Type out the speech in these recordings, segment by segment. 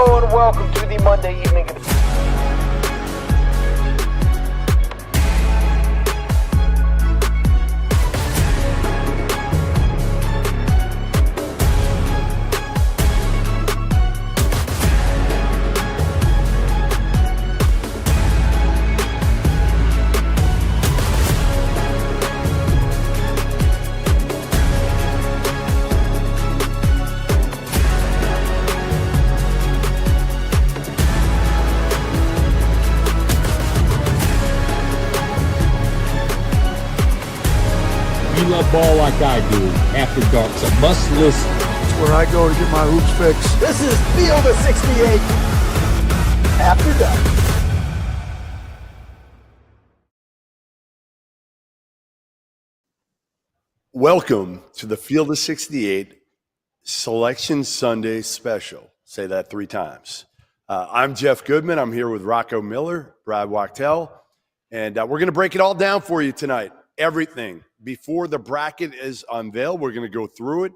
Hello and welcome to the Monday evening. You love ball like I do. After Dark's a must listen. It's where I go to get my hoops fixed. This is Field of 68 After Dark. Welcome to the Field of 68 Selection Sunday Special. Say that 3 times. I'm Jeff Goodman. I'm here with Rocco Miller, Brad Wachtel, and we're going to break it all down for you tonight. Everything. Before the bracket is unveiled, we're going to go through it.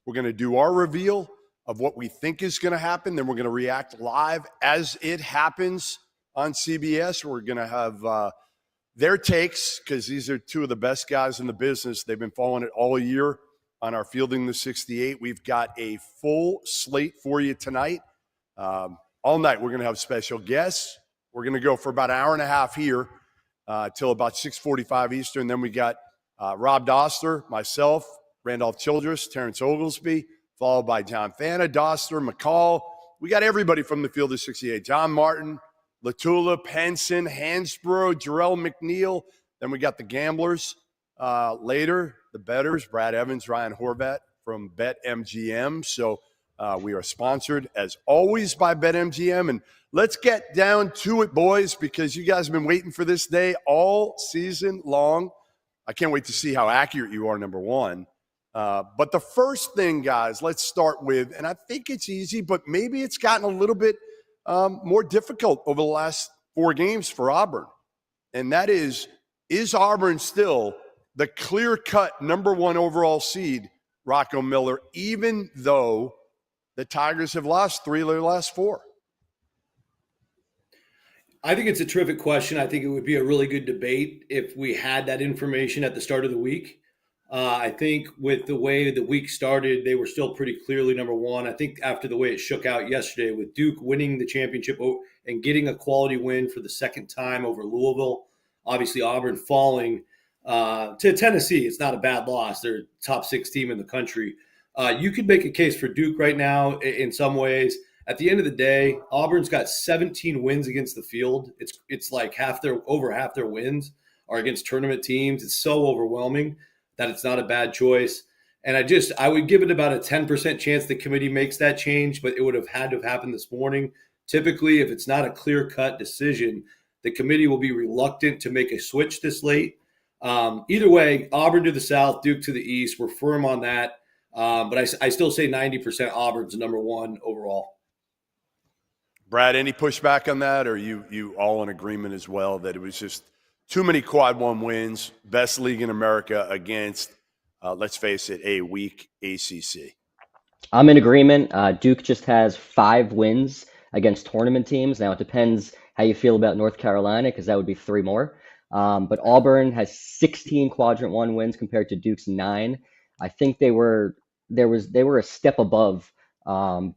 We're going to do our reveal of what we think is going to happen. Then we're going to react live as it happens on CBS. We're going to have their takes because these are 2 of the best guys in the business. They've been following it all year on our Fielding the 68. We've got a full slate for you tonight. All night we're going to have special guests. We're going to go for about an hour and a half here till about 6:45 Eastern. Then we got Rob Doster, myself, Randolph Childress, Terrence Oglesby, followed by John Fanta, Doster, McCall. We got everybody from the Field of 68. John Martin, Latula, Penson, Hansbrough, Jarrell McNeil. Then we got the Gamblers later, the bettors, Brad Evans, Ryan Horvat from BetMGM. So we are sponsored, as always, by BetMGM. And let's get down to it, boys, because you guys have been waiting for this day all season long. I can't wait to see how accurate you are, number one. But the first thing, guys, let's start with, and I think it's easy, but maybe it's gotten a little bit more difficult over the last 4 games for Auburn. And that is Auburn still the clear-cut number 1 overall seed, Rocco Miller, even though the Tigers have lost 3 of their last 4? I think it's a terrific question. I think it would be a really good debate if we had that information at the start of the week. I think with the way the week started, they were still pretty clearly number 1. I think after the way it shook out yesterday with Duke winning the championship and getting a quality win for the second time over Louisville, obviously Auburn falling to Tennessee. It's not a bad loss. They're a top 6 team in the country. You could make a case for Duke right now in some ways. At the end of the day, Auburn's got 17 wins against the field. It's like over half their wins are against tournament teams. It's so overwhelming that it's not a bad choice. And I would give it about a 10% chance the committee makes that change, but it would have had to have happened this morning. Typically, if it's not a clear-cut decision, the committee will be reluctant to make a switch this late. Either way, Auburn to the south, Duke to the east. We're firm on that. But I still say 90% Auburn's number 1 overall. Brad, any pushback on that, or you all in agreement as well that it was just too many quad 1 wins, best league in America against, let's face it, a weak ACC? I'm in agreement. Duke just has 5 wins against tournament teams. Now, it depends how you feel about North Carolina, because that would be 3 more. But Auburn has 16 quadrant 1 wins compared to Duke's 9. I think they were a step above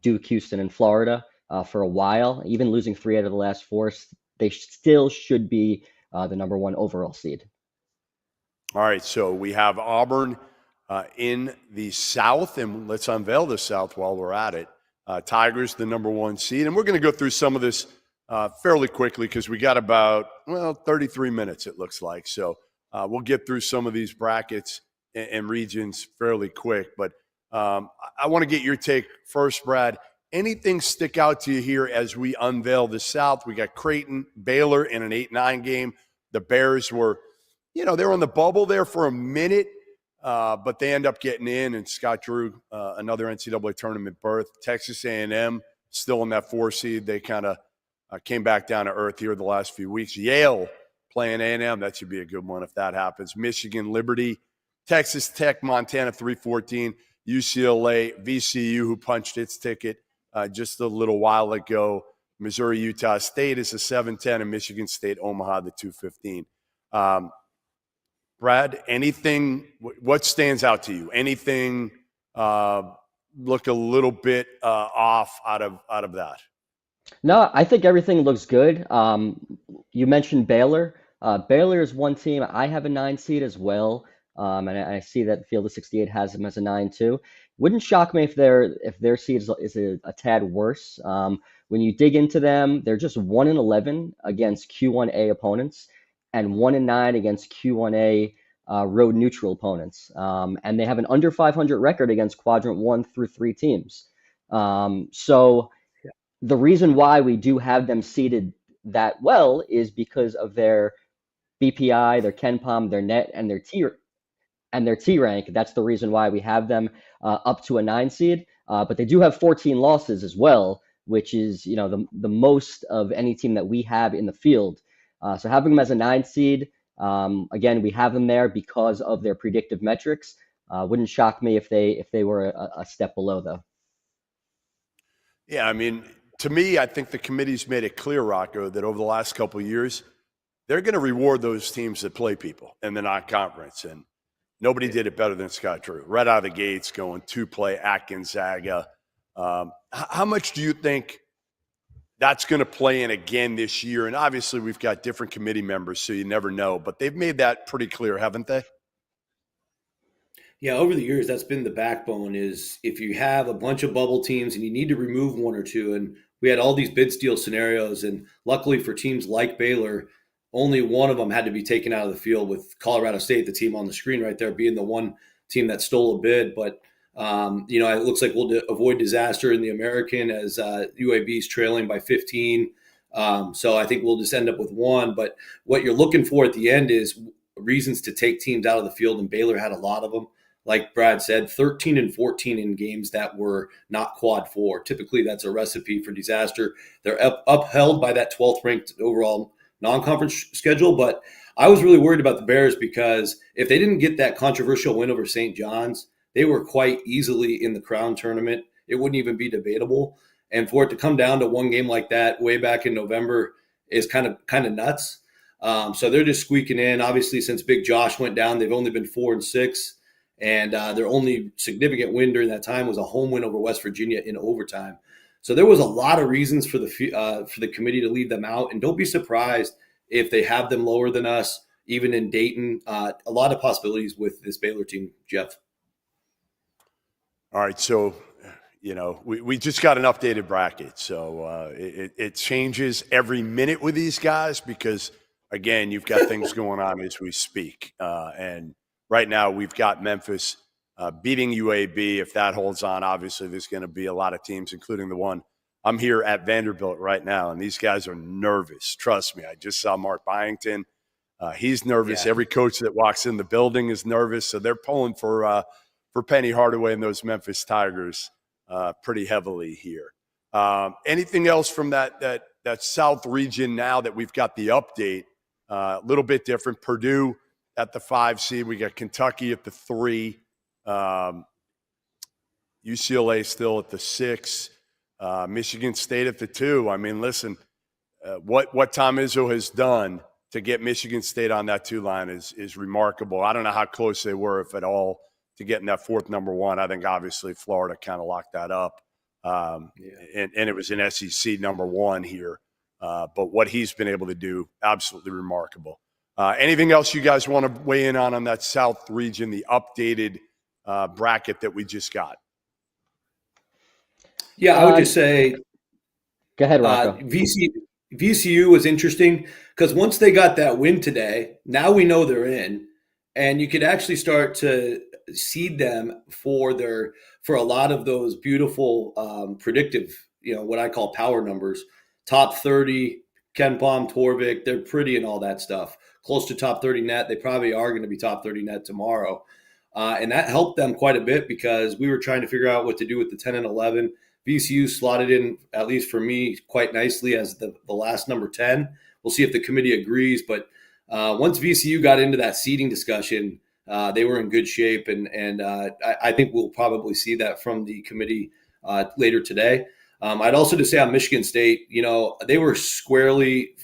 Duke, Houston, and Florida for a while. Even losing 3 out of the last 4, they still should be the number 1 overall seed. All right, so we have Auburn in the South, and let's unveil the South while we're at it. Tigers, the number 1 seed, and we're going to go through some of this fairly quickly because we got about 33 minutes, it looks like. So we'll get through some of these brackets and regions fairly quick. But I want to get your take first, Brad. Anything stick out to you here as we unveil the South? We got Creighton, Baylor in an 8-9 game. The Bears were, they were on the bubble there for a minute, but they end up getting in, and Scott Drew, another NCAA tournament berth. Texas A&M still in that 4 seed. They kind of came back down to earth here the last few weeks. Yale playing A&M. That should be a good one if that happens. Michigan, Liberty, Texas Tech, Montana 3-14, UCLA, VCU, who punched its ticket just a little while ago. Missouri, Utah State is a 7:10, and Michigan State, Omaha, the 2:15. Brad, anything? What stands out to you? Anything look a little bit off out of that? No, I think everything looks good. You mentioned Baylor. Baylor is one team. I have a 9 seed as well, and I see that Field of 68 has them as a 9 too. Wouldn't shock me if their seed is a tad worse. When you dig into them, they're just 1-11 against Q1A opponents and 1-9 against Q1A road neutral opponents. And they have an under 500 record against quadrant 1 through 3 teams. So the reason why we do have them seeded that well is because of their BPI, their KenPom, their net, and their T rank. That's the reason why we have them up to a 9 seed. But they do have 14 losses as well, which is the most of any team that we have in the field. So having them as a 9 seed, again, we have them there because of their predictive metrics. Wouldn't shock me if they were a step below, though. Yeah, I mean, to me, I think the committee's made it clear, Rocco, that over the last couple of years, they're going to reward those teams that play people in the non-conference. And nobody did it better than Scott Drew. Right out of the gates, going to play at Gonzaga. How much do you think that's going to play in again this year? And obviously, we've got different committee members, so you never know. But they've made that pretty clear, haven't they? Yeah, over the years, that's been the backbone is if you have a bunch of bubble teams and you need to remove one or two, and we had all these bid steal scenarios, and luckily for teams like Baylor, only one of them had to be taken out of the field, with Colorado State, the team on the screen right there, being the one team that stole a bid. But, it looks like we'll avoid disaster in the American as UAB's trailing by 15. So I think we'll just end up with one. But what you're looking for at the end is reasons to take teams out of the field, and Baylor had a lot of them. Like Brad said, 13-14 in games that were not quad 4. Typically, that's a recipe for disaster. They're upheld by that 12th ranked overall non-conference schedule. But I was really worried about the Bears because if they didn't get that controversial win over St. John's, they were quite easily in the Crown tournament. It wouldn't even be debatable. And for it to come down to one game like that way back in November is kind of nuts. So they're just squeaking in. Obviously, since Big Josh went down, they've only been 4-6. And their only significant win during that time was a home win over West Virginia in overtime. So there was a lot of reasons for the committee to leave them out. And don't be surprised if they have them lower than us, even in Dayton. A lot of possibilities with this Baylor team, Jeff. All right, so we just got an updated bracket, so it changes every minute with these guys because, again, you've got things going on as we speak, and right now, we've got Memphis beating UAB. If that holds on, obviously there's going to be a lot of teams, including the one. I'm here at Vanderbilt right now, and these guys are nervous. Trust me. I just saw Mark Byington. He's nervous. Yeah. Every coach that walks in the building is nervous, so they're pulling for Penny Hardaway and those Memphis Tigers pretty heavily here. Anything else from that South region now that we've got the update? A little bit different. Purdue at the 5 seed. We got Kentucky at the 3. UCLA still at the 6. Michigan State at the 2. I mean, listen, what Tom Izzo has done to get Michigan State on that 2 line is remarkable. I don't know how close they were, if at all, to getting that 4th number 1. I think obviously Florida kind of locked that up. And it was an SEC number 1 here. But what he's been able to do, absolutely remarkable. Anything else you guys want to weigh in on that South region, the updated bracket that we just got? Yeah, I would just say go ahead, Rocco. VCU was interesting because once they got that win today, now we know they're in, and you could actually start to seed them for a lot of those beautiful predictive, what I call power numbers, top 30, KenPom, Torvik, they're pretty and all that stuff. Close to top 30 net. They probably are going to be top 30 net tomorrow. And that helped them quite a bit because we were trying to figure out what to do with the 10 and 11. VCU slotted in, at least for me, quite nicely as the last number 10. We'll see if the committee agrees. But once VCU got into that seeding discussion, they were in good shape. And I think we'll probably see that from the committee later today. I'd also just say on Michigan State, they were squarely,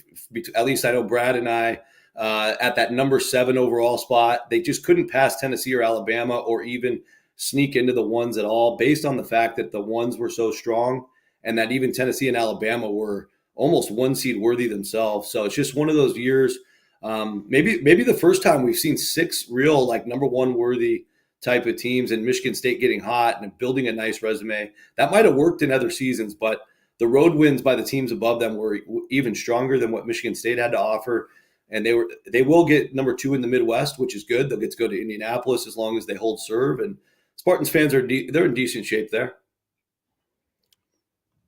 at least I know Brad and I, at that number 7 overall spot. They just couldn't pass Tennessee or Alabama or even sneak into the ones at all, based on the fact that the ones were so strong and that even Tennessee and Alabama were almost 1 seed worthy themselves. So it's just one of those years. Maybe the first time we've seen 6 real number 1 worthy type of teams, and Michigan State getting hot and building a nice resume. That might have worked in other seasons, but the road wins by the teams above them were even stronger than what Michigan State had to offer. And they will get number 2 in the Midwest, which is good. They'll get to go to Indianapolis as long as they hold serve. And Spartans fans they're in decent shape there.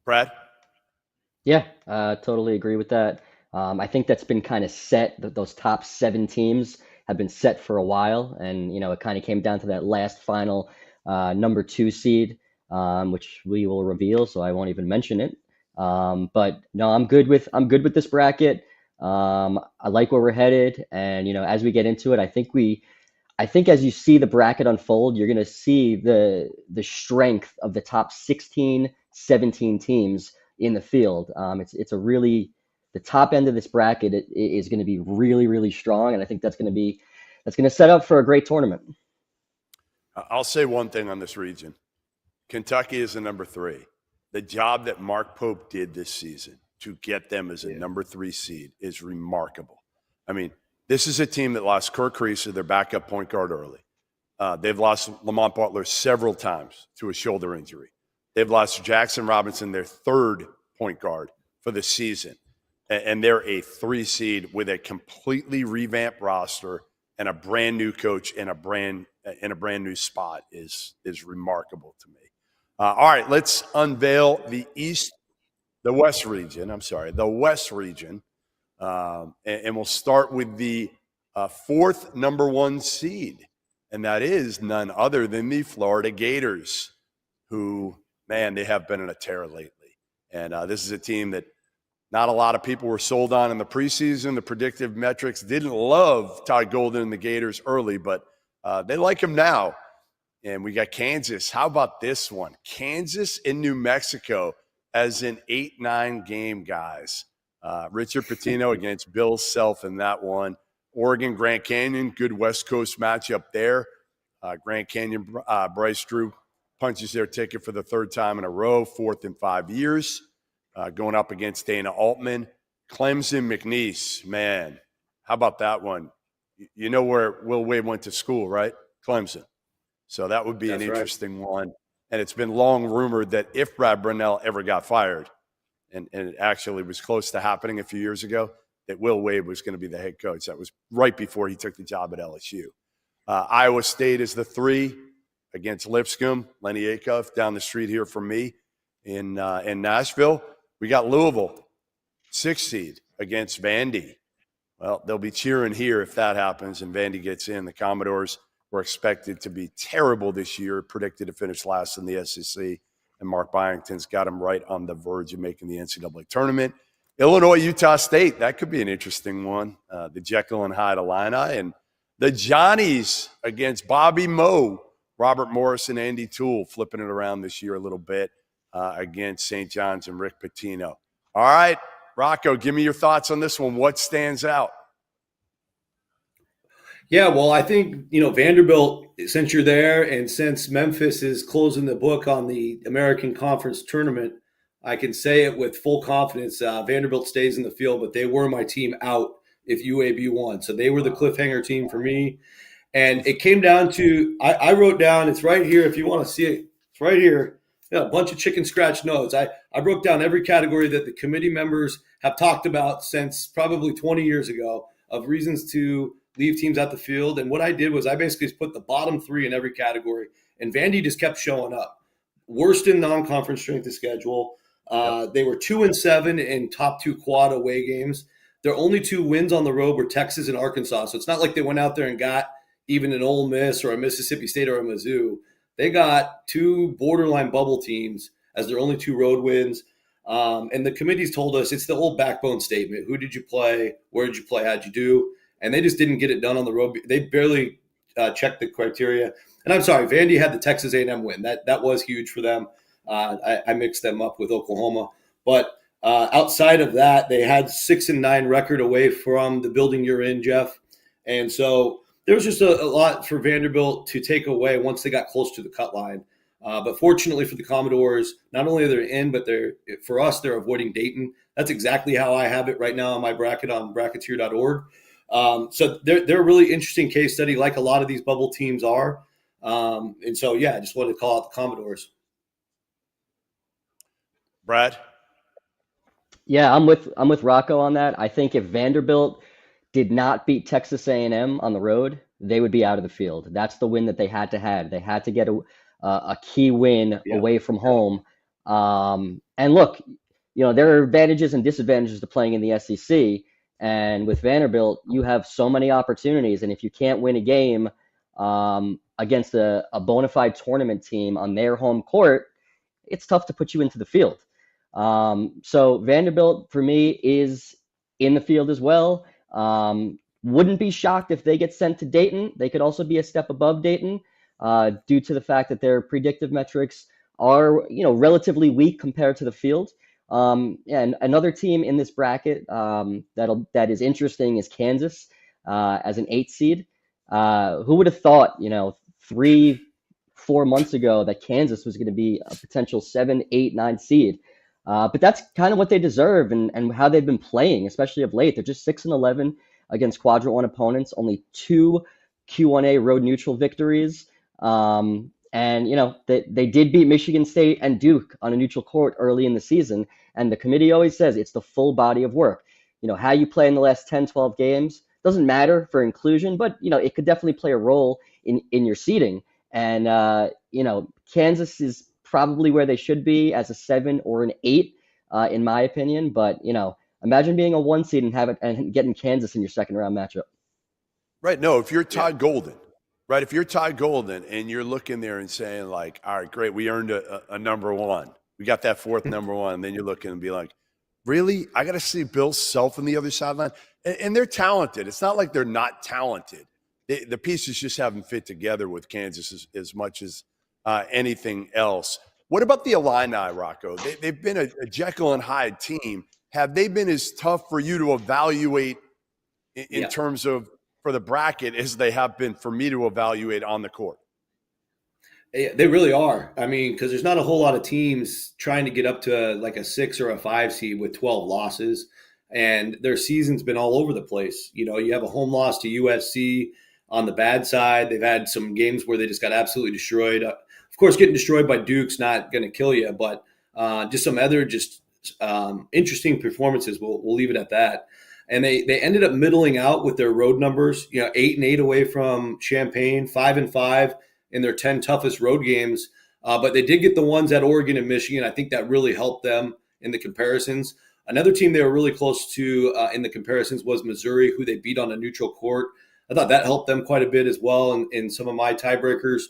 Brad? Yeah, totally agree with that. I think that's been kind of set. Those top 7 teams have been set for a while, and it kind of came down to that last final number 2 seed, which we will reveal, so I won't even mention it. But no, I'm good with this bracket. I like where we're headed, and as we get into it, I think as you see the bracket unfold, you're going to see the strength of the top 16, 17 teams in the field. It's a really, the top end of this bracket is going to be really, really strong, and I think that's going to set up for a great tournament. I'll say one thing on this region. Kentucky is the number 3. The job that Mark Pope did this season to get them as a number 3 seed is remarkable. I mean, this is a team that lost Kirk Creaser, their backup point guard, early. They've lost Lamont Butler several times to a shoulder injury. They've lost Jackson Robinson, their 3rd point guard for the season. And they're a 3 seed with a completely revamped roster and a brand new coach in a brand new spot is remarkable to me. All right, let's unveil the West Region. And we'll start with the 4th number 1 seed, and that is none other than the Florida Gators, who, man, they have been in a tear lately. And this is a team that not a lot of people were sold on in the preseason. The predictive metrics didn't love Todd Golden and the Gators early, but they like him now. And we got Kansas. How about this one? Kansas in New Mexico as an 8-9 game, guys. Richard Pitino against Bill Self in that one. Oregon, Grand Canyon, good West Coast matchup there. Grand Canyon, Bryce Drew punches their ticket for the 3rd time in a row, 4th in 5 years. Going up against Dana Altman. Clemson, McNeese, man, how about that one? You know where Will Wade went to school, right? Clemson. So that would be an interesting one. And it's been long rumored that if Brad Brunell ever got fired, and it actually was close to happening a few years ago, that Will Wade was going to be the head coach. That was right before he took the job at LSU. Iowa State is the 3 against Lipscomb. Lenny Acuff down the street here from me in Nashville. We got Louisville, 6 seed against Vandy. Well, they'll be cheering here if that happens and Vandy gets in. The Commodores were expected to be terrible this year, predicted to finish last in the SEC, and Mark Byington's got them right on the verge of making the NCAA tournament. Illinois, Utah State, that could be an interesting one. The Jekyll and Hyde Illini, and the Johnnies against Bobby Moe, Robert Morris and Andy Toole, flipping it around this year a little bit against St. John's and Rick Pitino. All right, Rocco, give me your thoughts on this one. What stands out? Yeah, well, I think, Vanderbilt, since you're there and since Memphis is closing the book on the American Conference tournament, I can say it with full confidence. Vanderbilt stays in the field, but they were my team out if UAB won. So they were the cliffhanger team for me. And it came down to, I wrote down, it's right here if you want to see it. It's right here. Yeah, a bunch of chicken scratch notes. I broke down every category that the committee members have talked about since probably 20 years ago of reasons to leave teams out the field. And what I did was I basically put the bottom 3 in every category. And Vandy just kept showing up. Worst in non-conference strength of schedule. They were 2-7 in top 2 quad away games. Their only 2 wins on the road were Texas and Arkansas. So it's not like they went out there and got even an Ole Miss or a Mississippi State or a Mizzou. They got 2 borderline bubble teams as their only 2 road wins. And the committee's told us it's the old backbone statement. Who did you play? Where did you play? How'd you do? And they just didn't get it done on the road. They barely checked the criteria. And I'm sorry, Vandy had the Texas A&M win. That was huge for them. I mixed them up with Oklahoma. But outside of that, they had 6-9 record away from the building you're in, Jeff. And so there was just a lot for Vanderbilt to take away once they got close to the cut line. But fortunately for the Commodores, not only are they in, but for us, they're avoiding Dayton. That's exactly how I have it right now on my bracket on bracketeer.org. So they're a really interesting case study, like a lot of these bubble teams are. And so, I just wanted to call out the Commodores. Brad? Yeah, I'm with Rocco on that. I think if Vanderbilt did not beat Texas A&M on the road, they would be out of the field. That's the win that they had to have. They had to get a key win away from home. And look, there are advantages and disadvantages to playing in the SEC. And with Vanderbilt, you have so many opportunities. And if you can't win a game against a bona fide tournament team on their home court, it's tough to put you into the field. So Vanderbilt, for me, is in the field as well. Wouldn't be shocked if they get sent to Dayton. They could also be a step above Dayton due to the fact that their predictive metrics are, relatively weak compared to the field. And another team in this bracket that is interesting is Kansas as an 8 seed. Who would have thought, 3-4 months ago that Kansas was going to be a potential 7, 8, 9 seed? But that's kind of what they deserve and how they've been playing, especially of late. They're just 6-11 against Quadrant 1 opponents, only 2 Q1A road neutral victories. And, they did beat Michigan State and Duke on a neutral court early in the season. And the committee always says it's the full body of work. How you play in the last 10, 12 games doesn't matter for inclusion, but, it could definitely play a role in your seeding. And, Kansas is probably where they should be as a 7 or an 8, in my opinion. But, imagine being a 1 seed and getting Kansas in your second round matchup. Right. No, if you're Todd Golden, right? If you're Todd Golden and you're looking there and saying like, all right, great, we earned a number 1. We got that 4th number 1. And then you're looking and be like, really? I got to see Bill Self on the other sideline. And they're talented. It's not like they're not talented. The pieces just haven't fit together with Kansas as much as anything else. What about the Illini, Rocco? They've been a Jekyll and Hyde team. Have they been as tough for you to evaluate in terms of for the bracket as they have been for me to evaluate on the court? They really are. I mean, because there's not a whole lot of teams trying to get up to like a 6 or a 5 seed with 12 losses, and their season's been all over the place. You have a home loss to USC on the bad side. They've had some games where they just got absolutely destroyed. Of course, getting destroyed by Duke's not going to kill you, but just some other interesting performances. We'll leave it at that. And they ended up middling out with their road numbers. 8-8 away from Champaign, 5-5 in their 10 toughest road games. But they did get the ones at Oregon and Michigan. I think that really helped them in the comparisons. Another team they were really close to in the comparisons was Missouri, who they beat on a neutral court. I thought that helped them quite a bit as well in some of my tiebreakers.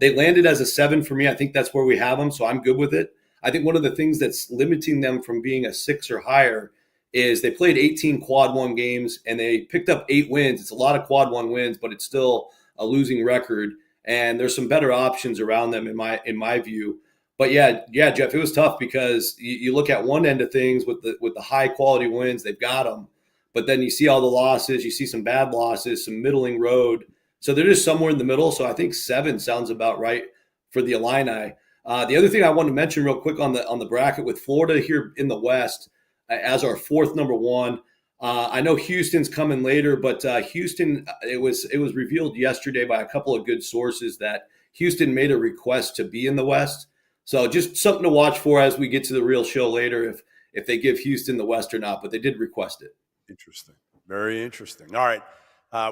They landed as a 7 for me. I think that's where we have them, so I'm good with it. I think one of the things that's limiting them from being a 6 or higher is they played 18 quad 1 games and they picked up 8 wins. It's a lot of quad 1 wins, but it's still a losing record. And there's some better options around them in my view. But yeah, Jeff, it was tough because you look at one end of things with the high quality wins, they've got them. But then you see all the losses, you see some bad losses, some middling road. So they're just somewhere in the middle. So I think 7 sounds about right for the Illini. The other thing I want to mention real quick on the bracket with Florida here in the West as our 4th number 1. I know Houston's coming later, but Houston, it was revealed yesterday by a couple of good sources that Houston made a request to be in the West. So just something to watch for as we get to the real show later if they give Houston the West or not, but they did request it. Interesting. Very interesting. All right.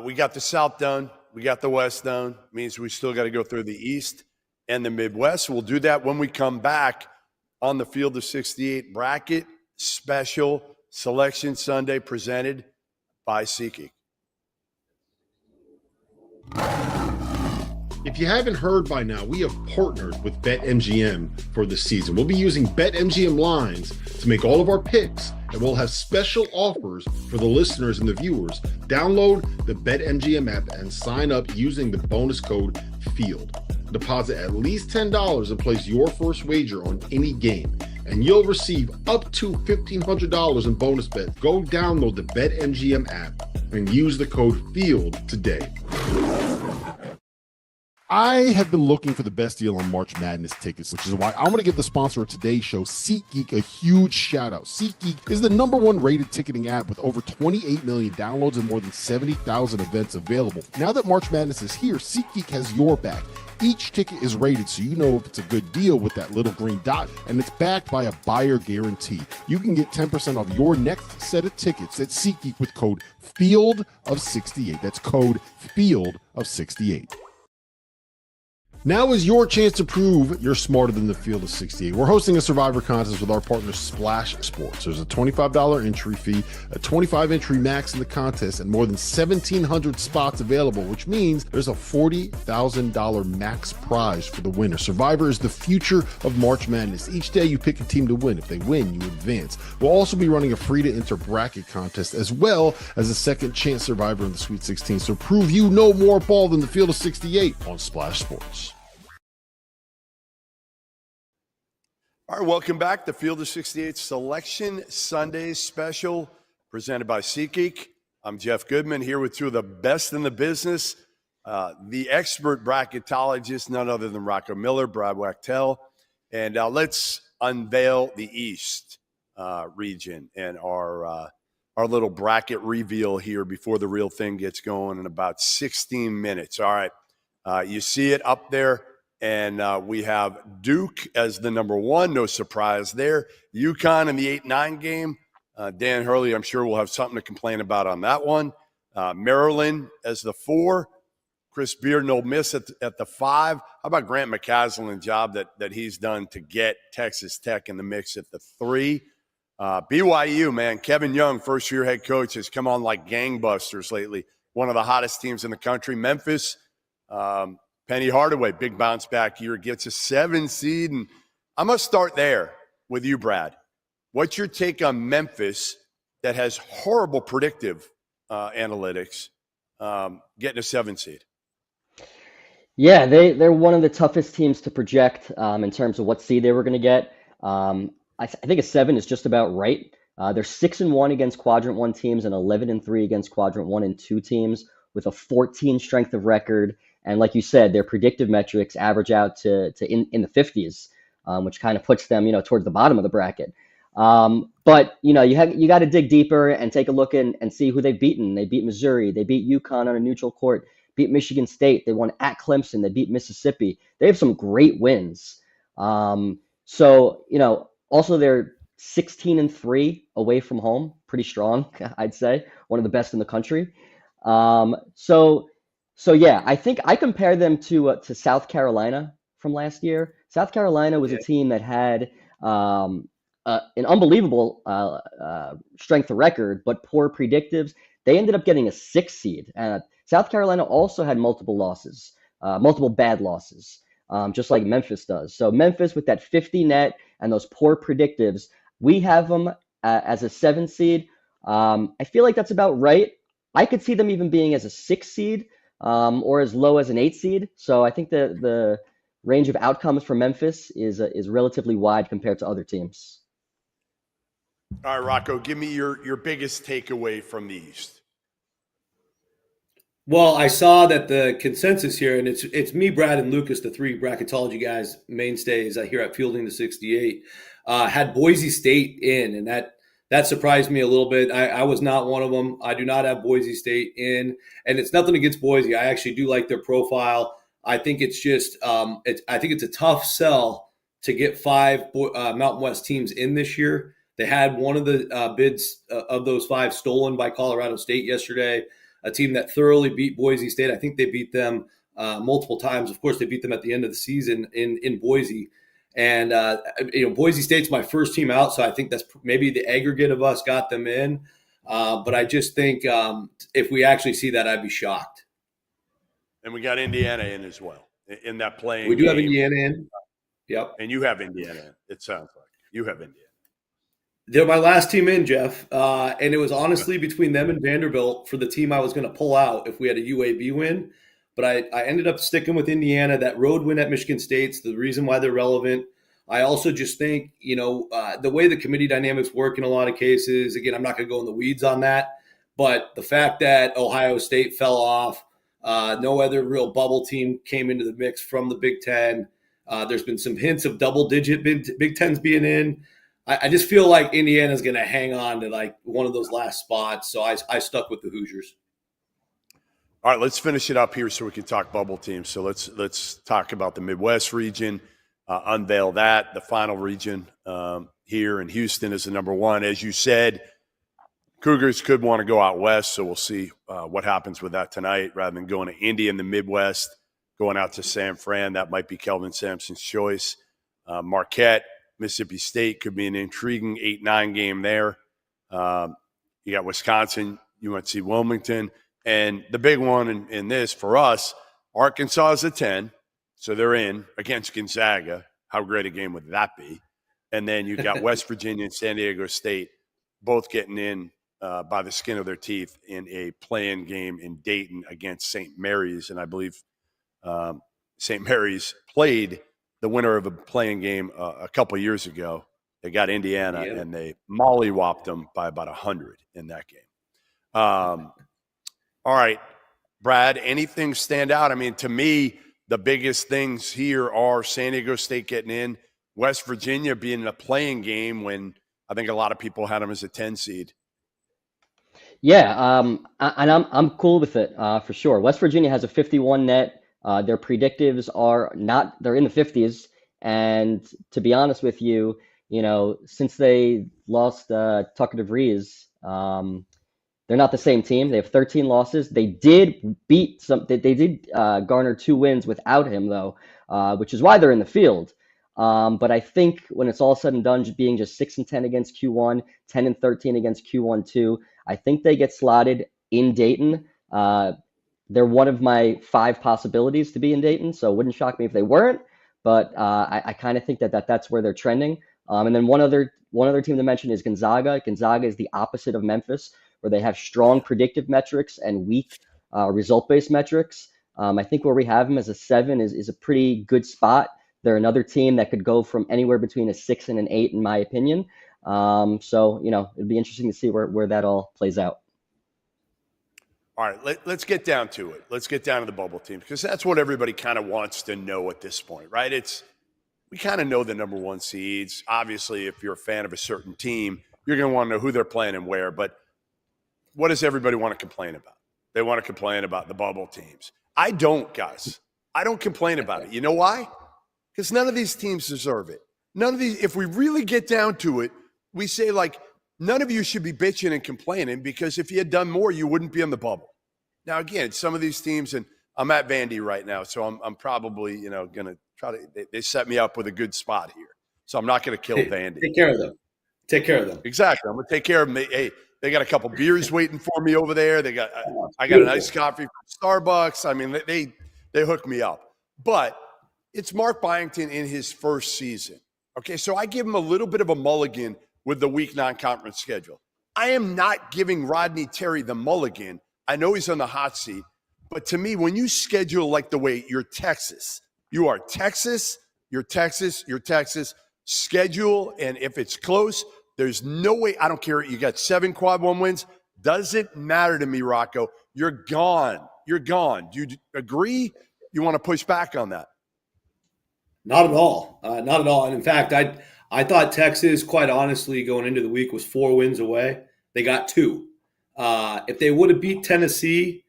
We got the South done. We got the West done. Means we still got to go through the East and the Midwest. We'll do that when we come back on the Field of 68 bracket special Selection Sunday presented by SeatGeek. If you haven't heard by now, we have partnered with BetMGM for the season. We'll be using BetMGM lines to make all of our picks, and we'll have special offers for the listeners and the viewers. Download the BetMGM app and sign up using the bonus code FIELD. Deposit at least $10 and place your first wager on any game, and you'll receive up to $1,500 in bonus bets. Go download the BetMGM app and use the code FIELD today. I have been looking for the best deal on March Madness tickets, which is why I want to give the sponsor of today's show, SeatGeek, a huge shout out. SeatGeek is the #1 rated ticketing app with over 28 million downloads and more than 70,000 events available. Now that March Madness is here, SeatGeek has your back. Each ticket is rated so you know if it's a good deal with that little green dot, and it's backed by a buyer guarantee. You can get 10% off your next set of tickets at SeatGeek with code FIELD68. That's code FIELD68. Now is your chance to prove you're smarter than the field of 68. We're hosting a Survivor contest with our partner Splash Sports. There's a $25 entry fee, a 25 entry max in the contest, and more than 1,700 spots available, which means there's a $40,000 max prize for the winner. Survivor is the future of March Madness. Each day you pick a team to win. If they win, you advance. We'll also be running a free to enter bracket contest as well as a second chance Survivor in the Sweet 16. So prove you know more ball than the field of 68 on Splash Sports. All right, welcome back. The Field of 68 Selection Sunday Special presented by SeatGeek. I'm Jeff Goodman here with two of the best in the business, the expert bracketologist, none other than Rocco Miller, Brad Wachtel. And let's unveil the East region and our little bracket reveal here before the real thing gets going in about 16 minutes. All right, you see it up there. And we have Duke as the #1, no surprise there. UConn in the 8-9 game. Dan Hurley, I'm sure, will have something to complain about on that one. Maryland as the 4. Chris Beard and Ole Miss at the 5. How about Grant McCaslin, job that he's done to get Texas Tech in the mix at the 3. BYU, man, Kevin Young, first-year head coach, has come on like gangbusters lately. One of the hottest teams in the country. Memphis, Penny Hardaway, big bounce back year, gets a 7 seed. And I'm going to start there with you, Brad. What's your take on Memphis that has horrible predictive analytics getting a 7 seed? Yeah, they're one of the toughest teams to project in terms of what seed they were going to get. I think a 7 is just about right. They're 6-1 against Quadrant 1 teams and 11-3 against Quadrant 1 and 2 teams with a 14 strength of record. And like you said, their predictive metrics average out to in the 50s, which kind of puts them, towards the bottom of the bracket. But you got to dig deeper and take a look and see who they've beaten. They beat Missouri. They beat UConn on a neutral court. Beat Michigan State. They won at Clemson. They beat Mississippi. They have some great wins. Also they're 16-3 away from home. Pretty strong, I'd say. One of the best in the country. So yeah, I think I compare them to South Carolina from last year. South Carolina was a team that had an unbelievable strength of record, but poor predictives. They ended up getting a 6 seed. South Carolina also had multiple losses, multiple bad losses, just like Memphis does. So Memphis with that 50 net and those poor predictives, we have them as a 7 seed. I feel like that's about right. I could see them even being as a 6 seed. Or as low as an 8 seed. So I think the range of outcomes for Memphis is relatively wide compared to other teams. All right, Rocco, give me your biggest takeaway from the East. Well, I saw that the consensus here, and it's me, Brad, and Lucas, the 3 bracketology guys, mainstays here at Fielding the 68, had Boise State in, and that surprised me a little bit. I was not one of them. I do not have Boise State in, and it's nothing against Boise. I actually do like their profile. I think it's just I think it's a tough sell to get 5 Mountain West teams in this year. They had one of the bids of those 5 stolen by Colorado State yesterday, a team that thoroughly beat Boise State. I think they beat them multiple times. Of course, they beat them at the end of the season in Boise. And, Boise State's my first team out, so I think that's maybe the aggregate of us got them in. But I just think if we actually see that, I'd be shocked. And we got Indiana in as well in that playing We do game. have Indiana in. Yep. And you have Indiana in, it sounds like. You have Indiana. They're my last team in, Jeff. And it was honestly between them and Vanderbilt for the team I was going to pull out if we had a UAB win. but I ended up sticking with Indiana. That road win at Michigan State's the reason why they're relevant. I also just think, the way the committee dynamics work in a lot of cases, again, I'm not going to go in the weeds on that, but the fact that Ohio State fell off, no other real bubble team came into the mix from the Big Ten. There's been some hints of double-digit Big Tens being in. I just feel like Indiana's going to hang on to like one of those last spots, so I stuck with the Hoosiers. All right, let's finish it up here so we can talk bubble teams. So let's talk about the Midwest region, unveil that, the final region here in Houston is the number one. As you said, Cougars could want to go out west, so we'll see what happens with that tonight rather than going to Indy in the Midwest, going out to San Fran. That might be Kelvin Sampson's choice. Marquette, Mississippi State could be an intriguing 8-9 game there. You got Wisconsin, UNC Wilmington. And the big one in this for us, Arkansas is a 10, so they're in against Gonzaga. How great a game would that be? And then you got West Virginia and San Diego State both getting in by the skin of their teeth in a play-in game in Dayton against St. Mary's. And I believe St. Mary's played the winner of a play-in game a couple years ago. They got Indiana, and they mollywopped them by about 100 in that game. All right, Brad, anything stand out? I mean, to me, the biggest things here are San Diego State getting in, West Virginia being in a playing game when I think a lot of people had them as a 10 seed. Yeah, and I'm cool with it for sure. West Virginia has a 51 net. Their predictives are not, they're in the 50s. And to be honest with you, since they lost Tucker DeVries, they're not the same team. They have 13 losses. They did beat they did garner 2 wins without him, though, which is why they're in the field. But I think when it's all said and done, being just 6-10 against Q1, 10-13 against Q1-2, I think they get slotted in Dayton. They're one of my 5 possibilities to be in Dayton, so it wouldn't shock me if they weren't. But I kind of think that's where they're trending. And then one other team to mention is Gonzaga. Gonzaga is the opposite of Memphis, where they have strong predictive metrics and weak result-based metrics. I think where we have them as a 7 is a pretty good spot. They're another team that could go from anywhere between a 6 and an 8, in my opinion. So it'd be interesting to see where that all plays out. All right, let's get down to it. Let's get down to the bubble teams because that's what everybody kind of wants to know at this point, right? We kind of know the number 1 seeds. Obviously, if you're a fan of a certain team, you're going to want to know who they're playing and where. But what does everybody want to complain about? They want to complain about the bubble teams. I don't, guys. I don't complain about it. You know why? Because none of these teams deserve it. None of these, if we really get down to it, we say, none of you should be bitching and complaining because if you had done more, you wouldn't be in the bubble. Now, again, some of these teams, and I'm at Vandy right now, so I'm probably, going to try to – they set me up with a good spot here. So I'm not going to kill Vandy. Take care of them. Exactly. I'm going to take care of them. Hey, they got a couple beers waiting for me over there. I got an iced coffee from Starbucks. I mean, they hooked me up. But it's Mark Byington in his first season. Okay, so I give him a little bit of a mulligan with the week non-conference schedule. I am not giving Rodney Terry the mulligan. I know he's on the hot seat. But to me, when you schedule like the way you're Texas, you're Texas, schedule, and if it's close, there's no way. I don't care. You got 7 quad 1 wins. Doesn't matter to me, Rocco. You're gone. Do you agree? You want to push back on that? Not at all. Not at all. And in fact, I thought Texas, quite honestly, going into the week was 4 wins away. They got 2. If they would have beat Tennessee,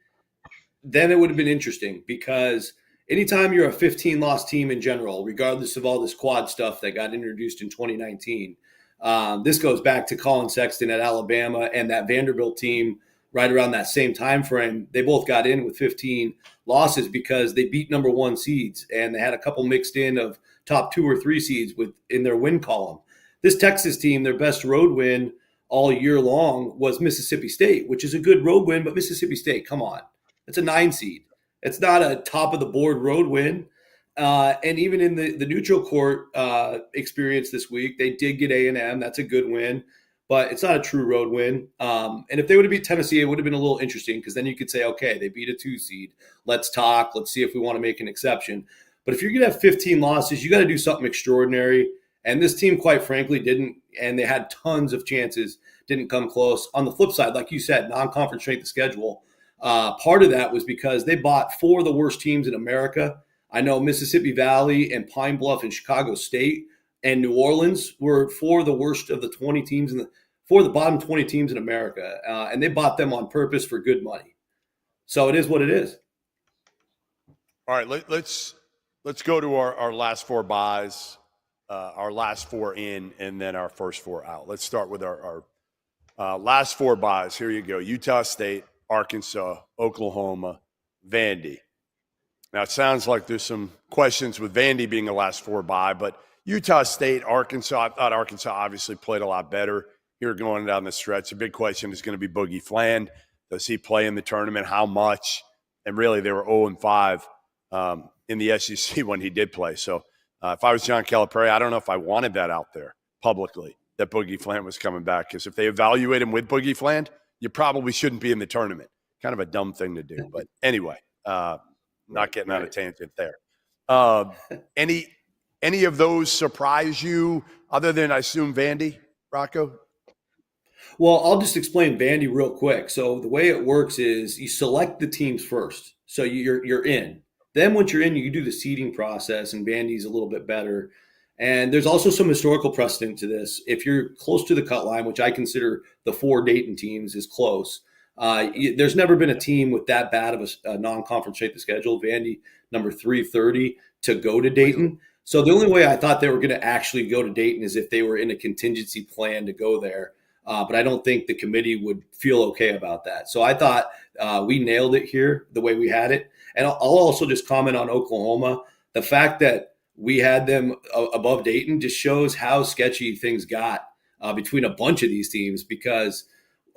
then it would have been interesting because anytime you're a 15-loss team in general, regardless of all this quad stuff that got introduced in 2019, this goes back to Colin Sexton at Alabama and that Vanderbilt team right around that same time frame. They both got in with 15 losses because they beat number 1 seeds, and they had a couple mixed in of top 2 or 3 seeds in their win column. This Texas team, their best road win all year long was Mississippi State, which is a good road win, but Mississippi State, come on. It's a 9 seed. It's not a top-of-the-board road win. And even in the neutral court experience this week, they did get A&M. That's a good win. but it's not a true road win. And if they would have beat Tennessee, it would have been a little interesting because then you could say, okay, they beat a 2 seed. Let's talk. Let's see if we want to make an exception. But if you're going to have 15 losses, you got to do something extraordinary. And this team, quite frankly, didn't. And they had tons of chances, didn't come close. On the flip side, like you said, non-conference strength of schedule. Part of that was because they bought 4 of the worst teams in America. I know Mississippi Valley and Pine Bluff and Chicago State and New Orleans were 4 of the worst of the 20 teams 4 of the bottom 20 teams in America, and they bought them on purpose for good money. So it is what it is. All right, let's go to our last 4 buys, our last 4 in, and then our first 4 out. Let's start with our last 4 buys. Here you go: Utah State, Arkansas, Oklahoma, Vandy. Now, it sounds like there's some questions with Vandy being the last 4 buy, but Utah State, Arkansas, I thought Arkansas obviously played a lot better here going down the stretch. The big question is going to be Boogie Fland. Does he play in the tournament? How much? And really, they were 0-5 in the SEC when he did play. So if I was John Calipari, I don't know if I wanted that out there publicly, that Boogie Fland was coming back, because if they evaluate him with Boogie Fland, you probably shouldn't be in the tournament. Kind of a dumb thing to do. But anyway, not getting on a tangent there. Any of those surprise you other than, I assume, Vandy, Rocco? Well, I'll just explain Vandy real quick. So the way it works is you select the teams first. So you're in. Then once you're in, you do the seeding process, and Vandy's a little bit better. And there's also some historical precedent to this. If you're close to the cut line, which I consider the 4 Dayton teams is close, there's never been a team with that bad of a non-conference strength of schedule. Vandy, number 330, to go to Dayton. So the only way I thought they were going to actually go to Dayton is if they were in a contingency plan to go there. But I don't think the committee would feel okay about that. So I thought we nailed it here the way we had it. And I'll also just comment on Oklahoma. The fact that we had them above Dayton just shows how sketchy things got between a bunch of these teams, because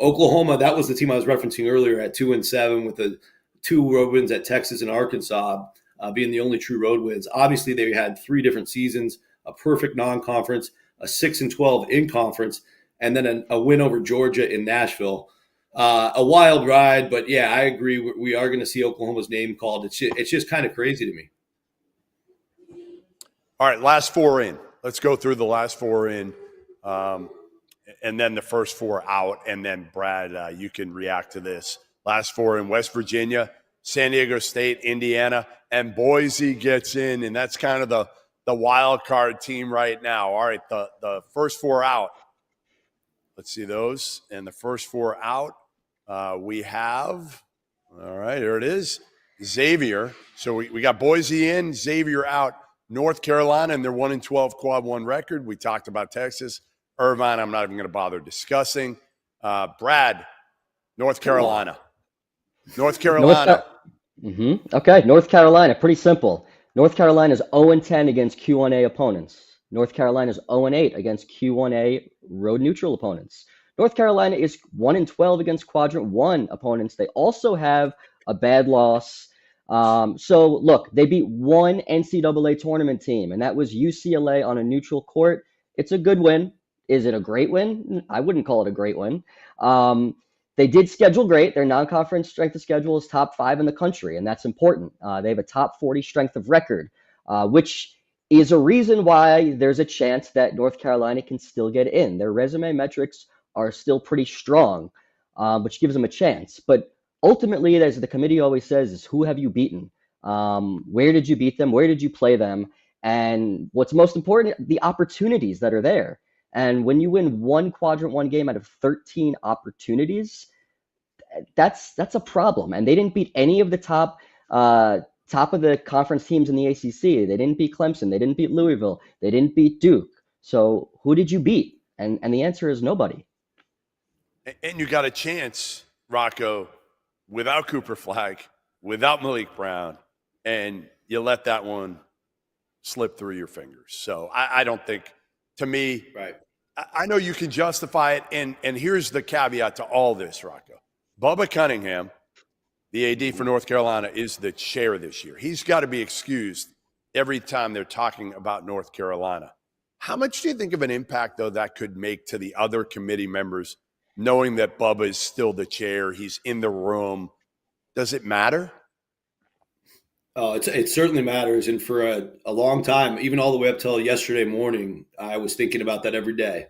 Oklahoma, that was the team I was referencing earlier at 2-7 with the 2 road wins at Texas and Arkansas being the only true road wins. Obviously, they had 3 different seasons, a perfect non-conference, a 6-12 in conference, and then a win over Georgia in Nashville. A wild ride, but yeah, I agree. We are going to see Oklahoma's name called. It's just kind of crazy to me. All right, last 4 in. Let's go through the last 4 in, and then the first 4 out. And then, Brad, you can react to this. Last 4 in: West Virginia, San Diego State, Indiana, and Boise gets in. And that's kind of the wild card team right now. All right, the first 4 out. Let's see those. And the first 4 out, we have, all right, here it is, Xavier. So we got Boise in, Xavier out. North Carolina and their 1-12 quad 1 record. We talked about Texas. Irvine, I'm not even going to bother discussing. Brad, North Carolina. North Carolina. Okay, North Carolina, pretty simple. North Carolina is 0-10 against Q1A opponents. North Carolina is 0-8 against Q1A road neutral opponents. North Carolina is 1-12 against Quadrant 1 opponents. They also have a bad loss. So look, they beat 1 NCAA tournament team, and that was UCLA on a neutral court. It's a good win. Is it a great win? I wouldn't call it a great win. They did schedule great. Their non-conference strength of schedule is top 5 in the country, and that's important. They have a top 40 strength of record, which is a reason why there's a chance that North Carolina can still get in. Their resume metrics are still pretty strong, which gives them a chance. But ultimately, as the committee always says, is who have you beaten? Where did you beat them? Where did you play them? And what's most important, the opportunities that are there. And when you win 1 Quadrant 1 game out of 13 opportunities, that's a problem. And they didn't beat any of the top of the conference teams in the ACC. They didn't beat Clemson. They didn't beat Louisville. They didn't beat Duke. So who did you beat? And the answer is nobody. And you got a chance, Rocco, without Cooper Flagg, without Malik Brown, and you let that one slip through your fingers. So I don't think, to me, right. I know you can justify it, and here's the caveat to all this, Rocco. Bubba Cunningham, the AD for North Carolina, is the chair this year. He's got to be excused every time they're talking about North Carolina. How much do you think of an impact, though, that could make to the other committee members, knowing that Bubba is still the chair, he's in the room? Does it matter? Oh, it certainly matters. And for a long time, even all the way up till yesterday morning, I was thinking about that every day,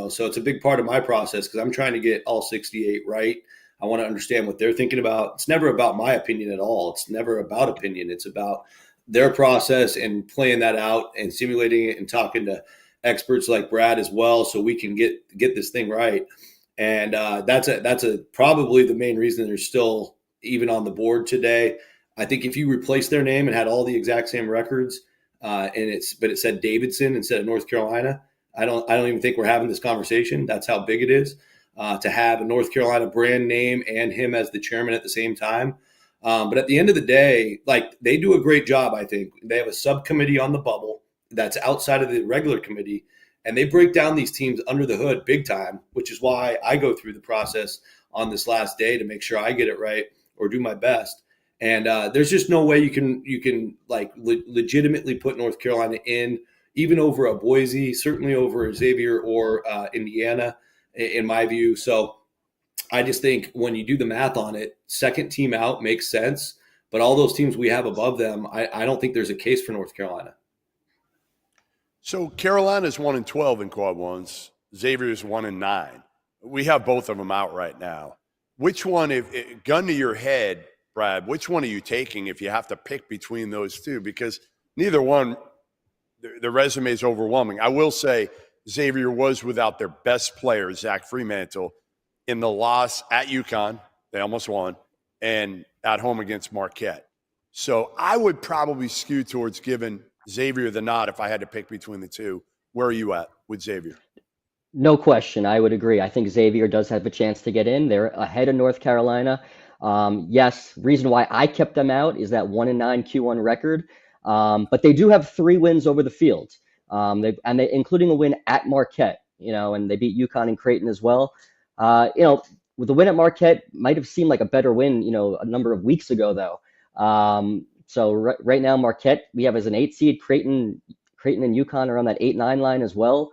so it's a big part of my process because I'm trying to get all 68 right. I want to understand what they're thinking about. It's never about my opinion at all. It's never about opinion. It's about their process and playing that out and simulating it and talking to experts like Brad as well, so we can get this thing right. And that's probably the main reason they're still even on the board today. I think if you replace their name and had all the exact same records, but it said Davidson instead of North Carolina, I don't even think we're having this conversation. That's how big it is to have a North Carolina brand name and him as the chairman at the same time. But at the end of the day, they do a great job. I think they have a subcommittee on the bubble that's outside of the regular committee, and they break down these teams under the hood big time, which is why I go through the process on this last day to make sure I get it right or do my best. And there's just no way you can legitimately put North Carolina in, even over a Boise, certainly over a Xavier or Indiana, in my view. So I just think when you do the math on it, second team out makes sense. But all those teams we have above them, I don't think there's a case for North Carolina. So Carolina's 1-12 in quad ones. Xavier's 1-9. We have both of them out right now. Which one, if gun to your head, Brad, which one are you taking if you have to pick between those two? Because neither one, the resume is overwhelming. I will say Xavier was without their best player, Zach Fremantle, in the loss at UConn. They almost won. And at home against Marquette. So I would probably skew towards giving Xavier the nod if I had to pick between the two. Where are you at with Xavier? No question. I would agree. I think Xavier does have a chance to get in. They're ahead of North Carolina. Yes, reason why I kept them out is that 1-9 Q1 record. But they do have 3 wins over the field. They including a win at Marquette, and they beat UConn and Creighton as well. With the win at Marquette might have seemed like a better win, a number of weeks ago though. So right now Marquette we have as an 8 seed, Creighton and UConn are on that 8-9 line as well.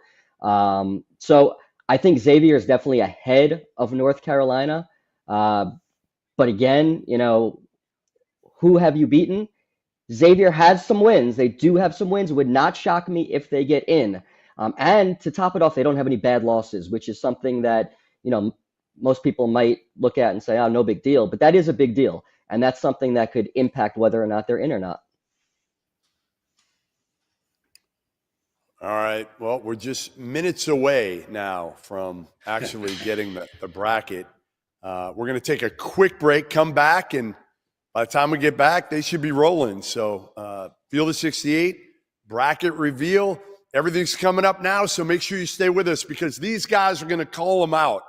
So I think Xavier is definitely ahead of North Carolina. But again, who have you beaten? Xavier has some wins. They do have some wins. It would not shock me if they get in. And to top it off, they don't have any bad losses, which is something that, most people might look at and say, oh, no big deal. But that is a big deal. And that's something that could impact whether or not they're in or not. All right. Well, we're just minutes away now from actually getting the bracket. We're going to take a quick break, come back, and by the time we get back, they should be rolling. So Field of 68, bracket reveal, everything's coming up now, so make sure you stay with us because these guys are going to call them out.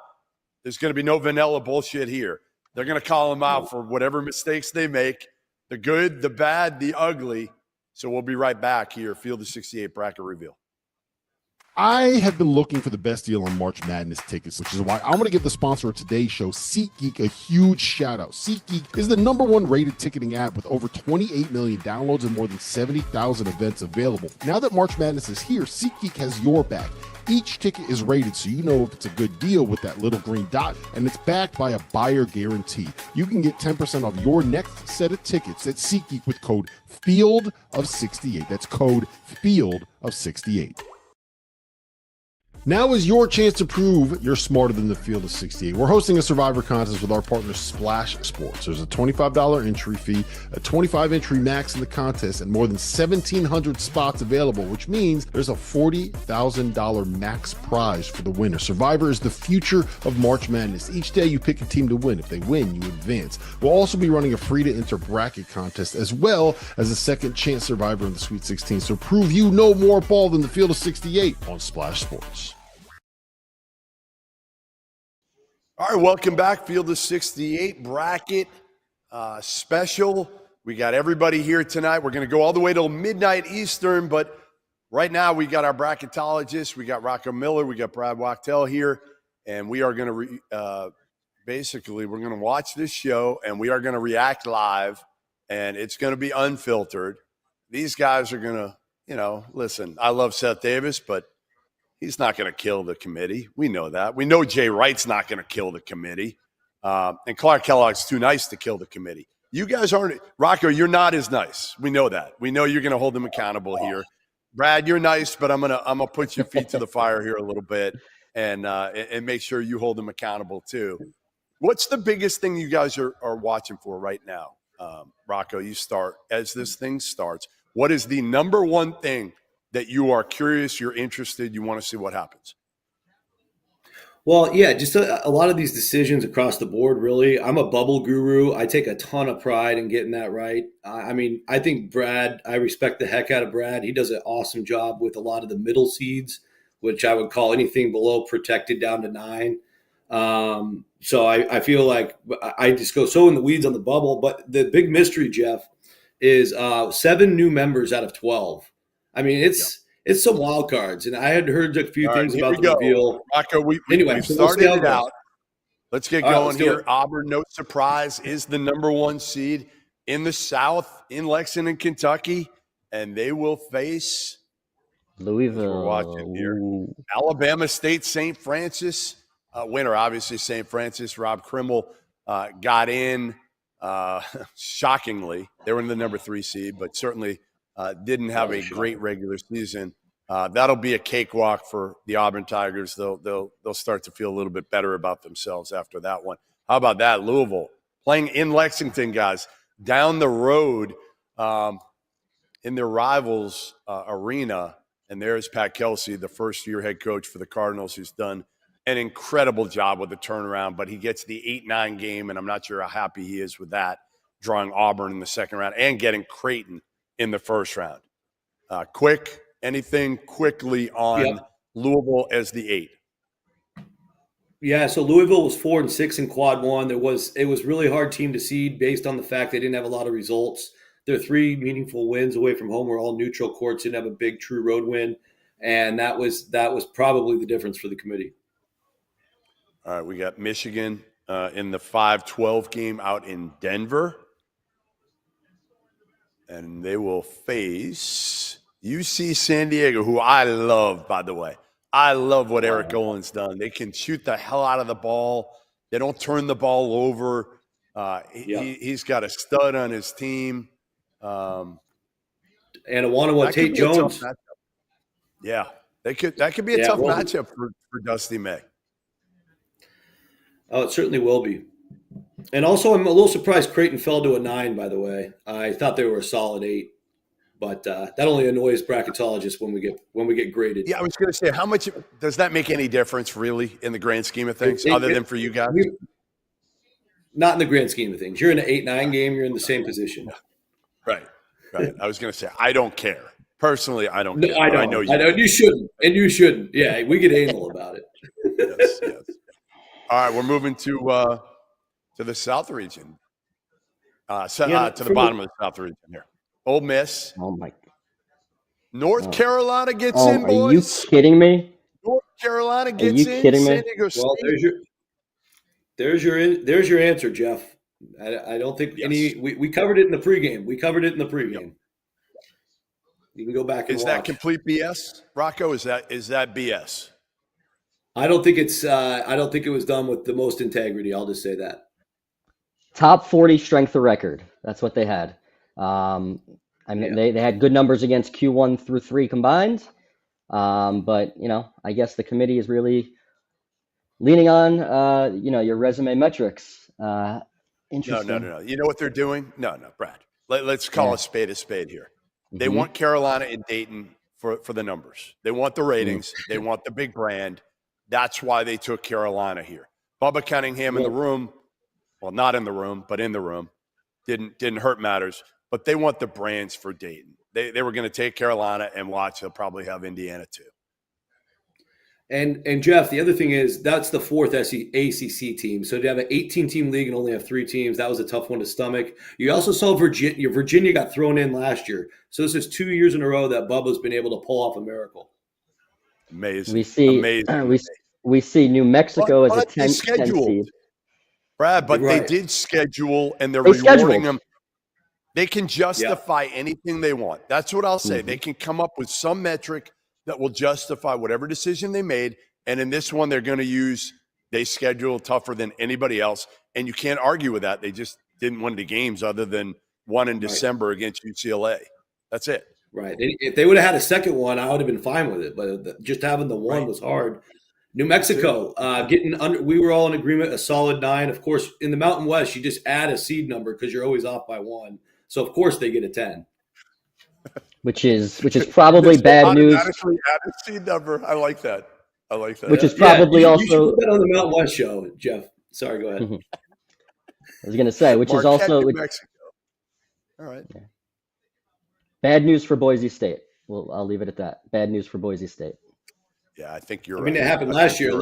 There's going to be no vanilla bullshit here. They're going to call them out for whatever mistakes they make, the good, the bad, the ugly. So we'll be right back here, Field of 68 bracket reveal. I have been looking for the best deal on March Madness tickets, which is why I want to give the sponsor of today's show, SeatGeek, a huge shout out. SeatGeek is the #1 rated ticketing app with over 28 million downloads and more than 70,000 events available. Now that March Madness is here, SeatGeek has your back. Each ticket is rated so you know if it's a good deal with that little green dot, and it's backed by a buyer guarantee. You can get 10% off your next set of tickets at SeatGeek with code FIELD of68. That's code FIELD of 68. Now is your chance to prove you're smarter than the Field of 68. We're hosting a Survivor contest with our partner Splash Sports. There's a $25 entry fee, a 25 entry max in the contest, and more than 1,700 spots available, which means there's a $40,000 max prize for the winner. Survivor is the future of March Madness. Each day you pick a team to win. If they win, you advance. We'll also be running a free-to-enter bracket contest as well as a second chance Survivor in the Sweet 16. So prove you know more ball than the Field of 68 on Splash Sports. All right, welcome back. Field of 68 bracket special. We got everybody here tonight. We're going to go all the way till midnight Eastern, but right now we got our bracketologists. We got Rocco Miller. We got Brad Wachtel here, and we are going to basically we're going to watch this show, and we are going to react live, and it's going to be unfiltered. These guys are going to, listen, I love Seth Davis, but He's not going to kill the committee. We know that. We know Jay Wright's not going to kill the committee. And Clark Kellogg's too nice to kill the committee. You guys aren't – Rocco, you're not as nice. We know that. We know you're going to hold them accountable here. Brad, you're nice, but I'm gonna put your feet to the fire here a little bit and make sure you hold them accountable too. What's the biggest thing you guys are watching for right now? Rocco, you start as this thing starts. What is the number one thing that you are curious, you're interested, you want to see what happens? Well, yeah, just a lot of these decisions across the board, really. I'm a bubble guru. I take a ton of pride in getting that right. I mean, I think Brad, I respect the heck out of Brad. He does an awesome job with a lot of the middle seeds, which I would call anything below protected down to 9. So I feel like I just go so in the weeds on the bubble. But the big mystery, Jeff, is 7 new members out of 12. I mean, it's some wild cards, and I had heard a few things about the reveal. Rocco, we've started it out. Let's get going here. Auburn, no surprise, is the number 1 seed in the South in Lexington, Kentucky, and they will face Louisville. We're watching here. Alabama State, St. Francis. Winner, obviously, St. Francis. Rob Krimmel got in shockingly. They were in the number 3 seed, but certainly didn't have a great regular season. That'll be a cakewalk for the Auburn Tigers. They'll start to feel a little bit better about themselves after that one. How about that? Louisville playing in Lexington, guys, down the road in their rivals' arena. And there's Pat Kelsey, the first-year head coach for the Cardinals, who's done an incredible job with the turnaround. But he gets the 8-9 game, and I'm not sure how happy he is with that, drawing Auburn in the second round and getting Creighton in the first round. Anything quickly on Louisville as the 8? Yeah, so Louisville was 4-6 in quad 1. It was really hard team to seed based on the fact they didn't have a lot of results. Their 3 meaningful wins away from home were all neutral courts, didn't have a big true road win, and that was probably the difference for the committee. All right, we got Michigan in the 5-12 game out in Denver. And they will face UC San Diego, who I love, by the way. I love what Eric Golan's done. They can shoot the hell out of the ball. They don't turn the ball over. He's got a stud on his team. And a one-on-one Tate Jones. Yeah, that could be a tough matchup for Dusty May. Oh, it certainly will be. And also, I'm a little surprised Creighton fell to a 9, by the way. I thought they were a solid 8. But that only annoys bracketologists when we get graded. Yeah, I was going to say, how much does that make any difference, really, in the grand scheme of things, other than for you guys? Not in the grand scheme of things. You're in an 8-9 game. You're in the same position. Right. I was going to say, I don't care. Personally, I don't care. No, I know you shouldn't. And you shouldn't. Yeah, we get anal about it. Yes. All right, we're moving to the South region. To the bottom of the South region here. Ole Miss. Oh, my. North Carolina gets in, boys. Are you kidding me? North Carolina gets in. Are you kidding me? San Diego State. Well, there's your answer, Jeff. I don't think we covered it in the pregame. Yep. You can go back and watch. Is that complete BS, Rocco? Is that BS? I don't think it was done with the most integrity. I'll just say that. Top 40 strength of record. That's what they had. They had good numbers against Q1 through 3 combined. But, I guess the committee is really leaning on, your resume metrics. Interesting. No. You know what they're doing? No, Brad. Let's call a spade here. They want Carolina and Dayton for the numbers. They want the ratings. They want the big brand. That's why they took Carolina here. Bubba Cunningham in the room. Well, not in the room, but in the room. Didn't hurt matters. But they want the brands for Dayton. They were going to take Carolina and watch. They'll probably have Indiana too. And Jeff, the other thing is that's the 4th ACC team. So to have an 18-team league and only have 3 teams, that was a tough one to stomach. You also saw Virginia. Virginia got thrown in last year. So this is 2 years in a row that Bubba's been able to pull off a miracle. Amazing. We see New Mexico as a 10 seed. Brad, but they did schedule, and they're rewarding them. They can justify anything they want. That's what I'll say. They can come up with some metric that will justify whatever decision they made. And in this one, they're going to use they schedule tougher than anybody else. And you can't argue with that. They just didn't win the games other than one in December against UCLA. That's it. Right. If they would have had a second one, I would have been fine with it. But just having the one was hard. New Mexico, getting under. We were all in agreement, a solid 9. Of course, in the Mountain West, you just add a seed number because you're always off by 1. So, of course, they get a 10. Which is probably bad news. Automatically add a seed number. I like that. Which is probably you also should put that on the Mountain West show, Jeff. Sorry, go ahead. I was going to say, which is also New Mexico. All right. Yeah. Bad news for Boise State. Well, I'll leave it at that. Bad news for Boise State. Yeah, I think you're right. I mean, it happened last year.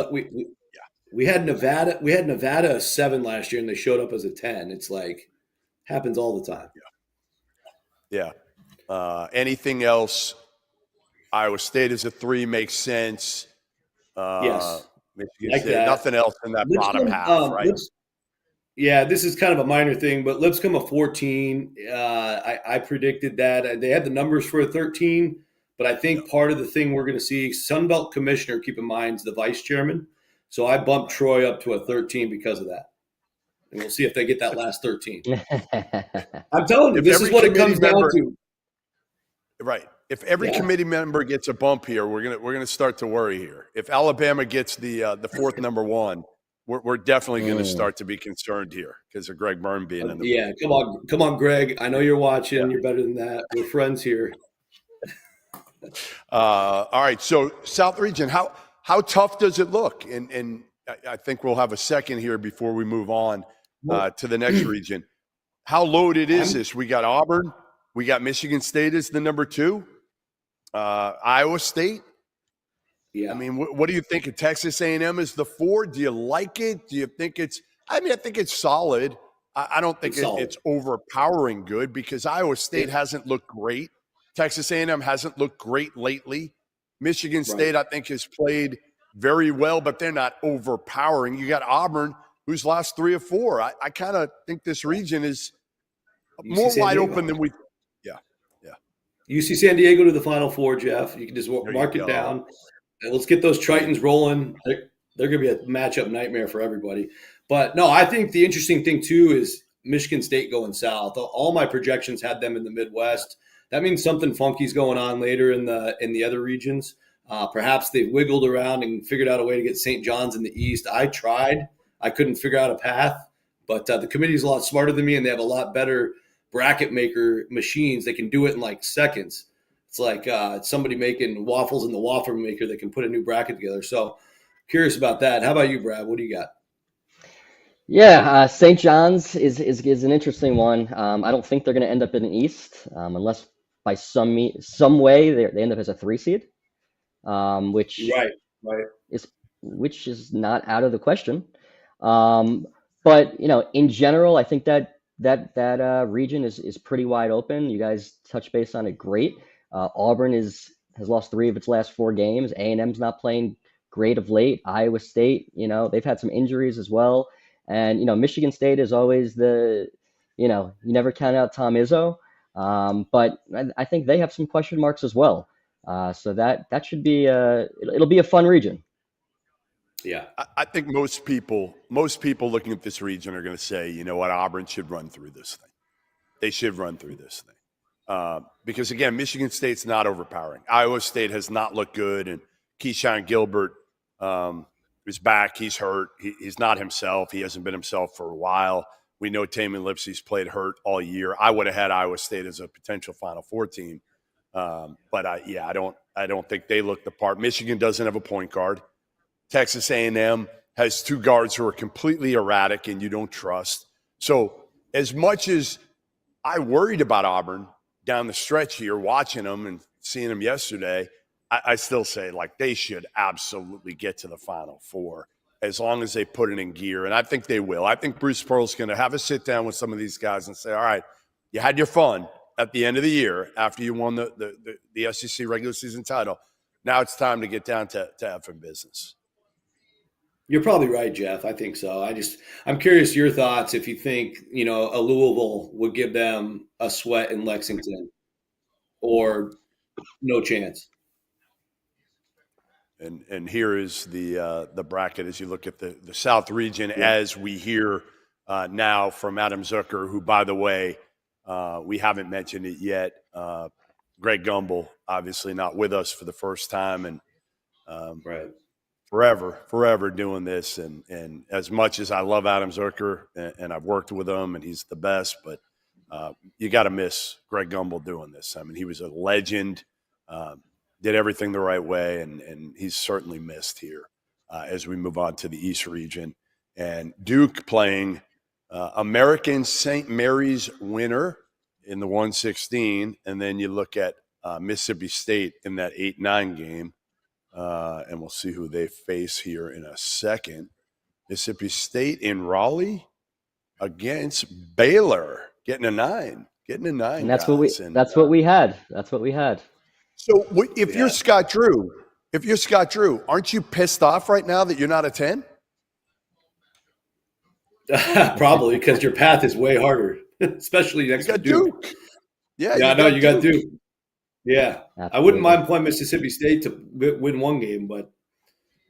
We had Nevada. We had Nevada a 7 last year, and they showed up as a 10. It's like happens all the time. Yeah. Anything else? Iowa State is a 3 makes sense. Yes. Michigan State, nothing else in that bottom half, right? This is kind of a minor thing, but Lipscomb a 14. I predicted that. They had the numbers for a 13, but I think part of the thing we're going to see, Sunbelt Commissioner, keep in mind, is the vice chairman. So I bumped Troy up to a 13 because of that. And we'll see if they get that last 13. I'm telling you, this is what it comes down to. Right. If every committee member gets a bump here, we're gonna start to worry here. If Alabama gets the fourth number 1, we're definitely going to start to be concerned here because of Greg Byrne being in the room. Come on, Greg. I know you're watching. Yeah. You're better than that. We're friends here. All right. So South Region, how tough does it look? And I think we'll have a second here before we move on to the next region. How loaded is this? We got Auburn. We got Michigan State as the number 2. Iowa State. Yeah. I mean, what do you think of Texas A&M as the 4? Do you like it? Do you think it's – I think it's solid. I don't think it's overpowering good because Iowa State hasn't looked great. Texas A&M hasn't looked great lately. Michigan State, I think, has played very well, but they're not overpowering. You got Auburn, who's lost 3 or 4. I kind of think this region is more wide open than we – UC San Diego to the Final Four, Jeff. You can just mark it down. And let's get those Tritons rolling. They're going to be a matchup nightmare for everybody. But, no, I think the interesting thing, too, is Michigan State going south. All my projections had them in the Midwest. That means something funky's going on later in the other regions. Perhaps they've wiggled around and figured out a way to get St. John's in the East. I tried. I couldn't figure out a path. But the committee's a lot smarter than me, and they have a lot better bracket maker machines. They can do it in like seconds. It's like somebody making waffles in the waffle maker that can put a new bracket together. So curious about that. How about you, Brad? What do you got? Yeah, St. John's is an interesting one. I don't think they're going to end up in the East unless by some way they end up as a 3 seed, which is not out of the question. But in general, I think that region is pretty wide open. You guys touch base on it. Great. Auburn has lost 3 of its last 4 games. A&M's not playing great of late. Iowa State, they've had some injuries as well. And, Michigan State is always you never count out Tom Izzo. But I think they have some question marks as well. So that should be it'll be a fun region. Yeah, I think most people looking at this region are going to say, you know what, Auburn should run through this thing. They should run through this thing. Because, again, Michigan State's not overpowering. Iowa State has not looked good, and Keyshawn Gilbert is back. He's hurt. He's not himself. He hasn't been himself for a while. We know Taman Lipsey's played hurt all year. I would have had Iowa State as a potential Final Four team. But, I don't think they look the part. Michigan doesn't have a point guard. Texas A&M has 2 guards who are completely erratic and you don't trust. So as much as I worried about Auburn down the stretch here, watching them and seeing them yesterday, I still say, they should absolutely get to the Final Four as long as they put it in gear. And I think they will. I think Bruce Pearl's going to have a sit down with some of these guys and say, all right, you had your fun at the end of the year after you won the SEC regular season title. Now it's time to get down to effing business. You're probably right, Jeff. I think so. I'm curious your thoughts if you think, a Louisville would give them a sweat in Lexington or no chance. And here is the bracket as you look at the South region, as we hear now from Adam Zucker, who, by the way, we haven't mentioned it yet. Greg Gumbel, obviously not with us for the first time, and Right. forever doing this. And as much as I love Adam Zucker and I've worked with him and he's the best, but you got to miss Greg Gumbel doing this. I mean, he was a legend, did everything the right way, and he's certainly missed here as we move on to the East region. And Duke playing American St. Mary's winner in the 116, and then you look at Mississippi State in that 8-9 game, and we'll see who they face here in a second. Mississippi State in Raleigh against Baylor, getting a 9. And that's what we had. That's what we had. So if you're Scott Drew, aren't you pissed off right now that you're not a 10? Probably, because your path is way harder, especially next to Duke. Yeah, I know you got Duke. Yeah, Absolutely. I wouldn't mind playing Mississippi State to win one game, but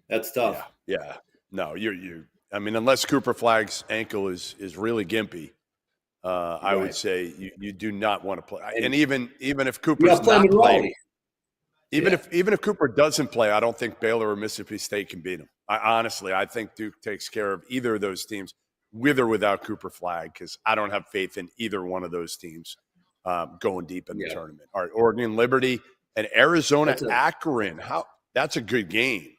that's tough. Yeah. No, you. I mean, unless Cooper Flagg's ankle is really gimpy, I would say you do not want to play. And even if Cooper's not playing, even if Cooper doesn't play, I don't think Baylor or Mississippi State can beat him. I think Duke takes care of either of those teams, with or without Cooper Flagg, because I don't have faith in either one of those teams going deep in the tournament. All right, Oregon Liberty and Arizona Akron. That's a good game.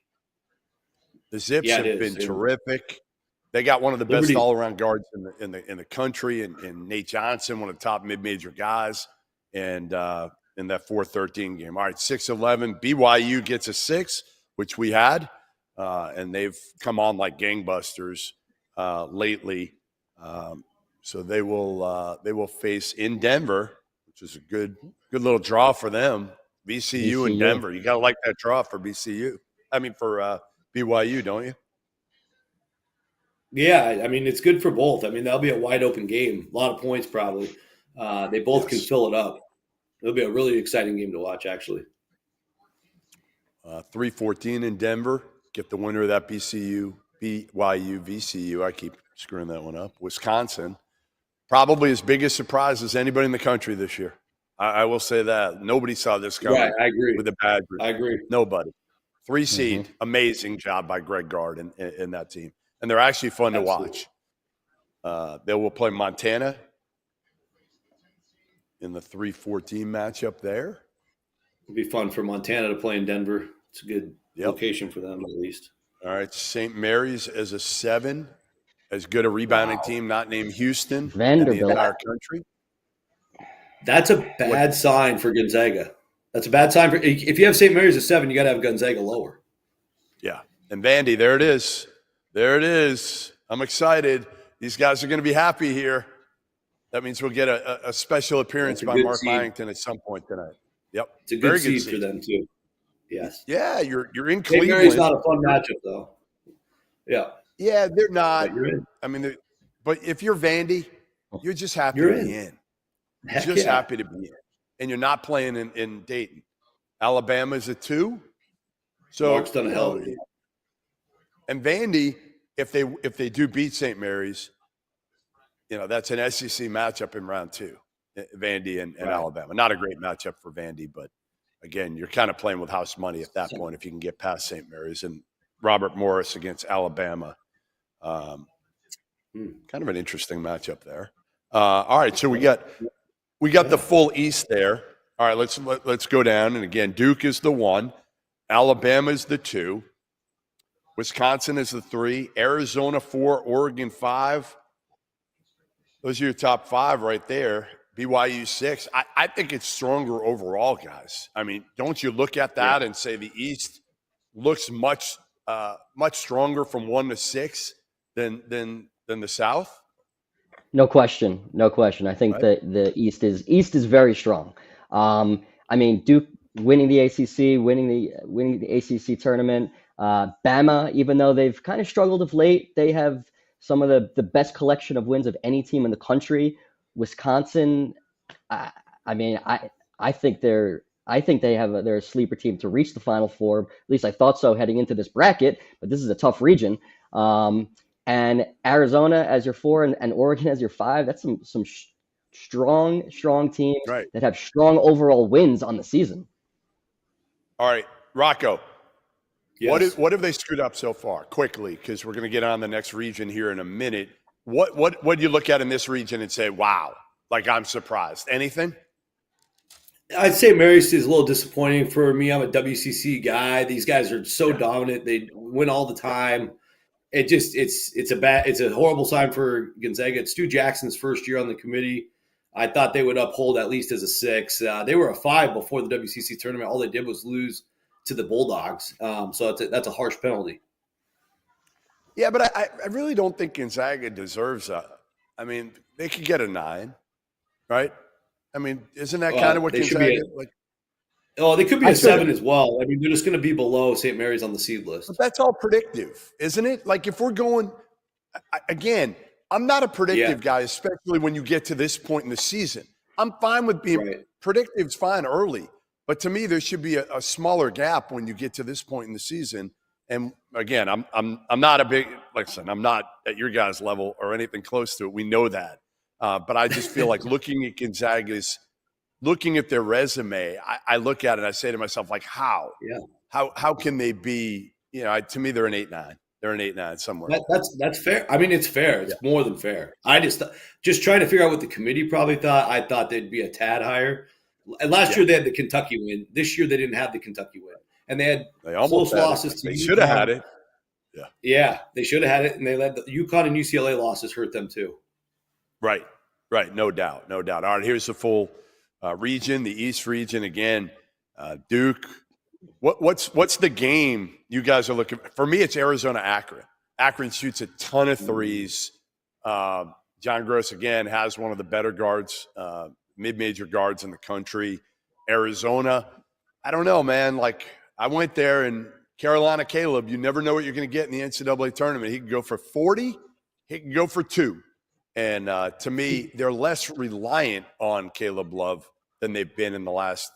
The Zips have been terrific. They got one of the best all-around guards in the country, and Nate Johnson, one of the top mid-major guys, and in that 4-13 game. All right, 6-11. BYU gets a 6, which we had, and they've come on like gangbusters lately. So they will face in Denver, which is a good little draw for them. VCU in Denver. You got to like that draw for BYU, don't you? Yeah, I mean, it's good for both. I mean, that'll be a wide open game. A lot of points probably. They both can fill it up. It'll be a really exciting game to watch, actually. 3-14 in Denver. Get the winner of that BYU, VCU. I keep screwing that one up. Wisconsin. Probably as big a surprise as anybody in the country this year. I will say that. Nobody saw this coming. Right, I agree. With the Badgers. I agree. Nobody. 3 seed. Amazing job by Greg Gard in that team. And they're actually fun to watch. They will play Montana in the 3-14 matchup there. It'll be fun for Montana to play in Denver. It's a good location for them, at least. All right, St. Mary's as a 7, as good a rebounding team, not named Houston in the entire country. That's a bad sign for Gonzaga. That's a bad sign for if you have St. Mary's at 7, you got to have Gonzaga lower. Yeah, and Vandy, there it is. There it is. I'm excited. These guys are going to be happy here. That means we'll get a special appearance by Mark Byington at some point tonight. Yep, it's a good seed for them too. Yes. Yeah, you're in Cleveland. St. Mary's not a fun matchup though. Yeah. Yeah, they're not. I mean, but if you're Vandy, you're just happy to be in. Happy to be in, and you're not playing in Dayton. Alabama's a 2. So Mark's done a hell of a job. And Vandy, if they do beat St. Mary's, that's an SEC matchup in round 2. Vandy and Alabama. Not a great matchup for Vandy, but again, you're kind of playing with house money at that point if you can get past St. Mary's. And Robert Morris against Alabama. Kind of an interesting matchup there. All right, so we got the full East there. All right, let's go down. And again, Duke is the 1, Alabama is the 2, Wisconsin is the 3, Arizona 4, Oregon 5. Those are your top 5 right there. BYU 6. I think it's stronger overall, guys. I mean, don't you look at that and say the East looks much stronger from 1 to 6 than the South? No question. I think that the East is very strong. I mean, Duke winning the ACC, winning the ACC tournament. Bama, even though they've kind of struggled of late, they have some of the best collection of wins of any team in the country. Wisconsin, I think they're I think they're a sleeper team to reach the Final Four. At least I thought so heading into this bracket, but this is a tough region. And Arizona as your 4 and Oregon as your 5. That's some strong teams Right. that have strong overall wins on the season. All right, Rocco. Yes. What have they screwed up so far? Quickly, because we're going to get on the next region here in a minute. What do you look at in this region and say, wow, like I'm surprised? Anything? I'd say Marist is a little disappointing for me. I'm a WCC guy. These guys are so dominant; they win all the time. It's a horrible sign for Gonzaga. It's Stu Jackson's first year on the committee. I thought they would uphold at least as a 6. They were a 5 before the WCC tournament. All they did was lose to the Bulldogs. So that's a harsh penalty. Yeah, but I really don't think Gonzaga deserves I mean, they could get a 9, right? I mean, isn't that kind of what Gonzaga like? Oh, they could be a 7 as well. I mean, they're just going to be below St. Mary's on the seed list. But that's all predictive, isn't it? Like if we're going again, I'm not a predictive guy, especially when you get to this point in the season. I'm fine with being predictive's fine early, but to me there should be a smaller gap when you get to this point in the season. And again, I'm not a big I'm not at your guys' level or anything close to it. We know that, but I just feel like looking at Gonzaga's. Looking at their resume, I look at it and I say to myself, like, how can they be, to me, they're an 8-9. They're an 8-9 somewhere. That's fair. I mean, it's fair. It's more than fair. I just trying to figure out what the committee probably thought. I thought they'd be a tad higher. And last year they had the Kentucky win. This year they didn't have the Kentucky win. And they had close losses to UConn. They should have had it. Yeah, they should have had it. And they let the UConn and UCLA losses hurt them too. Right. No doubt. All right, here's the full region, the East region again. Duke. What's the game you guys are looking for? Me, it's Arizona Akron. Akron shoots a ton of threes. John Gross again has one of the better guards, mid-major guards in the country. Arizona, I don't know, man. Like I went there and Carolina Caleb, you never know what you're going to get in the NCAA tournament. He can go for 40. He can go for 2. And to me, they're less reliant on Caleb Love than they've been in the last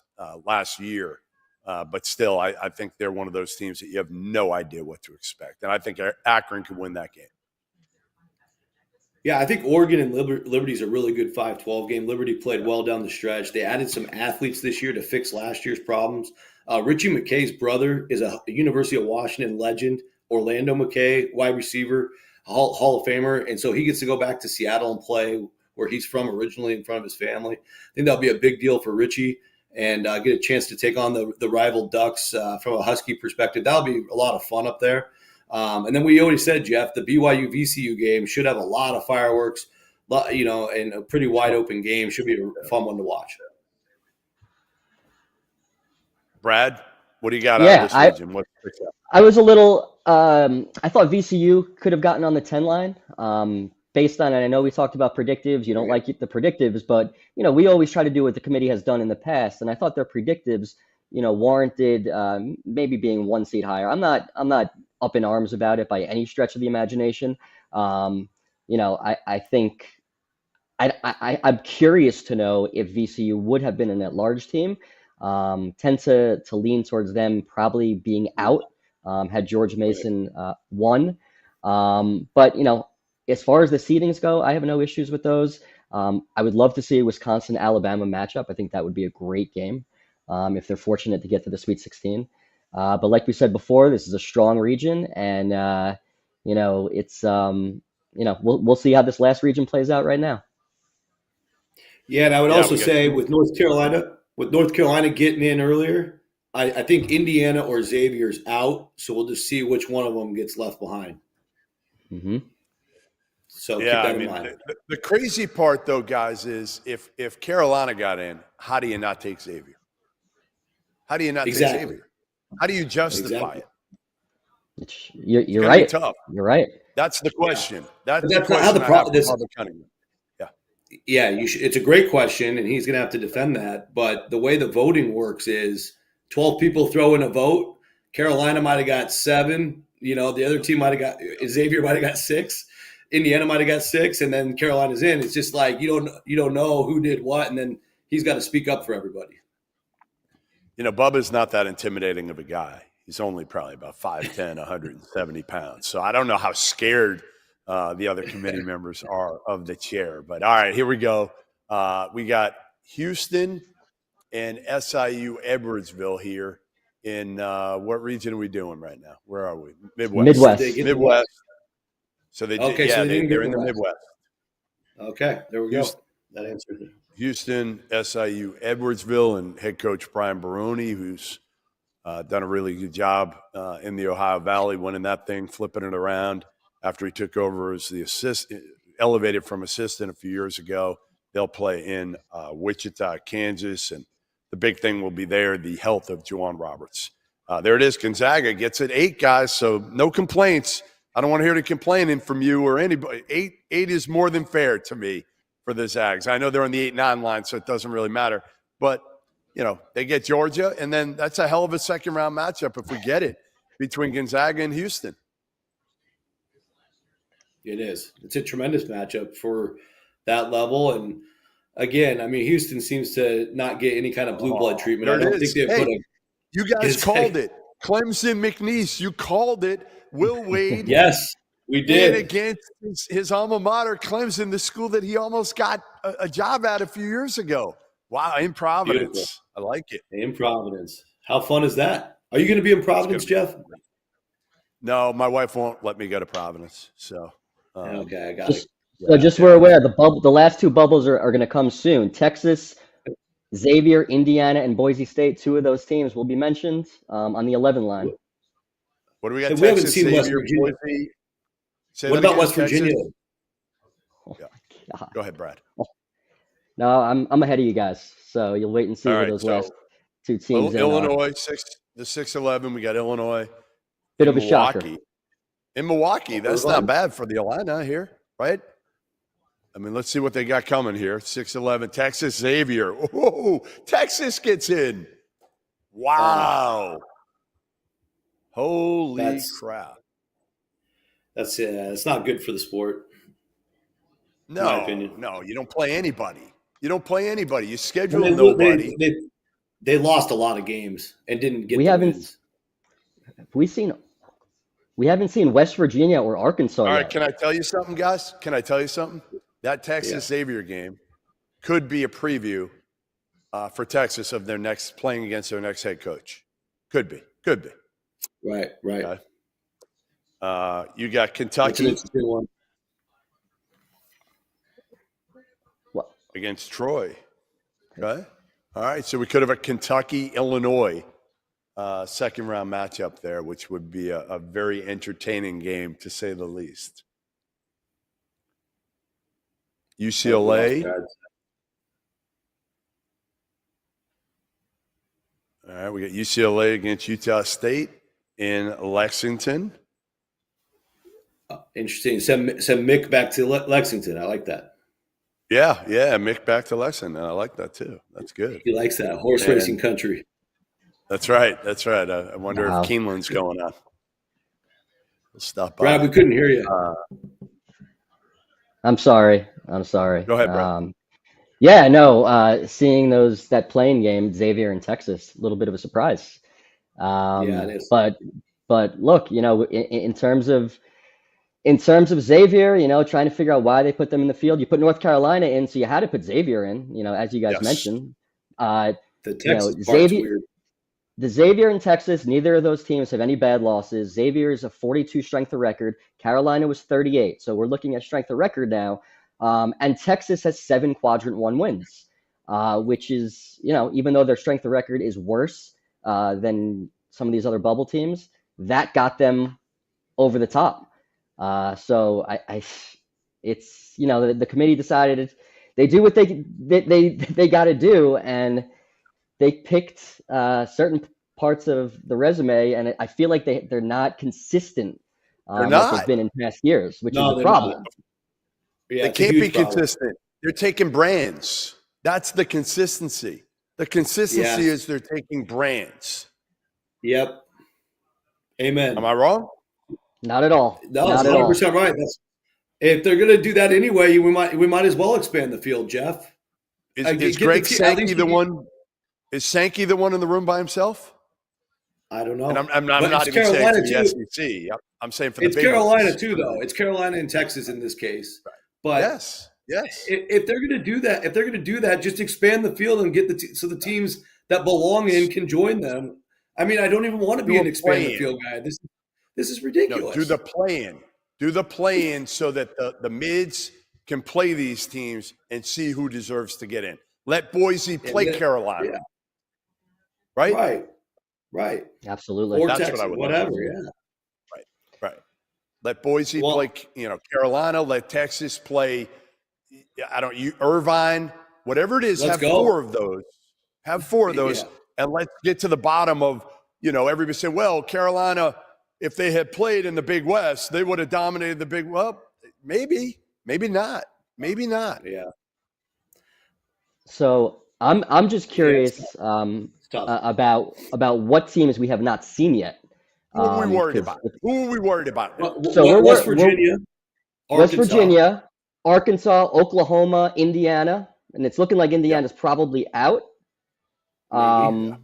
year. But still, I think they're one of those teams that you have no idea what to expect. And I think Akron can win that game. Yeah, I think Oregon and Liberty's a really good 5-12 game. Liberty played well down the stretch. They added some athletes this year to fix last year's problems. Richie McKay's brother is a University of Washington legend, Orlando McKay, wide receiver, Hall of Famer. And so he gets to go back to Seattle and play where he's from originally in front of his family. I think that'll be a big deal for Richie and get a chance to take on the rival Ducks from a Husky perspective. That'll be a lot of fun up there. And then we already said, Jeff, the BYU VCU game should have a lot of fireworks, and a pretty wide open game. Should be a fun one to watch. Brad, what do you got out of this region? I was a little I thought VCU could have gotten on the 10 line based on, and I know we talked about predictives. You don't like the predictives, but, we always try to do what the committee has done in the past. And I thought their predictives, warranted maybe being 1 seat higher. I'm not up in arms about it by any stretch of the imagination. I think I'm curious to know if VCU would have been an at-large team. Tend to lean towards them probably being out had George Mason won. But, as far as the seedings go, I have no issues with those. I would love to see a Wisconsin-Alabama matchup. I think that would be a great game if they're fortunate to get to the Sweet 16. But like we said before, this is a strong region, and it's we'll see how this last region plays out right now. Yeah, and I would also say with North Carolina getting in earlier, I think Indiana or Xavier's out, so we'll just see which one of them gets left behind. Mm-hmm. So keep that in mind. The crazy part, though, guys, is if Carolina got in, how do you not take Xavier? How do you not take Xavier? How do you justify it? You're right. Tough. You're right. That's the question. That's not how the problem. Yeah, it's a great question, and he's going to have to defend that. But the way the voting works is 12 people throw in a vote. Carolina might have got 7. The other team Xavier might have got 6. Indiana might have got 6, and then Carolina's in. It's just like you don't know who did what, and then he's got to speak up for everybody. Bubba's not that intimidating of a guy. He's only probably about 5'10", 170 pounds. So I don't know how scared the other committee members are of the chair. But all right, here we go. We got Houston and SIU Edwardsville here in what region are we doing right now? Where are we? Midwest. So they're in the Midwest. Okay, there we go. That answers it. Houston, SIU Edwardsville, and head coach Brian Baroni, who's done a really good job in the Ohio Valley, winning that thing, flipping it around after he took over as the elevated from assistant a few years ago. They'll play in Wichita, Kansas, and the big thing will be there, the health of Juwan Roberts. There it is. Gonzaga gets it 8, guys, so no complaints. I don't want to hear any complaining from you or anybody. 8 is more than fair to me for the Zags. I know they're on the 8-9 line, so it doesn't really matter. But, they get Georgia, and then that's a hell of a second-round matchup if we get it between Gonzaga and Houston. It is. It's a tremendous matchup for that level. And, again, Houston seems to not get any kind of blue blood treatment. I don't think they've put a – you guys called it. Clemson McNeese, you called it. Will Wade. Yes, we did. Against his alma mater, Clemson, the school that he almost got a job at a few years ago. Wow, in Providence. Beautiful. I like it. In Providence. How fun is that? Are you going to be in Providence, Jeff? No, my wife won't let me go to Providence. So okay, I got it. So just we're aware, the last 2 bubbles are going to come soon. Texas, Xavier, Indiana, and Boise State, 2 of those teams will be mentioned on the 11 line. What do we got? We haven't seen West Virginia. What about West Virginia? Oh, yeah. Go ahead, Brad. No, I'm ahead of you guys, so you'll wait and see where those last 2 teams are. Illinois, the 6-11. We got Illinois. Bit of a shocker. In Milwaukee, that's not bad for the Illini here, right? Let's see what they got coming here. 6-11, Texas, Xavier. Oh, Texas gets in. Wow. Holy crap. That's it's not good for the sport. No, in my opinion. No, you don't play anybody. You schedule nobody. They lost a lot of games and didn't get wins. We haven't seen West Virginia or Arkansas yet. All right, can I tell you something, guys? That Texas Xavier game could be a preview for Texas of their next playing against their next head coach. Could be. Right. Okay. You got Kentucky against Troy. Okay. All right. So we could have a Kentucky-Illinois second-round matchup there, which would be a very entertaining game, to say the least. UCLA. All right. We got UCLA against Utah State in Lexington. Interesting. Send Mick back to Lexington. I like that. Yeah, Mick back to Lexington. I like that too. That's good. He likes that horse racing country. That's right. I wonder if Keeneland's going on. We'll stop by. Brad, we couldn't hear you. I'm sorry. Go ahead, Brad. Seeing that playing game, Xavier in Texas, a little bit of a surprise. It is. But look, in terms of Xavier, trying to figure out why they put them in the field. You put North Carolina in, so you had to put Xavier in, as you guys mentioned. The Texas part's weird. The Xavier and Texas, neither of those teams have any bad losses. Xavier is a 42 strength of record. Carolina was 38. So we're looking at strength of record now. And Texas has 7 quadrant 1 wins, which is, even though their strength of record is worse than some of these other bubble teams, that got them over the top. So it's, the committee decided they do what they got to do. And they picked certain parts of the resume, and I feel like they're not consistent. They're not. Like they've been in past years, which is the problem. Yeah, they can't be consistent. They're taking brands. That's the consistency. The consistency is they're taking brands. Yep. Amen. Am I wrong? Not at all. No, that's 100% right. If they're going to do that anyway, we might as well expand the field, Jeff. Is Greg Sankey the one? Is Sankey the one in the room by himself? I don't know. And I'm not But even saying Carolina for the too. SEC. I'm saying for the It's big Carolina ones. too, though. It's Carolina and Texas in this case. But Yes. if they're going to do that, just expand the field and get so the teams that belong in can join them. I mean, I don't even want to be an expand the field guy. This is ridiculous. No, do the play-in. Do the play-in so that the mids can play these teams and see who deserves to get in. Let Boise play Carolina. Yeah. Right? Right. Absolutely. Or That's Texas, what I would whatever, like. yeah. Right. Let Boise play, Carolina. Let Texas play, Irvine. Whatever it is, Let's have go. 4 of those. Have 4 of those, and let's get to the bottom of, everybody said, well, Carolina, if they had played in the Big West, they would have dominated the Big. Well, maybe not. Yeah. So I'm just curious about what teams we have not seen yet. Who are we worried about? So West Virginia, West Virginia, Arkansas, Oklahoma, Indiana, and it's looking like Indiana's probably out. Maybe.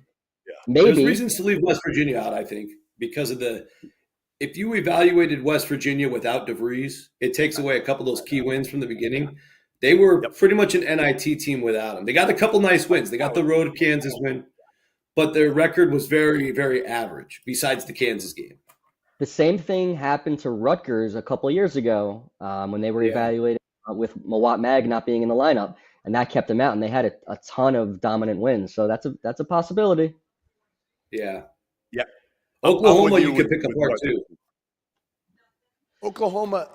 There's reasons to leave West Virginia out, I think, because of if you evaluated West Virginia without DeVries, it takes away a couple of those key wins from the beginning. They were pretty much an NIT team without him. They got a couple nice wins. They got the road Kansas win, but their record was very, very average besides the Kansas game. The same thing happened to Rutgers a couple of years ago when they were evaluated with Mawat Mag not being in the lineup, and that kept them out, and they had a ton of dominant wins. So that's a possibility. Yeah. Yeah. Oklahoma, you could pick apart too. Oklahoma,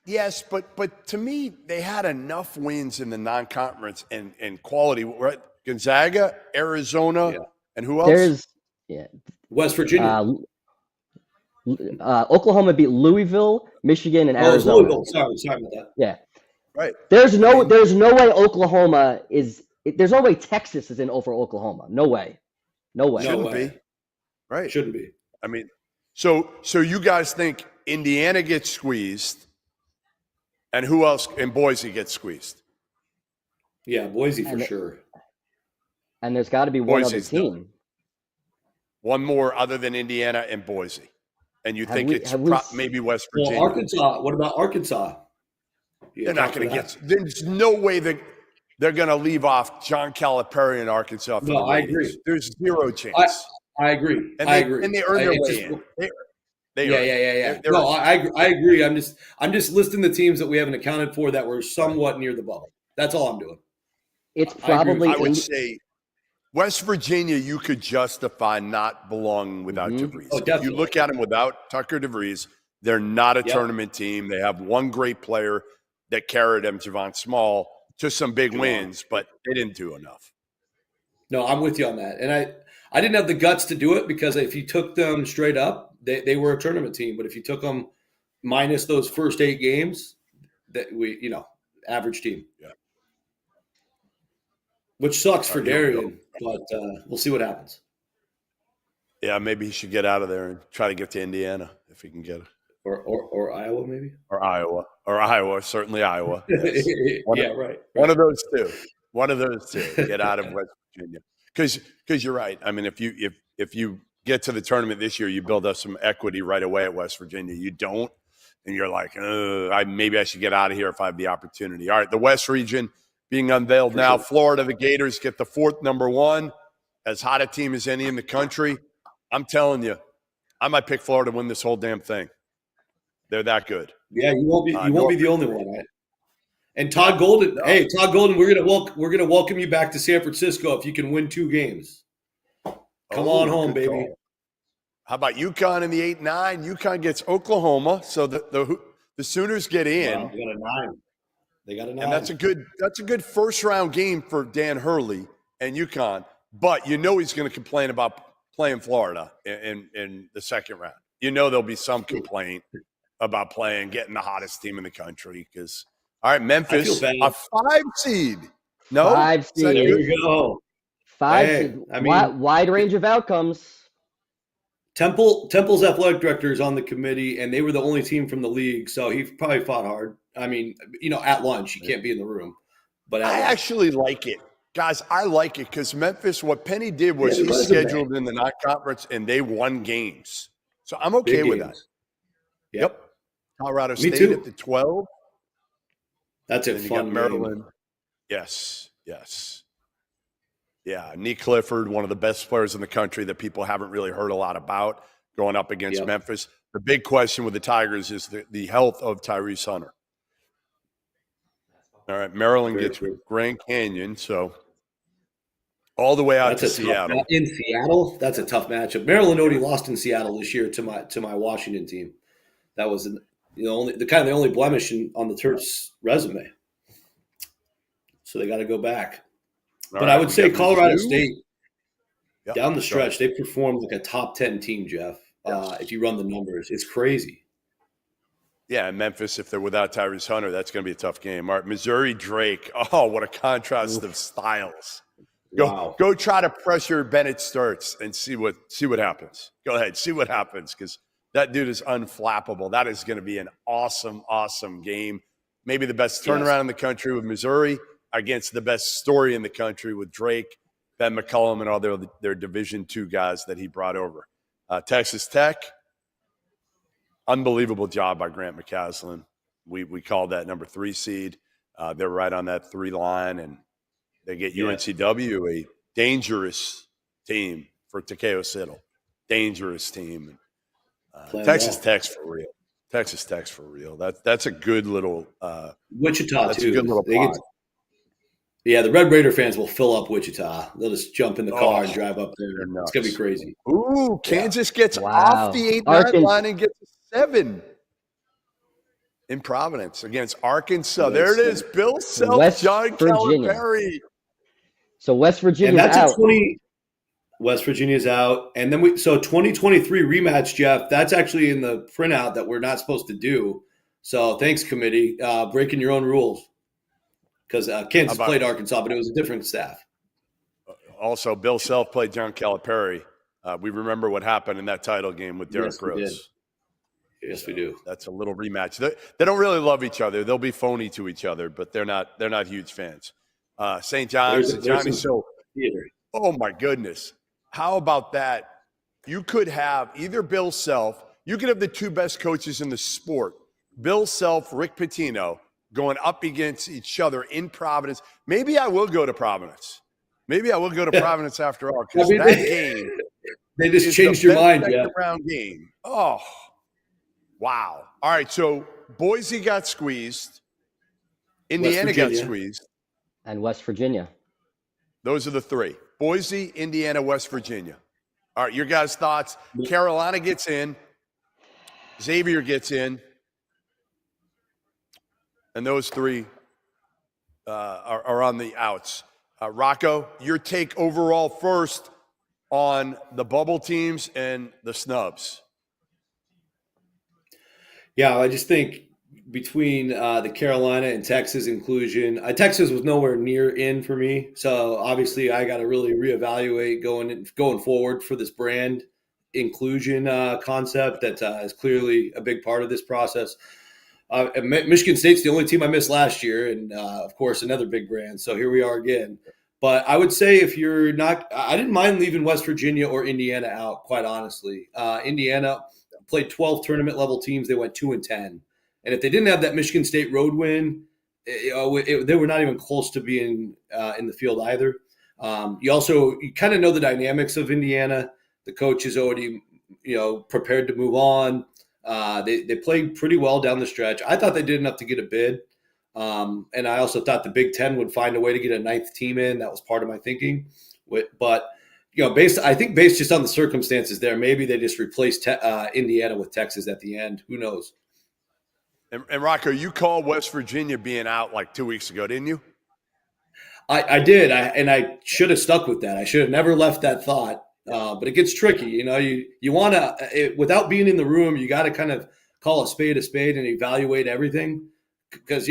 yes, but to me, they had enough wins in the non-conference and quality. Right? Gonzaga, Arizona, and who else? West Virginia. Oklahoma beat Louisville, Michigan, and Arizona. Louisville. Sorry about that. Yeah. Right. There's no way Oklahoma is. There's no way Texas is in over Oklahoma. No way. Shouldn't be. Right. Shouldn't be. I mean, so you guys think Indiana gets squeezed, and who else? And Boise gets squeezed. Yeah, Boise for sure. And there's got to be one other team. One more other than Indiana and Boise. And you think maybe West Virginia. Well, Arkansas. What about Arkansas? They're not going to get – there's no way they're going to leave off John Calipari in Arkansas. No, I agree. There's zero chance. I agree. And I agree. And they earn their way in. Yeah. No, I agree. I'm just listing the teams that we haven't accounted for that were somewhat near the bubble. That's all I'm doing. It's probably – I would say West Virginia, you could justify not belonging without DeVries. Oh, definitely. You look at them without Tucker DeVries, they're not a tournament team. They have one great player that carried them, Javon Small, to some big wins, but they didn't do enough. No, I'm with you on that. And I didn't have the guts to do it because if you took them straight up, they were a tournament team. But if you took them minus those first 8 games, average team. Yeah. Which sucks for Darian, but we'll see what happens. Yeah, maybe he should get out of there and try to get to Indiana if he can get it. Or Iowa, maybe? Or Iowa, certainly Iowa. Yes. Right. One of those two. Get out of West Virginia. Because you're right. I mean, if you get to the tournament this year, you build up some equity right away at West Virginia. You don't, and you're like, maybe I should get out of here if I have the opportunity. All right, the West Region being unveiled now. Sure. Florida, the Gators get the 4th number 1, as hot a team as any in the country. I'm telling you, I might pick Florida to win this whole damn thing. They're that good. Yeah, you won't be the only one, right? And Todd Golden, Todd Golden, we're gonna welcome you back to San Francisco if you can win 2 games. Come on home, baby. Call. How about UConn in the 8-9? UConn gets Oklahoma, so the Sooners get in. Wow, they got a 9. And that's a good first round game for Dan Hurley and UConn. But he's going to complain about playing Florida in the second round. There'll be some complaint about getting the hottest team in the country. Because all right, Memphis, a 5 seed. No, 5 seed. There you go. 5 seed. I mean, wide range of outcomes. Temple's athletic director is on the committee, and they were the only team from the league, so he probably fought hard. I mean, at lunch, you can't be in the room. But I actually like it. Guys, I like it because Memphis, what Penny did was he scheduled in the non-conference and they won games. So I'm okay with that. Yep. Colorado State at the 12. That's a fun Maryland. game. Yes. Yeah, Nick Clifford, one of the best players in the country that people haven't really heard a lot about, going up against Memphis. The big question with the Tigers is the health of Tyrese Hunter. All right, Maryland gets Grand Canyon, so all the way out to Seattle. In Seattle, that's a tough matchup. Maryland already lost in Seattle this year to my Washington team. That was the only blemish on the Terps resume. So they got to go back. But I would say Colorado State, down the stretch, they performed like a top 10 team, Jeff. If you run the numbers, it's crazy. Yeah, and Memphis, if they're without Tyrese Hunter, that's going to be a tough game. All right, Missouri Drake. Oh, what a contrast of styles. Go try to pressure Bennett Sturts and see what happens. Go ahead, see what happens, because that dude is unflappable. That is going to be an awesome, awesome game. Maybe the best turnaround in the country with Missouri against the best story in the country with Drake, Ben McCullum, and all their Division II guys that he brought over. Texas Tech, unbelievable job by Grant McCaslin. We called that number 3 seed. They're right on that 3 line, and they get UNCW, a dangerous team for Takeo Siddle. Dangerous team. Texas Tech's for real. Texas Tech's for real. That's a good little Wichita that's too. A good little pod. The Red Raider fans will fill up Wichita. They'll just jump in the car and drive up there. It's gonna be crazy. Ooh, Kansas gets off the 8-9 line and gets a 7 in Providence against Arkansas. There it is. Bill Self, John Calipari. So West Virginia's out. West Virginia's out. And then 2023 rematch, Jeff, that's actually in the printout that we're not supposed to do. So thanks, committee. Breaking your own rules. Because Kansas played Arkansas, but it was a different staff. Also, Bill Self played John Calipari. We remember what happened in that title game with Derrick Rose. Yes, we do. That's a little rematch. They don't really love each other. They'll be phony to each other, but they're not huge fans. St. John's and Johnny. So, oh my goodness, how about that? You could have either Bill Self. You could have the 2 best coaches in the sport, Bill Self, Rick Pitino, going up against each other in Providence. Maybe I will go to Providence. Providence after all, because that game. They just changed your mind, yeah. Round game. Oh, wow. All right, so Boise got squeezed. Indiana got squeezed. And West Virginia. Those are the 3. Boise, Indiana, West Virginia. All right, your guys' thoughts. Carolina gets in. Xavier gets in. And those 3 are on the outs. Rocco, your take overall first on the bubble teams and the snubs. Yeah, I just think between the Carolina and Texas inclusion, Texas was nowhere near in for me. So obviously I got to really reevaluate going forward for this brand inclusion concept that is clearly a big part of this process. Michigan State's the only team I missed last year, and of course another big brand. So here we are again. But I would say if you're not, I didn't mind leaving West Virginia or Indiana out, quite honestly. Indiana played 12 tournament level teams. They went 2-10, and if they didn't have that Michigan State road win, they were not even close to being in the field either. You kind of know the dynamics of Indiana. The coach is already prepared to move on. They played pretty well down the stretch. I thought they did enough to get a bid. And I also thought the Big Ten would find a way to get a 9th team in. That was part of my thinking. But, based just on the circumstances there, maybe they just replaced Indiana with Texas at the end. Who knows? And Rocco, you called West Virginia being out like 2 weeks ago, didn't you? I did. I should have stuck with that. I should have never left that thought. But it gets tricky. You want to, without being in the room, you got to kind of call a spade and evaluate everything, because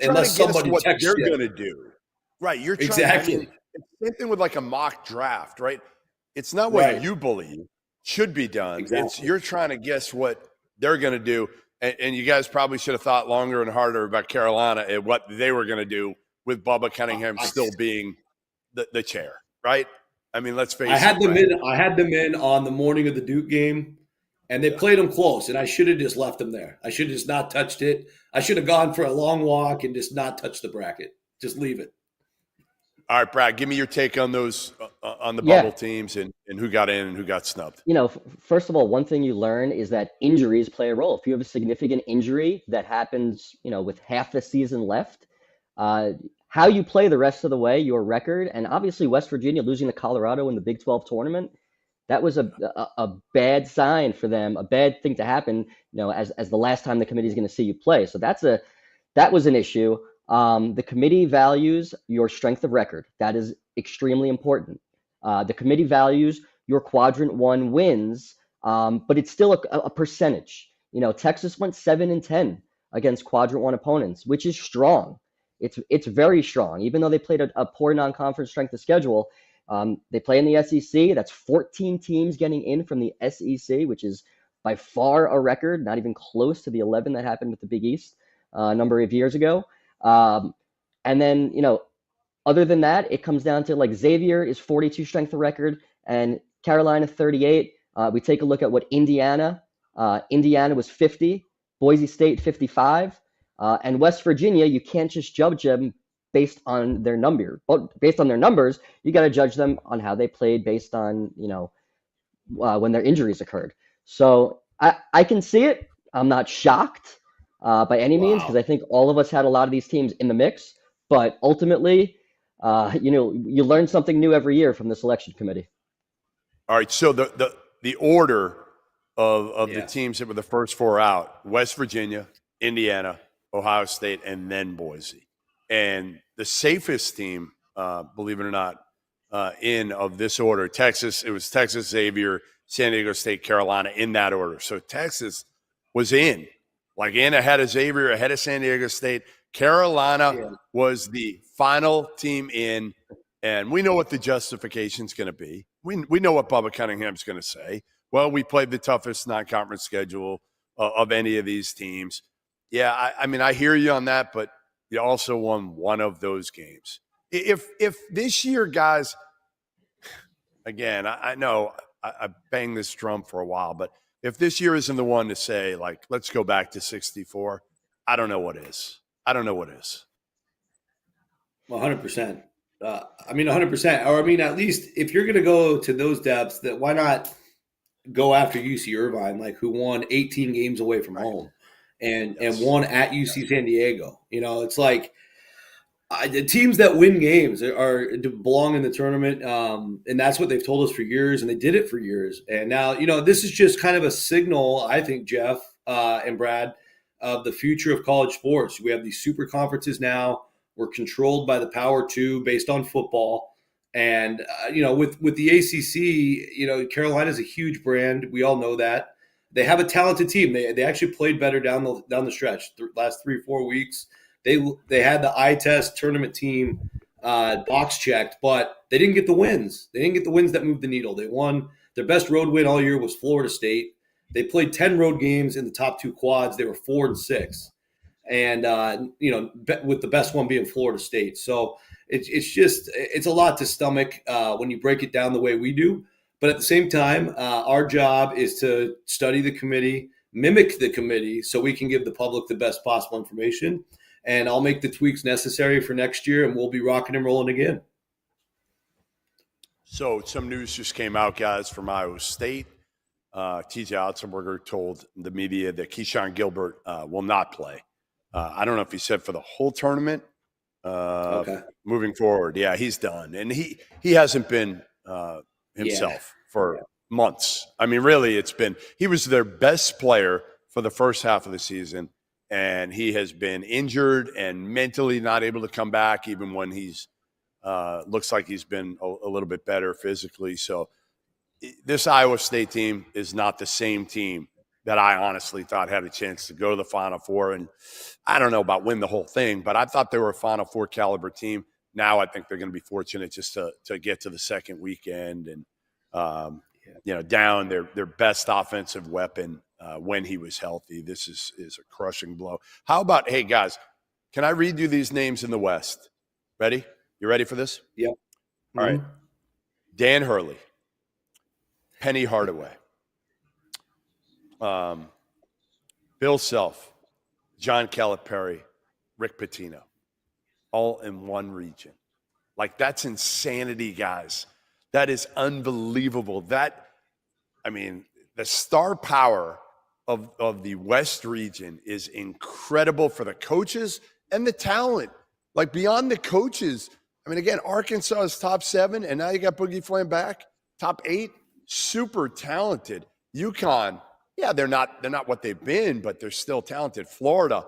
unless somebody what texts they're you. going to do, right? You're trying exactly. It's the same thing with like a mock draft, right? It's not what you believe should be done. Exactly. You're trying to guess what they're going to do, and you guys probably should have thought longer and harder about Carolina and what they were going to do with Bubba Cunningham still being the chair, right? I mean, let's face I had it. them Right? in. I had them in on the morning of the Duke game, and they played them close. And I should have just left them there. I should have just not touched it. I should have gone for a long walk and just not touch the bracket. Just leave it. All right, Brad, give me your take on those on the Yeah. bubble teams and who got in and who got snubbed. First of all, one thing you learn is that injuries play a role. If you have a significant injury that happens, with half the season left, how you play the rest of the way, your record, and obviously West Virginia losing to Colorado in the Big 12 tournament, that was a bad sign for them, a bad thing to happen, as the last time the committee is going to see you play. So that was an issue. The committee values your strength of record. That is extremely important. The committee values your quadrant 1 wins, but it's still a percentage. Texas went 7-10 against quadrant 1 opponents, which is strong. It's very strong. Even though they played a poor non-conference strength of schedule, they play in the SEC. That's 14 teams getting in from the SEC, which is by far a record, not even close to the 11 that happened with the Big East a number of years ago. And then, other than that, it comes down to like Xavier is 42 strength of record and Carolina 38. We take a look at what Indiana was 50, Boise State 55, and West Virginia. You can't just judge them based on their number, but based on their numbers, you got to judge them on how they played based on when their injuries occurred. So I can see it. I'm not shocked by any means, because I think all of us had a lot of these teams in the mix. But ultimately, you learn something new every year from the selection committee. All right, so the order of the teams that were the first 4 out: West Virginia, Indiana, Ohio State, and then Boise. And the safest team, believe it or not, in of this order, Texas. It was Texas, Xavier, San Diego State, Carolina, in that order. So Texas was in ahead of Xavier, ahead of San Diego State. Carolina was the final team in, and we know what the justification is going to be. We know what Bubba Cunningham's going to say. Well, we played the toughest non-conference schedule of any of these teams. Yeah, I mean, I hear you on that, but you also won one of those games. If this year, guys, again, I know I banged this drum for a while, but if this year isn't the one to say, like, let's go back to 64, I don't know what is. I don't know what is. 100%. 100%. Or, at least if you're going to go to those depths, that why not go after UC Irvine, who won 18 games away from home and won at UC San Diego. It's like the teams that win games belong in the tournament, and that's what they've told us for years, and they did it for years. And now, this is just kind of a signal, I think, Jeff and Brad, of the future of college sports. We have these super conferences now. We're controlled by the Power 2 based on football. And, with the ACC, Carolina's a huge brand. We all know that. They have a talented team. They actually played better down the stretch. The last 3-4 weeks, they had the eye test tournament team box checked, but they didn't get the wins. They didn't get the wins that moved the needle. They won. Their best road win all year was Florida State. They played 10 road games in the top 2 quads. They were 4-6, and with the best one being Florida State. So it's a lot to stomach when you break it down the way we do. But at the same time, our job is to study the committee, mimic the committee, so we can give the public the best possible information. And I'll make the tweaks necessary for next year, and we'll be rocking and rolling again. So some news just came out, guys, from Iowa State. TJ Otzelberger told the media that Keyshawn Gilbert will not play. I don't know if he said for the whole tournament. Moving forward, yeah, he's done. And he hasn't been himself for months. I mean, really, he was their best player for the first half of the season, and he has been injured and mentally not able to come back, even when he's looks like he's been a little bit better physically. So this Iowa State team is not the same team that I honestly thought had a chance to go to the Final Four. And I don't know about win the whole thing, but I thought they were a Final Four caliber team. Now I think they're going to be fortunate just to get to the second weekend and, down their best offensive weapon when he was healthy. This is a crushing blow. How about, hey, guys, can I read you these names in the West? Ready? You ready for this? Yep. All right. Dan Hurley, Penny Hardaway, Bill Self, John Calipari, Rick Pitino, all in one region. Like, that's insanity, guys. That is unbelievable. The star power of the West region is incredible for the coaches and the talent. Like, beyond the coaches, again, Arkansas is top 7, and now you got Boogie Flam back, top 8, super talented. UConn, yeah, they're not what they've been, but they're still talented. Florida,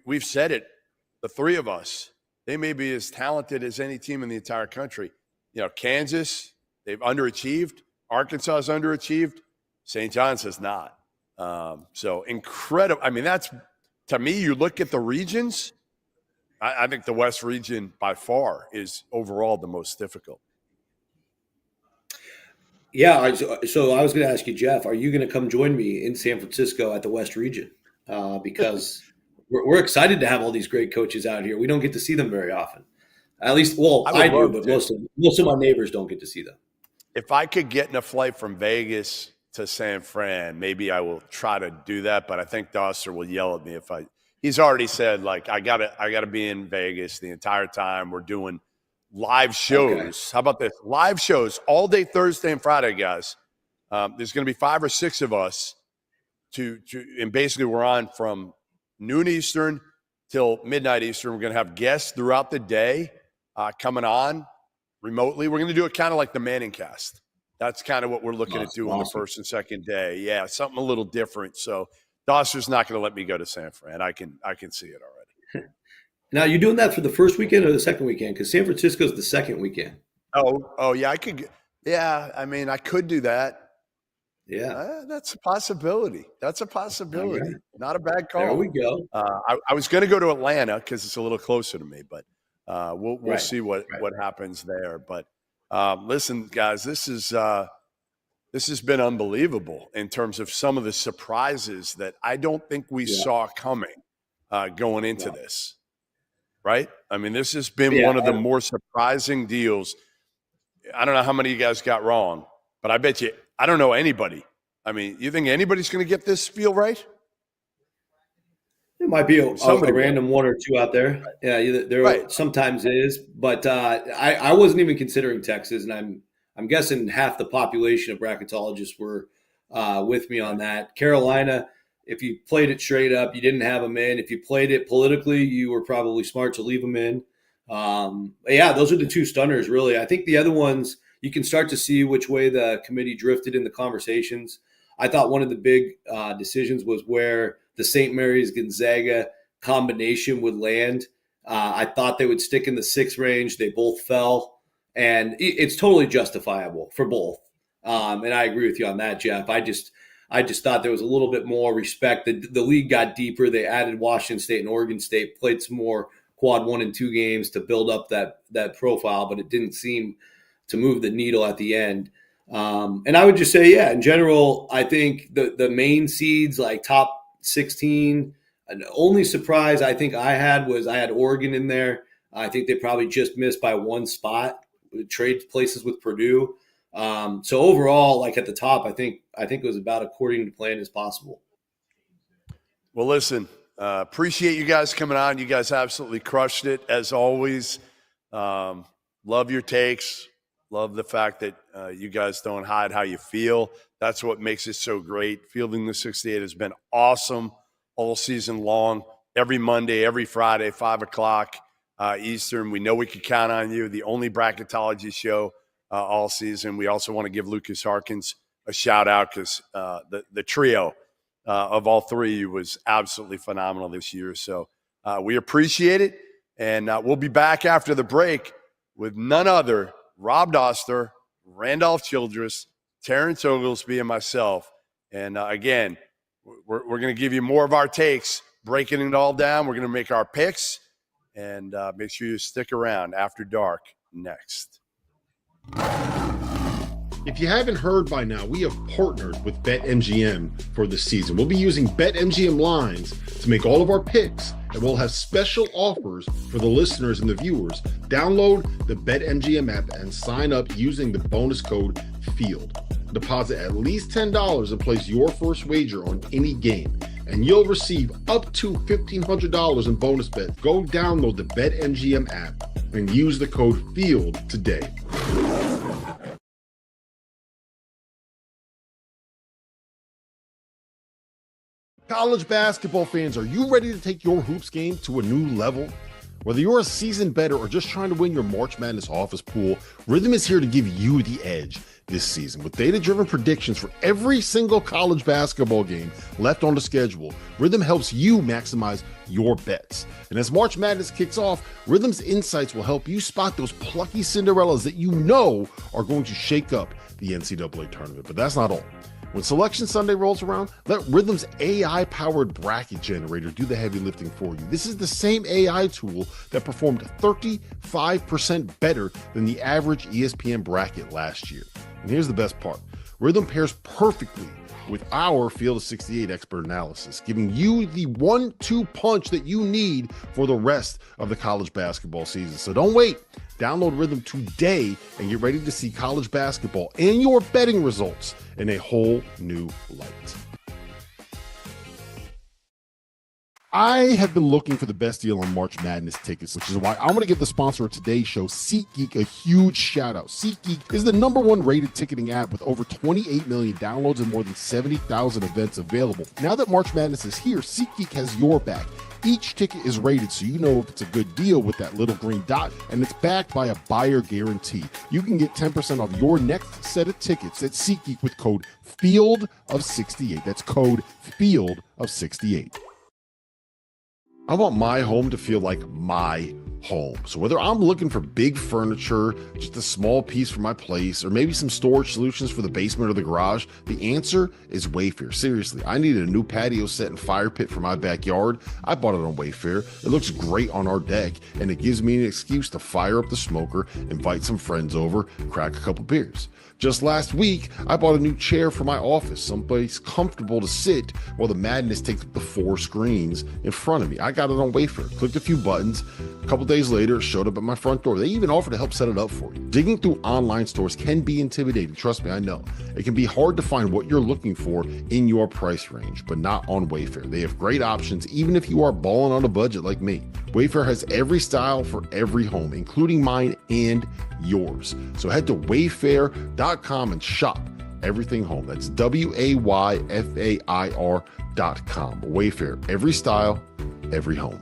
we've said it, the three of us, they may be as talented as any team in the entire country. Kansas, they've underachieved. Arkansas has underachieved. St. John's has not. So incredible. That's, to me, you look at the regions, I think the West region by far is overall the most difficult. Yeah, so I was going to ask you, Jeff, are you going to come join me in San Francisco at the West region? Because we're excited to have all these great coaches out here. We don't get to see them very often. At least, I do, but most of my neighbors don't get to see them. If I could get in a flight from Vegas to San Fran, maybe I will try to do that, but I think Doster will yell at me if he's already said, like, I gotta be in Vegas the entire time. We're doing live shows. Okay. How about this? Live shows all day Thursday and Friday, guys. There's going to be 5 or 6 of us and basically we're on from noon Eastern till midnight Eastern. We're going to have guests throughout the day coming on remotely. We're going to do it kind of like the Manning cast. That's kind of what we're looking at doing on the first and second day. Yeah, something a little different. So Doster's not going to let me go to San Fran. I can see it already. Now, you're doing that for the first weekend or the second weekend? Because San Francisco's the second weekend. Oh, yeah, I could. Yeah, I could do that. Yeah, that's a possibility. Okay. Not a bad call. There we go. I was going to go to Atlanta because it's a little closer to me, but we'll see what happens there. But listen, guys, this has been unbelievable in terms of some of the surprises that I don't think we saw coming going into this. Right? This has been one of the more surprising deals. I don't know how many of you guys got wrong, but I bet you, I don't know anybody. You think anybody's going to get this feel right? It might be a random one or two out there. Yeah, there sometimes is, but I wasn't even considering Texas, and I'm guessing half the population of bracketologists were with me on that. Carolina, if you played it straight up, you didn't have them in. If you played it politically, you were probably smart to leave them in. Those are the two stunners, really. I think the other ones, you can start to see which way the committee drifted in the conversations. I thought one of the big decisions was where the St. Mary's Gonzaga combination would land. I thought they would stick in the 6 range. They both fell, and it's totally justifiable for both. And I agree with you on that, Jeff. I just thought there was a little bit more respect. The league got deeper. They added Washington State and Oregon State, played some more quad 1 and 2 games to build up that profile, but it didn't seem to move the needle at the end. And I would just say, in general, I think the main seeds, like top 16, the only surprise I think I had was I had Oregon in there. I think they probably just missed by 1 spot, trade places with Purdue. So overall, like at the top, I think it was about according to plan as possible. Well, listen, appreciate you guys coming on. You guys absolutely crushed it as always. Love your takes. Love the fact that you guys don't hide how you feel. That's what makes it so great. Fielding the 68 has been awesome all season long. Every Monday, every Friday, 5 o'clock Eastern. We know we can count on you. The only bracketology show all season. We also want to give Lucas Harkins a shout out because the trio of all three was absolutely phenomenal this year. So we appreciate it. And we'll be back after the break with none other Rob Doster, Randolph Childress, Terrence Oglesby, and myself. And again, we're going to give you more of our takes, breaking it all down. We're going to make our picks, and make sure you stick around after dark next. If you haven't heard by now, we have partnered with BetMGM for the season. We'll be using BetMGM lines to make all of our picks, and we'll have special offers for the listeners and the viewers. Download the BetMGM app and sign up using the bonus code FIELD. Deposit at least $10 and place your first wager on any game, and you'll receive up to $1,500 in bonus bets. Go download the BetMGM app and use the code FIELD today. College basketball fans, are you ready to take your hoops game to a new level? Whether you're a seasoned bettor or just trying to win your March Madness office pool, Rhythm is here to give you the edge this season. With data-driven predictions for every single college basketball game left on the schedule, Rhythm helps you maximize your bets. And as March Madness kicks off, Rhythm's insights will help you spot those plucky Cinderellas that you know are going to shake up the NCAA tournament. But that's not all. When Selection Sunday rolls around, let Rhythm's AI-powered bracket generator do the heavy lifting for you. This is the same AI tool that performed 35% better than the average ESPN bracket last year. And here's the best part. Rhythm pairs perfectly with our Field of 68 expert analysis, giving you the 1-2 punch that you need for the rest of the college basketball season. So don't wait. Download Rhythm today and get ready to see college basketball and your betting results in a whole new light. I have been looking for the best deal on March Madness tickets, which is why I want to give the sponsor of today's show, SeatGeek, a huge shout out. SeatGeek is the #1 rated ticketing app with over 28 million downloads and more than 70,000 events available. Now that March Madness is here, SeatGeek has your back. Each ticket is rated so you know if it's a good deal with that little green dot, and it's backed by a buyer guarantee. You can get 10% off your next set of tickets at SeatGeek with code FIELD68. That's code FIELD68. I want my home to feel like my home. So whether I'm looking for big furniture, just a small piece for my place, or maybe some storage solutions for the basement or the garage, the answer is Wayfair. Seriously, I needed a new patio set and fire pit for my backyard. I bought it on Wayfair. It looks great on our deck, and it gives me an excuse to fire up the smoker, invite some friends over, crack a couple beers. Just last week, I bought a new chair for my office, someplace comfortable to sit while the madness takes up the 4 screens in front of me. I got it on Wayfair, clicked a few buttons. A couple days later, it showed up at my front door. They even offered to help set it up for you. Digging through online stores can be intimidating. Trust me, I know. It can be hard to find what you're looking for in your price range, but not on Wayfair. They have great options, even if you are balling on a budget like me. Wayfair has every style for every home, including mine and yours. So head to wayfair.com and shop everything home. That's WAYFAIR.com. Wayfair, every style, every home.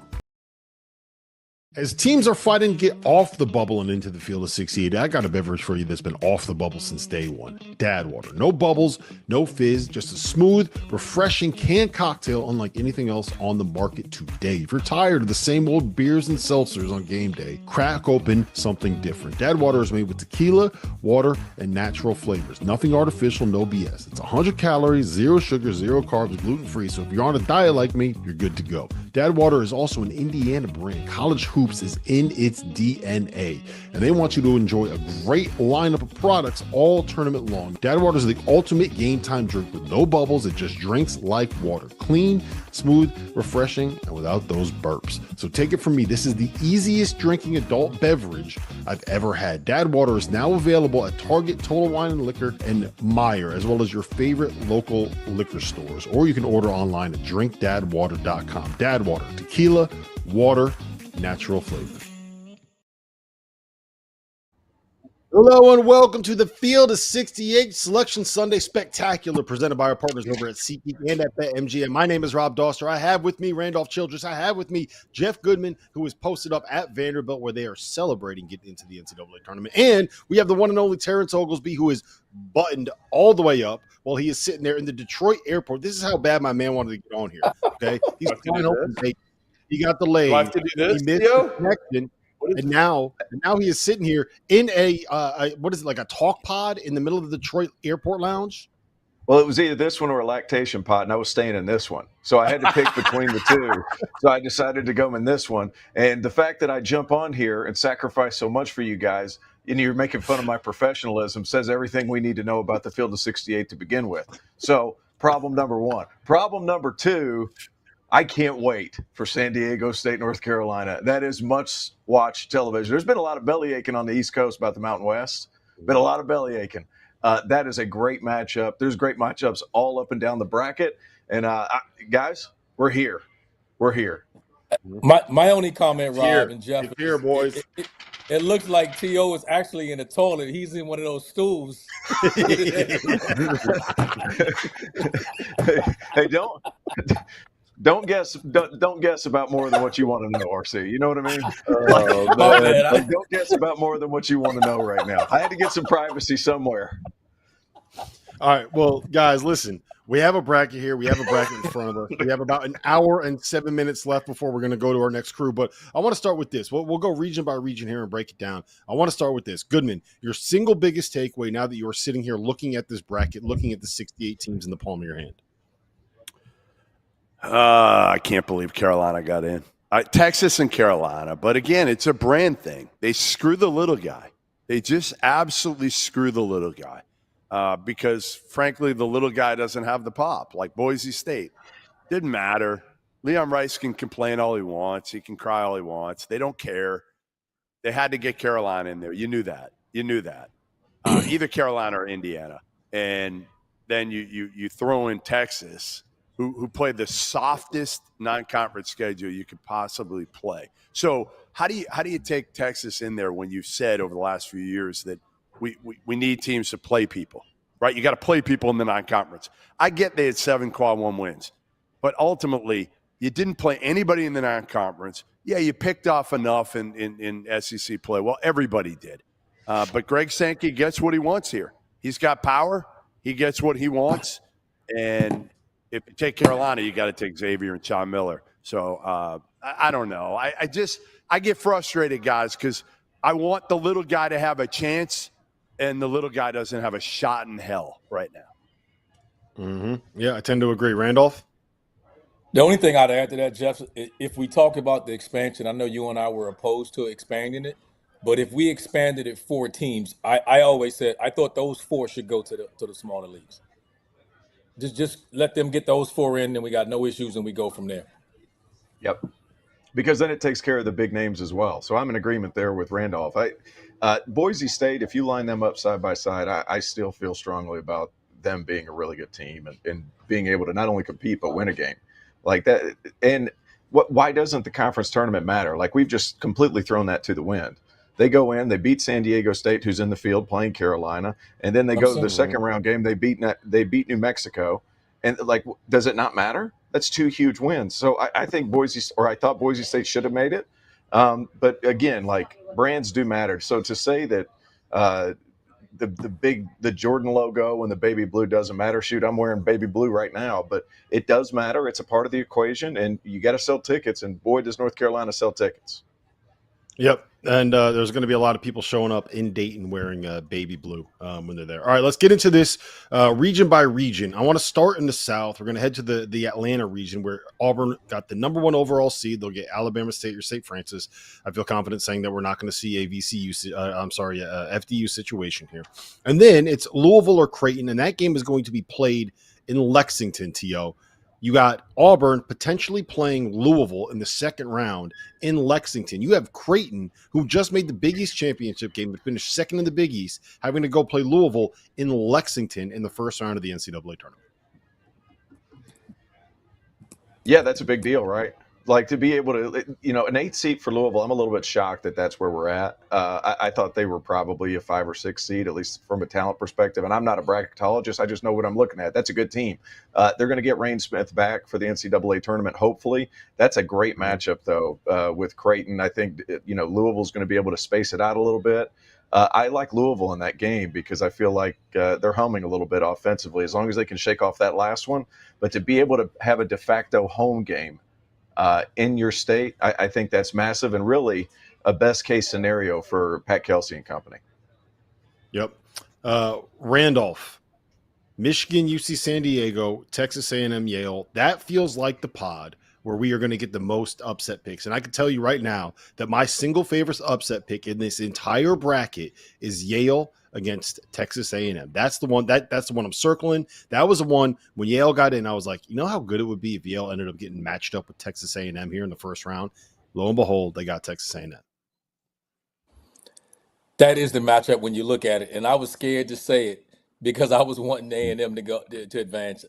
As teams are fighting to get off the bubble and into the Field of 68, I got a beverage for you that's been off the bubble since day one. Dad Water. No bubbles, no fizz, just a smooth, refreshing canned cocktail unlike anything else on the market today. If you're tired of the same old beers and seltzers on game day, crack open something different. Dad Water is made with tequila, water, and natural flavors. Nothing artificial, no BS. It's 100 calories, 0 sugar, 0 carbs, gluten-free, so if you're on a diet like me, you're good to go. Dad Water is also an Indiana brand. College Hoops is in its DNA, and they want you to enjoy a great lineup of products all tournament long. Dad Water is the ultimate game time drink with no bubbles. It just drinks like water. Clean, smooth, refreshing, and without those burps. So take it from me. This is the easiest drinking adult beverage I've ever had. Dad Water is now available at Target, Total Wine and Liquor, and Meijer, as well as your favorite local liquor stores. Or you can order online at drinkdadwater.com. Dad Water, tequila, water, natural flavor. Hello and welcome to the Field of 68 Selection Sunday Spectacular, presented by our partners over at SeatGeek and at BetMGM. My name is Rob Doster. I have with me Randolph Childress. I have with me Jeff Goodman, who is posted up at Vanderbilt, where they are celebrating getting into the NCAA tournament. And we have the one and only Terrence Oglesby, who is buttoned all the way up while he is sitting there in the Detroit airport. This is how bad my man wanted to get on here. Okay, he's flying home. He got delayed. Do I have to do this, he missed the connection. And now he is sitting here in a what is it, like a talk pod in the middle of the Detroit airport lounge? Well, it was either this one or a lactation pod, and I was staying in this one. So I had to pick between the two. So I decided to go in this one. And the fact that I jump on here and sacrifice so much for you guys, and you're making fun of my professionalism, says everything we need to know about the field of 68 to begin with. So problem number one. Problem number two, I can't wait for San Diego State, North Carolina. That is much-watched television. There's been a lot of belly aching on the East Coast about the Mountain West. Been a lot of belly aching. That is a great matchup. There's great matchups all up and down the bracket. And guys, we're here. We're here. My only comment, Rob and Jeff, It's here, boys. It looks like T.O. is actually in a toilet. He's in one of those stools. Hey, don't guess about more than what you want to know, RC. You know what I mean? Don't guess about more than what you want to know right now. I had to get some privacy somewhere. All right. Well, guys, listen. We have a bracket here. We have a bracket in front of us. We have about an hour and 7 minutes left before we're going to go to our next crew. But I want to start with this. We'll go region by region here and break it down. I want to start with this. Goodman, your single biggest takeaway now that you are sitting here looking at this bracket, looking at the 68 teams in the palm of your hand. I can't believe Carolina got in. Texas and Carolina. But again, it's a brand thing. They screw the little guy. They just absolutely screw the little guy. Because, frankly, the little guy doesn't have the pop, like Boise State. Didn't matter. Leon Rice can complain all he wants. He can cry all he wants. They don't care. They had to get Carolina in there. You knew that. Either Carolina or Indiana. And then you throw in Texas, who played the softest non-conference schedule you could possibly play. So how do you take Texas in there when you've said over the last few years that we need teams to play people, right? You got to play people in the non-conference. I get they had 7 quad 1 wins, but ultimately you didn't play anybody in the non-conference. Yeah, you picked off enough in SEC play. Well, everybody did. But Greg Sankey gets what he wants here. He's got power. He gets what he wants. And if you take Carolina, you got to take Xavier and Sean Miller. So I don't know. I get frustrated, guys, because I want the little guy to have a chance, and the little guy doesn't have a shot in hell right now. Mm-hmm. Yeah, I tend to agree. Randolph? The only thing I'd add to that, Jeff, if we talk about the expansion, I know you and I were opposed to expanding it, but if we expanded it 4 teams, I always said I thought those 4 should go to the smaller leagues. Just let them get those 4 in, and we got no issues, and we go from there. Yep. Because then it takes care of the big names as well. So I'm in agreement there with Randolph. Boise State, if you line them up side by side, I still feel strongly about them being a really good team and being able to not only compete but win a game like that. And why doesn't the conference tournament matter? Like, we've just completely thrown that to the wind. They go in, they beat San Diego State, who's in the field playing Carolina, and then they go to the second round game. They beat New Mexico, and like, does it not matter? That's 2 huge wins. So I think I thought Boise State should have made it. But again, like, brands do matter. So to say that the Jordan logo and the baby blue doesn't matter, shoot, I'm wearing baby blue right now, but it does matter. It's a part of the equation, and you got to sell tickets. And boy, does North Carolina sell tickets. Yep. And there's going to be a lot of people showing up in Dayton wearing baby blue when they're there. All right, let's get into this region by region. I want to start in the South. We're going to head to the Atlanta region, where Auburn got the number 1 overall seed. They'll get Alabama State or St. Francis. I feel confident saying that we're not going to see a FDU situation here. And then it's Louisville or Creighton, and that game is going to be played in Lexington, T.O. You got Auburn potentially playing Louisville in the second round in Lexington. You have Creighton, who just made the Big East championship game but finished second in the Big East, having to go play Louisville in Lexington in the first round of the NCAA tournament. Yeah, that's a big deal, right? Like, to be able to, an 8th seed for Louisville, I'm a little bit shocked that that's where we're at. I thought they were probably a 5 or 6 seed, at least from a talent perspective. And I'm not a bracketologist. I just know what I'm looking at. That's a good team. They're going to get Rain Smith back for the NCAA tournament, hopefully. That's a great matchup, though, with Creighton. I think, Louisville's going to be able to space it out a little bit. I like Louisville in that game because I feel like they're humming a little bit offensively, as long as they can shake off that last one. But to be able to have a de facto home game in your state, I think that's massive and really a best case scenario for Pat Kelsey and company. Yep. Randolph, Michigan, UC San Diego, Texas A&M, Yale. That feels like the pod where we are going to get the most upset picks. And I can tell you right now that my single favorite upset pick in this entire bracket is Yale against Texas A&M. That's the one that's the one I'm circling. That was the one when Yale got in. I was like, you know how good it would be if Yale ended up getting matched up with Texas A&M here in the first round. Lo and behold, they got Texas A&M. That is the matchup when you look at it, and I was scared to say it because I was wanting A&M to go to advance.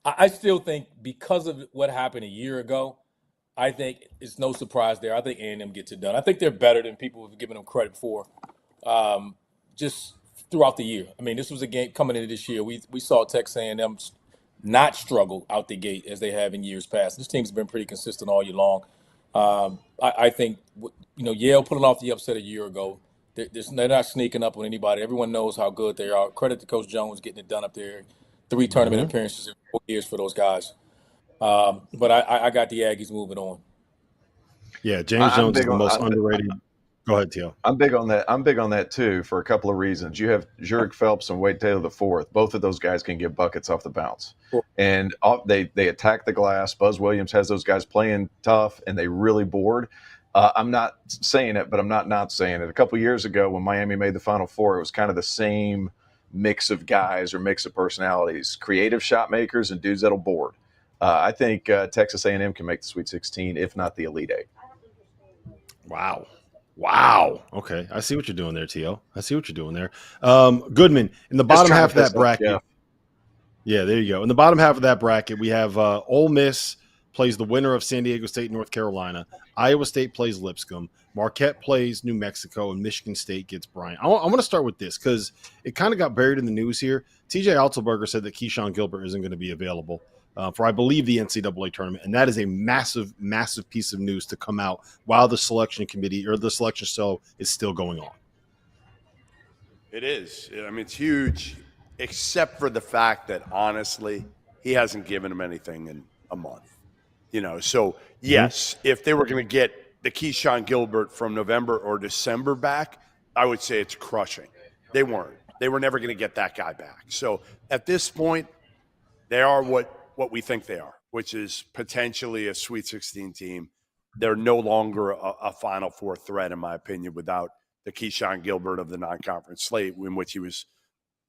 I still think because of what happened a year ago, I think it's no surprise there. I think A&M gets it done. I think they're better than people have given them credit for. Just throughout the year. I mean, this was a game coming into this year. We saw Texas A&M not struggle out the gate as they have in years past. This team's been pretty consistent all year long. I think Yale pulling off the upset a year ago. They're not sneaking up on anybody. Everyone knows how good they are. Credit to Coach Jones getting it done up there. 3 tournament appearances in 4 years for those guys. But I got the Aggies moving on. Yeah, James Jones is the most underrated. Go ahead, Teal. I'm big on that. I'm big on that too for a couple of reasons. You have Zurich Phelps and Wade Taylor IV. Both of those guys can get buckets off the bounce, and they attack the glass. Buzz Williams has those guys playing tough, and they really board. I'm not saying it, but I'm not saying it. A couple of years ago, when Miami made the Final Four, it was kind of the same mix of guys or mix of personalities: creative shot makers and dudes that'll board. I think Texas A&M can make the Sweet 16, if not the Elite Eight. Wow. Okay. I see what you're doing there, T.O. I see what you're doing there. Goodman, in the bottom half of that bracket. Yeah, there you go. In the bottom half of that bracket, we have Ole Miss plays the winner of San Diego State, North Carolina. Iowa State plays Lipscomb. Marquette plays New Mexico, and Michigan State gets Bryant. I want to start with this because it kind of got buried in the news here. TJ Altenberger said that Keyshawn Gilbert isn't going to be available for, I believe, the NCAA tournament. And that is a massive, massive piece of news to come out while the selection committee or the selection show is still going on. It is. I mean, it's huge, except for the fact that, honestly, he hasn't given him anything in a month. So, yes, if they were going to get the Keyshawn Gilbert from November or December back, I would say it's crushing. They weren't. They were never going to get that guy back. So, at this point, they are what we think they are, which is potentially a Sweet 16 team. They're no longer a Final Four threat, in my opinion, without the Keyshawn Gilbert of the non-conference slate, in which he was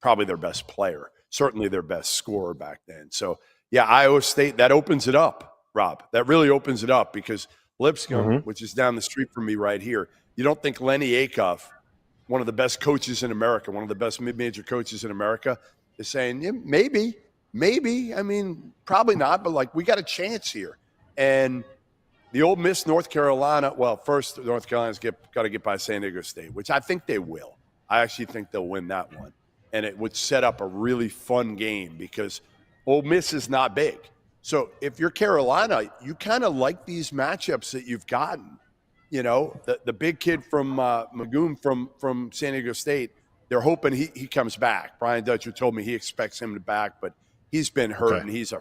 probably their best player, certainly their best scorer back then. So, yeah, Iowa State, that opens it up, Rob. That really opens it up because Lipscomb, which is down the street from me right here, you don't think Lenny Akoff, one of the best coaches in America, one of the best mid-major coaches in America, is saying, yeah, maybe. I mean, probably not, but we got a chance here. And the Ole Miss, North Carolina, well, first North Carolina's got to get by San Diego State, which I think they will. I actually think they'll win that one. And it would set up a really fun game because Ole Miss is not big. So if you're Carolina, you kind of like these matchups that you've gotten. The big kid from Magoon from San Diego State, they're hoping he comes back. Brian Dutcher told me he expects him to back, but he's been hurt, and he's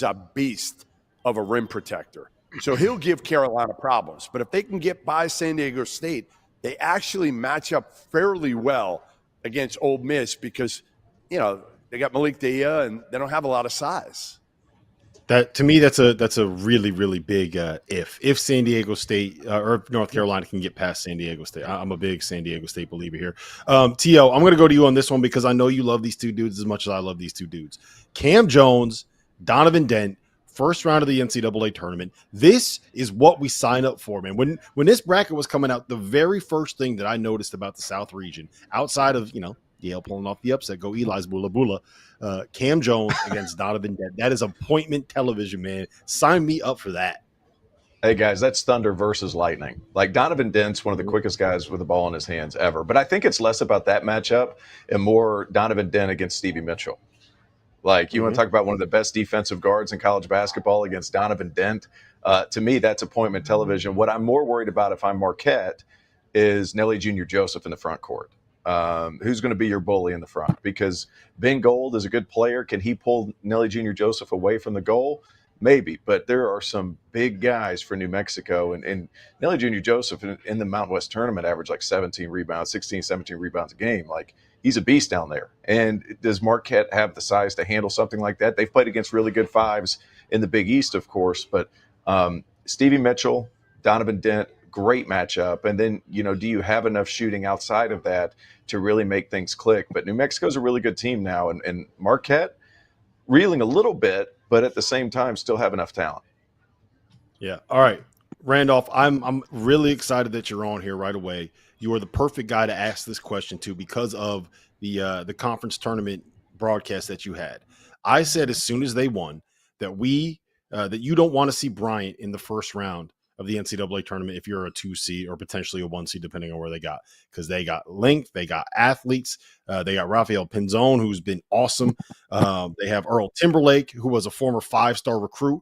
a beast of a rim protector. So he'll give Carolina problems. But if they can get by San Diego State, they actually match up fairly well against Ole Miss because, they got Malik Dia, and they don't have a lot of size. That to me, that's a really, really big if San Diego State or North Carolina can get past San Diego State. I'm a big San Diego State believer here. T.O., I'm going to go to you on this one because I know you love these two dudes as much as I love these two dudes. Cam Jones, Donovan Dent, first round of the NCAA tournament. This is what we sign up for, man. When this bracket was coming out, the very first thing that I noticed about the South region, outside of Yale pulling off the upset, go Eli's bula bula. Cam Jones against Donovan Dent. That is appointment television, man. Sign me up for that. Hey, guys, that's thunder versus lightning. Donovan Dent's one of the quickest guys with the ball in his hands ever. But I think it's less about that matchup and more Donovan Dent against Stevie Mitchell. You want to talk about one of the best defensive guards in college basketball against Donovan Dent. To me, that's appointment television. What I'm more worried about if I'm Marquette is Nelly Jr. Joseph in the front court. Who's going to be your bully in the front? Because Ben Gold is a good player. Can he pull Nelly Jr. Joseph away from the goal? Maybe, but there are some big guys for New Mexico. And Nelly Jr. Joseph in the Mountain West tournament averaged 17 rebounds, 16, 17 rebounds a game. He's a beast down there. And does Marquette have the size to handle something like that? They've played against really good fives in the Big East, of course. But Stevie Mitchell, Donovan Dent, great matchup. And then, do you have enough shooting outside of that to really make things click? But New Mexico's a really good team now, and Marquette reeling a little bit, but at the same time still have enough talent. Yeah. All right, Randolph, I'm really excited that you're on here right away. You are the perfect guy to ask this question to because of the conference tournament broadcast that you had. I said as soon as they won that that you don't want to see Bryant in the first round of the NCAA tournament if you're a 2 seed or potentially a 1 seed, depending on where they got, because they got length, they got athletes, they got Rafael Pinzon, who's been awesome. They have Earl Timberlake, who was a former 5-star recruit.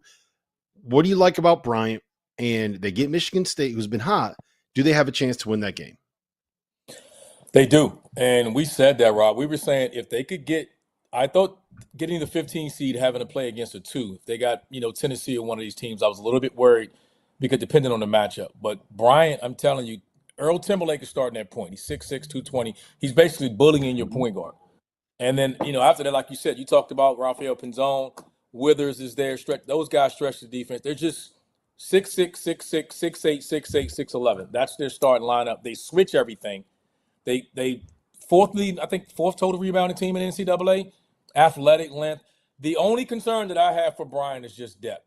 What do you like about Bryant? And they get Michigan State, who's been hot. Do they have a chance to win that game? They do. And we said that, Rob. We were saying if they could I thought getting the 15 seed, having to play against a 2, if they got, Tennessee or one of these teams, I was a little bit worried because depending on the matchup. But Bryant, I'm telling you, Earl Timberlake is starting that point. He's 6'6", 220. He's basically bullying your point guard. And then, after that, like you said, you talked about Rafael Pinzon, Withers is there. Those guys stretch the defense. They're just 6'6", 6'6", 6'8", 6'8", 6'11". That's their starting lineup. They switch everything. They fourth total rebounding team in NCAA, athletic length. The only concern that I have for Bryant is just depth.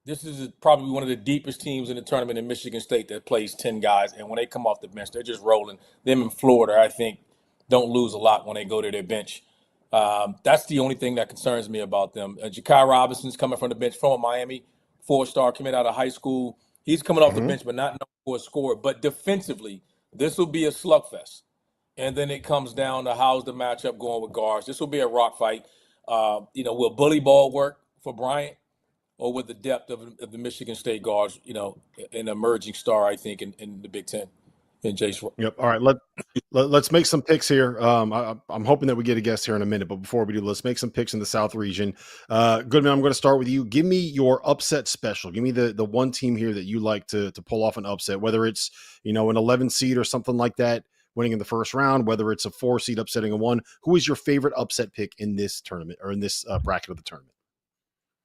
This is probably one of the deepest teams in the tournament in Michigan State that plays 10 guys, and when they come off the bench, they're just rolling. Them in Florida, I think, don't lose a lot when they go to their bench. That's the only thing that concerns me about them. Ja'Kai Robinson's coming from the bench from Miami, 4-star, coming out of high school. He's coming off the bench, but not known for a scorer. But defensively, this will be a slugfest. And then it comes down to how's the matchup going with guards. This will be a rock fight. Will bully ball work for Bryant, or with the depth of the Michigan State guards, an emerging star, I think, in the Big Ten. And Jace. Yep. All right. Let's make some picks here. I'm hoping that we get a guest here in a minute, but before we do, let's make some picks in the South region. Goodman, I'm going to start with you. Give me your upset special. Give me the one team here that you like to pull off an upset, whether it's, an 11 seed or something like that, winning in the first round, whether it's a 4 seed upsetting a 1. Who is your favorite upset pick in this tournament or in this bracket of the tournament?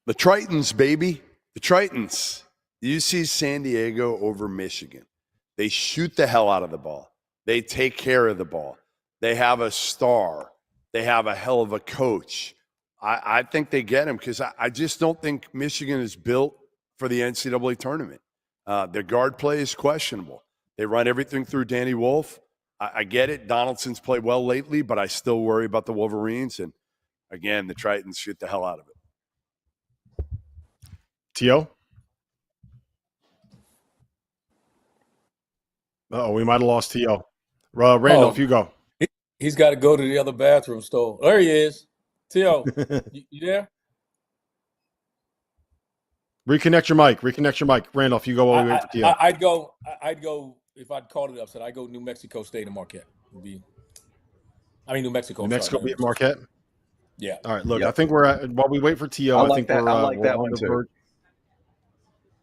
The Tritons, baby. The Tritons. UC San Diego over Michigan. They shoot the hell out of the ball. They take care of the ball. They have a star. They have a hell of a coach. I think they get him because I just don't think Michigan is built for the NCAA tournament. Their guard play is questionable. They run everything through Danny Wolf. I get it. Donaldson's played well lately, but I still worry about the Wolverines. And, again, the Tritons shoot the hell out of it. T.O.? Oh, we might have lost T.O. Randolph, you go. He's got to go to the other bathroom stall. There he is. T.O., you there? Reconnect your mic. Randolph, you go while we wait for T.O. I'd go, if I'd called it upset, I'd go New Mexico State and Marquette. New Mexico. New Mexico beat Marquette? Yeah. All right, look, I think while we wait for T.O., I like that one too.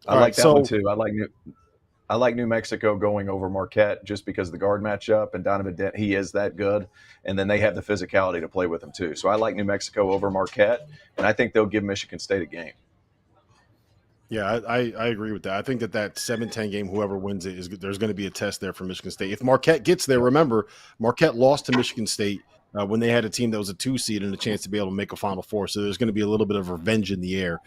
I like that one too. I like New Mexico going over Marquette just because of the guard matchup and Donovan Dent, he is that good. And then they have the physicality to play with him too. So I like New Mexico over Marquette, and I think they'll give Michigan State a game. Yeah, I agree with that. I think that 7-10 game, whoever wins it, there's going to be a test there for Michigan State. If Marquette gets there, remember, Marquette lost to Michigan State when they had a team that was a 2 seed and a chance to be able to make a Final Four. So there's going to be a little bit of revenge in the air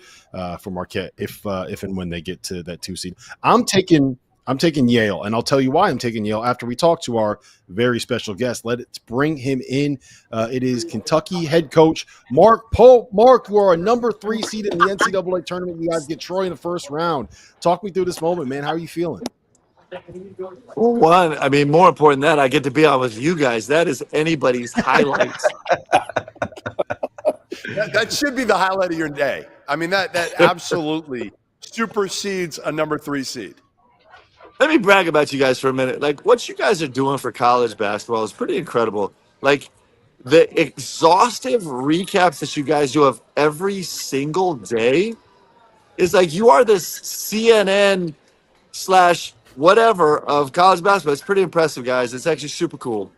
for Marquette if and when they get to that 2 seed. I'm taking Yale, and I'll tell you why I'm taking Yale after we talk to our very special guest. Let's bring him in. It is Kentucky head coach Mark Pope. Mark, you are a number 3 seed in the NCAA tournament. You guys get Troy in the first round. Talk me through this moment, man. How are you feeling? Well, one, more important than that, I get to be on with you guys. That is anybody's highlight. That should be the highlight of your day. That absolutely supersedes a number 3 seed. Let me brag about you guys for a minute. Like, what you guys are doing for college basketball is pretty incredible. Like, the exhaustive recaps that you guys do of every single day is like you are this CNN / whatever of college basketball. It's pretty impressive, guys. It's actually super cool.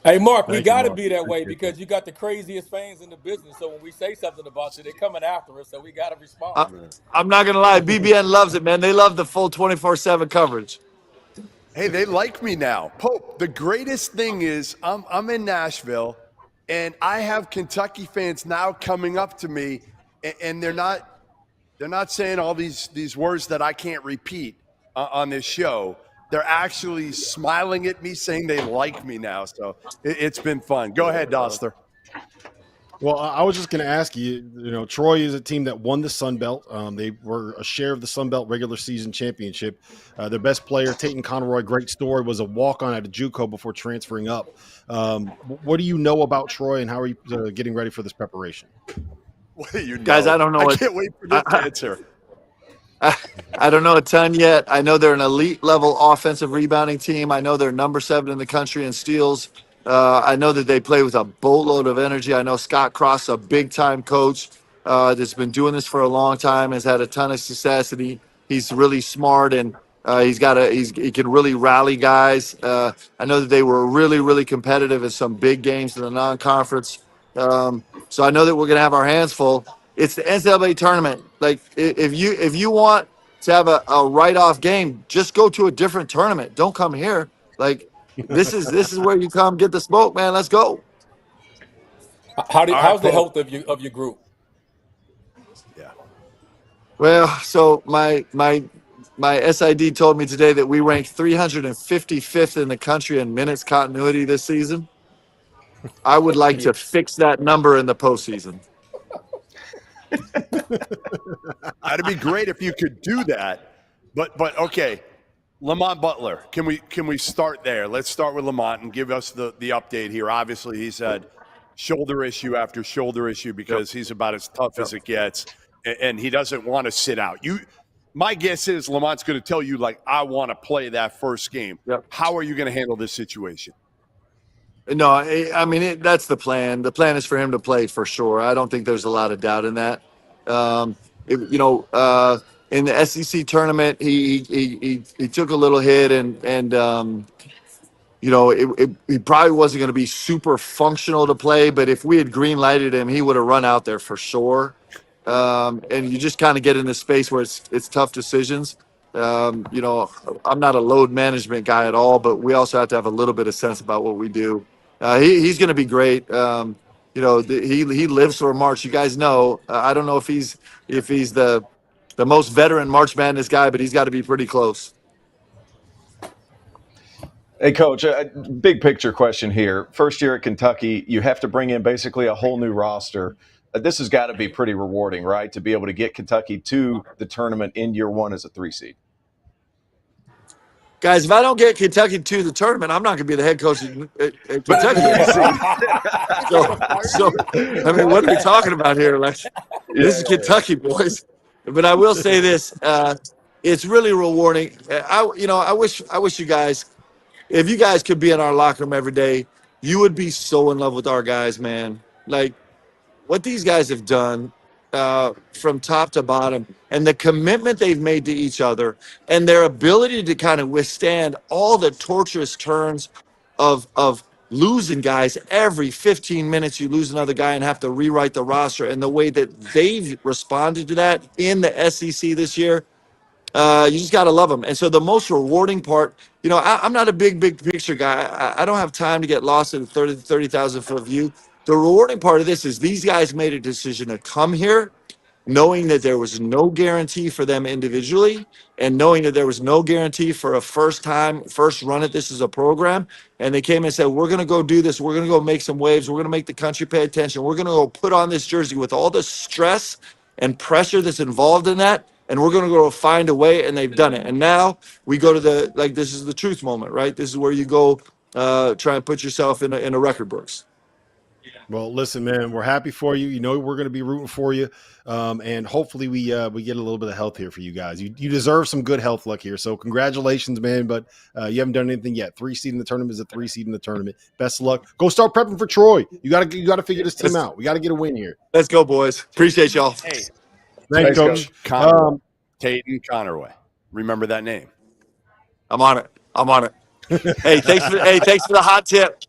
Hey, Mark, we Thank you, got to Mark. be that way Appreciate because that. you got the craziest fans in the business. So when we say something about you, they're coming after us. So we got to respond. I, I'm not gonna lie, BBN loves it, man. They love the full 24/7 coverage. Hey, they like me now. Pope, the greatest thing is I'm in Nashville and I have Kentucky fans now coming up to me and they're not saying all these words that I can't repeat on this show. They're actually smiling at me saying they like me now. So it's been fun. Go ahead, Doster. Well, I was just going to ask you, Troy is a team that won the Sun Belt. They were a share of the Sun Belt regular season championship. Their best player, Tayton Conroy, great story, was a walk-on at a JUCO before transferring up. What do you know about Troy, and how are you getting ready for this preparation? What do you know? Guys, I don't know. I can't wait for this answer. I don't know a ton yet. I know they're an elite level offensive rebounding team. I know they're number 7 in the country in steals. I know that they play with a boatload of energy. I know Scott Cross, a big time coach that's been doing this for a long time, has had a ton of success, and he's really smart, and he can really rally guys. I know that they were really, really competitive in some big games in the non-conference. So I know that we're going to have our hands full. It's the NCAA tournament. Like if you want to have a write-off game, just go to a different tournament. Don't come here. Like this is where you come get the smoke, man. Let's go. How's the health of your group? Yeah. Well, so my SID told me today that we ranked 355th in the country in minutes continuity this season. I would like to fix that number in the postseason. That'd be great if you could do that. But okay, Lamont Butler, can we start there? Let's start with Lamont and give us the update here. Obviously, he's had shoulder issue after shoulder issue because he's about as tough as it gets, and he doesn't want to sit out. My guess is Lamont's going to tell you, like, I want to play that first game. Yep. How are you going to handle this situation? No, I mean that's the plan. The plan is for him to play for sure. I don't think there's a lot of doubt in that. In the SEC tournament, he took a little hit, and he probably wasn't going to be super functional to play. But if we had green lighted him, he would have run out there for sure. And you just kind of get in this space where it's tough decisions. I'm not a load management guy at all, but we also have to have a little bit of sense about what we do. He's going to be great. He lives for March. You guys know. I don't know if he's the most veteran March Madness guy, but he's got to be pretty close. Hey, Coach, a big picture question here. First year at Kentucky, you have to bring in basically a whole new roster. This has got to be pretty rewarding, right, to be able to get Kentucky to the tournament in year 1 as a 3 seed. Guys, if I don't get Kentucky to the tournament, I'm not going to be the head coach at Kentucky. so, I mean, what are we talking about here? Like, this is Kentucky, boys. But I will say this: it's really rewarding. I wish you guys, if you guys could be in our locker room every day, you would be so in love with our guys, man. Like what these guys have done. From top to bottom, and the commitment they've made to each other, and their ability to kind of withstand all the torturous turns of losing guys every 15 minutes. You lose another guy and have to rewrite the roster, and the way that they've responded to that in the SEC this year, you just got to love them. And so the most rewarding part, I'm not a big picture guy. I don't have time to get lost in a 30,000 foot view. The rewarding part of this is these guys made a decision to come here knowing that there was no guarantee for them individually and knowing that there was no guarantee for a first run at this as a program. And they came and said, we're going to go do this. We're going to go make some waves. We're going to make the country pay attention. We're going to go put on this jersey with all the stress and pressure that's involved in that. And we're going to go find a way. And they've done it. And now we go to this is the truth moment, right? This is where you go try and put yourself in a record books. Well, listen, man, we're happy for you. We're going to be rooting for you. And hopefully we get a little bit of health here for you guys. You deserve some good health luck here. So congratulations, man. But you haven't done anything yet. 3 seed in the tournament is a 3 seed in the tournament. Best of luck. Go start prepping for Troy. You got to figure this team out. We got to get a win here. Let's go, boys. Appreciate y'all. Hey, thanks, Coach. Tayton Conroy. Remember that name. I'm on it. Hey, thanks for the hot tip.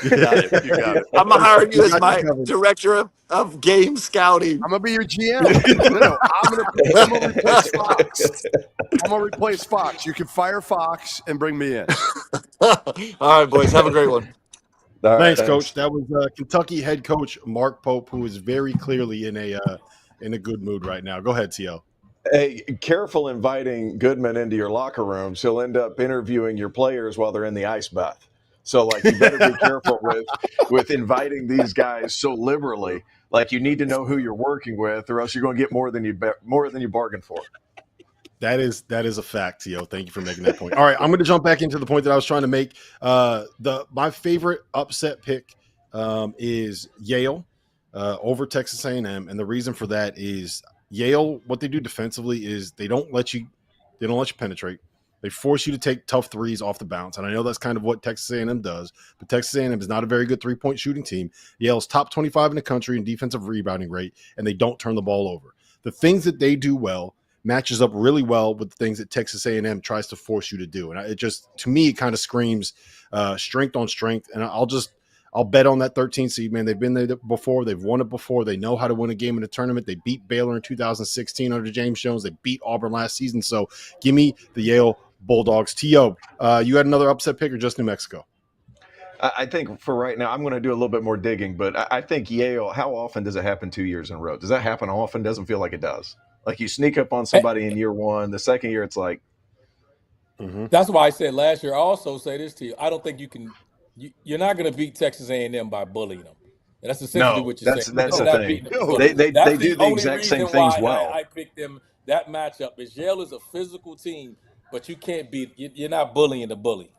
Got it. You got it. I'm gonna hire you as got my you covered. director of game scouting. I'm gonna be your GM. No, I'm gonna replace Fox. I'm gonna replace Fox. You can fire Fox and bring me in. All right, boys, have a great one. All right, Thanks, Coach. That was Kentucky head coach Mark Pope, who is very clearly in a good mood right now. Go ahead, T.O. Hey, careful inviting Goodman into your locker rooms. He'll end up interviewing your players while they're in the ice bath. So, like, you better be careful with inviting these guys so liberally. Like, you need to know who you're working with, or else you're going to get more than you bargained for. That is a fact, T.O. Thank you for making that point. All right, I'm going to jump back into the point that I was trying to make. My favorite upset pick is Yale over Texas A&M, and the reason for that is Yale. What they do defensively is they don't let you penetrate. They force you to take tough threes off the bounce, and I know that's kind of what Texas A&M does. But Texas A&M is not a very good three-point shooting team. Yale's top 25 in the country in defensive rebounding rate, and they don't turn the ball over. The things that they do well matches up really well with the things that Texas A&M tries to force you to do. And it just, to me, it kind of screams strength on strength. And I'll bet on that 13 seed, man. They've been there before. They've won it before. They know how to win a game in a tournament. They beat Baylor in 2016 under James Jones. They beat Auburn last season. So give me the Yale Bulldogs. T.O., you had another upset pick or just New Mexico? I think for right now, I'm going to do a little bit more digging, but I think Yale, how often does it happen 2 years in a row? Does that happen often? Doesn't feel like it does. Like, you sneak up on somebody in year one, the second year it's like. That's why I said last year. I also say this to you. I don't think you're not going to beat Texas A&M by bullying them. And that's essentially what you're saying. That's the thing. They do the exact same things well. I picked them. That matchup is Yale is a physical team, but you can't beat. You're not bullying the bully.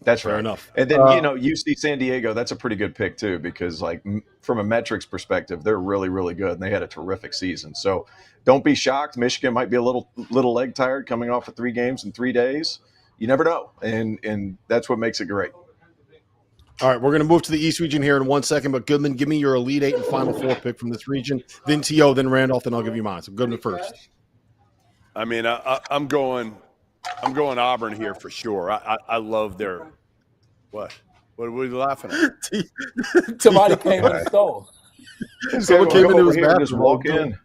That's fair right. enough. And then, UC San Diego, that's a pretty good pick too, because like from a metrics perspective, they're really, really good. And they had a terrific season. So don't be shocked. Michigan might be a little leg tired coming off of 3 games in 3 days. You never know. And that's what makes it great. All right, we're going to move to the East region here in 1 second, but Goodman, give me your Elite Eight and Final Four pick from this region. Then T.O., then Randolph, then I'll give you mine. So Goodman first. I mean, I'm going Auburn here for sure. I love their what? What were you laughing at? Somebody came and stole. Someone came into his bathroom. Just walk in.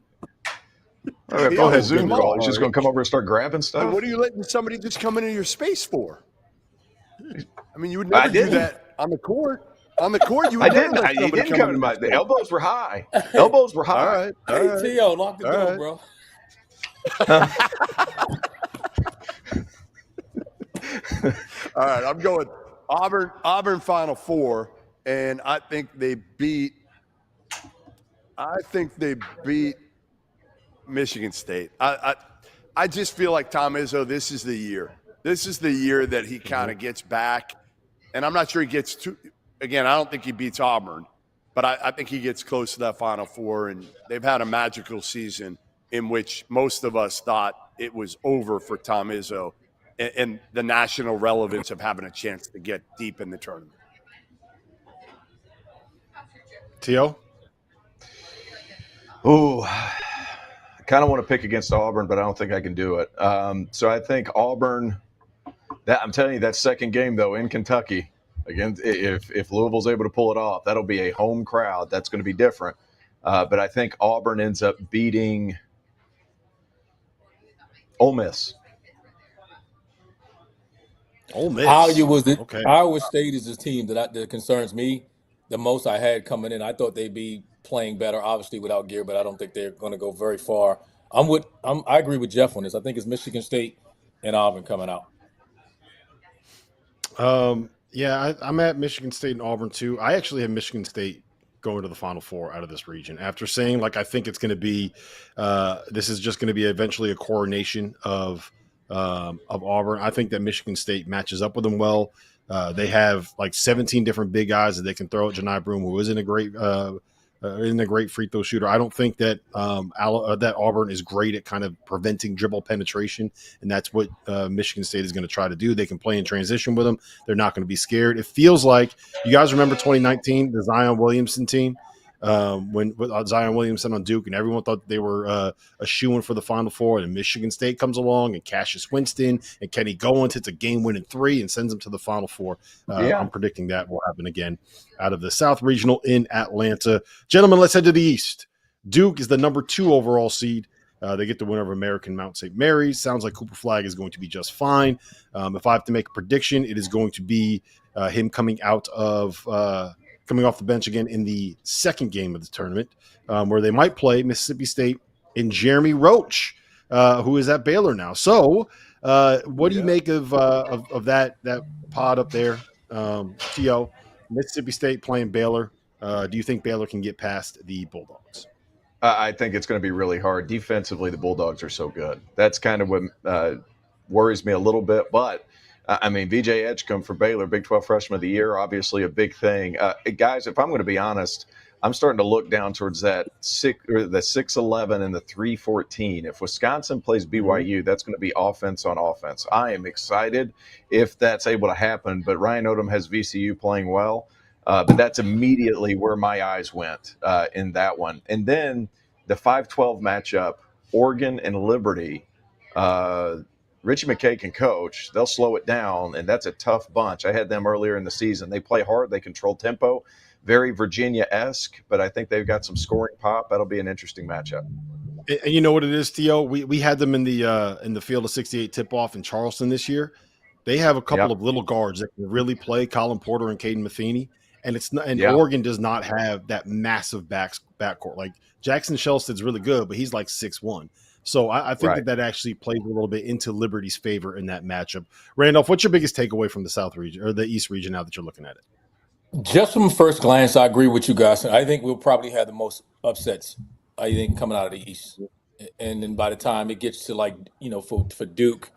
All right, go ahead, Zoom call. He's just going to come over and start grabbing stuff. What are you letting somebody just come into your space for? I mean, you would never do that on the court. On the court, you would never let somebody didn't come into my. The elbows were high. Elbows were high. All right. Hey, T.O., lock the door, bro. All right, I'm going Auburn Final Four, and I think they beat Michigan State. I just feel like Tom Izzo, this is the year. This is the year that he kind of gets back, and I'm not sure he gets to. Again, I don't think he beats Auburn, but I think he gets close to that Final Four, and they've had a magical season in which most of us thought it was over for Tom Izzo and the national relevance of having a chance to get deep in the tournament. T.O.? Oh, I kind of want to pick against Auburn, but I don't think I can do it. So I think Auburn, I'm telling you, that second game, though, in Kentucky, again, if Louisville's able to pull it off, that'll be a home crowd. That's going to be different. But I think Auburn ends up beating Ole Miss. Ole Miss. Iowa State is the team that concerns me the most. I had coming in. I thought they'd be playing better, obviously without Gear, but I don't think they're going to go very far. I agree with Jeff on this. I think it's Michigan State and Auburn coming out. Yeah, I'm at Michigan State and Auburn too. I actually have Michigan State going to the Final Four out of this region. After saying, I think it's going to be, this is just going to be eventually a coronation of Auburn. I think that Michigan State matches up with them well. They have 17 different big guys that they can throw at Janai Broome, who isn't a great free throw shooter. I don't think that that Auburn is great at kind of preventing dribble penetration, and that's what Michigan State is going to try to do. They can play in transition with them. They're not going to be scared. It feels like, you guys remember 2019, the Zion Williamson team? when with Zion Williamson on Duke, and everyone thought they were a shoo-in for the Final Four. And Michigan State comes along, and Cassius Winston and Kenny Goins hits a game-winning 3 and sends them to the Final Four. I'm predicting that will happen again out of the South Regional in Atlanta. Gentlemen, let's head to the East. Duke is the number 2 overall seed. They get the winner of American Mount St. Mary's. Sounds like Cooper Flagg is going to be just fine. If I have to make a prediction, it is going to be him coming off the bench again in the second game of the tournament, where they might play Mississippi State and Jeremy Roach, who is at Baylor now. So, what do you make of that pod up there, T.O.? Mississippi State playing Baylor. Do you think Baylor can get past the Bulldogs? I think it's going to be really hard. Defensively, the Bulldogs are so good. That's kind of what worries me a little bit. But, I mean, VJ Edgecombe for Baylor, Big 12 Freshman of the Year, obviously a big thing. Guys, if I'm going to be honest, I'm starting to look down towards the 6'11 and the 314. If Wisconsin plays BYU, that's going to be offense on offense. I am excited if that's able to happen. But Ryan Odom has VCU playing well. But that's immediately where my eyes went in that one. And then the 5-12 matchup, Oregon and Liberty. Richie McKay can coach. They'll slow it down, and that's a tough bunch. I had them earlier in the season. They play hard. They control tempo. Very Virginia-esque, but I think they've got some scoring pop. That'll be an interesting matchup. And you know what it is, Theo? We had them in the Field of 68 tip-off in Charleston this year. They have a couple of little guards that can really play, Colin Porter and Caden Matheny. And it's not, and Oregon does not have that massive backcourt. Like Jackson Shelstad's really good, but he's like 6'1". So I think that actually plays a little bit into Liberty's favor in that matchup. Randolph, what's your biggest takeaway from the South region or the East region now that you're looking at it? Just from first glance, I agree with you guys. I think we'll probably have the most upsets, I think, coming out of the East. And then by the time it gets to, like, for Duke,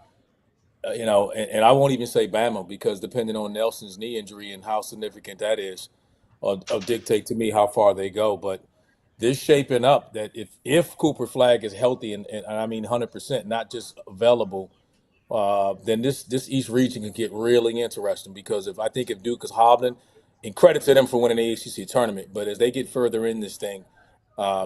and I won't even say Bama, because depending on Nelson's knee injury and how significant that is, will dictate to me how far they go. But this shaping up that if Cooper Flagg is healthy, and I mean 100%, not just available, then this East region can get really interesting, because if Duke is hobbling, and credit to them for winning the ACC tournament, but as they get further in this thing,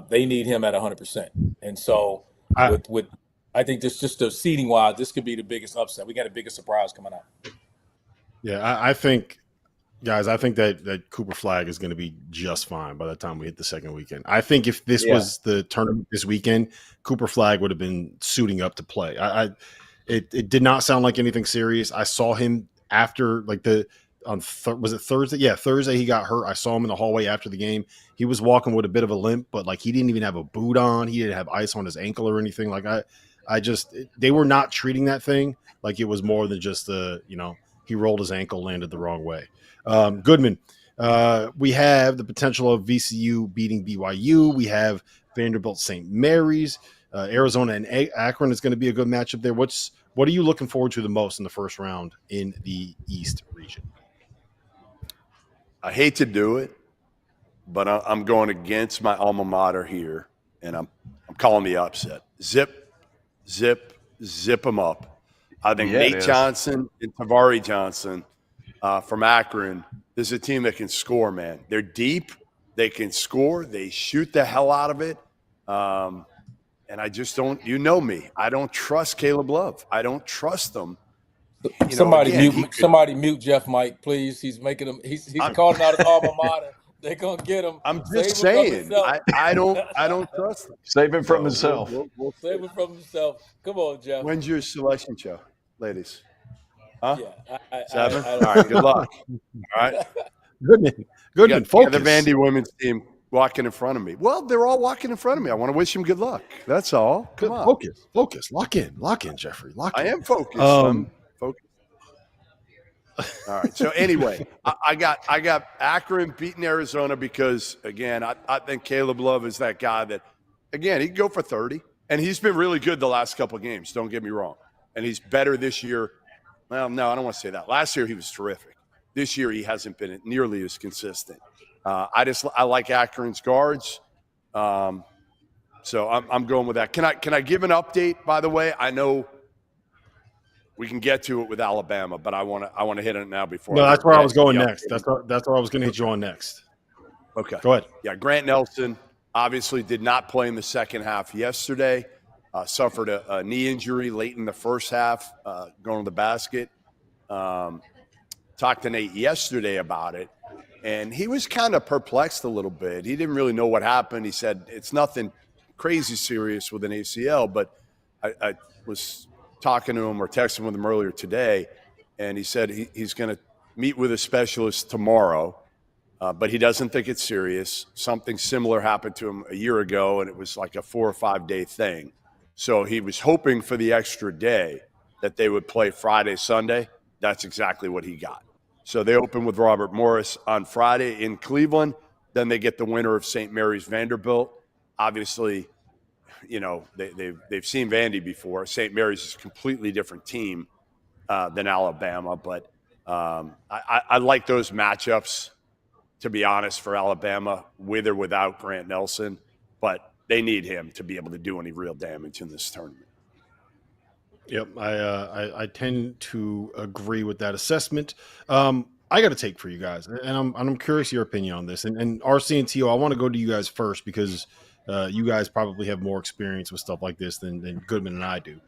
they need him at 100%. And so I think this, just the seeding wise, this could be the biggest upset. We got a bigger surprise coming out. Yeah, I think, guys, that Cooper Flagg is going to be just fine by the time we hit the second weekend. I think if this was the tournament this weekend, Cooper Flagg would have been suiting up to play. It did not sound like anything serious. I saw him after, like, was it Thursday? Yeah, Thursday he got hurt. I saw him in the hallway after the game. He was walking with a bit of a limp, but like he didn't even have a boot on. He didn't have ice on his ankle or anything. Like they were not treating that thing like it was more than just he rolled his ankle, landed the wrong way. Goodman, we have the potential of VCU beating BYU. We have Vanderbilt St. Mary's, Arizona and Akron is going to be a good matchup there. What are you looking forward to the most in the first round in the East region? I hate to do it, but I'm going against my alma mater here, and I'm calling the upset. Zip them up. I think Nate Johnson and Tavari Johnson from Akron is a team that can score, man. They're deep. They can score. They shoot the hell out of it. And I just don't – you know me. I don't trust Caleb Love. I don't trust them. Somebody mute Jeff Mike, please. He's making him. He's calling out his alma mater. They're gonna get him. I'm just saying. I don't trust him. Save him from himself. We'll save him from himself. Come on, Jeff. When's your selection show, ladies? Huh? Yeah, 7. All right. Good luck. All right. Good. Focus. The Vandy women's team walking in front of me. Well, they're all walking in front of me. I want to wish them good luck. That's all. Come on. Focus. Lock in, Jeffrey. Lock in. I am focused. I'm focused. All right. So anyway, I got Akron beating Arizona because, again, I think Caleb Love is that guy that, again, he can go for 30. And he's been really good the last couple of games. Don't get me wrong. And he's better this year. Well, no, I don't want to say that. Last year he was terrific. This year he hasn't been nearly as consistent. I like Akron's guards. So I'm going with that. Can I give an update, by the way? I know we can get to it with Alabama, but I want to hit it now before. No, that's where I was going next. That's where I was going to hit you on next. Okay. Go ahead. Yeah, Grant Nelson obviously did not play in the second half yesterday. Suffered a knee injury late in the first half, going to the basket. Talked to Nate yesterday about it, and he was kind of perplexed a little bit. He didn't really know what happened. He said it's nothing crazy serious with an ACL, but I was talking to him or texting with him earlier today, and he said he's going to meet with a specialist tomorrow, but he doesn't think it's serious. Something similar happened to him a year ago, and it was like a 4 or 5 day thing. So he was hoping for the extra day that they would play Friday, Sunday. That's exactly what he got. So they open with Robert Morris on Friday in Cleveland. Then they get the winner of St. Mary's Vanderbilt. Obviously, you know, they've seen Vandy before. St. Mary's is a completely different team than Alabama. But I like those matchups, to be honest, for Alabama, with or without Grant Nelson. But they need him to be able to do any real damage in this tournament. Yep, I tend to agree with that assessment. I got a take for you guys, and I'm curious your opinion on this. And RC and TO, I want to go to you guys first because you guys probably have more experience with stuff like this than Goodman and I do.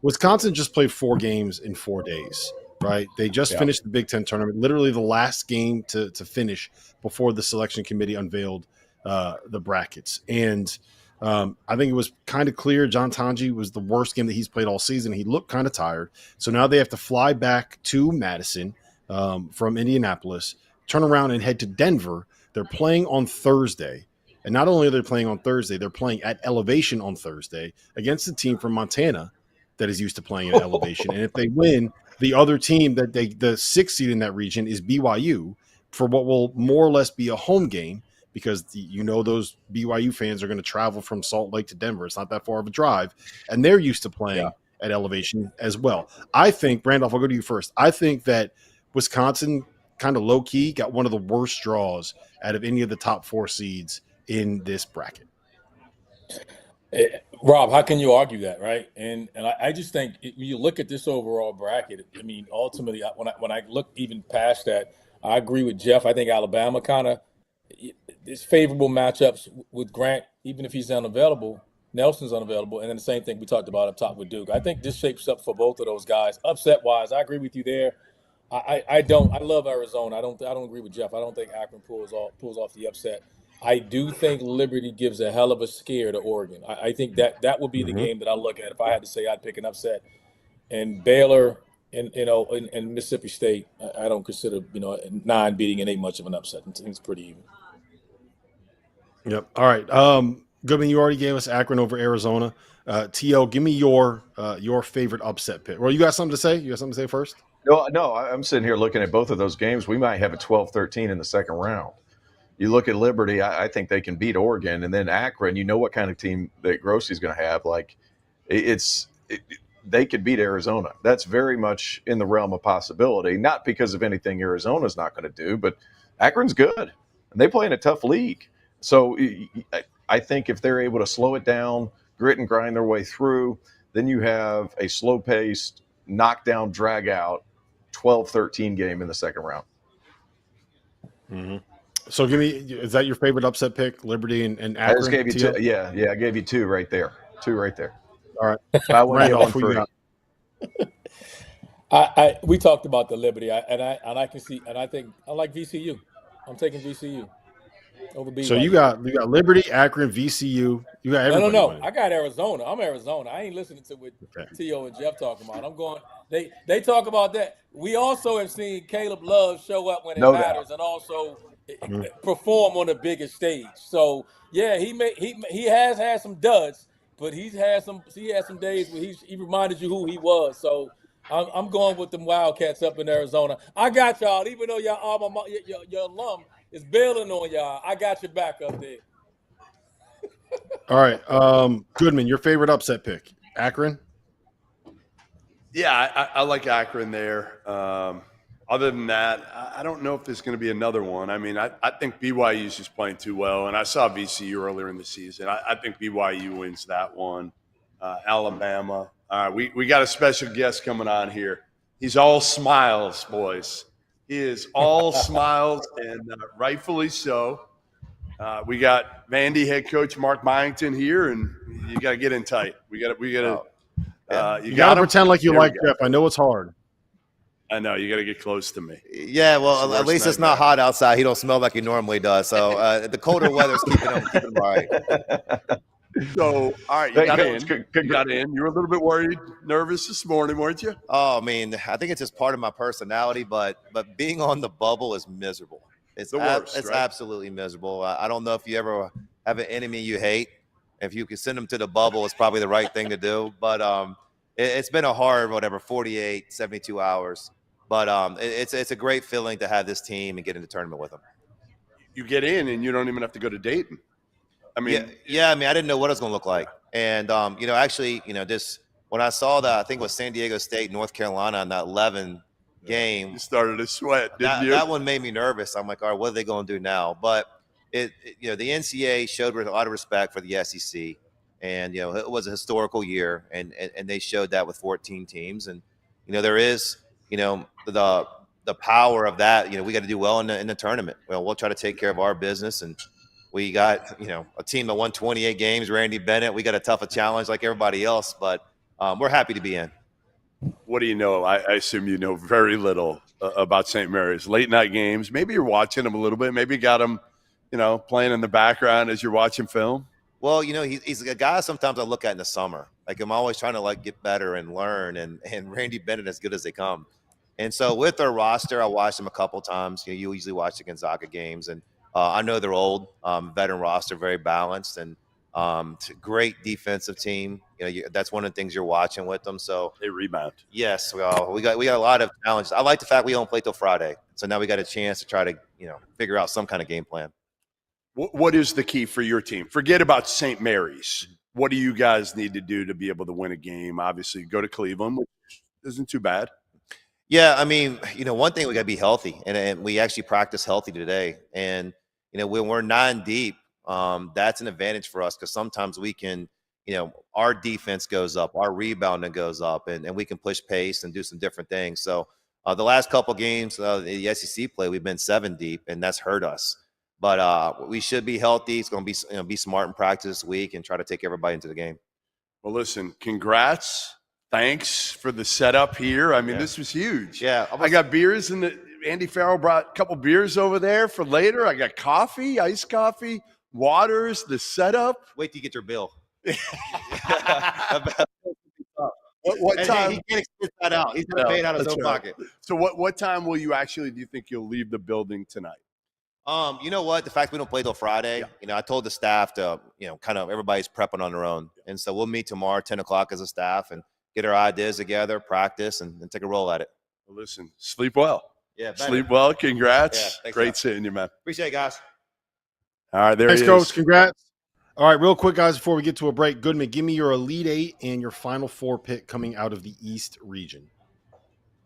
Wisconsin just played 4 games in 4 days, right? They just finished the Big Ten tournament, literally the last game to finish before the selection committee unveiled the brackets. And I think it was kind of clear John Tanji was the worst game that he's played all season. He looked kind of tired. So now they have to fly back to Madison from Indianapolis, turn around and head to Denver. They're playing on Thursday. And not only are they playing on Thursday, they're playing at elevation on Thursday against a team from Montana that is used to playing at elevation. And if they win, the other team the 6th seed in that region is BYU for what will more or less be a home game, because those BYU fans are going to travel from Salt Lake to Denver. It's not that far of a drive, and they're used to playing at elevation as well. I think, Randolph, I'll go to you first. I think that Wisconsin kind of low-key got one of the worst draws out of any of the top 4 seeds in this bracket. Rob, how can you argue that, right? And I just think when you look at this overall bracket, I mean, ultimately, when I look even past that, I agree with Jeff. I think Alabama kind of it's favorable matchups with Grant, even if he's unavailable. Nelson's unavailable, and then the same thing we talked about up top with Duke. I think this shapes up for both of those guys. Upset-wise, I agree with you there. I love Arizona. I don't agree with Jeff. I don't think Akron pulls off the upset. I do think Liberty gives a hell of a scare to Oregon. I think that would be the game that I look at if I had to say I'd pick an upset. And Baylor and Mississippi State, I don't consider 9 beating and 8 much of an upset. It's pretty even. Yep. All right. Goodman, you already gave us Akron over Arizona. TL, give me your favorite upset pick. Well, you got something to say? You got something to say first? No, I'm sitting here looking at both of those games. We might have a 12-13 in the second round. You look at Liberty, I think they can beat Oregon, and then Akron, you know what kind of team that Grossi's going to have. Like, they could beat Arizona. That's very much in the realm of possibility, not because of anything Arizona's not going to do, but Akron's good, and they play in a tough league. So I think if they're able to slow it down, grit and grind their way through, then you have a slow-paced, knockdown, drag-out 12-13 game in the second round. Mm-hmm. So is that your favorite upset pick, Liberty and Akron? I just gave you 2. Yeah, I gave you 2 right there. 2 right there. All right. I went Randolph, on 3. We talked about the Liberty, I can see, and I think I like VCU. I'm taking VCU over BYU. So you got Liberty, Akron, VCU. You got everybody. No. winning. I got Arizona. I'm Arizona. I ain't listening to what T.O. and Jeff talking about. I'm going. They talk about that. We also have seen Caleb Love show up when it matters, and also perform on the biggest stage. So yeah, he has had some duds, but he had some days where he reminded you who he was. So I'm going with them Wildcats up in Arizona. I got y'all, even though your alum is bailing on y'all. I got your back up there. All right, Goodman, your favorite upset pick, Akron? Yeah, I like Akron there. Other than that, I don't know if there's going to be another one. I mean, I think BYU is just playing too well, and I saw VCU earlier in the season. I think BYU wins that one. Alabama. We got a special guest coming on here. He's all smiles, boys. He is all smiles, and rightfully so. We got Vandy head coach Mark Byington here, and you got to get in tight. We got to. You got to pretend like you There we like go. Jeff. I know it's hard. I know you got to get close to me. Yeah, well, It's at least it's not hot outside. He don't smell like he normally does. So the colder weather's keeping him all right. So, all right, you got in. You got in. You were a little bit worried, nervous this morning, weren't you? Oh, I mean, I think it's just part of my personality, but being on the bubble is miserable. It's the worst. It's right? absolutely miserable. I don't know if you ever have an enemy you hate. If you can send them to the bubble, it's probably the right thing to do. But it's been a hard, 48, 72 hours. But it's a great feeling to have this team and get into the tournament with them. You get in, and you don't even have to go to Dayton. I mean, yeah. I mean, I didn't know what it was going to look like. And, actually, this when I saw that, I think it was San Diego State, North Carolina in that 11 game. You started to sweat, didn't you? That one made me nervous. I'm like, all right, what are they going to do now? But, the NCAA showed a lot of respect for the SEC. And, it was a historical year. And they showed that with 14 teams. And, there is, the power of that. We got to do well in the tournament. Well, we'll try to take care of our business. And we got, a team that won 28 games, Randy Bennett. We got a tough challenge like everybody else, but we're happy to be in. What do you know? I assume you know very little about St. Mary's. Late night games. Maybe you're watching them a little bit. Maybe you got them, playing in the background as you're watching film. Well, he's a guy sometimes I look at in the summer. Like I'm always trying to get better and learn, and Randy Bennett as good as they come. And so with their roster, I watched them a couple times. You usually watch the Gonzaga games, and I know they're old, veteran roster, very balanced, and great defensive team. That's one of the things you're watching with them. So they rebound. Yes, we got a lot of challenges. I like the fact we don't play till Friday, so now we got a chance to try to figure out some kind of game plan. What is the key for your team? Forget about St. Mary's. What do you guys need to do to be able to win a game? Obviously, go to Cleveland, which isn't too bad. Yeah, I mean, one thing, we got to be healthy, and we actually practice healthy today. And when we're 9 deep, that's an advantage for us because sometimes we can, our defense goes up, our rebounding goes up, and we can push pace and do some different things. So the last couple games, the SEC play, we've been 7 deep, and that's hurt us. But we should be healthy. It's going to be smart in practice this week and try to take everybody into the game. Well, listen, congrats. Thanks for the setup here. I mean, This was huge. Yeah. I got beers, and Andy Farrell brought a couple beers over there for later. I got coffee, iced coffee, waters, the setup. Wait till you get your bill. What time? He can't expense that out. He's going to pay it out of his own pocket. So what time will you do you think you'll leave the building tonight? You know what? The fact we don't play till Friday, I told the staff to, kind of everybody's prepping on their own. And so we'll meet tomorrow, 10 o'clock as a staff, and get our ideas together, practice, and take a roll at it. Well, listen, sleep well. Yeah, better. Sleep well. Congrats. Yeah, thanks, Great man. seeing you, man. Appreciate it, guys. All right, there Thanks, he Coach. is. Congrats. All right, real quick, guys, before we get to a break, Goodman, give me your Elite Eight and your Final Four pick coming out of the East region.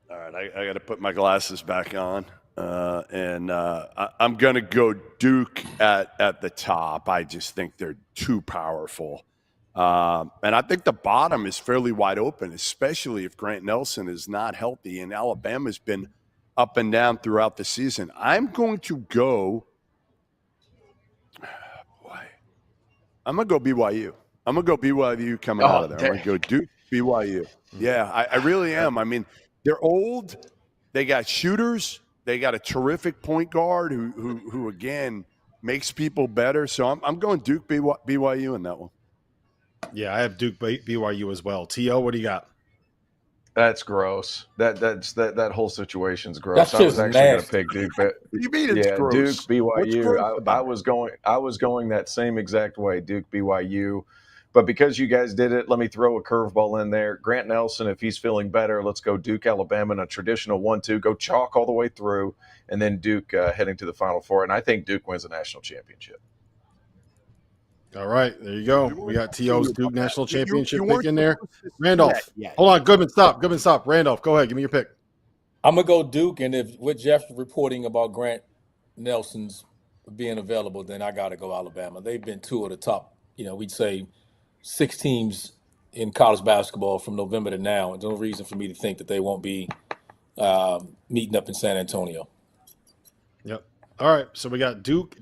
All right, I got to put my glasses back on. I'm going to go Duke at the top. I just think they're too powerful. And I think the bottom is fairly wide open, especially if Grant Nelson is not healthy. And Alabama's been up and down throughout the season. I'm going to go BYU. I'm going to go BYU coming out of there. I'm going to go Duke, BYU. Yeah, I really am. I mean, they're old. They got shooters. They got a terrific point guard who again, makes people better. So I'm going Duke, BYU in that one. Yeah, I have Duke, BYU as well. T.O., what do you got? That's gross. That whole situation's gross. That's just I was actually going to nasty. pick Duke, but You mean it's gross? Duke, What's BYU. gross about I was going that same exact way, Duke, BYU. But because you guys did it, let me throw a curveball in there. Grant Nelson, if he's feeling better, let's go Duke, Alabama in a traditional 1-2. Go chalk all the way through, and then Duke heading to the Final Four. And I think Duke wins the national championship. All right, there you go. We got T.O.'s Duke National Championship You pick weren't in there. supposed to say Randolph. that yet. Hold on, Goodman, stop. Goodman, stop. Randolph, go ahead. Give me your pick. I'm gonna go Duke, and if with Jeff reporting about Grant Nelson's being available, then I gotta go Alabama. They've been 2 of the top, we'd say 6 teams in college basketball from November to now. There's no reason for me to think that they won't be meeting up in San Antonio. Yep. All right, so we got Duke,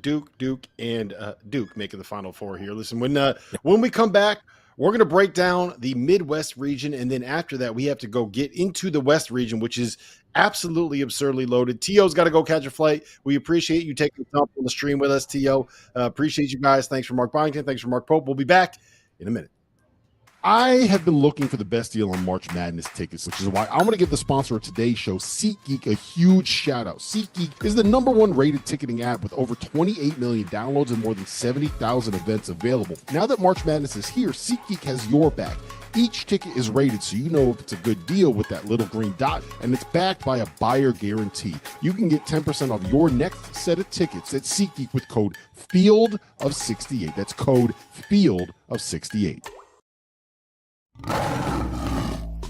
and Duke making the Final Four here. Listen, when we come back, we're going to break down the Midwest region, and then after that, we have to go get into the West region, which is absolutely absurdly loaded. T.O.'s got to go catch a flight. We appreciate you taking the time on the stream with us, T.O. Appreciate you guys. Thanks for Mark Byington. Thanks for Mark Pope. We'll be back in a minute. I have been looking for the best deal on March Madness tickets, which is why I'm going to give the sponsor of today's show, SeatGeek, a huge shout out. SeatGeek is the #1 rated ticketing app with over 28 million downloads and more than 70,000 events available. Now that March Madness is here, SeatGeek has your back. Each ticket is rated so you know if it's a good deal with that little green dot, and it's backed by a buyer guarantee. You can get 10% off your next set of tickets at SeatGeek with code FIELD68. That's code FIELD68.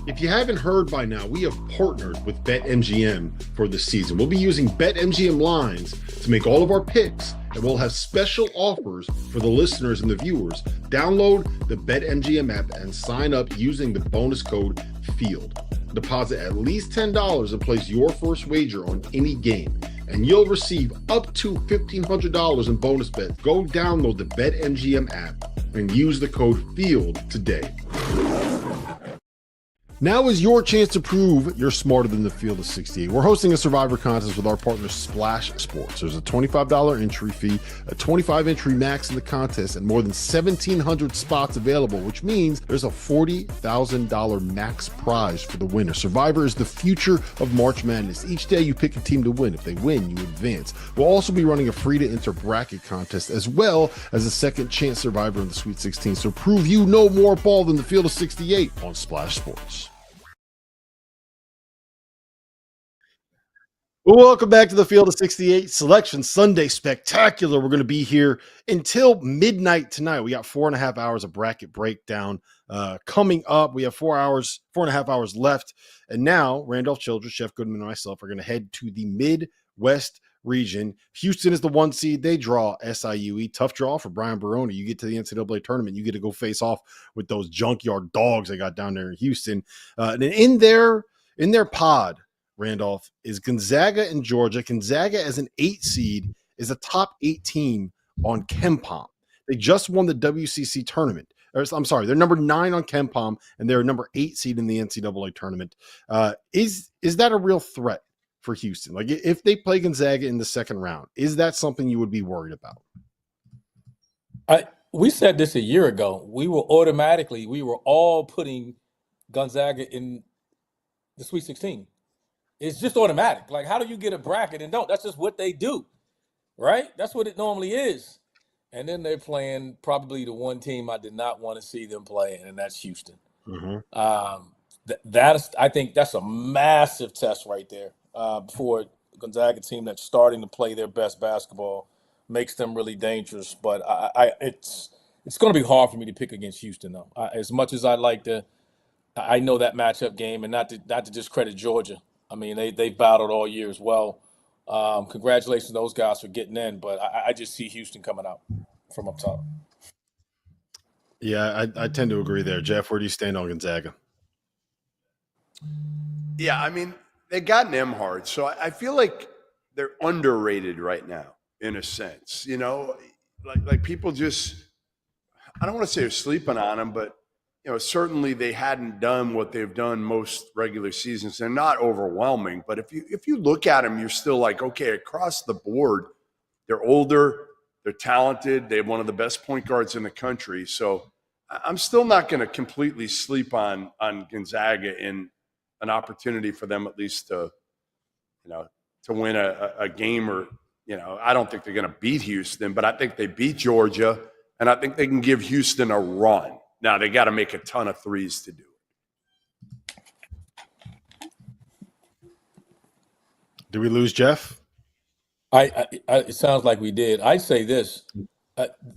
If you haven't heard by now, we have partnered with BetMGM for the season. We'll be using BetMGM lines to make all of our picks, and we'll have special offers for the listeners and the viewers. Download the BetMGM app and sign up using the bonus code FIELD. Deposit at least $10 and place your first wager on any game, and you'll receive up to $1,500 in bonus bets. Go download the BetMGM app and use the code FIELD today. Now is your chance to prove you're smarter than the field of 68. We're hosting a Survivor contest with our partner Splash Sports. There's a $25 entry fee, a 25 entry max in the contest, and more than 1,700 spots available, which means there's a $40,000 max prize for the winner. Survivor is the future of March Madness. Each day you pick a team to win. If they win, you advance. We'll also be running a free to enter bracket contest as well as a second chance Survivor in the Sweet 16. So prove you know more ball than the field of 68 on Splash Sports. Well, welcome back to the Field of 68 Selection Sunday Spectacular. We're going to be here until midnight tonight. We got 4.5 hours of bracket breakdown coming up. We have 4.5 hours left. And now Randolph Childress, Jeff Goodman, and myself are going to head to the Midwest region. Houston is the 1 seed. They draw SIUE. Tough draw for Brian Baroni. You get to the NCAA tournament, you get to go face off with those junkyard dogs they got down there in Houston. And in their pod, Randolph, is Gonzaga and Georgia. Gonzaga as an 8 seed is a top 8 team on KenPom. They just won the WCC tournament. I'm sorry, they're number 9 on KenPom, and they're number 8 seed in the NCAA tournament. Is that a real threat for Houston? Like, if they play Gonzaga in the second round, is that something you would be worried about? We said this a year ago. We were all putting Gonzaga in the Sweet 16. It's just automatic. Like, how do you get a bracket and don't? That's just what they do, right? That's what it normally is. And then they're playing probably the one team I did not want to see them play, and that's Houston. Mm-hmm. I think that's a massive test right there for a Gonzaga team that's starting to play their best basketball, makes them really dangerous. But it's going to be hard for me to pick against Houston, though. As much as I know that matchup game, and not to discredit Georgia. I mean, they battled all year as well. Congratulations to those guys for getting in, but I just see Houston coming out from up top. Yeah, I tend to agree there. Jeff, where do you stand on Gonzaga? Yeah, I mean, they got Nembhard, so I feel like they're underrated right now, in a sense. You know, like people just, I don't want to say they're sleeping on them, but you know, certainly they hadn't done what they've done most regular seasons. They're not overwhelming, but if you look at them, you're still like, okay, across the board, they're older, they're talented, they have one of the best point guards in the country. So I'm still not going to completely sleep on Gonzaga in an opportunity for them at least to win a game, or, you know, I don't think they're going to beat Houston, but I think they beat Georgia, and I think they can give Houston a run. Now, they got to make a ton of threes to do it. Do we lose Jeff? It sounds like we did. I say this.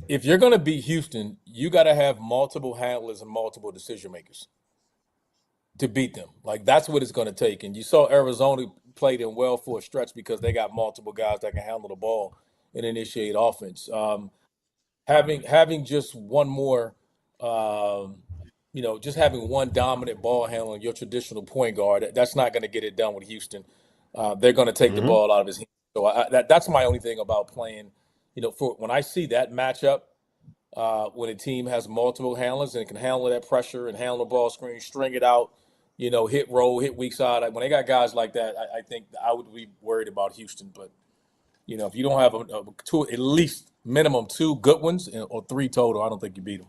If you're going to beat Houston, you got to have multiple handlers and multiple decision makers to beat them. Like, that's what it's going to take. And you saw Arizona played in well for a stretch because they got multiple guys that can handle the ball and initiate offense. Having just one more just having one dominant ball handler on your traditional point guard, that's not going to get it done with Houston. They're going to take the ball out of his hands So that's my only thing about playing. For when I see that matchup, when a team has multiple handlers and can handle that pressure and handle the ball screen, string it out, hit roll, hit weak side. When they got guys like that, I think I would be worried about Houston. But if you don't have two, at least minimum 2 good ones or 3 total, I don't think you beat them.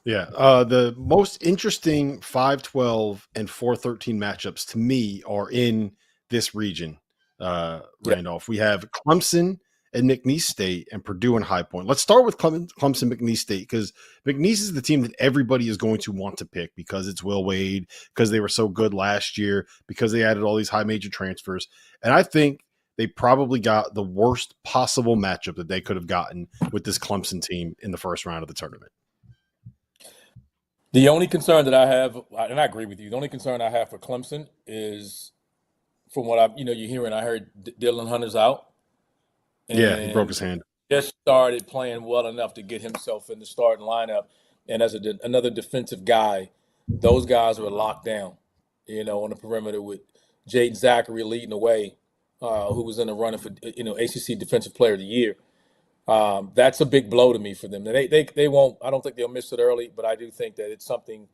Yeah. The most interesting 5-12 and 4-13 matchups to me are in this region, Randolph. We have Clemson and McNeese State and Purdue and High Point. Let's start with Clemson McNeese State, because McNeese is the team that everybody is going to want to pick because it's Will Wade, because they were so good last year, because they added all these high major transfers. And I think they probably got the worst possible matchup that they could have gotten with this Clemson team in the first round of the tournament. The only concern that I have, and I agree with you, the only concern I have for Clemson is, from what you're hearing, I heard Dylan Hunter's out. Yeah, he broke his hand. Just started playing well enough to get himself in the starting lineup. And as another defensive guy, those guys were locked down, on the perimeter with Jaden Zachary leading the way, who was in the running for, ACC Defensive Player of the Year. That's a big blow to me for them. They won't. I don't think they'll miss it early, but I do think that it's something.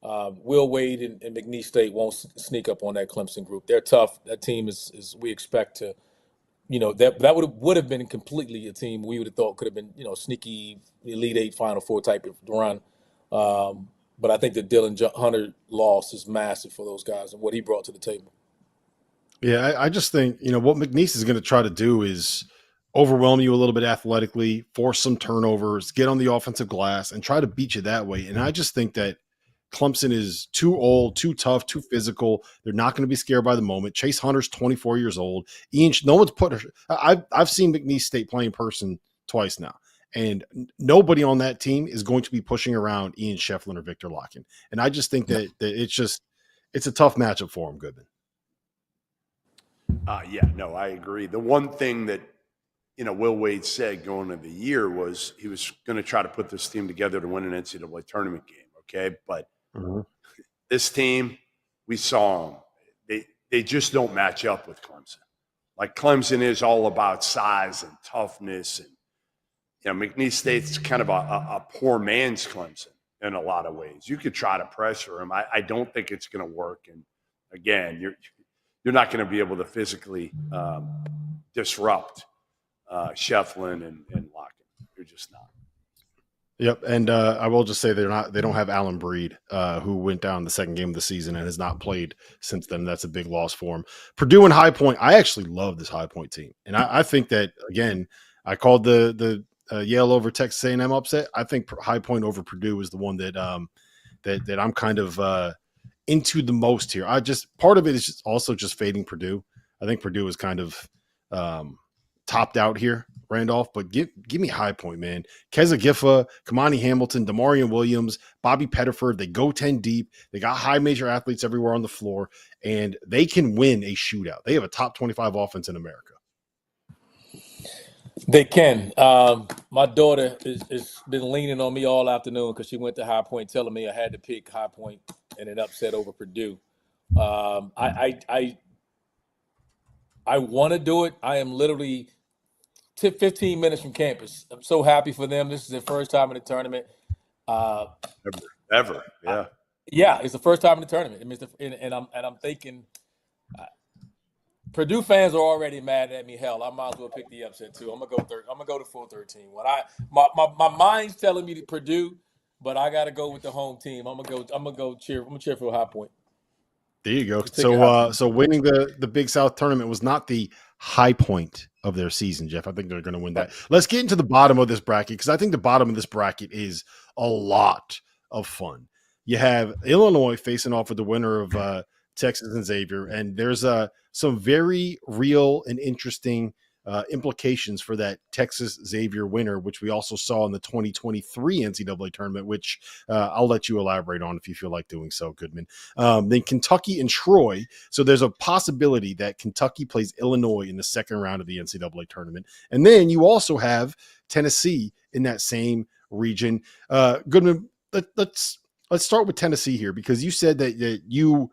Will Wade and McNeese State won't sneak up on that Clemson group. They're tough. That team is we expect to. That would have been completely a team we would have thought could have been, sneaky Elite Eight, Final Four type of run. But I think the Dylan Hunter loss is massive for those guys and what he brought to the table. Yeah, I just think, what McNeese is going to try to do is overwhelm you a little bit athletically, force some turnovers, get on the offensive glass, and try to beat you that way. And I just think that Clemson is too old, too tough, too physical. They're not going to be scared by the moment. Chase Hunter's 24 years old. No one's I've seen McNeese State play in person twice now, and nobody on that team is going to be pushing around Ian Shefflin or Victor Locken. And I just think that it's a tough matchup for him, Goodman. I agree. The one thing that, Will Wade said going into the year was he was going to try to put this team together to win an NCAA tournament game. Okay. But this team, we saw them. They just don't match up with Clemson. Like, Clemson is all about size and toughness. And, McNeese State's kind of a poor man's Clemson in a lot of ways. You could try to pressure him. I don't think it's going to work. And again, you're not going to be able to physically disrupt Shefflin and Locken. You're just not. Yep, and I will just say they don't have Alan Breed, who went down the second game of the season and has not played since then. That's a big loss for him. Purdue and High Point, I actually love this High Point team, and I think that, again, I called the Yale over Texas A&M upset. I think High Point over Purdue is the one that I'm kind of into the most here. Part of it is just also just fading Purdue. I think Purdue is kind of topped out here, Randolph, but give me High Point, man. Keza Giffa, Kamani Hamilton, Damarian Williams, Bobby Pettiford. They go 10 deep. They got high major athletes everywhere on the floor, and they can win a shootout. They have a top 25 offense in America. They can. My daughter has been leaning on me all afternoon because she went to High Point, telling me I had to pick High Point and an upset over Purdue. I want to do it. I am literally 15 minutes from campus. I'm so happy for them. This is their first time in the tournament. Ever. Yeah. Yeah, it's the first time in the tournament. I mean, and I'm thinking Purdue fans are already mad at me. Hell, I might as well pick the upset too. I'm gonna go to 4-13. When my mind's telling me to Purdue, but I gotta go with the home team. I'm gonna go cheer. I'm gonna cheer for High Point. There you go. So winning the Big South tournament was not the high point of their season, Jeff. I think they're going to win that. Let's get into the bottom of this bracket, because I think the bottom of this bracket is a lot of fun. You have Illinois facing off with the winner of Texas and Xavier, and there's some very real and interesting implications for that Texas Xavier winner, which we also saw in the 2023 NCAA tournament, which I'll let you elaborate on if you feel like doing so, Goodman. Then Kentucky and Troy. So there's a possibility that Kentucky plays Illinois in the second round of the NCAA tournament. And then you also have Tennessee in that same region. Goodman, let's start with Tennessee here, because you said that you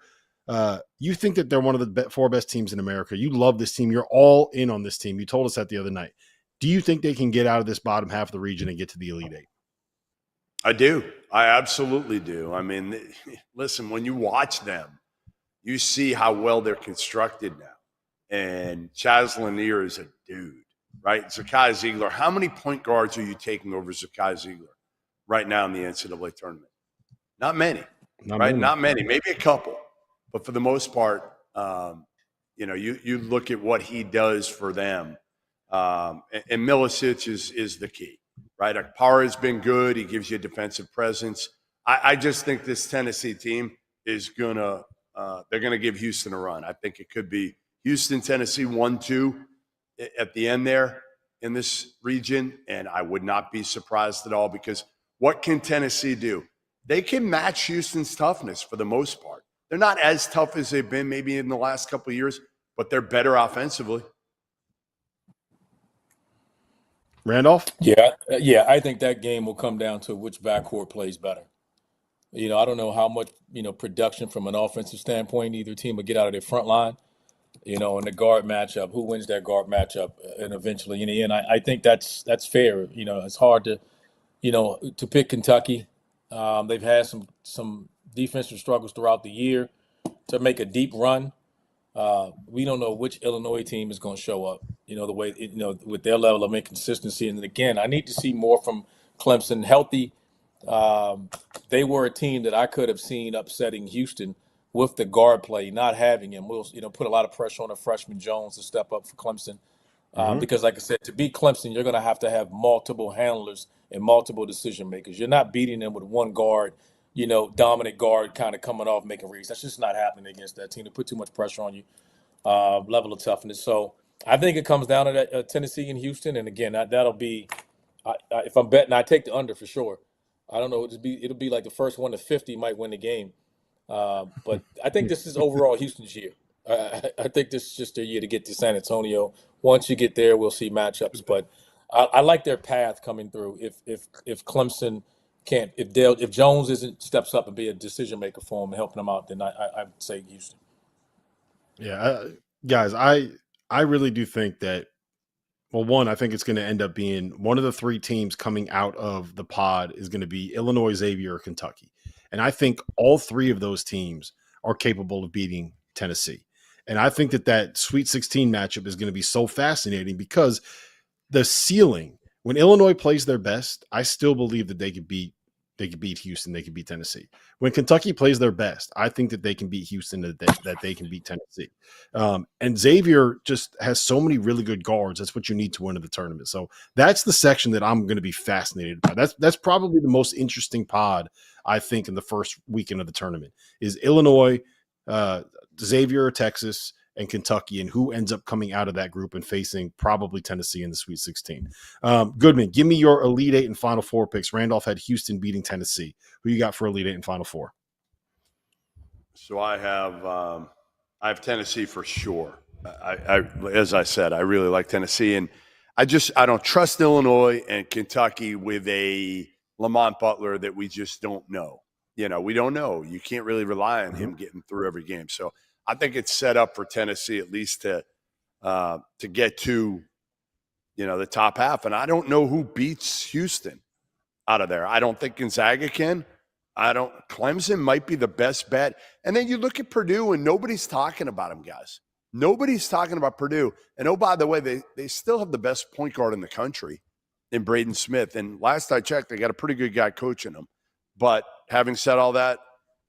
You think that they're one of the four best teams in America. You love this team. You're all in on this team. You told us that the other night. Do you think they can get out of this bottom half of the region and get to the Elite Eight? I do. I absolutely do. I mean, listen, when you watch them, you see how well they're constructed now. And Chaz Lanier is a dude, right? Zakai Ziegler. How many point guards are you taking over Zakai Ziegler right now in the NCAA tournament? Not many, right? Not many, maybe a couple. But for the most part, you look at what he does for them. And Milicic is the key, right? Akpara has been good. He gives you a defensive presence. I just think this Tennessee team is they're going to give Houston a run. I think it could be Houston, Tennessee 1-2 at the end there in this region. And I would not be surprised at all, because what can Tennessee do? They can match Houston's toughness for the most part. They're not as tough as they've been maybe in the last couple of years, but they're better offensively. Randolph? Yeah, I think that game will come down to which backcourt plays better. I don't know how much, production from an offensive standpoint either team will get out of their front line, in the guard matchup, who wins that guard matchup, and eventually in the end, I think that's fair. It's hard to, to pick Kentucky. They've had some defensive struggles throughout the year to make a deep run. We don't know which Illinois team is going to show up, the way, with their level of inconsistency. And again, I need to see more from Clemson. Healthy. They were a team that I could have seen upsetting Houston with the guard play, not having him. We'll, put a lot of pressure on the freshman Jones to step up for Clemson. Because like I said, to beat Clemson, you're going to have multiple handlers and multiple decision makers. You're not beating them with one guard, dominant guard kind of coming off making reads. That's just not happening against that team. They put too much pressure on you, level of toughness. So I think it comes down to that, Tennessee and Houston. And again, that'll be, if I'm betting, I take the under for sure. I don't know. It'll be like the first 1 to 50 might win the game. But I think this is overall Houston's year. I think this is just their year to get to San Antonio. Once you get there, we'll see matchups. But I like their path coming through. If Clemson can't, if Jones steps up and be a decision maker for them and helping them out, then I would say Houston. Yeah, guys, I really do think that. Well, one, I think it's going to end up being one of the three teams coming out of the pod is going to be Illinois, Xavier, or Kentucky. And I think all three of those teams are capable of beating Tennessee. And I think that Sweet 16 matchup is going to be so fascinating because the ceiling, when Illinois plays their best, I still believe that they could beat Houston, they could beat Tennessee. When Kentucky plays their best, I think that they can beat Houston, that they can beat Tennessee. And Xavier just has so many really good guards. That's what you need to win the tournament. So that's the section that I'm going to be fascinated by. That's probably the most interesting pod, I think, in the first weekend of the tournament is Illinois, Xavier, Texas, and Kentucky, and who ends up coming out of that group and facing probably Tennessee in the Sweet 16. Goodman, give me your Elite Eight and Final Four picks. Randolph had Houston beating Tennessee. Who you got for Elite Eight and Final Four? So I have Tennessee for sure. As I said, I really like Tennessee, and I don't trust Illinois and Kentucky with a Lamont Butler that we just don't know. We don't know. You can't really rely on him getting through every game. So I think it's set up for Tennessee at least to get to, the top half. And I don't know who beats Houston out of there. I don't think Gonzaga can. Clemson might be the best bet. And then you look at Purdue and nobody's talking about them, guys. Nobody's talking about Purdue. And oh, by the way, they still have the best point guard in the country in Braden Smith. And last I checked, they got a pretty good guy coaching them. But having said all that,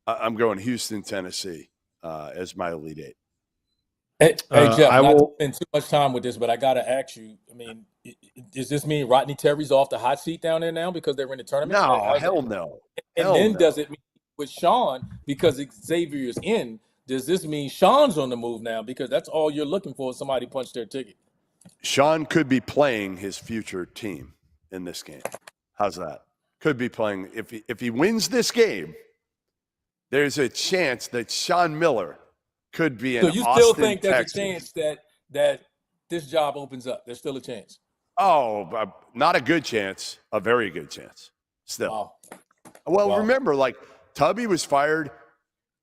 I'm going Houston, Tennessee. As my Elite Eight. Hey Jeff, I won't spend too much time with this, but I got to ask you, does this mean Rodney Terry's off the hot seat down there now because they're in the tournament? No, hell no. Does it mean with Sean, because Xavier is in, does this mean Sean's on the move now? Because that's all you're looking for is somebody punch their ticket. Sean could be playing his future team in this game. How's that? Could be playing. If he wins this game, there's a chance that Sean Miller could be in Austin, Texas. So you still think there's a chance that this job opens up? There's still a chance? Oh, not a good chance. A very good chance still. Wow. Well, remember, Tubby was fired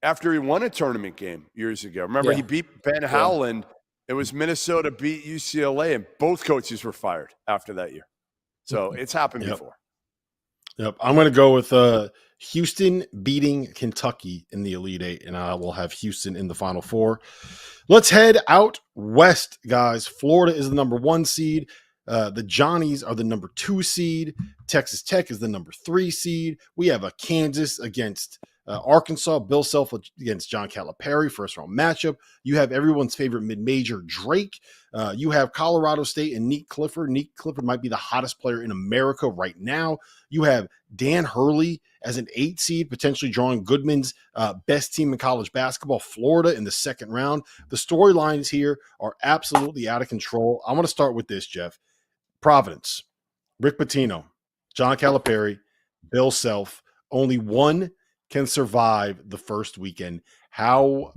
after he won a tournament game years ago. Remember, he beat Ben Howland. It was Minnesota beat UCLA, and both coaches were fired after that year. So it's happened before. Yep. I'm going to go with Houston beating Kentucky in the Elite Eight, and I will have Houston in the Final Four. Let's head out west, guys. Florida is the number 1 seed. The Johnnies are the number 2 seed. Texas Tech is the number 3 seed. We have a Kansas against Arkansas. Bill Self against John Calipari, first round matchup. You have everyone's favorite mid-major, Drake. You have Colorado State and Nick Clifford. Nick Clifford might be the hottest player in America right now. You have Dan Hurley as an 8 seed, potentially drawing Goodman's best team in college basketball, Florida, in the second round. The storylines here are absolutely out of control. I want to start with this, Jeff. Providence, Rick Pitino, John Calipari, Bill Self. Only one can survive the first weekend. How?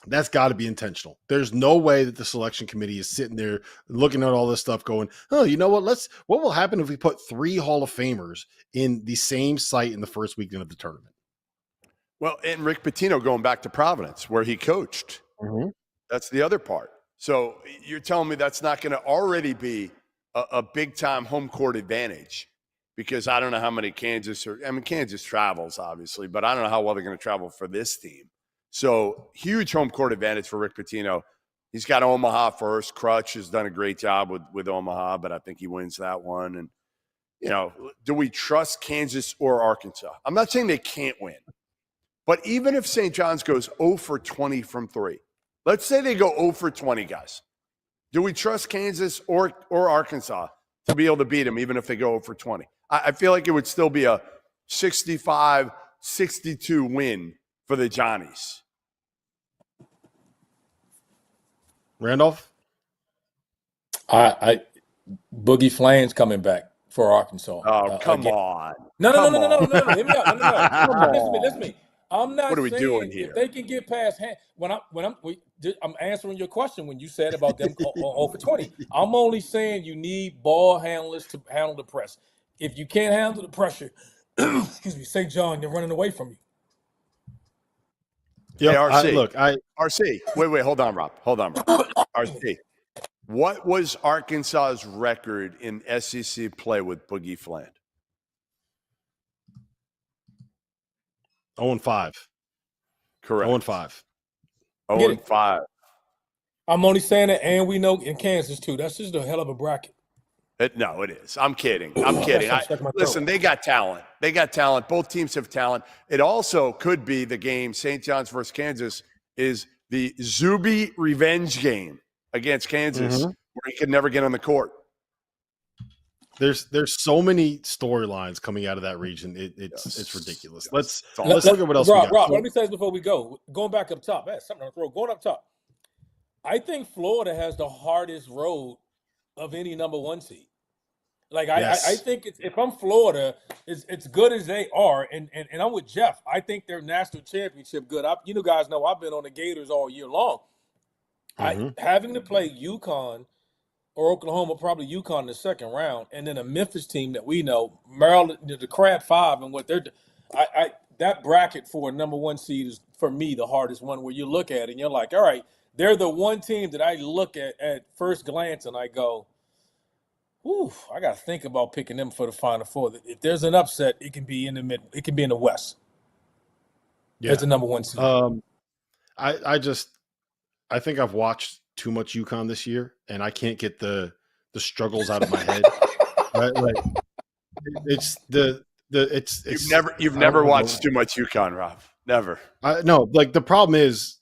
That's got to be intentional. There's no way that the selection committee is sitting there looking at all this stuff going, oh, you know what? What will happen if we put 3 Hall of Famers in the same site in the first weekend of the tournament? Well, and Rick Pitino going back to Providence where he coached. Mm-hmm. That's the other part. So you're telling me that's not going to already be a big time home court advantage, because I don't know how many Kansas travels obviously, but I don't know how well they're going to travel for this team. So huge home court advantage for Rick Pitino. He's got Omaha first. Crutch has done a great job with Omaha, but I think he wins that one. And, you know, do we trust Kansas or Arkansas? I'm not saying they can't win, but even if St. John's goes 0 for 20 from 3, let's say they go 0 for 20, guys. Do we trust Kansas or Arkansas to be able to beat them, even if they go 0 for 20? I feel like it would still be a 65-62 win for the Johnnies. Randolph? I Boogie Flames coming back for Arkansas. Oh, come on. No. Hear me out. No. Listen to me. I'm not what are we saying doing here? If they can get past I'm answering your question when you said about them 0 for 20. I'm only saying you need ball handlers to handle the press. If you can't handle the pressure, excuse me, St. John, they're running away from you. Yeah, hey, RC. RC. Wait, hold on, Rob. RC. What was Arkansas's record in SEC play with Boogie Fland? 0-5. Correct. 0-5. 0-5. I'm only saying that, and we know in Kansas too. That's just a hell of a bracket. No, it is. I'm kidding. Listen, they got talent. Both teams have talent. It also could be the game, St. John's versus Kansas, is the Zuby revenge game against Kansas, where he could never get on the court. There's so many storylines coming out of that region. It's ridiculous. Let's look at what else we got. Rob, let me say this before we go. Going back up top. That's something to throw. Going up top. I think Florida has the hardest road of any number 1 seed. Like I think if I'm Florida, it's good as they are, and I'm with Jeff. I think they're national championship good. You guys know I've been on the Gators all year long. Having to play UConn or Oklahoma, probably UConn in the second round, and then a Memphis team that we know, Maryland, the Crab 5, and what they're that bracket for a number 1 seed is for me the hardest one. Where you look at it and you're like, all right, they're the one team that I look at first glance and I go, ooh, I got to think about picking them for the Final Four. If there's an upset, it can be in the mid. It can be in the West. Yeah, it's the number 1 seed. I think I've watched too much UConn this year, and I can't get the struggles out of my head. Right? Like you've never watched too much UConn, Rob. Never. No, like the problem is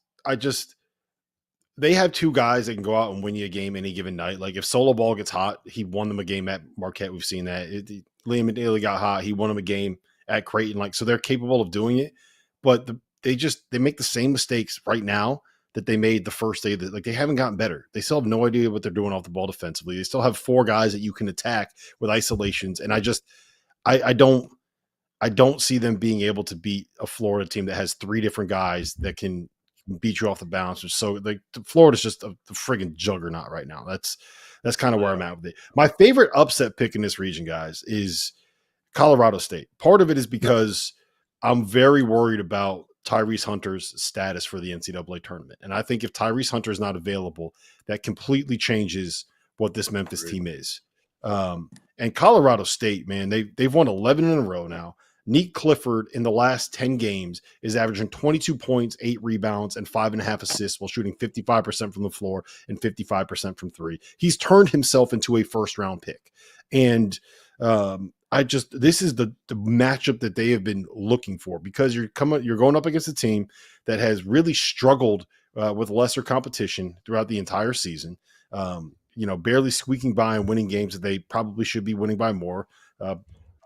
they have 2 guys that can go out and win you a game any given night. Like if Solo Ball gets hot, he won them a game at Marquette. We've seen that. Liam McNeely got hot. He won them a game at Creighton. Like, so they're capable of doing it, but they make the same mistakes right now that they made the first day. Like they haven't gotten better. They still have no idea what they're doing off the ball defensively. They still have 4 guys that you can attack with isolations. And I don't see them being able to beat a Florida team that has 3 different guys that can beat you off the bounce. So like Florida's just a friggin' juggernaut right now. That's kind of where I'm at with it. My favorite upset pick in this region, guys, is Colorado State. Part of it is because I'm very worried about Tyrese Hunter's status for the NCAA tournament. And I think if Tyrese Hunter is not available, that completely changes what this Memphis team is. And Colorado State, man, they've won 11 in a row now. Nick Clifford in the last 10 games is averaging 22 points, 8 rebounds, and 5.5 assists while shooting 55% from the floor and 55% from three. He's turned himself into a first-round pick. And this is the matchup that they have been looking for, because you're going up against a team that has really struggled with lesser competition throughout the entire season. Barely squeaking by and winning games that they probably should be winning by more.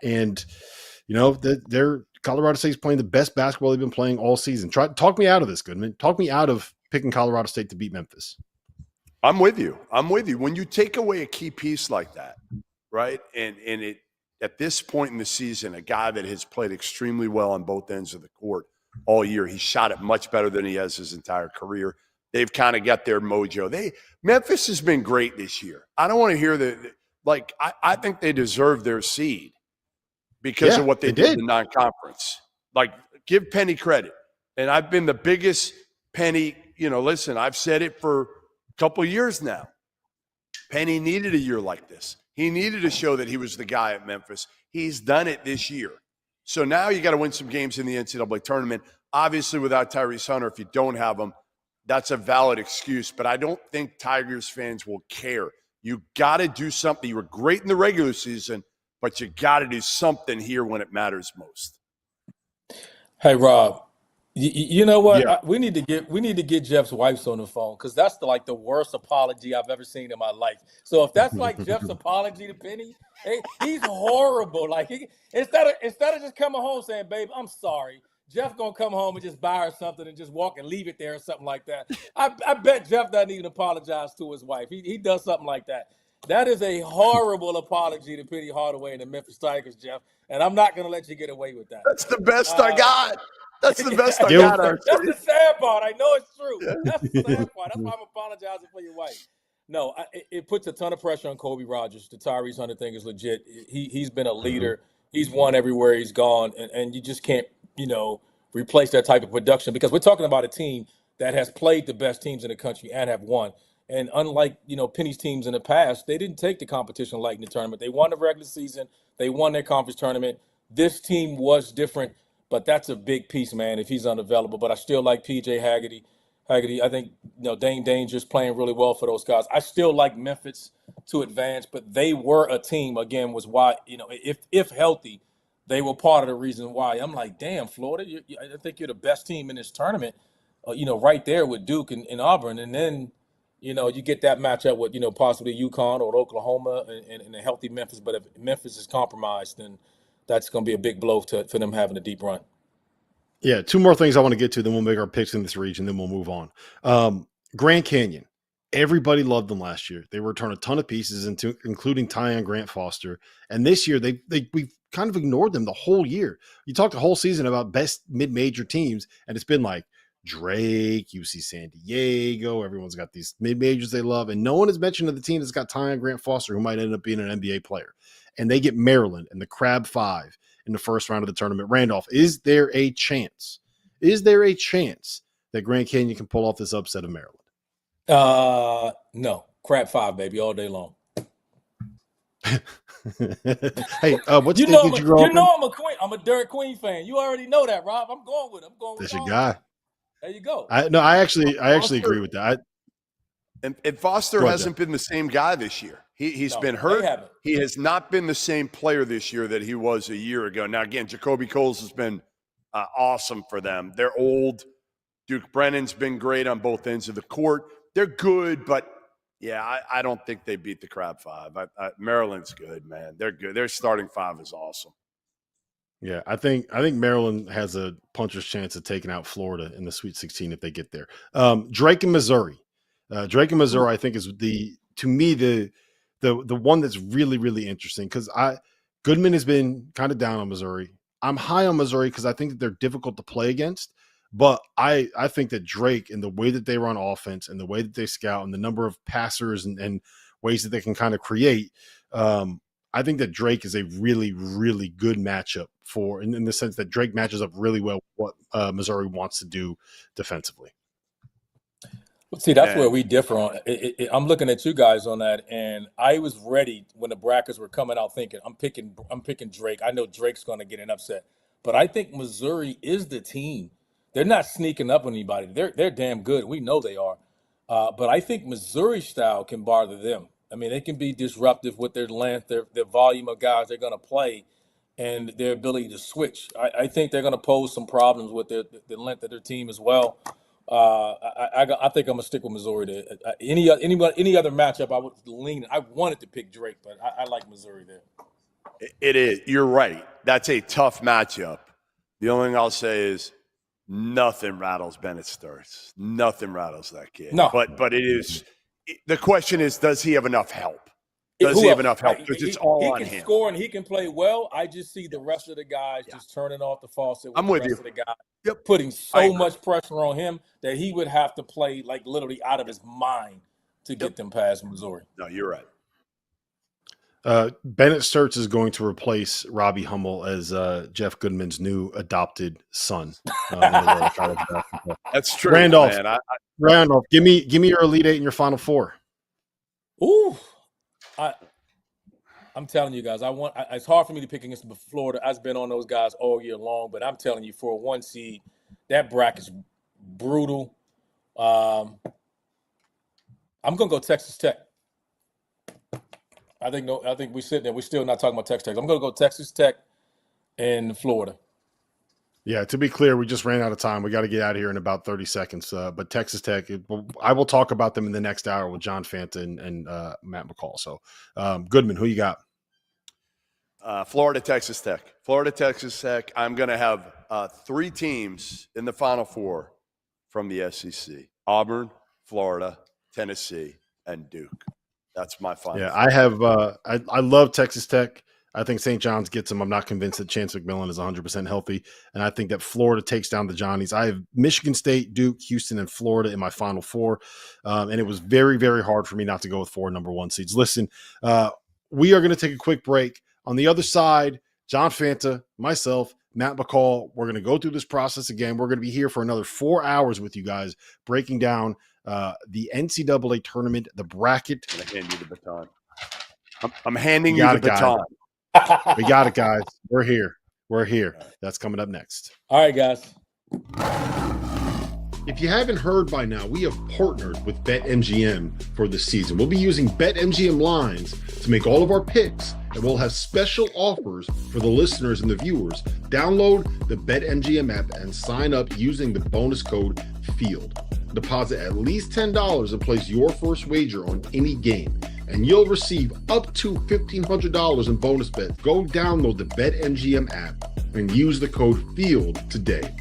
They're Colorado State's playing the best basketball they've been playing all season. Talk me out of this, Goodman. Talk me out of picking Colorado State to beat Memphis. I'm with you. When you take away a key piece like that, right? And it at this point in the season, a guy that has played extremely well on both ends of the court all year, he shot it much better than he has his entire career. They've kind of got their mojo. Memphis has been great this year. I don't want to hear that. Like, I think they deserve their seed because of what they did in the non-conference. Like, give Penny credit. And I've been the biggest Penny, listen, I've said it for a couple of years now. Penny needed a year like this. He needed to show that he was the guy at Memphis. He's done it this year. So now you got to win some games in the NCAA tournament. Obviously, without Tyrese Hunter, if you don't have him, that's a valid excuse. But I don't think Tigers fans will care. You got to do something. You were great in the regular season, but you got to do something here when it matters most. Hey, Rob, you know what? Yeah. We need to get Jeff's wife on the phone, because that's the worst apology I've ever seen in my life. So if that's like Jeff's apology to Penny, he's horrible. Like, instead of just coming home saying, "Babe, I'm sorry," Jeff gonna come home and just buy her something and just walk and leave it there or something like that. I bet Jeff doesn't even apologize to his wife. He does something like that. That is a horrible apology to Penny Hardaway and the Memphis Tigers, Jeff. And I'm not gonna let you get away with that. That's the best I got. That's the best I got. That's the sad part. I know it's true. That's the sad part. That's why I'm apologizing for your wife. No, it puts a ton of pressure on Kobe Rogers. The Tyrese Hunter thing is legit. He's been a leader. He's won everywhere he's gone, and you just can't, replace that type of production, because we're talking about a team that has played the best teams in the country and have won. And unlike, Penny's teams in the past, they didn't take the competition light in the tournament. They won the regular season. They won their conference tournament. This team was different, but that's a big piece, man, if he's unavailable. But I still like P.J. Haggerty. I think, Dane Danger's playing really well for those guys. I still like Memphis to advance, but they were a team, again, was why, if healthy, they were part of the reason why. I'm like, damn, Florida, I think you're the best team in this tournament, right there with Duke and Auburn. And then, you get that matchup with, possibly UConn or Oklahoma and a healthy Memphis. But if Memphis is compromised, then that's going to be a big blow for them having a deep run. Yeah, two more things I want to get to, then we'll make our picks in this region, then we'll move on. Grand Canyon. Everybody loved them last year. They returned a ton of pieces, including Tyon Grant Foster. And this year, we've kind of ignored them the whole year. You talked the whole season about best mid-major teams, and it's been like Drake, UC San Diego. Everyone's got these mid-majors they love, and no one has mentioned the team that's got Tyon Grant Foster, who might end up being an NBA player. And they get Maryland and the Crab Five in the first round of the tournament. Randolph, is there a chance that Grand Canyon can pull off this upset of Maryland? No. Crab Five, baby, all day long. Hey, what you think did you grow up in? I'm a Queen. I'm a Derek Queen fan. You already know that, Rob. I'm going with him. That's your guy. There you go. I actually agree with that. And Foster hasn't been the same guy this year. He's been hurt. He has not been the same player this year that he was a year ago. Now, again, Jacoby Coles has been awesome for them. They're old. Duke Brennan's been great on both ends of the court. They're good, but, yeah, I don't think they beat the Crab Five. Maryland's good, man. They're good. Their starting five is awesome. Yeah, I think Maryland has a puncher's chance of taking out Florida in the Sweet 16 if they get there. Drake and Missouri. I think, is to me the one that's really, really interesting, because Goodman has been kind of down on Missouri. I'm high on Missouri because I think that they're difficult to play against. But I think that Drake, and the way that they run offense and the way that they scout and the number of passers and ways that they can kind of create, I think that Drake is a really, really good matchup for, in the sense that Drake matches up really well with what Missouri wants to do defensively. See, that's where we differ on. I'm looking at you guys on that, and I was ready when the brackets were coming out, thinking I'm picking Drake. I know Drake's going to get an upset, but I think Missouri is the team. They're not sneaking up on anybody. They're damn good. We know they are, but I think Missouri style can bother them. I mean, they can be disruptive with their length, their volume of guys they're going to play, and their ability to switch. I think they're going to pose some problems with the length of their team as well. I think I'm gonna stick with Missouri. Any other matchup, I would lean. I wanted to pick Drake, but I like Missouri there. It is. You're right. That's a tough matchup. The only thing I'll say is nothing rattles Bennett Sturts. Nothing rattles that kid. No, but it is. The question is, does he have enough help? Does he have enough help? Because it's all on him. He can score and he can play well. I just see the rest of the guys just turning off the faucet. I'm with the you. rest of the guys, putting so much pressure on him that he would have to play like literally out of his mind to get them past Missouri. No, you're right. Bennett Sturts is going to replace Robbie Hummel as Jeff Goodman's new adopted son. That's true, Randolph. Man. Randolph, give me your Elite Eight and your Final Four. Ooh. I'm telling you guys, it's hard for me to pick against Florida. I've been on those guys all year long, but I'm telling you, for a 1 seed, that bracket's brutal. I'm gonna go Texas Tech. I think we're sitting there. We're still not talking about Texas Tech. I'm gonna go Texas Tech and Florida. Yeah, to be clear, we just ran out of time. We got to get out of here in about 30 seconds. But Texas Tech, I will talk about them in the next hour with John Fanta and Matt McCall. So, Goodman, who you got? Florida, Texas Tech. Florida, Texas Tech. I'm going to have 3 teams in the Final Four from the SEC. Auburn, Florida, Tennessee, and Duke. That's my final. Yeah, I have I love Texas Tech. I think St. John's gets them. I'm not convinced that Chance McMillan is 100% healthy. And I think that Florida takes down the Johnnies. I have Michigan State, Duke, Houston, and Florida in my Final Four. And it was very, very hard for me not to go with 4 number 1 seeds. Listen, we are going to take a quick break. On the other side, John Fanta, myself, Matt McCall, we're going to go through this process again. We're going to be here for another 4 hours with you guys, breaking down the NCAA tournament, the bracket. I'm going to hand you the baton. I'm handing you the baton. We got it, guys. We're here. We're here. That's coming up next. All right, guys. If you haven't heard by now, we have partnered with BetMGM for this season. We'll be using BetMGM lines to make all of our picks, and we'll have special offers for the listeners and the viewers. Download the BetMGM app and sign up using the bonus code FIELD. Deposit at least $10 and place your first wager on any game, and you'll receive up to $1,500 in bonus bets. Go download the BetMGM app and use the code FIELD today.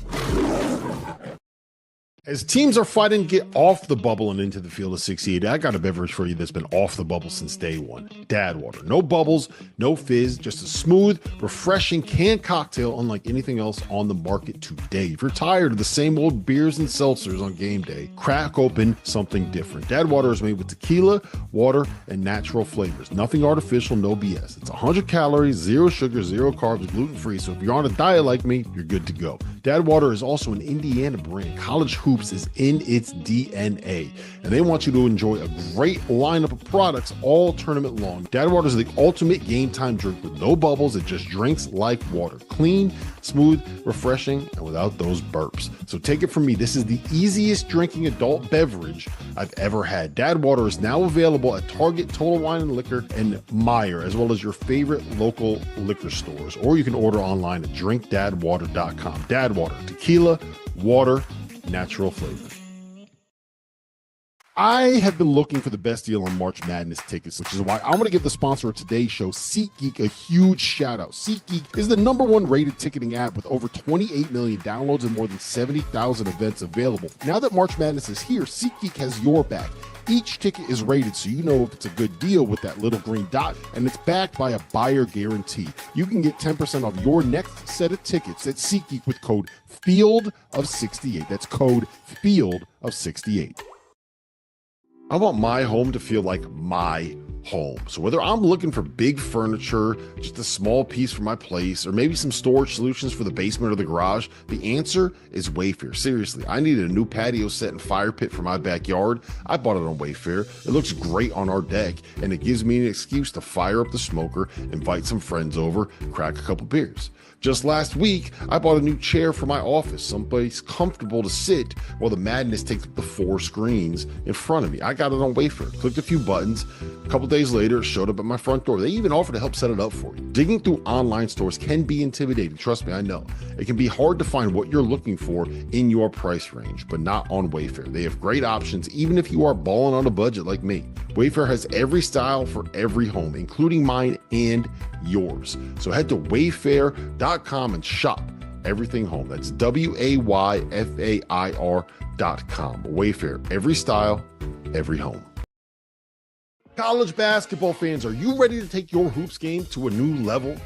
As teams are fighting to get off the bubble and into the field of 68, I got a beverage for you that's been off the bubble since day one. Dad Water. No bubbles, no fizz, just a smooth, refreshing canned cocktail unlike anything else on the market today. If you're tired of the same old beers and seltzers on game day, crack open something different. Dad Water is made with tequila, water, and natural flavors. Nothing artificial, no BS. It's 100 calories, 0 sugar, 0 carbs, gluten-free, so if you're on a diet like me, you're good to go. Dad Water is also an Indiana brand. College Hoops is in its DNA, and they want you to enjoy a great lineup of products all tournament long. Dad Water is the ultimate game time drink with no bubbles. It just drinks like water. Clean, smooth, refreshing, and without those burps. So take it from me. This is the easiest drinking adult beverage I've ever had. Dad Water is now available at Target, Total Wine and Liquor, and Meijer, as well as your favorite local liquor stores. Or you can order online at drinkdadwater.com. Dad Water, tequila, water, natural flavor. I have been looking for the best deal on March Madness tickets, which is why I want to give the sponsor of today's show, SeatGeek, a huge shout out. SeatGeek is the #1 rated ticketing app with over 28 million downloads and more than 70,000 events available. Now that March Madness is here, SeatGeek has your back. Each ticket is rated so you know if it's a good deal with that little green dot, and it's backed by a buyer guarantee. You can get 10% off your next set of tickets at SeatGeek with code FIELD68. That's code FIELD68. I want my home to feel like my home. So whether I'm looking for big furniture, just a small piece for my place, or maybe some storage solutions for the basement or the garage, the answer is Wayfair. Seriously, I needed a new patio set and fire pit for my backyard. I bought it on Wayfair. It looks great on our deck, and it gives me an excuse to fire up the smoker, invite some friends over, crack a couple beers. Just last week, I bought a new chair for my office, someplace comfortable to sit while the madness takes up the 4 screens in front of me. I got it on Wayfair, clicked a few buttons. A couple days later, it showed up at my front door. They even offered to help set it up for you. Digging through online stores can be intimidating. Trust me, I know. It can be hard to find what you're looking for in your price range, but not on Wayfair. They have great options, even if you are balling on a budget like me. Wayfair has every style for every home, including mine and yours. So head to wayfair.com and shop everything home. That's WAYFAIR.com. Wayfair, every style, every home. College basketball fans, are you ready to take your hoops game to a new level?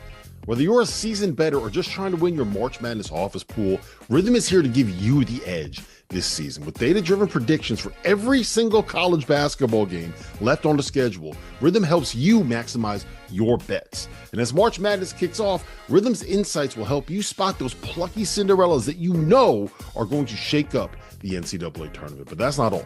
Whether you're a seasoned bettor or just trying to win your March Madness office pool, Rhythm is here to give you the edge this season. With data-driven predictions for every single college basketball game left on the schedule, Rhythm helps you maximize your bets. And as March Madness kicks off, Rhythm's insights will help you spot those plucky Cinderellas that you know are going to shake up the NCAA tournament. But that's not all.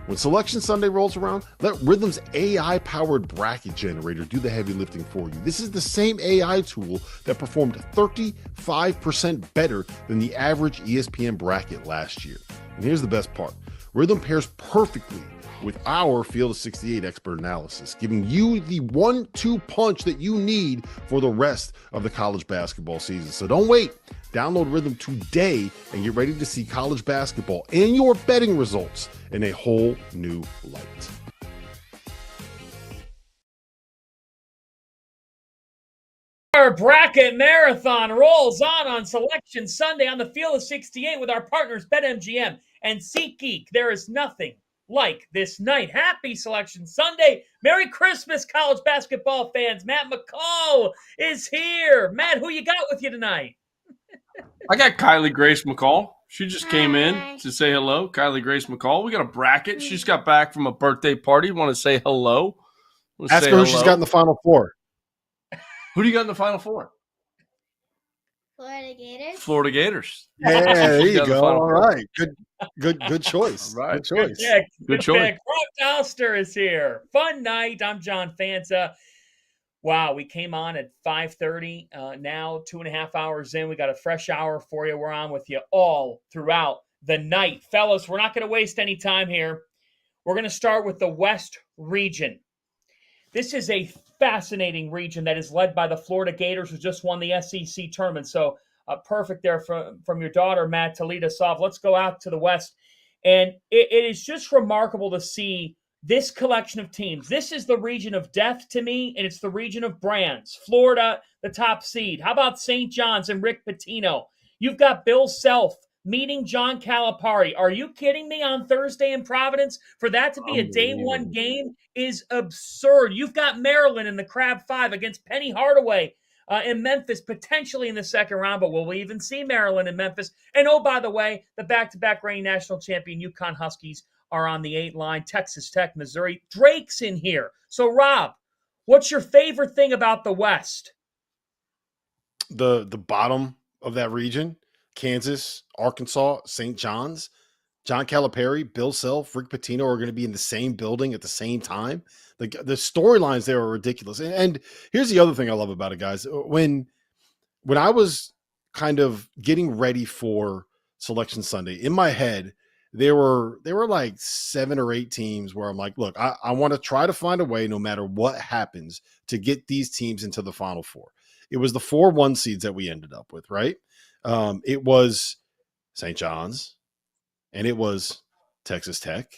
When Selection Sunday rolls around, let Rhythm's AI-powered bracket generator do the heavy lifting for you. This is the same AI tool that performed 35% better than the average ESPN bracket last year. And here's the best part. Rhythm pairs perfectly with our Field of 68 expert analysis, giving you the 1-2 punch that you need for the rest of the college basketball season. So don't wait. Download Rhythm today and get ready to see college basketball and your betting results in a whole new light. Our bracket marathon rolls on Selection Sunday on the Field of 68 with our partners BetMGM and SeatGeek. There is nothing like this night. Happy Selection Sunday. Merry Christmas, college basketball fans. Matt McCall is here. Matt, who you got with you tonight? I got Kylie Grace McCall. She just came in to say hello. Kylie Grace McCall. We got a bracket. She just got back from a birthday party. Want to say hello? Ask her who she's got in the Final Four. Who do you got in the Final Four? Florida Gators. Florida Gators. Yeah, there you go. All right. Good choice. All right. Good choice. Good choice. Brock Alster is here. Fun night. I'm John Fanta. Wow, we came on at 5:30. Now 2.5 hours in. We got a fresh hour for you. We're on with you all throughout the night. Fellas, we're not going to waste any time here. We're going to start with the West Region. This is a fascinating region that is led by the Florida Gators, who just won the SEC tournament. So perfect there from your daughter, Matt, to lead us off. Let's go out to the West. And it is just remarkable to see this collection of teams. This is the region of death to me, and it's the region of brands. Florida, the top seed. How about St. John's and Rick Pitino? You've got Bill Self meeting John Calipari. Are you kidding me on Thursday in Providence? For that to be a day one game is absurd. You've got Maryland in the Crab Five against Penny Hardaway in Memphis, potentially in the second round, but will we even see Maryland in Memphis? And oh, by the way, the back-to-back reigning national champion UConn Huskies are on the 8 line. Texas Tech, Missouri. Drake's in here. So, Rob, what's your favorite thing about the West? The bottom of that region, Kansas, Arkansas, St. John's, John Calipari, Bill Self, Rick Pitino are going to be in the same building at the same time. The storylines there are ridiculous. And here's the other thing I love about it, guys. When I was kind of getting ready for Selection Sunday, in my head, there were like 7 or 8 teams where I'm like, look, I want to try to find a way, no matter what happens, to get these teams into the Final Four. It was the 4 1 seeds that we ended up with, right? It was St. John's, and it was Texas Tech.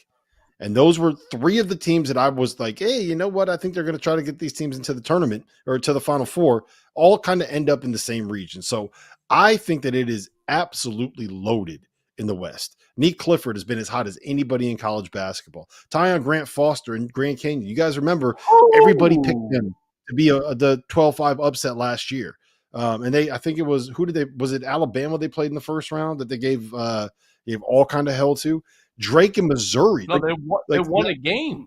And those were 3 of the teams that I was like, hey, you know what? I think they're going to try to get these teams into the tournament or to the Final Four, all kind of end up in the same region. So I think that it is absolutely loaded in the West. Nick Clifford has been as hot as anybody in college basketball. Tyon Grant Foster in Grand Canyon. You guys remember everybody picked him to be the 12-5 upset last year. And I think it was, was it Alabama they played in the first round that they gave all kind of hell to? Drake in Missouri. No, they won a game.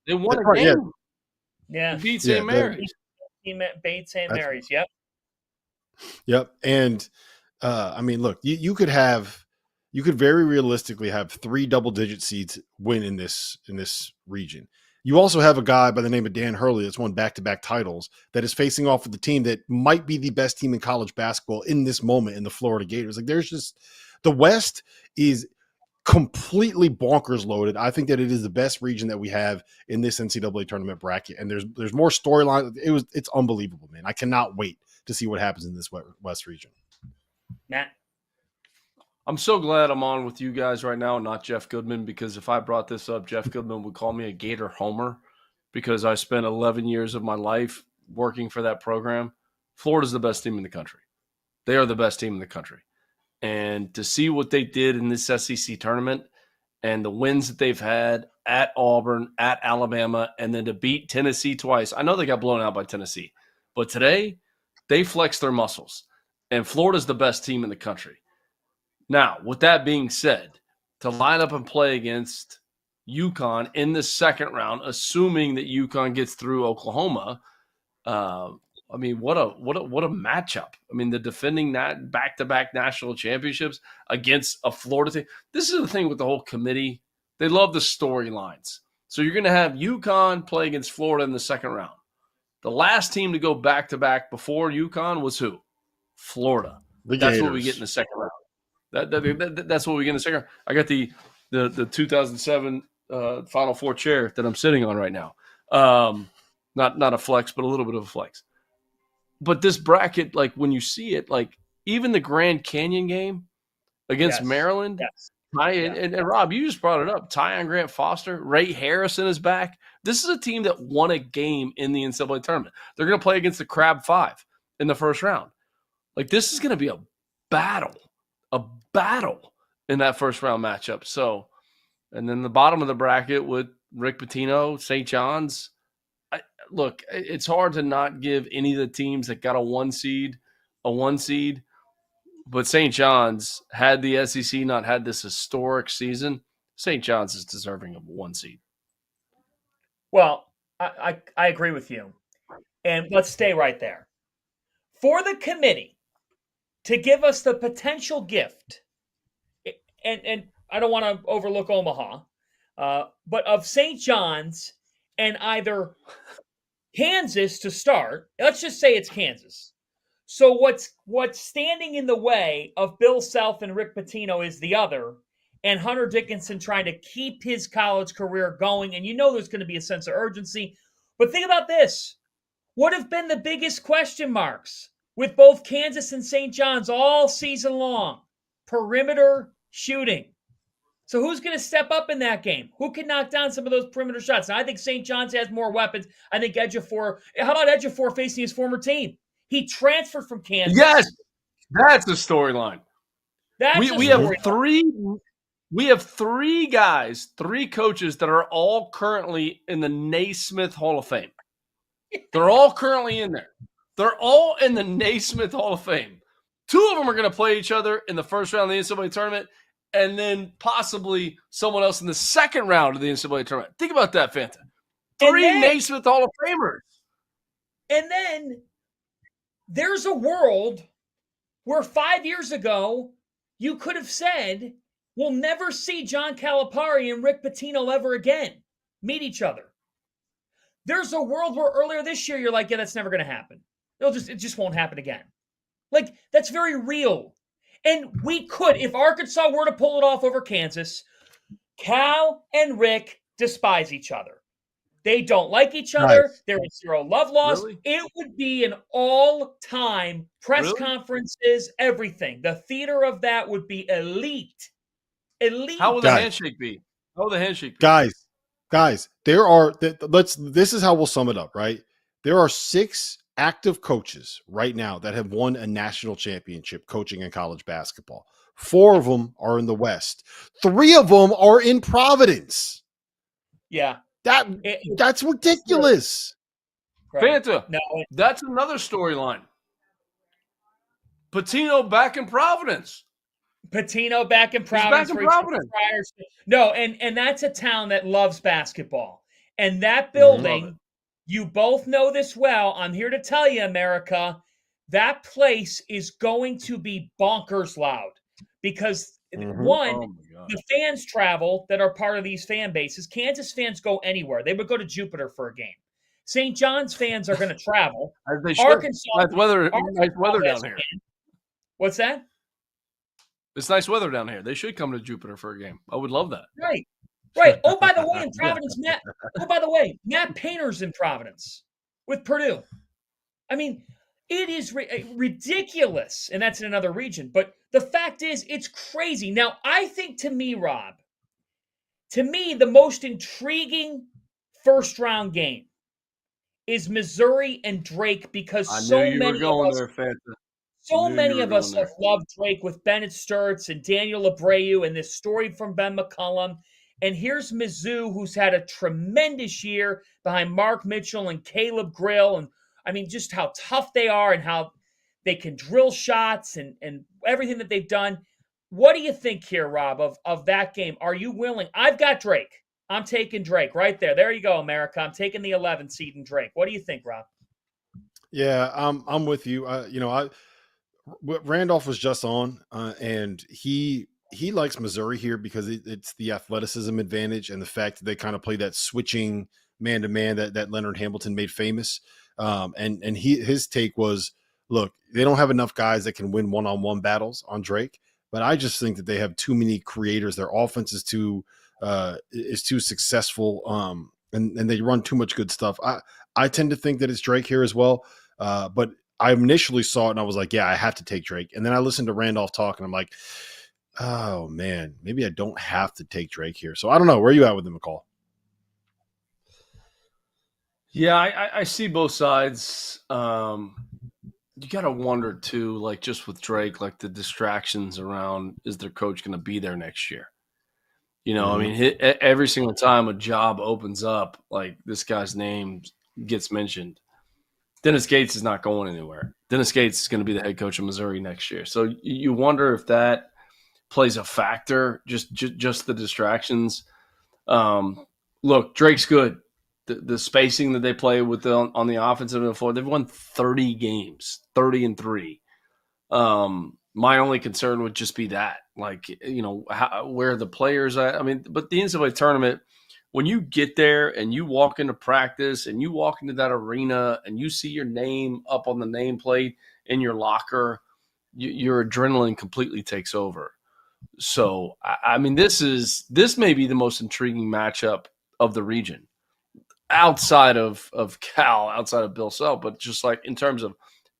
They won a game. Yeah. Yeah. Beat St. Mary's. He beat St. Mary's. Yep. Yep. And I mean, look, you could very realistically have 3 double-digit seeds win in this region. You also have a guy by the name of Dan Hurley that's won back-to-back titles that is facing off with the team that might be the best team in college basketball in this moment in the Florida Gators. Like, there's just the West is completely bonkers loaded. I think that it is the best region that we have in this NCAA tournament bracket, and there's more storyline. It's unbelievable, man. I cannot wait to see what happens in this West region. Matt. I'm so glad I'm on with you guys right now, not Jeff Goodman, because if I brought this up, Jeff Goodman would call me a Gator homer because I spent 11 years of my life working for that program. Florida's the best team in the country. They are the best team in the country. And to see what they did in this SEC tournament and the wins that they've had at Auburn, at Alabama, and then to beat Tennessee twice. I know they got blown out by Tennessee, but today they flexed their muscles, and Florida's the best team in the country. Now, with that being said, to line up and play against UConn in the second round, assuming that UConn gets through Oklahoma, I mean, what a matchup. I mean, the defending that back-to-back national championships against a Florida team. This is the thing with the whole committee. They love the storylines. So you're going to have UConn play against Florida in the second round. The last team to go back-to-back before UConn was who? Florida. That's what we get in the second round. That's what we get in the second round. I got the 2007 Final Four chair that I'm sitting on right now. Not a flex, but a little bit of a flex. But this bracket, like when you see it, like even the Grand Canyon game against Maryland, and Rob, you just brought it up. Tyon Grant Foster, Ray Harrison is back. This is a team that won a game in the NCAA tournament. They're going to play against the Crab Five in the first round. Like this is going to be a battle in that first round matchup. So, and then the bottom of the bracket with Rick Pitino, St. John's. Look, it's hard to not give any of the teams that got a one seed, but St. John's, had the SEC not had this historic season, St. John's is deserving of a 1 seed. Well, I agree with you. And let's stay right there. For the committee to give us the potential gift, and I don't want to overlook Omaha, but of St. John's and either Kansas to start. Let's just say it's Kansas. So what's standing in the way of Bill Self and Rick Pitino is the other, and Hunter Dickinson trying to keep his college career going. And you know there's going to be a sense of urgency. But think about this. What have been the biggest question marks with both Kansas and St. John's all season long? Perimeter shooting. So who's going to step up in that game? Who can knock down some of those perimeter shots? Now, I think St. John's has more weapons. I think Ejiofor. How about Ejiofor facing his former team? He transferred from Kansas. Yes, that's a storyline. We have three guys, 3 coaches that are all currently in the Naismith Hall of Fame. They're all currently in there. They're all in the Naismith Hall of Fame. 2 of them are going to play each other in the first round of the NCAA tournament, and then possibly someone else in the second round of the NCAA tournament. Think about that, Fanta. 3 Naismith Hall of Famers. And then there's a world where 5 years ago you could have said, we'll never see John Calipari and Rick Pitino ever again meet each other. There's a world where earlier this year you're like, yeah, that's never going to happen. It just won't happen again. Like, that's very real. And we could, if Arkansas were to pull it off over Kansas, Cal and Rick despise each other. They don't like each other. Nice. There is zero love lost. Really? It would be an all-time press conferences, everything. The theater of that would be elite. Elite. How will the handshake be? Guys, there are this is how we'll sum it up, right? There are 6 active coaches right now that have won a national championship coaching in college basketball. 4 of them are in the West. 3 of them are in Providence. Yeah. That's ridiculous. Right. Fanta, no, that's another storyline. Pitino back in Providence. Pitino back in Providence. He's back in Providence. No, and that's a town that loves basketball. And that building You both know this well. I'm here to tell you, America, that place is going to be bonkers loud because one, Oh my God. the fans travel that are part of these fan bases. Kansas fans go anywhere. They would go to Jupiter for a game. St. John's fans are going to travel. As they should. Arkansas, Nice weather down has here. fans. What's that? It's nice weather down here. They should come to Jupiter for a game. I would love that. Right. Right. Oh, by the way, in Providence, Matt Painter's in Providence with Purdue. I mean, it is ridiculous, and that's in another region. But the fact is, it's crazy. Now, I think Rob, the most intriguing first-round game is Missouri and Drake because I knew you were going there, Fanta. so many of us have loved Drake with Bennett Sturts and Daniel Abreu and this story from Ben McCullum. And here's Mizzou, who's had a tremendous year behind Mark Mitchell and Caleb Grill. And I mean, just how tough they are and how they can drill shots and everything that they've done. What do you think here, Rob, of that game? Are you willing? I've got Drake. I'm taking Drake right there. There you go, America. I'm taking the 11 seed in Drake. What do you think, Rob? Yeah, I'm with you. Randolph was just on, and he likes Missouri here because it's the athleticism advantage and the fact that they kind of play that switching man-to-man that Leonard Hamilton made famous. And his take was, look, they don't have enough guys that can win one-on-one battles on Drake, but I just think that they have too many creators. Their offense is too successful, and they run too much good stuff. I tend to think that it's Drake here as well, but I initially saw it and I was like, yeah, I have to take Drake. And then I listened to Randolph talk and I'm like, oh man, maybe I don't have to take Drake here. So I don't know. Where are you at with him, McCall? Yeah, I see both sides. You got to wonder too, like just with Drake, like the distractions around, is their coach going to be there next year? I mean, every single time a job opens up, like this guy's name gets mentioned, Dennis Gates is not going anywhere. Dennis Gates is going to be the head coach of Missouri next year. So you wonder if that plays a factor, just the distractions. Look, Drake's good. The spacing that they play with on the offensive end of the floor, they've won 30 games, 30-3. My only concern would just be that, like, where the players at. I mean, but the NCAA tournament, when you get there and you walk into practice and you walk into that arena and you see your name up on the nameplate in your locker, your adrenaline completely takes over. So, I mean, this may be the most intriguing matchup of the region outside of Cal, outside of Bill Self, but just like in terms of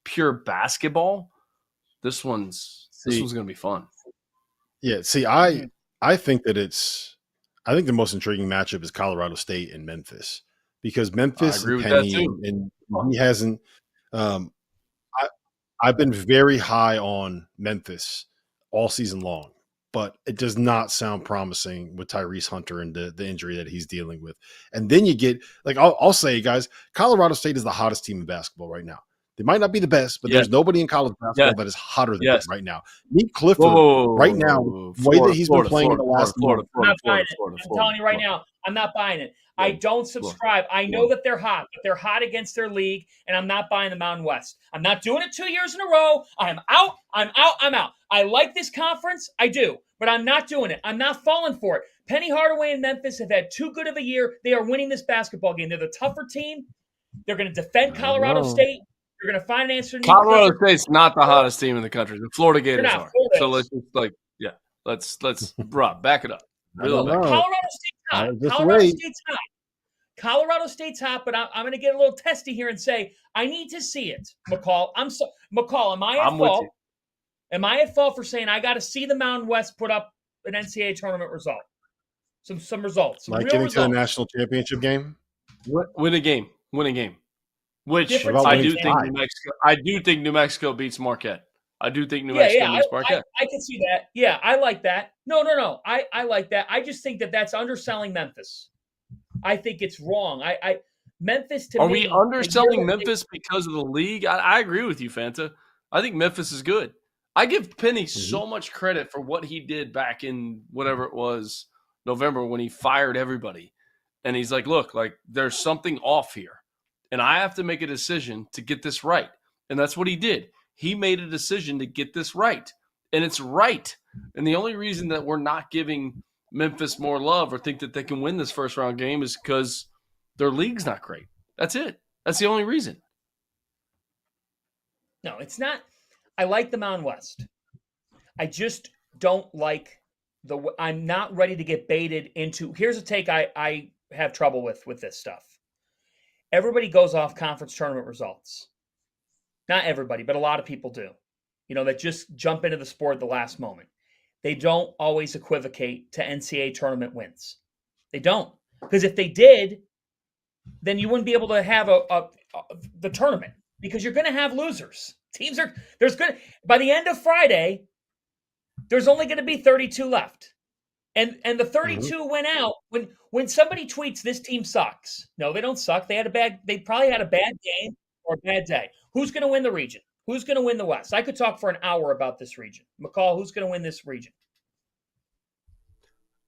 pure basketball, this one's going to be fun. Yeah. See, I think that I think the most intriguing matchup is Colorado State and Memphis, because Memphis and Penny, and he hasn't. I've been very high on Memphis all season long, but it does not sound promising with Tyrese Hunter and the injury that he's dealing with. And then you get, like, I'll say, guys, Colorado State is the hottest team in basketball right now. They might not be the best, but there's nobody in college basketball that is hotter than them right now. Nick Clifford, right now, the way that he's been playing in the last month. I'm not buying it. I'm telling you right now, I'm not buying it. I don't subscribe. I know that they're hot, but they're hot against their league, and I'm not buying the Mountain West. I'm not doing it 2 years in a row. I am out. I'm out. I'm out. I like this conference. I do, but I'm not doing it. I'm not falling for it. Penny Hardaway and Memphis have had too good of a year. They are winning this basketball game. They're the tougher team. They're going to defend Colorado State. You're going to find an answer. Colorado State's not the hottest team in the country. The Florida Gators are. So let's just let's Rob, back it up. Colorado State's hot. Colorado State's hot, but I'm going to get a little testy here and say I need to see it, McCall. McCall, am I at fault? Am I at fault for saying I got to see the Mountain West put up an NCAA tournament result? Some results. Like getting to the national championship game? Win a game. Which I do think New Mexico beats Marquette. I do think New Mexico beats Marquette. I can see that. Yeah, I like that. No. I like that. I just think that that's underselling Memphis. I think it's wrong. Memphis to me. Are we underselling Memphis because of the league? I agree with you, Fanta. I think Memphis is good. I give Penny so much credit for what he did back in whatever it was, November, when he fired everybody. And he's like, look, like there's something off here. and I have to make a decision to get this right. And that's what he did. He made a decision to get this right, and it's right. And the only reason that we're not giving Memphis more love or think that they can win this first round game is because their league's not great. That's it. That's the only reason. No, it's not. I like the Mountain West. I just don't like I'm not ready to get baited into. Here's a take I have trouble with this stuff. Everybody goes off conference tournament results. Not everybody, but a lot of people do. That just jump into the sport at the last moment. They don't always equivocate to NCAA tournament wins. They don't. Because if they did, then you wouldn't be able to have the tournament, because you're going to have losers. By the end of Friday, there's only going to be 32 left. And the 32 went out when somebody tweets this team sucks. No, they don't suck. They probably had a bad game or a bad day. Who's going to win the region? Who's going to win the West? I could talk for an hour about this region. McCall, who's going to win this region?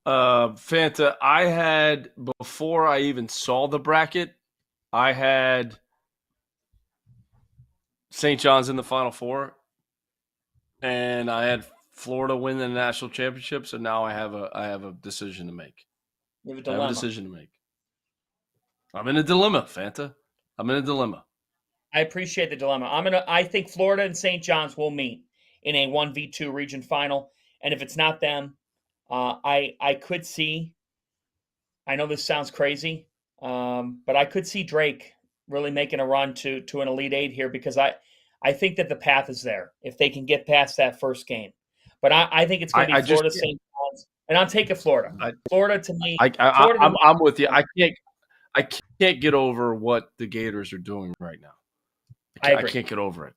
Fanta, I had, before I even saw the bracket, I had St. John's in the Final Four, and I had Florida win the national championship. So now I have a decision to make. You have a dilemma. I have a decision to make. I'm in a dilemma, Fanta. I'm in a dilemma. I appreciate the dilemma. I think Florida and St. John's will meet in a 1v2 region final. And if it's not them, I could see, I know this sounds crazy, but I could see Drake really making a run to an Elite Eight here, because I think that the path is there if they can get past that first game. But I think it's going to be Florida, St. John's, and I'm taking Florida. Florida to me. I'm with you. I can't get over what the Gators are doing right now. I can't get over it.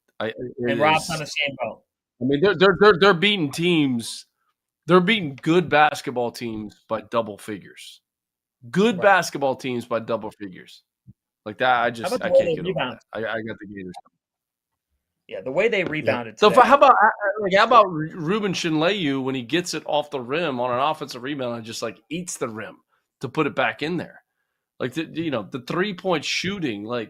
And Rob's on the same boat. I mean, they're beating teams. They're beating good basketball teams by double figures. Good basketball teams by double figures. Like that, I can't get over that. I got the Gators. Yeah, the way they rebounded. So how about Ruben Shinleyu when he gets it off the rim on an offensive rebound and just eats the rim to put it back in there? Like the 3-point shooting. You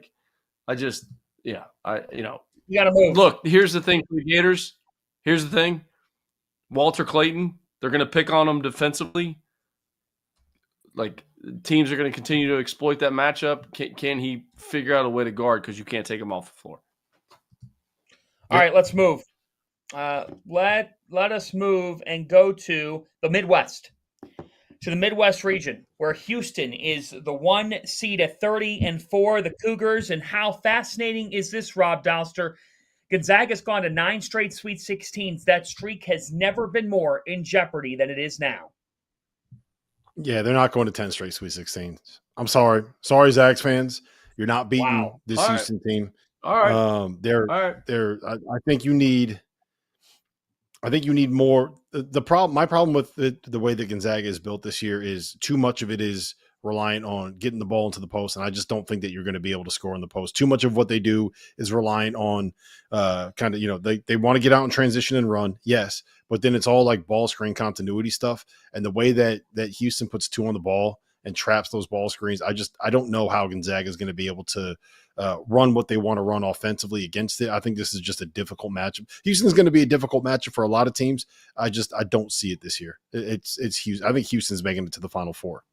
got to move. Look, here's the thing for the Gators. Here's the thing. Walter Clayton, they're going to pick on him defensively. Teams are going to continue to exploit that matchup. Can he figure out a way to guard, because you can't take him off the floor? All right, let's move. Let us move and go to the Midwest. To the Midwest region, where Houston is the 1 seed at 30-4, the Cougars. And how fascinating is this, Rob Dalster? Gonzaga's gone to 9 straight Sweet 16s. That streak has never been more in jeopardy than it is now. Yeah, they're not going to 10 straight Sweet 16s. I'm sorry. Sorry, Zags fans. You're not beating this Houston team. All right. I think you need more. My problem with the way that Gonzaga is built this year is too much of it is reliant on getting the ball into the post, and I just don't think that you're going to be able to score in the post. Too much of what they do is reliant on they want to get out and transition and run, yes, but then it's all ball screen continuity stuff, and the way that Houston puts 2 on the ball and traps those ball screens, I don't know how Gonzaga is going to be able to run what they want to run offensively against it. I think this is just a difficult matchup. Houston's going to be a difficult matchup for a lot of teams. I don't see it this year. It's Houston. I think Houston's making it to the Final Four.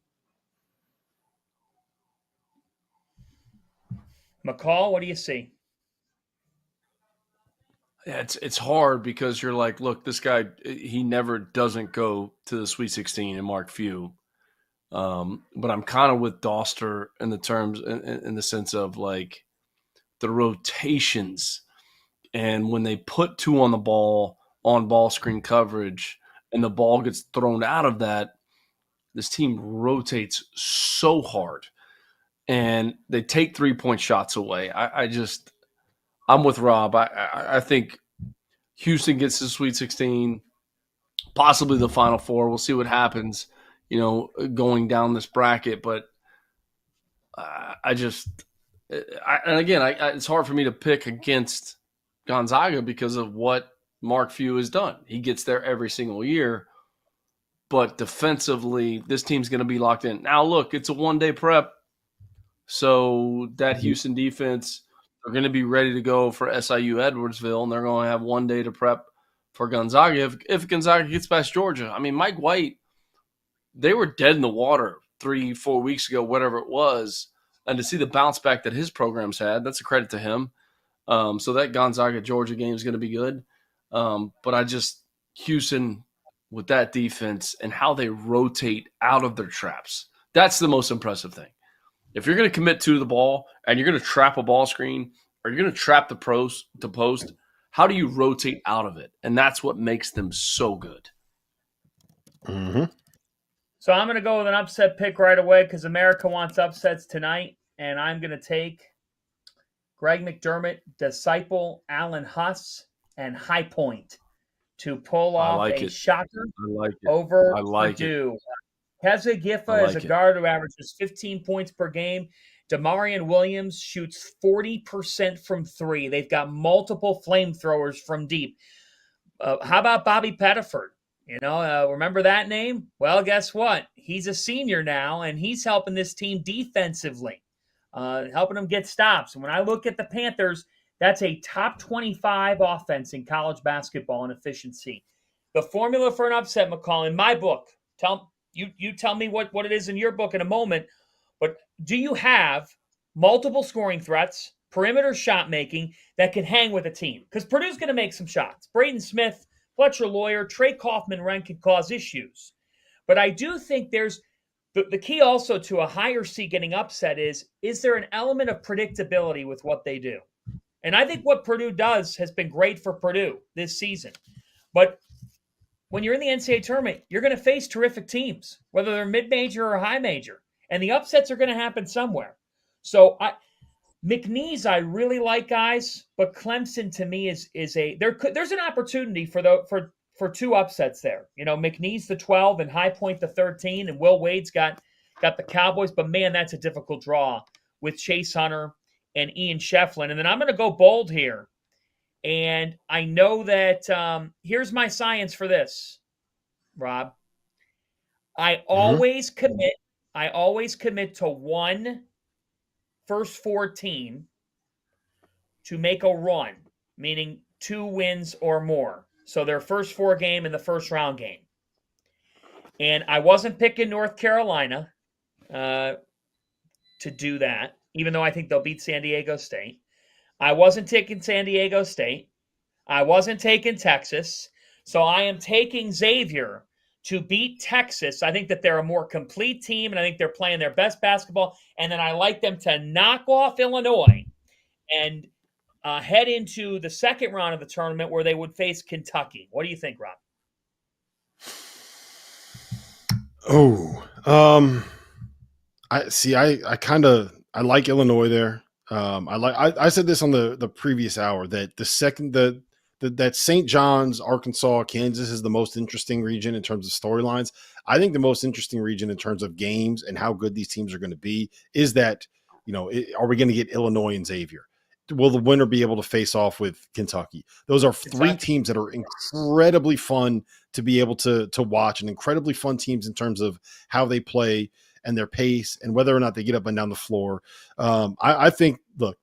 McCall, what do you see? Yeah, it's hard because you're look, this guy, he never doesn't go to the Sweet 16 and Mark Few. But I'm kind of with Doster in the sense of the rotations, and when they put 2 on the ball on ball screen coverage and the ball gets thrown out of that, this team rotates so hard and they take 3-point shots away. I'm with Rob. I think Houston gets to the Sweet 16, possibly the Final Four. We'll see what happens, going down this bracket. But it's hard for me to pick against Gonzaga because of what Mark Few has done. He gets there every single year, but defensively, this team's going to be locked in. Now, look, it's a 1-day prep. So that Houston defense, they're going to be ready to go for SIU Edwardsville, and they're going to have one day to prep for Gonzaga. If Gonzaga gets past Georgia, I mean, Mike White, they were dead in the water 3-4 weeks ago, whatever it was, and to see the bounce back that his program's had, that's a credit to him. So that Gonzaga Georgia game is going to be good. But Houston with that defense and how they rotate out of their traps, that's the most impressive thing. If you're going to commit to the ball and you're going to trap a ball screen or you're going to trap the post, how do you rotate out of it? And that's what makes them so good. Mm-hmm. So I'm going to go with an upset pick right away because America wants upsets tonight, and I'm going to take Greg McDermott, Disciple, Allen Huss, and High Point to pull off shocker over Purdue. Keza Giffa is a guard who averages 15 points per game. Damarian Williams shoots 40% from three. They've got multiple flamethrowers from deep. How about Bobby Pettiford? Remember that name? Well, guess what? He's a senior now, and he's helping this team defensively, helping them get stops. And when I look at the Panthers, that's a top 25 offense in college basketball in efficiency. The formula for an upset, McCall, in my book, you tell me what it is in your book in a moment, but do you have multiple scoring threats, perimeter shot making that can hang with a team? Because Purdue's going to make some shots. Braden Smith, Fletcher Lawyer, Trey Kaufman-Renn can cause issues. But I do think there's the key also to a higher seed getting upset is there an element of predictability with what they do? And I think what Purdue does has been great for Purdue this season. But when you're in the NCAA tournament, you're going to face terrific teams, whether they're mid-major or high major. And the upsets are going to happen somewhere. So McNeese, I really like, guys, but Clemson to me is there's an opportunity for two upsets there. McNeese the 12 and High Point the 13, and Will Wade's got the Cowboys, but man, that's a difficult draw with Chase Hunter and Ian Shefflin. And then I'm going to go bold here. And I know that here's my science for this, Rob. I always commit to one first four team to make a run, meaning 2 wins or more. So their first 4 game in the first round game. And I wasn't picking North Carolina to do that, even though I think they'll beat San Diego State. I wasn't taking San Diego State. I wasn't taking Texas. So I am taking Xavier to beat Texas. I think that they're a more complete team, and I think they're playing their best basketball. And then I like them to knock off Illinois and head into the second round of the tournament where they would face Kentucky. What do you think, Rob? I like Illinois there. I said this on the previous hour that that St. John's, Arkansas, Kansas is the most interesting region in terms of storylines. I think the most interesting region in terms of games and how good these teams are going to be is that, are we going to get Illinois and Xavier? Will the winner be able to face off with Kentucky? Those are 3 teams that are incredibly fun to be able to watch, and incredibly fun teams in terms of how they play and their pace and whether or not they get up and down the floor. I think, look,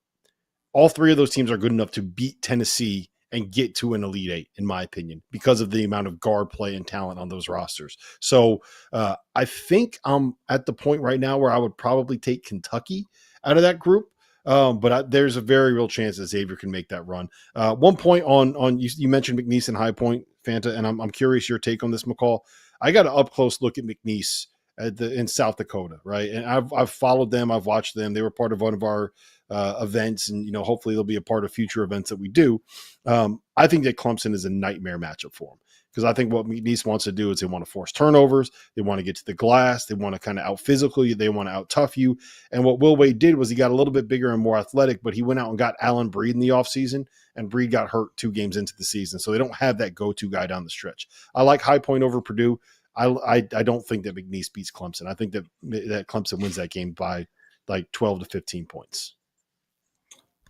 all 3 of those teams are good enough to beat Tennessee and get to an Elite 8, in my opinion, because of the amount of guard play and talent on those rosters. So I think I'm at the point right now where I would probably take Kentucky out of that group. But there's a very real chance that Xavier can make that run. One point on you mentioned McNeese and High Point, Fanta, and I'm curious your take on this, McCall. I got an up close look at McNeese in South Dakota, right? And I've followed them, I've watched them. They were part of one of our events, and hopefully they'll be a part of future events that we do. I think that Clemson is a nightmare matchup for them, because I think what McNeese wants to do is they want to force turnovers, they want to get to the glass, they want to kind of out physical you, they want to out tough you. And what Will Wade did was he got a little bit bigger and more athletic, but he went out and got Allen Breed in the offseason, and Breed got hurt 2 games into the season, so they don't have that go-to guy down the stretch. I like High Point over Purdue. I don't think that McNeese beats Clemson. I think that Clemson wins that game by like 12 to 15 points.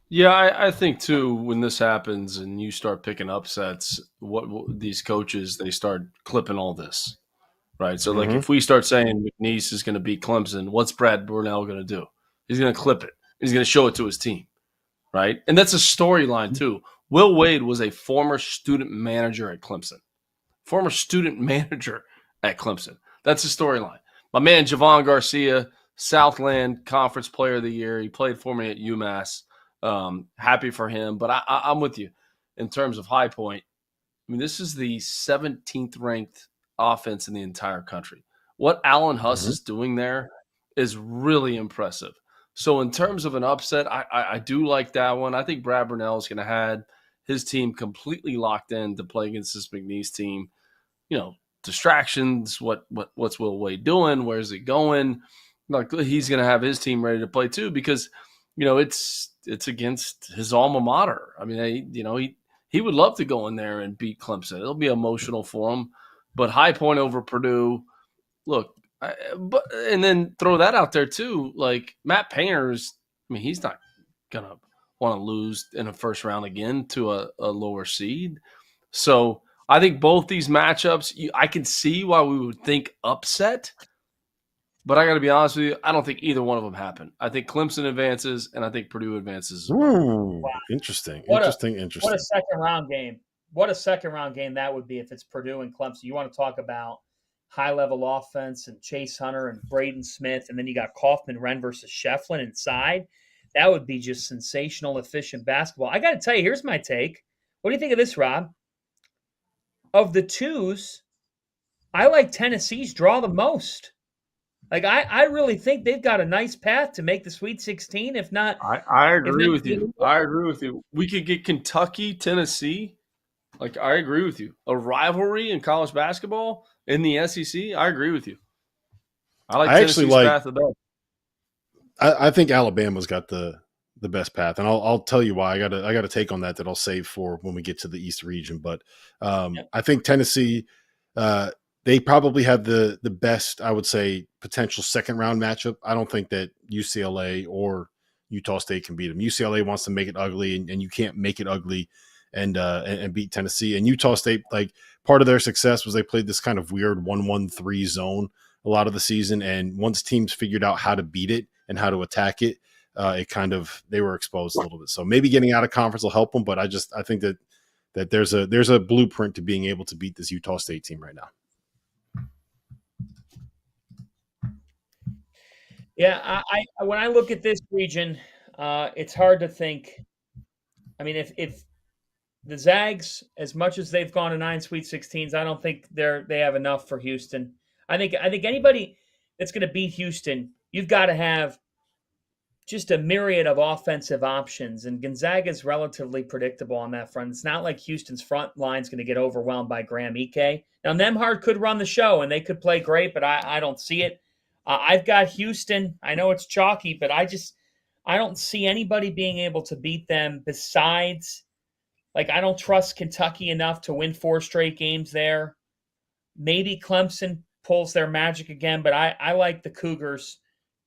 Yeah, I think too, when this happens and you start picking upsets, what these coaches, they start clipping all this, right? So like if we start saying McNeese is going to beat Clemson, what's Brad Burnell going to do? He's going to clip it. He's going to show it to his team, right? And that's a storyline too. Will Wade was a former student manager at Clemson. That's a storyline. My man, Javon Garcia, Southland Conference Player of the Year. He played for me at UMass. Happy for him. But I'm with you in terms of High Point. I mean, this is the 17th ranked offense in the entire country. What Alan Huss is doing there is really impressive. So in terms of an upset, I do like that one. I think Brad Burnell is going to have his team completely locked in to play against this McNeese team. You know, distractions, what's Will Wade doing? Where's he going? Like, he's going to have his team ready to play too, because, you know, it's against his alma mater. I mean, he would love to go in there and beat Clemson. It'll be emotional for him. But High Point over Purdue, look, and then throw that out there too. Like, Matt Painter's, I mean, he's not going to want to lose in a first round again to a lower seed. So I think both these matchups, I can see why we would think upset. But I got to be honest with you, I don't think either one of them happen. I think Clemson advances, and I think Purdue advances. Ooh, wow. Interesting. What a second round game. What a second round game that would be if it's Purdue and Clemson. You want to talk about high-level offense and Chase Hunter and Braden Smith, and then you got Kaufman Wren versus Shefflin inside. That would be just sensational, efficient basketball. I got to tell you, here's my take. What do you think of this, Rob? Of the twos, I like Tennessee's draw the most. Like, I really think they've got a nice path to make the Sweet 16, if not. I agree with you. I agree with you. We could get Kentucky, Tennessee. Like, I agree with you. A rivalry in college basketball in the SEC, I agree with you. I like Tennessee's path the best. I think Alabama's got the best path, and I'll tell you why. I got a take on that I'll save for when we get to the East region. But I think Tennessee, they probably have the best, I would say, potential second round matchup. I don't think that UCLA or Utah State can beat them. UCLA wants to make it ugly, and you can't make it ugly and beat Tennessee. And Utah State, like, part of their success was they played this kind of weird 1-1-3 zone a lot of the season. And once teams figured out how to beat it and how to attack it, they were exposed a little bit. So maybe getting out of conference will help them. But I think that there's a blueprint to being able to beat this Utah State team right now. Yeah, I when I look at this region, it's hard to think. I mean, if the Zags, as much as they've gone to 9 Sweet 16s, I don't think they have enough for Houston. I think anybody that's going to beat Houston, you've got to have just a myriad of offensive options, and Gonzaga is relatively predictable on that front. It's not like Houston's front line's going to get overwhelmed by Graham Ike. Now, Nembhard could run the show, and they could play great, but I don't see it. I've got Houston. I know it's chalky, but I don't see anybody being able to beat them besides, like, I don't trust Kentucky enough to win 4 straight games there. Maybe Clemson pulls their magic again, but I like the Cougars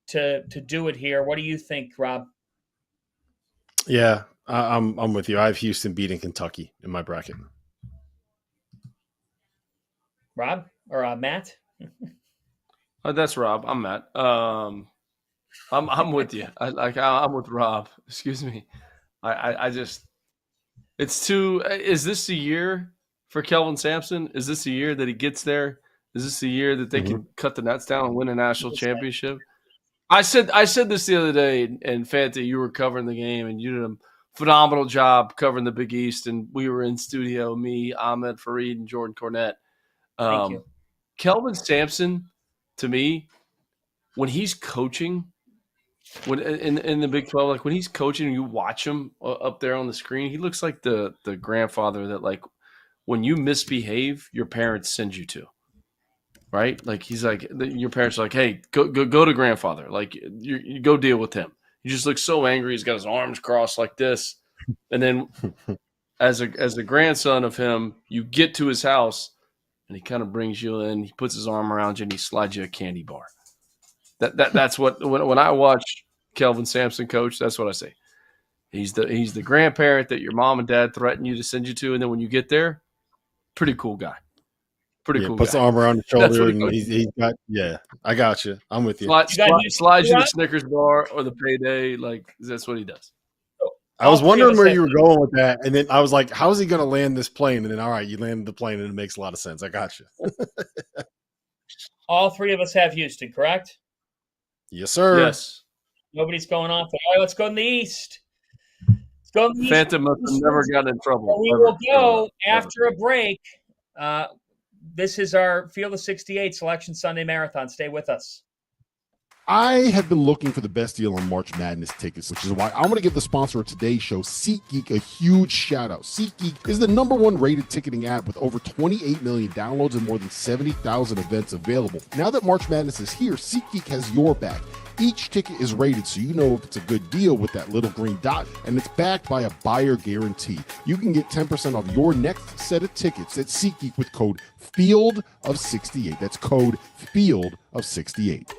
to do it here. What do you think, Rob? Yeah, I'm with you. I have Houston beating Kentucky in my bracket. Rob or Matt? That's Rob. I'm Matt. I'm with you. I'm with Rob. Excuse me. I just, it's too. Is this the year for Kelvin Sampson? Is this the year that he gets there? Is this the year that they can cut the nets down and win a national championship? I said this the other day, and Fanta, you were covering the game, and you did a phenomenal job covering the Big East, and we were in studio, me, Ahmed Fareed, and Jordan Cornette. Thank you. Kelvin Sampson, to me, when he's coaching, when in the Big 12, like when he's coaching and you watch him up there on the screen, he looks like the grandfather that, like, when you misbehave, your parents send you to. Right? Like, he's like, your parents are like, hey, go to grandfather. Like, you go deal with him. He just looks so angry. He's got his arms crossed like this. And then as a grandson of him, you get to his house and he kind of brings you in. He puts his arm around you and he slides you a candy bar. That's what, when I watch Kelvin Sampson coach, that's what I say. He's the grandparent that your mom and dad threaten you to send you to. And then when you get there, pretty cool guy. Pretty Yeah, cool puts guy. the arm around the That's shoulder, what he and goes. he's got. Yeah, I got you. I'm with you. Slides You got you the Houston? Snickers bar or the payday. Like that's what he does. I was All three of wondering us where have you were going with that, and then I was like, "How's he going to land this plane?" And then, all right, you landed the plane, and it makes a lot of sense. I got you. all three of us have Houston, correct? Yes, sir. Yes. Nobody's going off. All right, let's go in the East. Let's go in the East. Phantom must have never gotten in trouble. We ever, will go ever. after a break. This is our Field of 68 Selection Sunday Marathon. Stay with us. I have been looking for the best deal on March Madness tickets, which is why I'm going to give the sponsor of today's show, SeatGeek, a huge shout out. SeatGeek is the #1 rated ticketing app with over 28 million downloads and more than 70,000 events available. Now that March Madness is here, SeatGeek has your back. Each ticket is rated so you know if it's a good deal with that little green dot, and it's backed by a buyer guarantee. You can get 10% off your next set of tickets at SeatGeek with code FIELD of68. That's code FIELD of 68.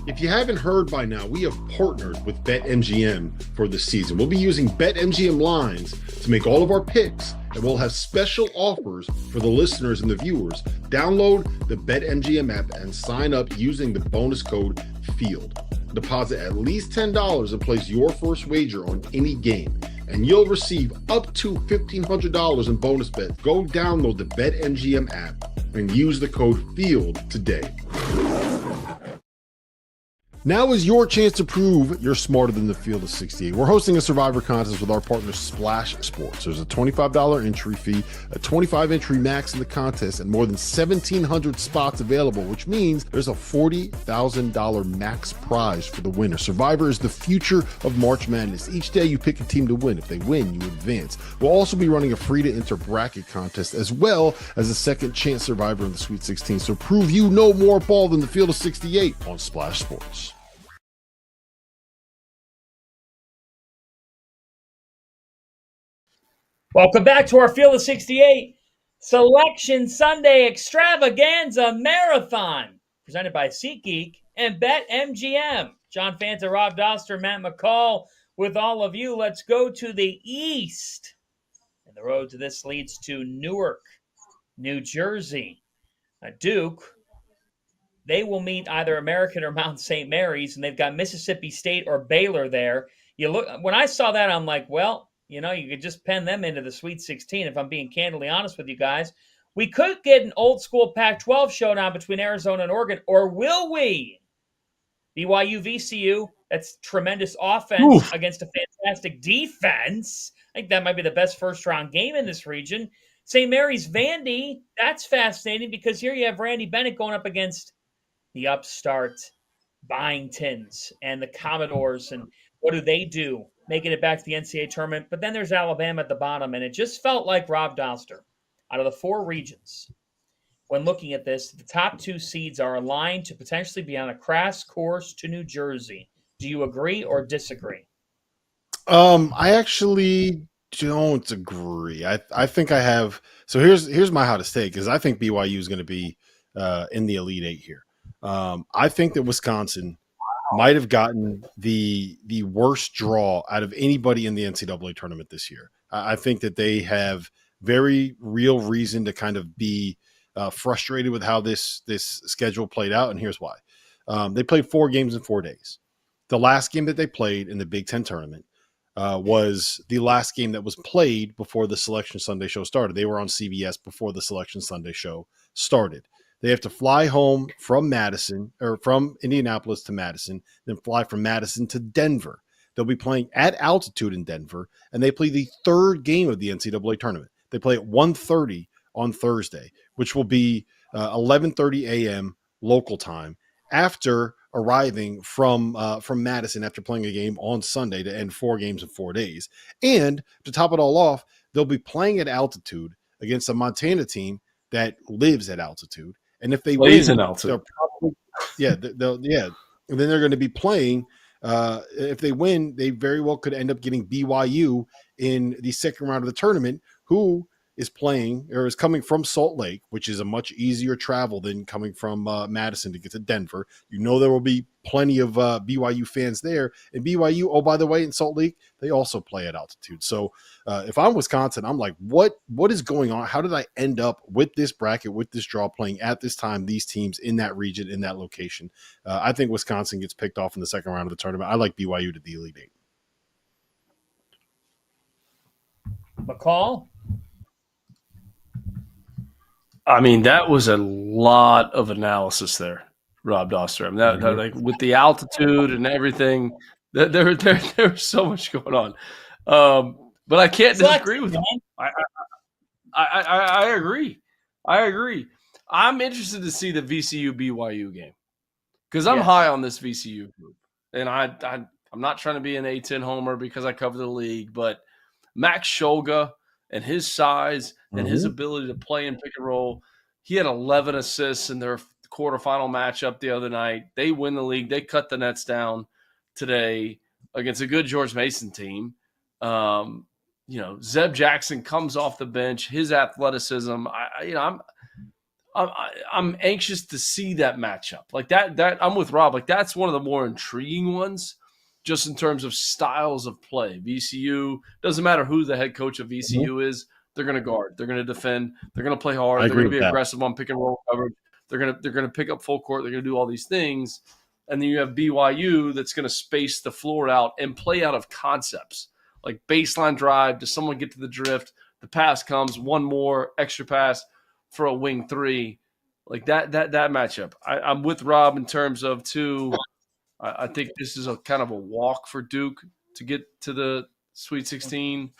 If you haven't heard by now, we have partnered with BetMGM for this season. We'll be using BetMGM lines to make all of our picks, and we'll have special offers for the listeners and the viewers. Download the BetMGM app and sign up using the bonus code FIELD. Deposit at least $10 and place your first wager on any game, and you'll receive up to $1,500 in bonus bets. Go download the BetMGM app and use the code FIELD today. Now is your chance to prove you're smarter than the Field of 68. We're hosting a Survivor contest with our partner Splash Sports. There's a $25 entry fee, a 25 entry max in the contest, and more than 1,700 spots available, which means there's a $40,000 max prize for the winner. Survivor is the future of March Madness. Each day you pick a team to win. If they win, you advance. We'll also be running a free to enter bracket contest as well as a second chance Survivor in the Sweet 16. So prove you know more ball than the Field of 68 on Splash Sports. Welcome back to our Field of 68 Selection Sunday Extravaganza Marathon, presented by SeatGeek and BetMGM. John Fanta, Rob Doster, Matt McCall with all of you. Let's go to the East. And the road to this leads to Newark, New Jersey. Duke, they will meet either American or Mount St. Mary's, and they've got Mississippi State or Baylor there. When I saw that, I'm like, well, you could just pen them into the Sweet 16 if I'm being candidly honest with you guys. We could get an old school Pac-12 showdown between Arizona and Oregon, or will we? BYU, VCU, that's tremendous offense against a fantastic defense. I think that might be the best first-round game in this region. St. Mary's, Vandy, that's fascinating because here you have Randy Bennett going up against the upstart Byingtons and the Commodores, and what do they do? Making it back to the NCAA tournament. But then there's Alabama at the bottom, and it just felt like Rob Doster. Out of the four regions, when looking at this, the top two seeds are aligned to potentially be on a crash course to New Jersey. Do you agree or disagree? I actually don't agree. I think I have. So here's my hottest take, because I think BYU is going to be in the Elite Eight here. I think that Wisconsin might have gotten the worst draw out of anybody in the NCAA tournament this year. I think that they have very real reason to kind of be frustrated with how this schedule played out, and here's why. They played 4 games in 4 days. The last game that they played in the Big Ten tournament was the last game that was played before the Selection Sunday show started. They were on CBS before the Selection Sunday show started. They have to fly home from Madison, or from Indianapolis to Madison, then fly from Madison to Denver. They'll be playing at altitude in Denver, and they play the 3rd game of the NCAA tournament. They play at 1:30 on Thursday, which will be 11:30 a.m. local time, after arriving from Madison after playing a game on Sunday to end 4 games in 4 days. And to top it all off, they'll be playing at altitude against a Montana team that lives at altitude. And if they win, they'll probably, and then they're going to be playing. If they win, they very well could end up getting BYU in the second round of the tournament, who is playing or is coming from Salt Lake, which is a much easier travel than coming from Madison to get to Denver. You know there will be plenty of BYU fans there. And BYU, oh, by the way, in Salt Lake, they also play at altitude. So if I'm Wisconsin, I'm like, what is going on? How did I end up with this bracket, with this draw, playing at this time, these teams in that region, in that location? I think Wisconsin gets picked off in the second round of the tournament. I like BYU to the Elite Eight. McCall? I mean, that was a lot of analysis there, Rob Doster. I mean, that like with the altitude and everything, there's so much going on. But I can't disagree with him. I agree. I agree. I'm interested to see the VCU BYU game because I'm high on this VCU group, and I'm not trying to be an A10 homer because I cover the league, but Max Scholga and his size and his ability to play in pick and roll. He had 11 assists in their quarterfinal matchup the other night. They win the league. They cut the nets down today against a good George Mason team. Zeb Jackson comes off the bench. His athleticism. I'm anxious to see that matchup. Like that I'm with Rob. Like that's one of the more intriguing ones. Just in terms of styles of play, VCU, doesn't matter who the head coach of VCU is, they're going to guard, they're going to defend, they're going to play hard, they're going to be aggressive on pick and roll coverage, they're going to pick up full court, they're going to do all these things, and then you have BYU that's going to space the floor out and play out of concepts like baseline drive. Does someone get to the drift? The pass comes, one more extra pass for a wing three, like that matchup. I'm with Rob in terms of two. I think this is a kind of a walk for Duke to get to the Sweet 16.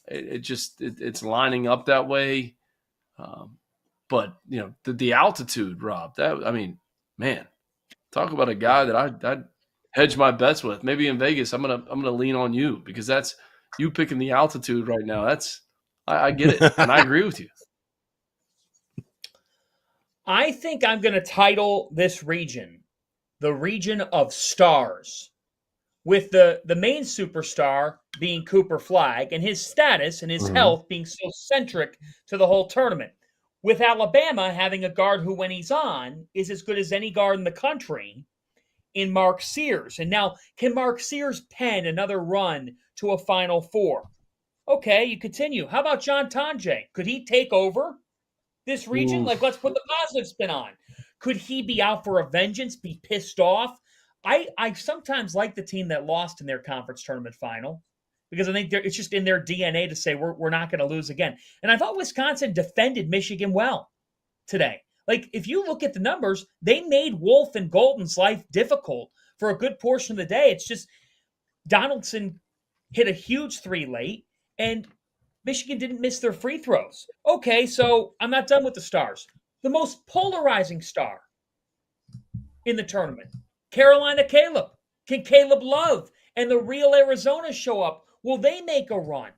It's lining up that way. But the altitude, Rob. Man, talk about a guy that I'd hedge my bets with. Maybe in Vegas, I'm gonna lean on you because that's you picking the altitude right now. I get it, and I agree with you. I think I'm going to title this region the region of stars, with the main superstar being Cooper Flagg and his status and his health being so centric to the whole tournament. With Alabama having a guard who, when he's on, is as good as any guard in the country in Mark Sears. And now, can Mark Sears pen another run to a Final Four? Okay, you continue. How about John Tonje? Could he take over this region? Like, let's put the positive spin on. Could he be out for a vengeance, be pissed off? I sometimes like the team that lost in their conference tournament final because I think it's just in their DNA to say we're not going to lose again. And I thought Wisconsin defended Michigan well today. Like, if you look at the numbers, they made Wolf and Golden's life difficult for a good portion of the day. It's just Donaldson hit a huge three late, and Michigan didn't miss their free throws. Okay, so I'm not done with the stars. The most polarizing star in the tournament, Carolina Caleb. Can Caleb Love and the real Arizona show up? Will they make a run?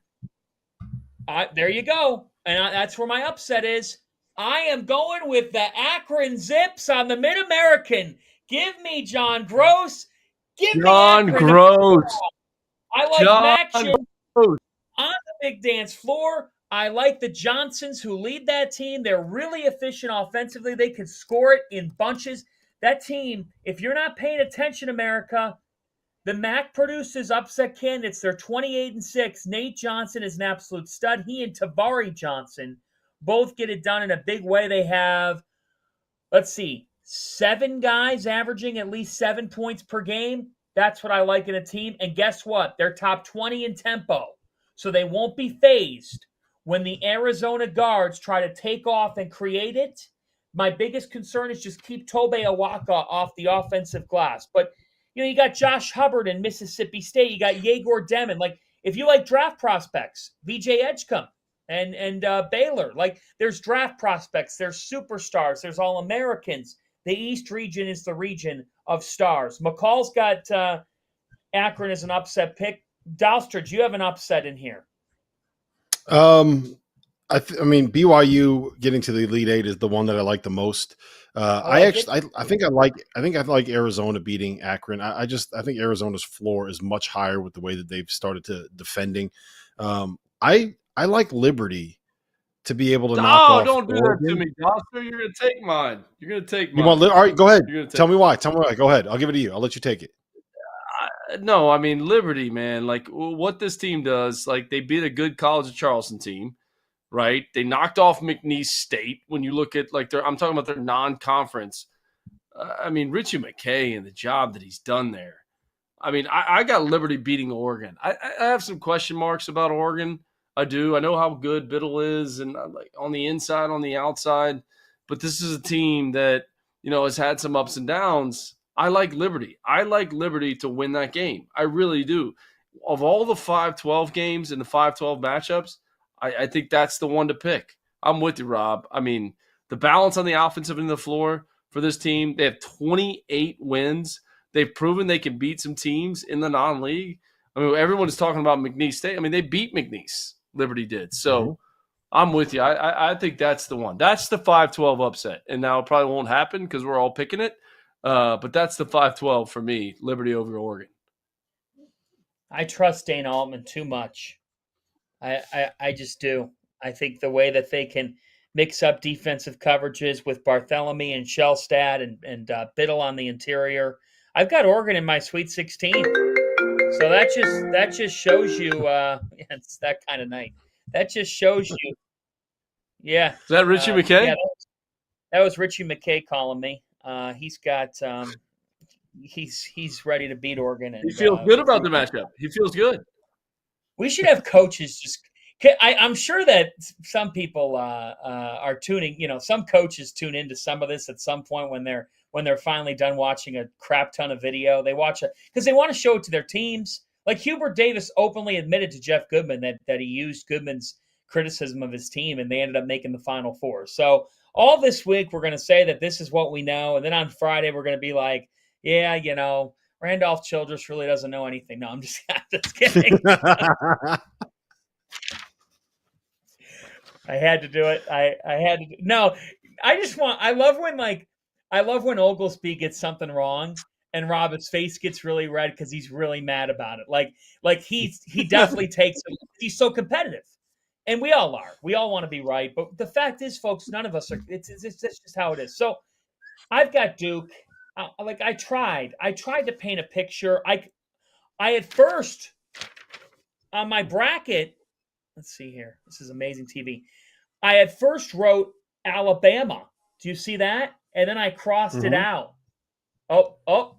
There you go. And that's where my upset is. I am going with the Akron Zips on the Mid-American. Give me John Gross. Give me Akron. Gross. I like Max on the big dance floor. I like the Johnsons who lead that team. They're really efficient offensively. They can score it in bunches. That team, if you're not paying attention, America, the MAC produces upset candidates. They're 28-6. Nate Johnson is an absolute stud. He and Tavari Johnson both get it done in a big way. They have, 7 guys averaging at least 7 points per game. That's what I like in a team. And guess what? They're top 20 in tempo. So they won't be phased when the Arizona guards try to take off and create it. My biggest concern is just keep Tobe Awaka off the offensive glass. But, you got Josh Hubbard in Mississippi State. You got Yegor Demon. Like, if you like draft prospects, VJ Edgecombe and Baylor. Like, there's draft prospects. There's superstars. There's All-Americans. The East region is the region of stars. McCall's got Akron as an upset pick. Dalstra, do you have an upset in here? BYU getting to the Elite Eight is the one that I like the most. I think I like Arizona beating Akron. I think Arizona's floor is much higher with the way that they've started to defending. I I like Liberty to be able to knock off. Don't do Oregon. that to me, Doster. You're going to take mine. You're going to take mine. You want? All right, go ahead. Tell me mine. why. Tell me why. Go ahead. I'll give it to you. I'll let you take it. No, I mean Liberty, man. Like what this team does, like they beat a good College of Charleston team, right? They knocked off McNeese State. When you look at I'm talking about their non-conference. I mean Richie McKay and the job that he's done there. I mean, I got Liberty beating Oregon. I have some question marks about Oregon. I do. I know how good Biddle is, and like on the inside, on the outside. But this is a team that has had some ups and downs. I like Liberty. I like Liberty to win that game. I really do. Of all the 5-12 games and the 5-12 matchups, I think that's the one to pick. I'm with you, Rob. I mean, the balance on the offensive end of the floor for this team, they have 28 wins. They've proven they can beat some teams in the non-league. I mean, everyone is talking about McNeese State. I mean, they beat McNeese. Liberty did. So I'm with you. I think that's the one. That's the 5-12 upset. And now it probably won't happen because we're all picking it. But that's the 5-12 for me, Liberty over Oregon. I trust Dana Altman too much. I just do. I think the way that they can mix up defensive coverages with Barthélemy and Shellstad and Biddle on the interior. I've got Oregon in my Sweet 16. So that just shows you it's that kind of night. That just shows you. Yeah. Is that Richie McKay? Yeah, that was Richie McKay calling me. He's got he's ready to beat Oregon. And, he feels good about the matchup. He feels good. We should have coaches just. I'm sure that some people are tuning. Some coaches tune into some of this at some point when they're finally done watching a crap ton of video. They watch it because they want to show it to their teams. Like Hubert Davis openly admitted to Jeff Goodman that he used Goodman's criticism of his team, and they ended up making the Final Four. So all this week we're going to say that this is what we know, and then on Friday we're going to be like, yeah, Randolph Childress really doesn't know anything. No, I'm just kidding. I had to do it. I had to. No, I love when Oglesby gets something wrong and Robin's face gets really red because he's really mad about it. Like he definitely takes it. He's so competitive. And we all are. We all want to be right. But the fact is, folks, none of us are. It's just how it is. So I've got Duke. I tried to paint a picture. I at first on my bracket, let's see here. This is amazing TV. I at first wrote Alabama. Do you see that? And then I crossed it out. Oh,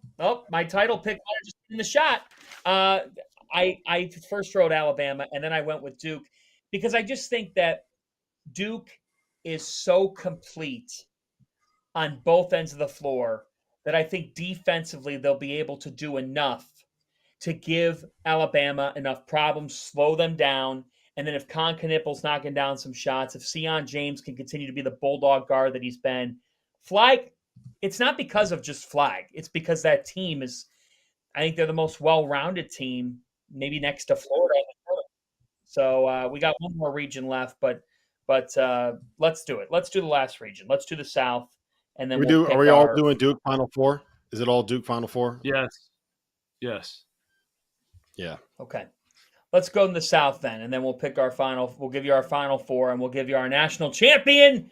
my title pick just in the shot. I first wrote Alabama, and then I went with Duke because I just think that Duke is so complete on both ends of the floor that I think defensively they'll be able to do enough to give Alabama enough problems, slow them down. And then if Con Knippel's knocking down some shots, if Sion James can continue to be the bulldog guard that he's been, Flag, it's not because of just Flag. It's because that team is, I think they're the most well-rounded team, maybe next to Florida. So we got one more region left, but let's do it. Let's do the last region. Let's do the South, and then Are we all doing Duke Final Four? Is it all Duke Final Four? Yes. Yeah. Okay. Let's go in the South then, and then we'll pick our final. We'll give you our Final Four, and we'll give you our national champion.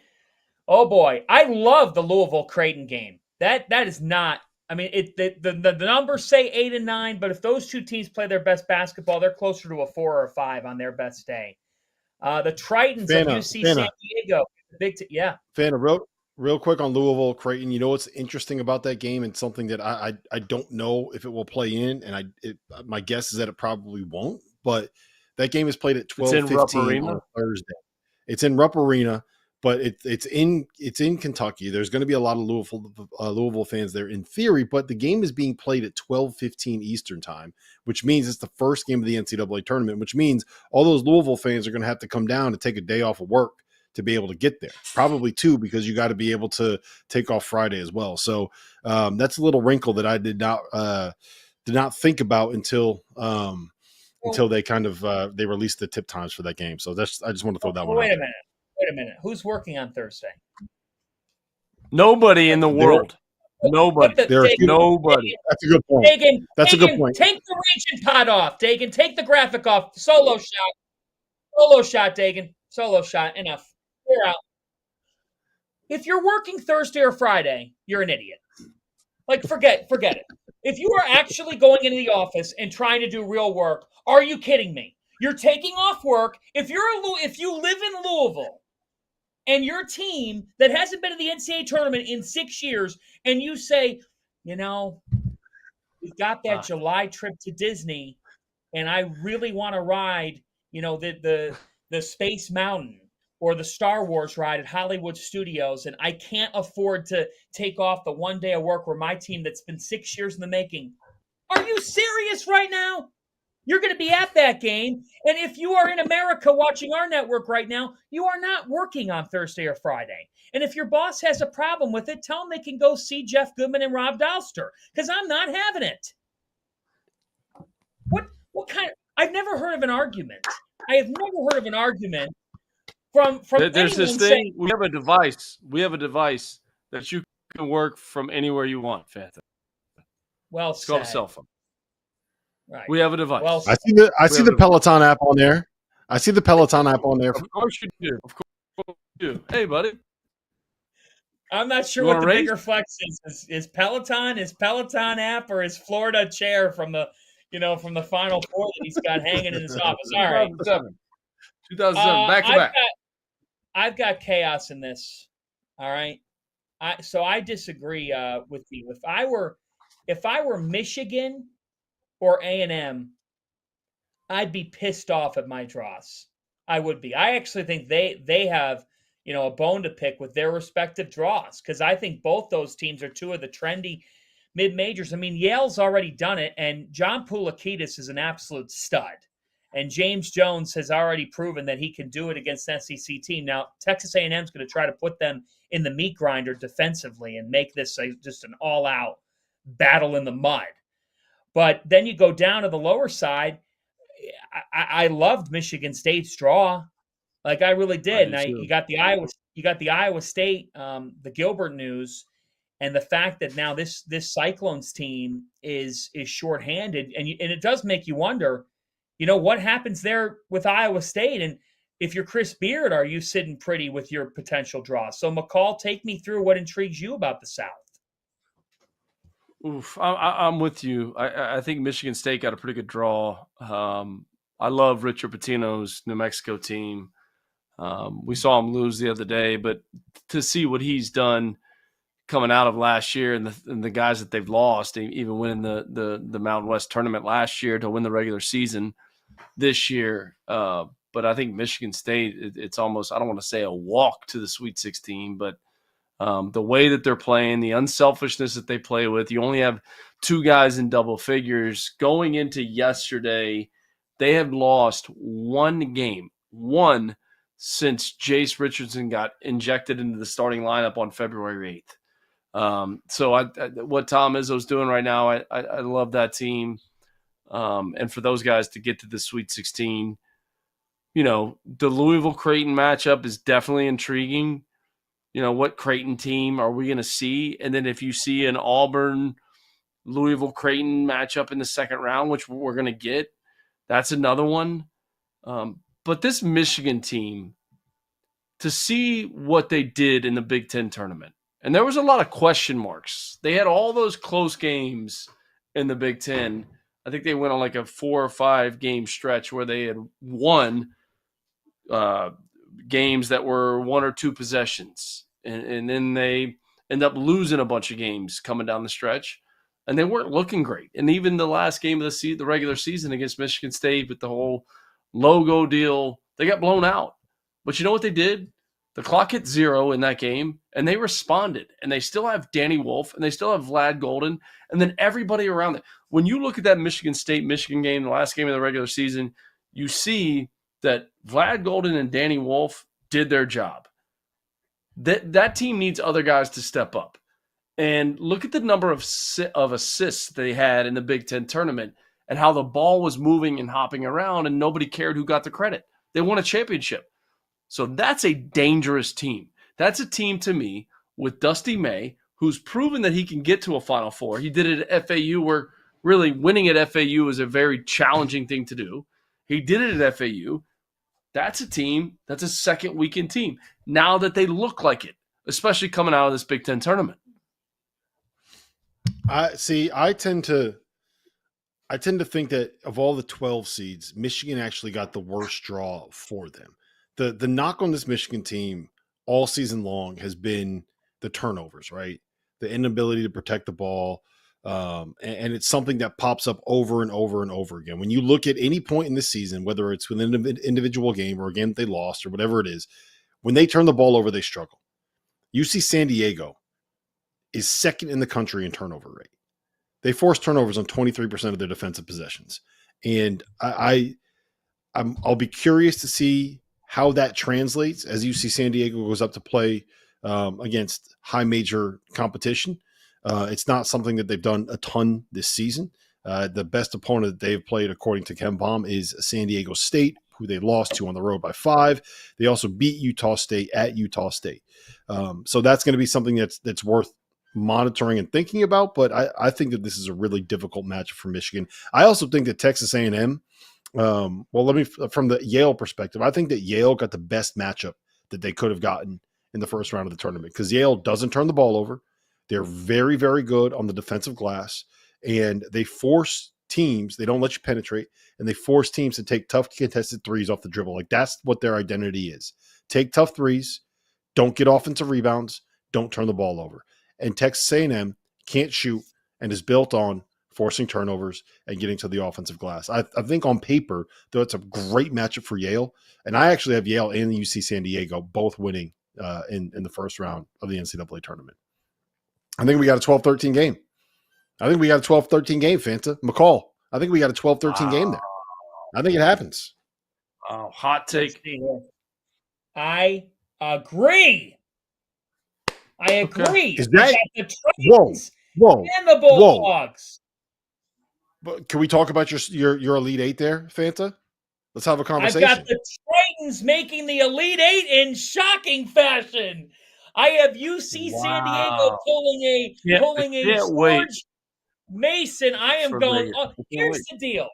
Oh boy, I love the Louisville Creighton game. That is not. I mean, the numbers say 8 and 9, but if those two teams play their best basketball, they're closer to a 4 or a 5 on their best day. The Tritons of UC San Diego, yeah. Fana, real quick on Louisville Creighton. You know what's interesting about that game, and something that I don't know if it will play in, and my guess is that it probably won't. But that game is played at 12:15 on Thursday. It's in Rupp Arena, but it's in Kentucky. There's going to be a lot of Louisville fans there in theory, but the game is being played at 12:15 Eastern time, which means it's the first game of the NCAA tournament, which means all those Louisville fans are going to have to come down and take a day off of work to be able to get there. Probably 2, because you got to be able to take off Friday as well. So that's a little wrinkle that I did not think about until they kind of they released the tip times for that game. So I just want to throw that one out. Wait a minute. Who's working on Thursday? Nobody in the world. Nobody. Nobody. That's a good point. That's a good point. Take the region pod off. Dagan, take the graphic off. Solo shot. Solo shot, Dagan. Solo shot. Enough. You're out. If you're working Thursday or Friday, you're an idiot. Like, forget it. If you are actually going into the office and trying to do real work, are you kidding me? You're taking off work. If you live in Louisville and your team that hasn't been in the NCAA tournament in 6 years, and you say, we've got that July trip to Disney, and I really want to ride, the Space Mountain or the Star Wars ride at Hollywood Studios, and I can't afford to take off the one day of work where my team that's been 6 years in the making. Are you serious right now? You're going to be at that game. And if you are in America watching our network right now, you are not working on Thursday or Friday. And if your boss has a problem with it, tell them they can go see Jeff Goodman and Rob Dalster, because I'm not having it. What kind of, I've never heard of an argument. I have never heard of an argument from There's this thing. Saying, we have a device. We have a device that you can work from anywhere you want, Fanta. Well, it's called a cell phone. Right. We have a device. Well, I see the Peloton app on there. I see the Peloton app on there. Of course you do. Of course you do. Hey, buddy. I'm not sure what the bigger flex is. Is Peloton app or is Florida chair from the Final Four that he's got hanging in his office? All right. 2007, back to back. I've got chaos in this. All right. So I disagree with you. If I were Michigan or A&M, I'd be pissed off at my draws. I would be. I actually think they have a bone to pick with their respective draws, because I think both those teams are two of the trendy mid-majors. I mean, Yale's already done it, and John Poulakidis is an absolute stud. And James Jones has already proven that he can do it against an SEC team. Now, Texas A&M is going to try to put them in the meat grinder defensively and make this just an all-out battle in the mud. But then you go down to the lower side. I loved Michigan State's draw. Like, I really did. Now you got the Iowa State, the Gilbert news, and the fact that now this Cyclones team is shorthanded, and it does make you wonder, what happens there with Iowa State? And if you're Chris Beard, are you sitting pretty with your potential draw? So McCall, take me through what intrigues you about the South. Oof, I'm with you. I think Michigan State got a pretty good draw. I love Richard Pitino's New Mexico team. We saw him lose the other day, but to see what he's done coming out of last year and the guys that they've lost, even winning the Mountain West tournament last year to win the regular season this year. But I think Michigan State, it's almost, I don't want to say a walk to the Sweet 16, but the way that they're playing, the unselfishness that they play with. You only have two guys in double figures. Going into yesterday, they have lost one game, since Jace Richardson got injected into the starting lineup on February 8th. So what Tom Izzo's doing right now, I love that team. And for those guys to get to the Sweet 16, the Louisville-Creighton matchup is definitely intriguing. What Creighton team are we going to see? And then if you see an Auburn-Louisville-Creighton matchup in the second round, which we're going to get, that's another one. But this Michigan team, to see what they did in the Big Ten tournament, and there was a lot of question marks. They had all those close games in the Big Ten. I think they went on like a 4 or 5 game stretch where they had won games that were 1 or 2 possessions. And then they end up losing a bunch of games coming down the stretch. And they weren't looking great. And even the last game of the regular season against Michigan State with the whole logo deal, they got blown out. But you know what they did? The clock hit 0 in that game, and they responded. And they still have Danny Wolf, and they still have Vlad Golden, and then everybody around it. When you look at that Michigan State-Michigan game, the last game of the regular season, you see that Vlad Golden and Danny Wolf did their job. That team needs other guys to step up. And look at the number of assists they had in the Big Ten tournament and how the ball was moving and hopping around, and nobody cared who got the credit. They won a championship. So that's a dangerous team. That's a team, to me, with Dusty May, who's proven that he can get to a Final Four. He did it at FAU, where really winning at FAU is a very challenging thing to do. He did it at FAU. That's a team. That's a second weekend team. Now that they look like it, especially coming out of this Big Ten tournament. I tend to think that of all the 12 seeds, Michigan actually got the worst draw for them. The knock on this Michigan team all season long has been the turnovers, right? The inability to protect the ball. And it's something that pops up over and over and over again. When you look at any point in this season, whether it's within an individual game or a game that they lost or whatever it is, when they turn the ball over, they struggle. UC San Diego is second in the country in turnover rate. They force turnovers on 23% of their defensive possessions. And I'll be curious to see how that translates as UC San Diego goes up to play against high major competition. It's not something that they've done a ton this season. The best opponent that they've played, according to Ken Baum, is San Diego State, who they lost to on the road by 5. They also beat Utah State at Utah State. So that's going to be something that's worth monitoring and thinking about. But I think that this is a really difficult matchup for Michigan. I also think that Texas A&M, from the Yale perspective, I think that Yale got the best matchup that they could have gotten in the first round of the tournament because Yale doesn't turn the ball over. They're very, very good on the defensive glass, and they force teams. They don't let you penetrate, and they force teams to take tough contested threes off the dribble. Like that's what their identity is. Take tough threes, don't get offensive rebounds, don't turn the ball over. And Texas A&M can't shoot and is built on forcing turnovers and getting to the offensive glass. I think on paper, though, it's a great matchup for Yale, and I actually have Yale and UC San Diego both winning in the first round of the NCAA tournament. I think we got a 12-13 game. Fanta. McCall. I think we got a 12-13 game there. I think it happens. Oh, hot take. I agree. Okay. Is that the Titans whoa and the Bulldogs? But can we talk about your Elite Eight there, Fanta? Let's have a conversation. I've got the Titans making the Elite Eight in shocking fashion. I have UC San Diego pulling a George Mason. I am going. Here's the deal.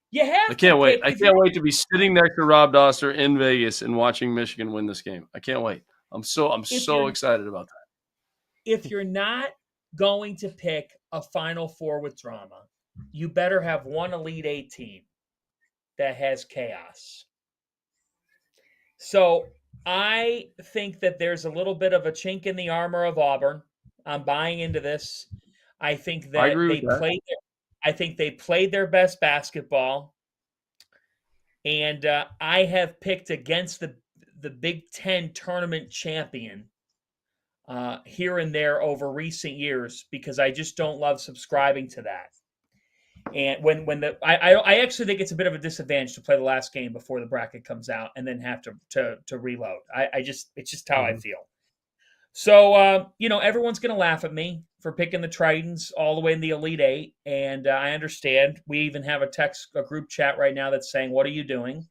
You have. I can't wait. I can't wait to be sitting next to Rob Doster in Vegas and watching Michigan win this game. I can't wait. I'm so excited about that. If you're not going to pick a Final Four with drama, you better have one Elite Eight team that has chaos. So I think that there's a little bit of a chink in the armor of Auburn. I'm buying into this. I think that they played their best basketball, and I have picked against the Big Ten tournament champion here and there over recent years because I just don't love subscribing to that. And I actually think it's a bit of a disadvantage to play the last game before the bracket comes out and then have to reload. It's just how I feel. So everyone's going to laugh at me for picking the Tritons all the way in the Elite Eight, and I understand. We even have a group chat right now that's saying, "What are you doing?"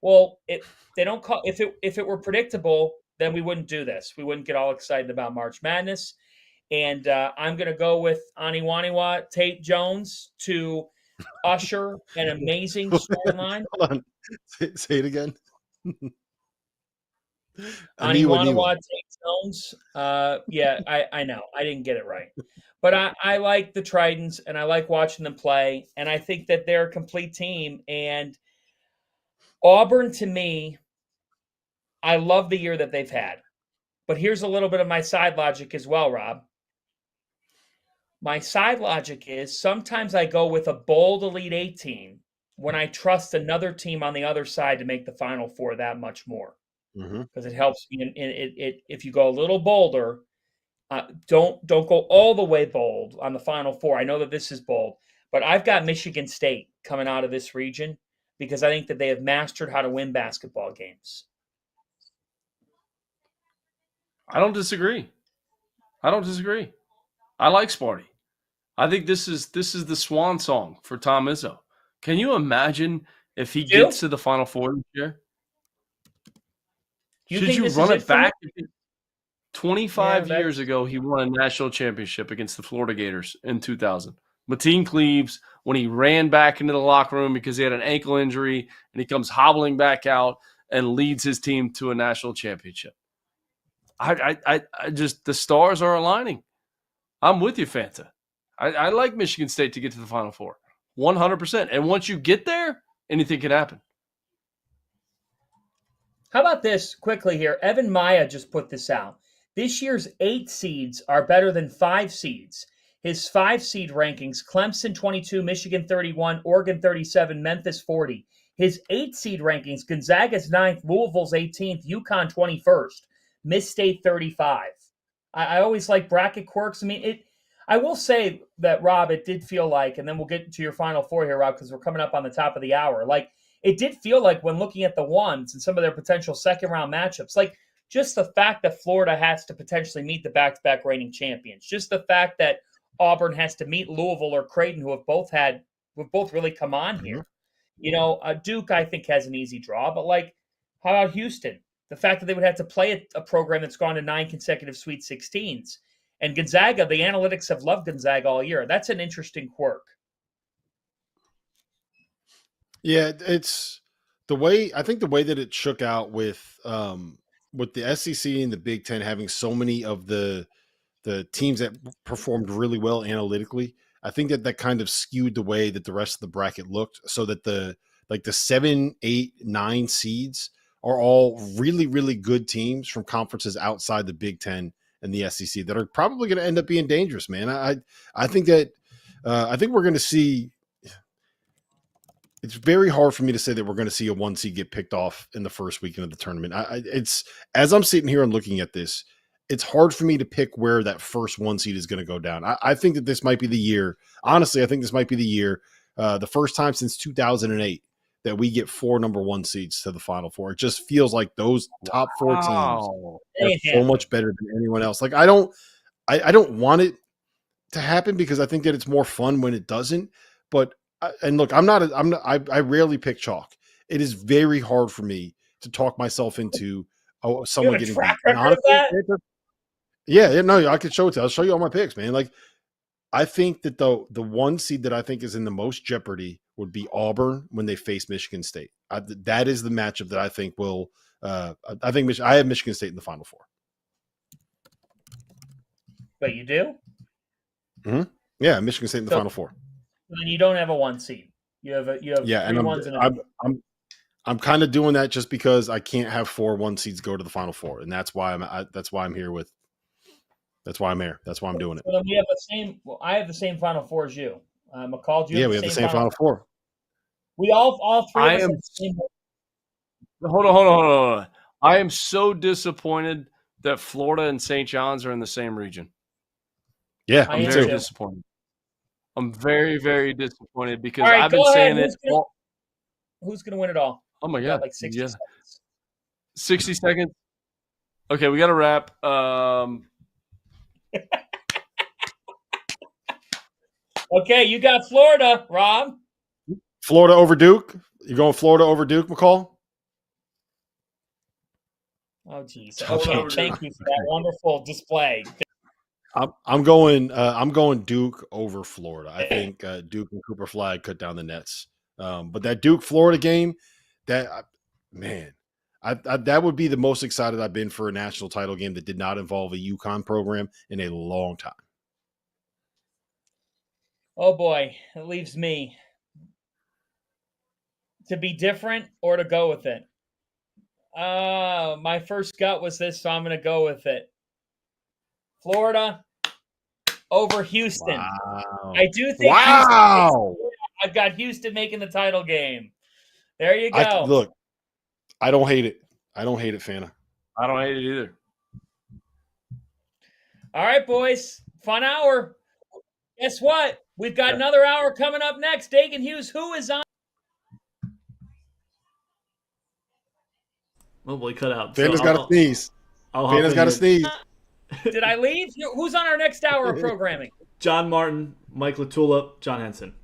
Well, if it were predictable, then we wouldn't do this. We wouldn't get all excited about March Madness. And I'm going to go with Aniwaniwa Tate Jones to usher an amazing storyline. Hold on. Say it again. Aniwaniwa Tate Jones. I know. I didn't get it right. But I like the Tritons, and I like watching them play. And I think that they're a complete team. And Auburn, to me, I love the year that they've had. But here's a little bit of my side logic as well, Rob. My side logic is sometimes I go with a bold Elite Eight team when I trust another team on the other side to make the Final Four that much more. Because it helps me. If you go a little bolder, don't go all the way bold on the Final Four. I know that this is bold, but I've got Michigan State coming out of this region because I think that they have mastered how to win basketball games. I don't disagree. I like Sparty. I think this is the swan song for Tom Izzo. Can you imagine if he gets to the Final Four this year? Should you run it back? 25 years ago, he won a national championship against the Florida Gators in 2000. Mateen Cleaves, when he ran back into the locker room because he had an ankle injury and he comes hobbling back out. and leads his team to a national championship. I just, the stars are aligning. I'm with you, Fanta. I like Michigan State to get to the Final Four, 100%. And once you get there, anything can happen. How about this quickly here? Evan Maya just put this out. This year's 8 seeds are better than 5 seeds. His 5 seed rankings, Clemson 22, Michigan 31, Oregon 37, Memphis 40. His 8 seed rankings, Gonzaga's 9th, Louisville's 18th, UConn 21st, Miss State 35. I always like bracket quirks. I mean, I will say that, Rob, it did feel like, and then we'll get to your Final Four here, Rob, because we're coming up on the top of the hour. Like, it did feel like when looking at the ones and some of their potential second-round matchups, like just the fact that Florida has to potentially meet the back-to-back reigning champions, just the fact that Auburn has to meet Louisville or Creighton, who have both really come on here. You know, Duke, I think, has an easy draw, but like, how about Houston? The fact that they would have to play a program that's gone to 9 consecutive Sweet 16s. And Gonzaga, the analytics have loved Gonzaga all year. That's an interesting quirk. Yeah, it's the way that it shook out with the SEC and the Big Ten having so many of the teams that performed really well analytically. I think that kind of skewed the way that the rest of the bracket looked, so that the 7, 8, 9 seeds are all really, really good teams from conferences outside the Big Ten and the SEC that are probably going to end up being dangerous, man. I think that I think we're going to see. It's very hard for me to say that we're going to see a 1 seed get picked off in the first weekend of the tournament. It's as I'm sitting here and looking at this, it's hard for me to pick where that first 1 seed is going to go down. I think that this might be the year. Honestly, I think this might be the year, the first time since 2008 that we get 4 number 1 seeds to the Final Four. It just feels like those top 4 teams are so much better than anyone else. Like I don't want it to happen because I think that it's more fun when it doesn't. But and look, I rarely pick chalk. It is very hard for me to talk myself into someone getting beat. Honestly, no, I could show it to you. I'll show you all my picks, man. Like, I think that the 1 seed that I think is in the most jeopardy would be Auburn when they face Michigan State. That is the matchup that I think will. I have Michigan State in the Final Four. But you do? Mm-hmm. Yeah, Michigan State in the Final Four. Then you don't have a 1 seed. You have 3 ones and I'm kind of doing that just because I can't have 4 1 seeds go to the Final Four, and that's why I'm here with. That's why I'm here. That's why I'm doing it. So then we have the same. Well, I have the same Final Four as you. McCall, do you? Yeah, we have the same Final Four. We all 3 of us. Hold on. I am so disappointed that Florida and St. John's are in the same region. Yeah, I'm very disappointed. I'm very, very disappointed because I've been saying it. Who's going to win it all? Oh my God! Like 60 seconds. 60 seconds. Okay, we got to wrap. Okay, you got Florida, Rob. Florida over Duke. You going Florida over Duke, McCall? Oh, geez. Okay, thank you for that wonderful display. I'm going Duke over Florida. I think Duke and Cooper Flag cut down the nets. But that Duke Florida game, that would be the most excited I've been for a national title game that did not involve a UConn program in a long time. Oh boy, it leaves me to be different or to go with it. My first gut was this, so I'm going to go with it. Florida over Houston. Wow. I do think. Wow. I've got Houston making the title game. There you go. Look, I don't hate it. I don't hate it, Fanta. I don't hate it either. All right, boys. Fun hour. Guess what? We've got another hour coming up next. Dagan Hughes, who is on? Oh boy, cut out. Fanta's got to sneeze. Fanta's got to sneeze. Did I leave? Who's on our next hour of programming? John Martin, Mike LaTulip, John Henson.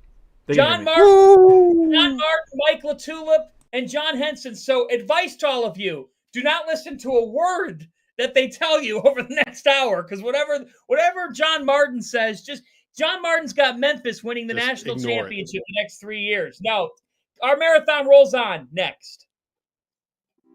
John Martin, Mike LaTulip, and John Henson. So advice to all of you, do not listen to a word that they tell you over the next hour, because whatever John Martin says, John Martin's got Memphis winning the national championship the next 3 years. No, our marathon rolls on next.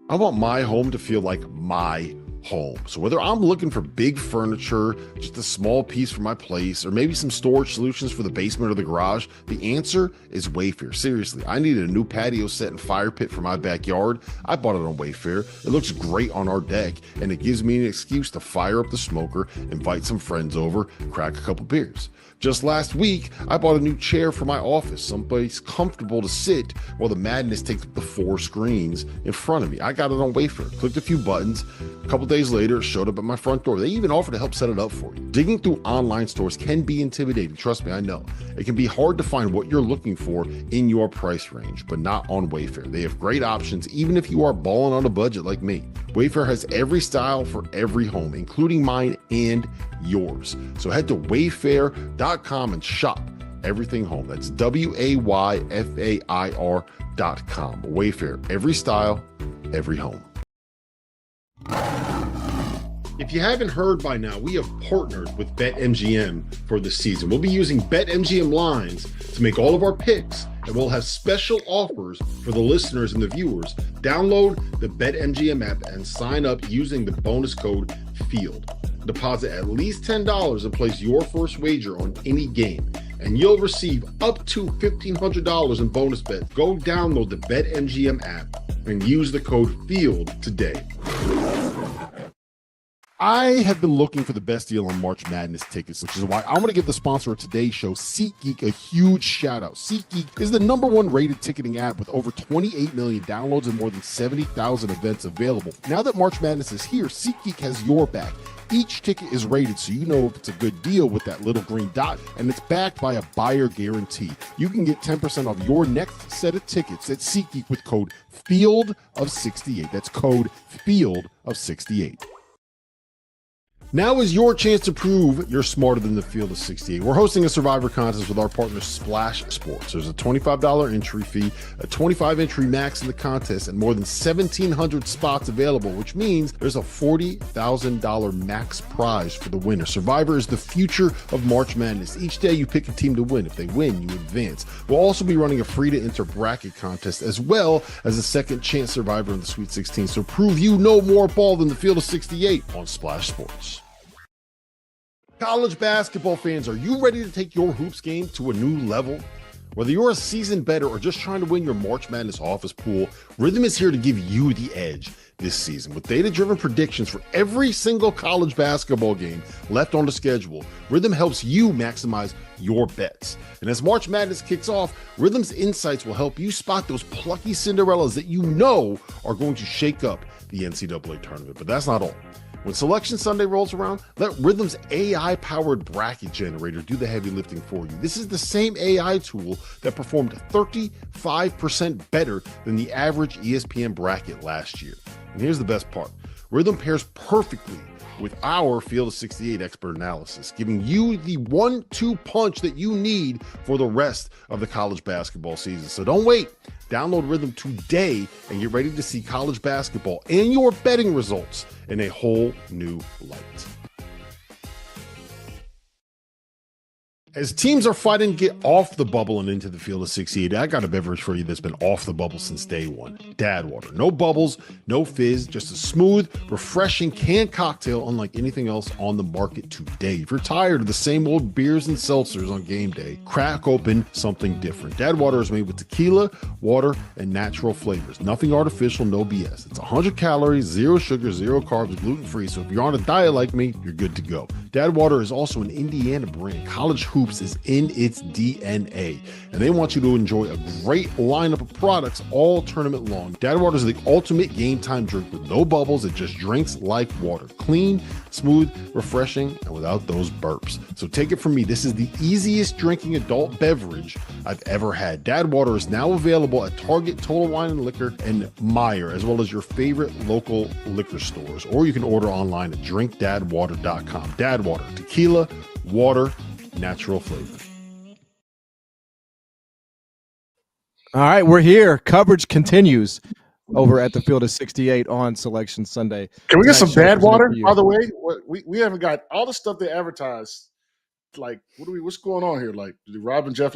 I want my home to feel like my home. So whether I'm looking for big furniture, just a small piece for my place, or maybe some storage solutions for the basement or the garage, the answer is Wayfair. Seriously, I needed a new patio set and fire pit for my backyard. I bought it on Wayfair. It looks great on our deck, and it gives me an excuse to fire up the smoker, invite some friends over, crack a couple beers. Just last week, I bought a new chair for my office, someplace comfortable to sit while the madness takes up the 4 screens in front of me. I got it on Wayfair, clicked a few buttons. A couple days later, it showed up at my front door. They even offered to help set it up for you. Digging through online stores can be intimidating. Trust me, I know. It can be hard to find what you're looking for in your price range, but not on Wayfair. They have great options, even if you are balling on a budget like me. Wayfair has every style for every home, including mine and yours. So head to wayfair.com and shop everything home. That's WAYFAIR.com. Wayfair, every style, every home. If you haven't heard by now, we have partnered with BetMGM for this season. We'll be using BetMGM lines to make all of our picks, and we'll have special offers for the listeners and the viewers. Download the BetMGM app and sign up using the bonus code FIELD. Deposit at least $10 and place your first wager on any game, and you'll receive up to $1,500 in bonus bets. Go download the BetMGM app and use the code FIELD today. I have been looking for the best deal on March Madness tickets, which is why I want to give the sponsor of today's show, SeatGeek, a huge shout out. SeatGeek is the #1 rated ticketing app with over 28 million downloads and more than 70,000 events available. Now that March Madness is here, SeatGeek has your back. Each ticket is rated so you know if it's a good deal with that little green dot, and it's backed by a buyer guarantee. You can get 10% off your next set of tickets at SeatGeek with code FIELD68. That's code FIELD68. Now is your chance to prove you're smarter than the field of 68. We're hosting a Survivor contest with our partner Splash Sports. There's a $25 entry fee, a 25 entry max in the contest, and more than 1,700 spots available, which means there's a $40,000 max prize for the winner. Survivor is the future of March Madness. Each day you pick a team to win. If they win, you advance. We'll also be running a free to enter bracket contest as well as a second chance Survivor in the Sweet 16. So prove you know more ball than the field of 68 on Splash Sports. College basketball fans, are you ready to take your hoops game to a new level? Whether you're a seasoned bettor or just trying to win your March Madness office pool, Rhythm is here to give you the edge this season. With data-driven predictions for every single college basketball game left on the schedule, Rhythm helps you maximize your bets. And as March Madness kicks off, Rhythm's insights will help you spot those plucky Cinderellas that you know are going to shake up the NCAA tournament. But that's not all. When Selection Sunday rolls around, let Rhythm's AI-powered bracket generator do the heavy lifting for you. This is the same AI tool that performed 35% better than the average ESPN bracket last year. And here's the best part. Rhythm pairs perfectly with our Field of 68 expert analysis, giving you the 1-2 punch that you need for the rest of the college basketball season. So don't wait. Download Rhythm today and get ready to see college basketball and your betting results in a whole new light. As teams are fighting to get off the bubble and into the Field of 68, I got a beverage for you that's been off the bubble since day one. Dad Water. No bubbles, no fizz, just a smooth, refreshing canned cocktail unlike anything else on the market today. If you're tired of the same old beers and seltzers on game day, crack open something different. Dad Water is made with tequila, water, and natural flavors. Nothing artificial, no BS. It's 100 calories, 0 sugar, 0 carbs, gluten-free, so if you're on a diet like me, you're good to go. Dad Water is also an Indiana brand. College Hoops is in its DNA, and they want you to enjoy a great lineup of products all tournament long. Dad Water is the ultimate game time drink with no bubbles. It just drinks like water. Clean, smooth, refreshing, and without those burps. So take it from me. This is the easiest drinking adult beverage I've ever had. Dad Water is now available at Target, Total Wine and Liquor, and Meijer, as well as your favorite local liquor stores. Or you can order online at drinkdadwater.com. Dad Water, tequila, water, natural flavor. All right, we're here. Coverage continues over at the Field of 68 on Selection Sunday. Can we get some Dad Water, by the way? We haven't got all the stuff they advertise. Like, what's going on here? Like, did Rob and Jeff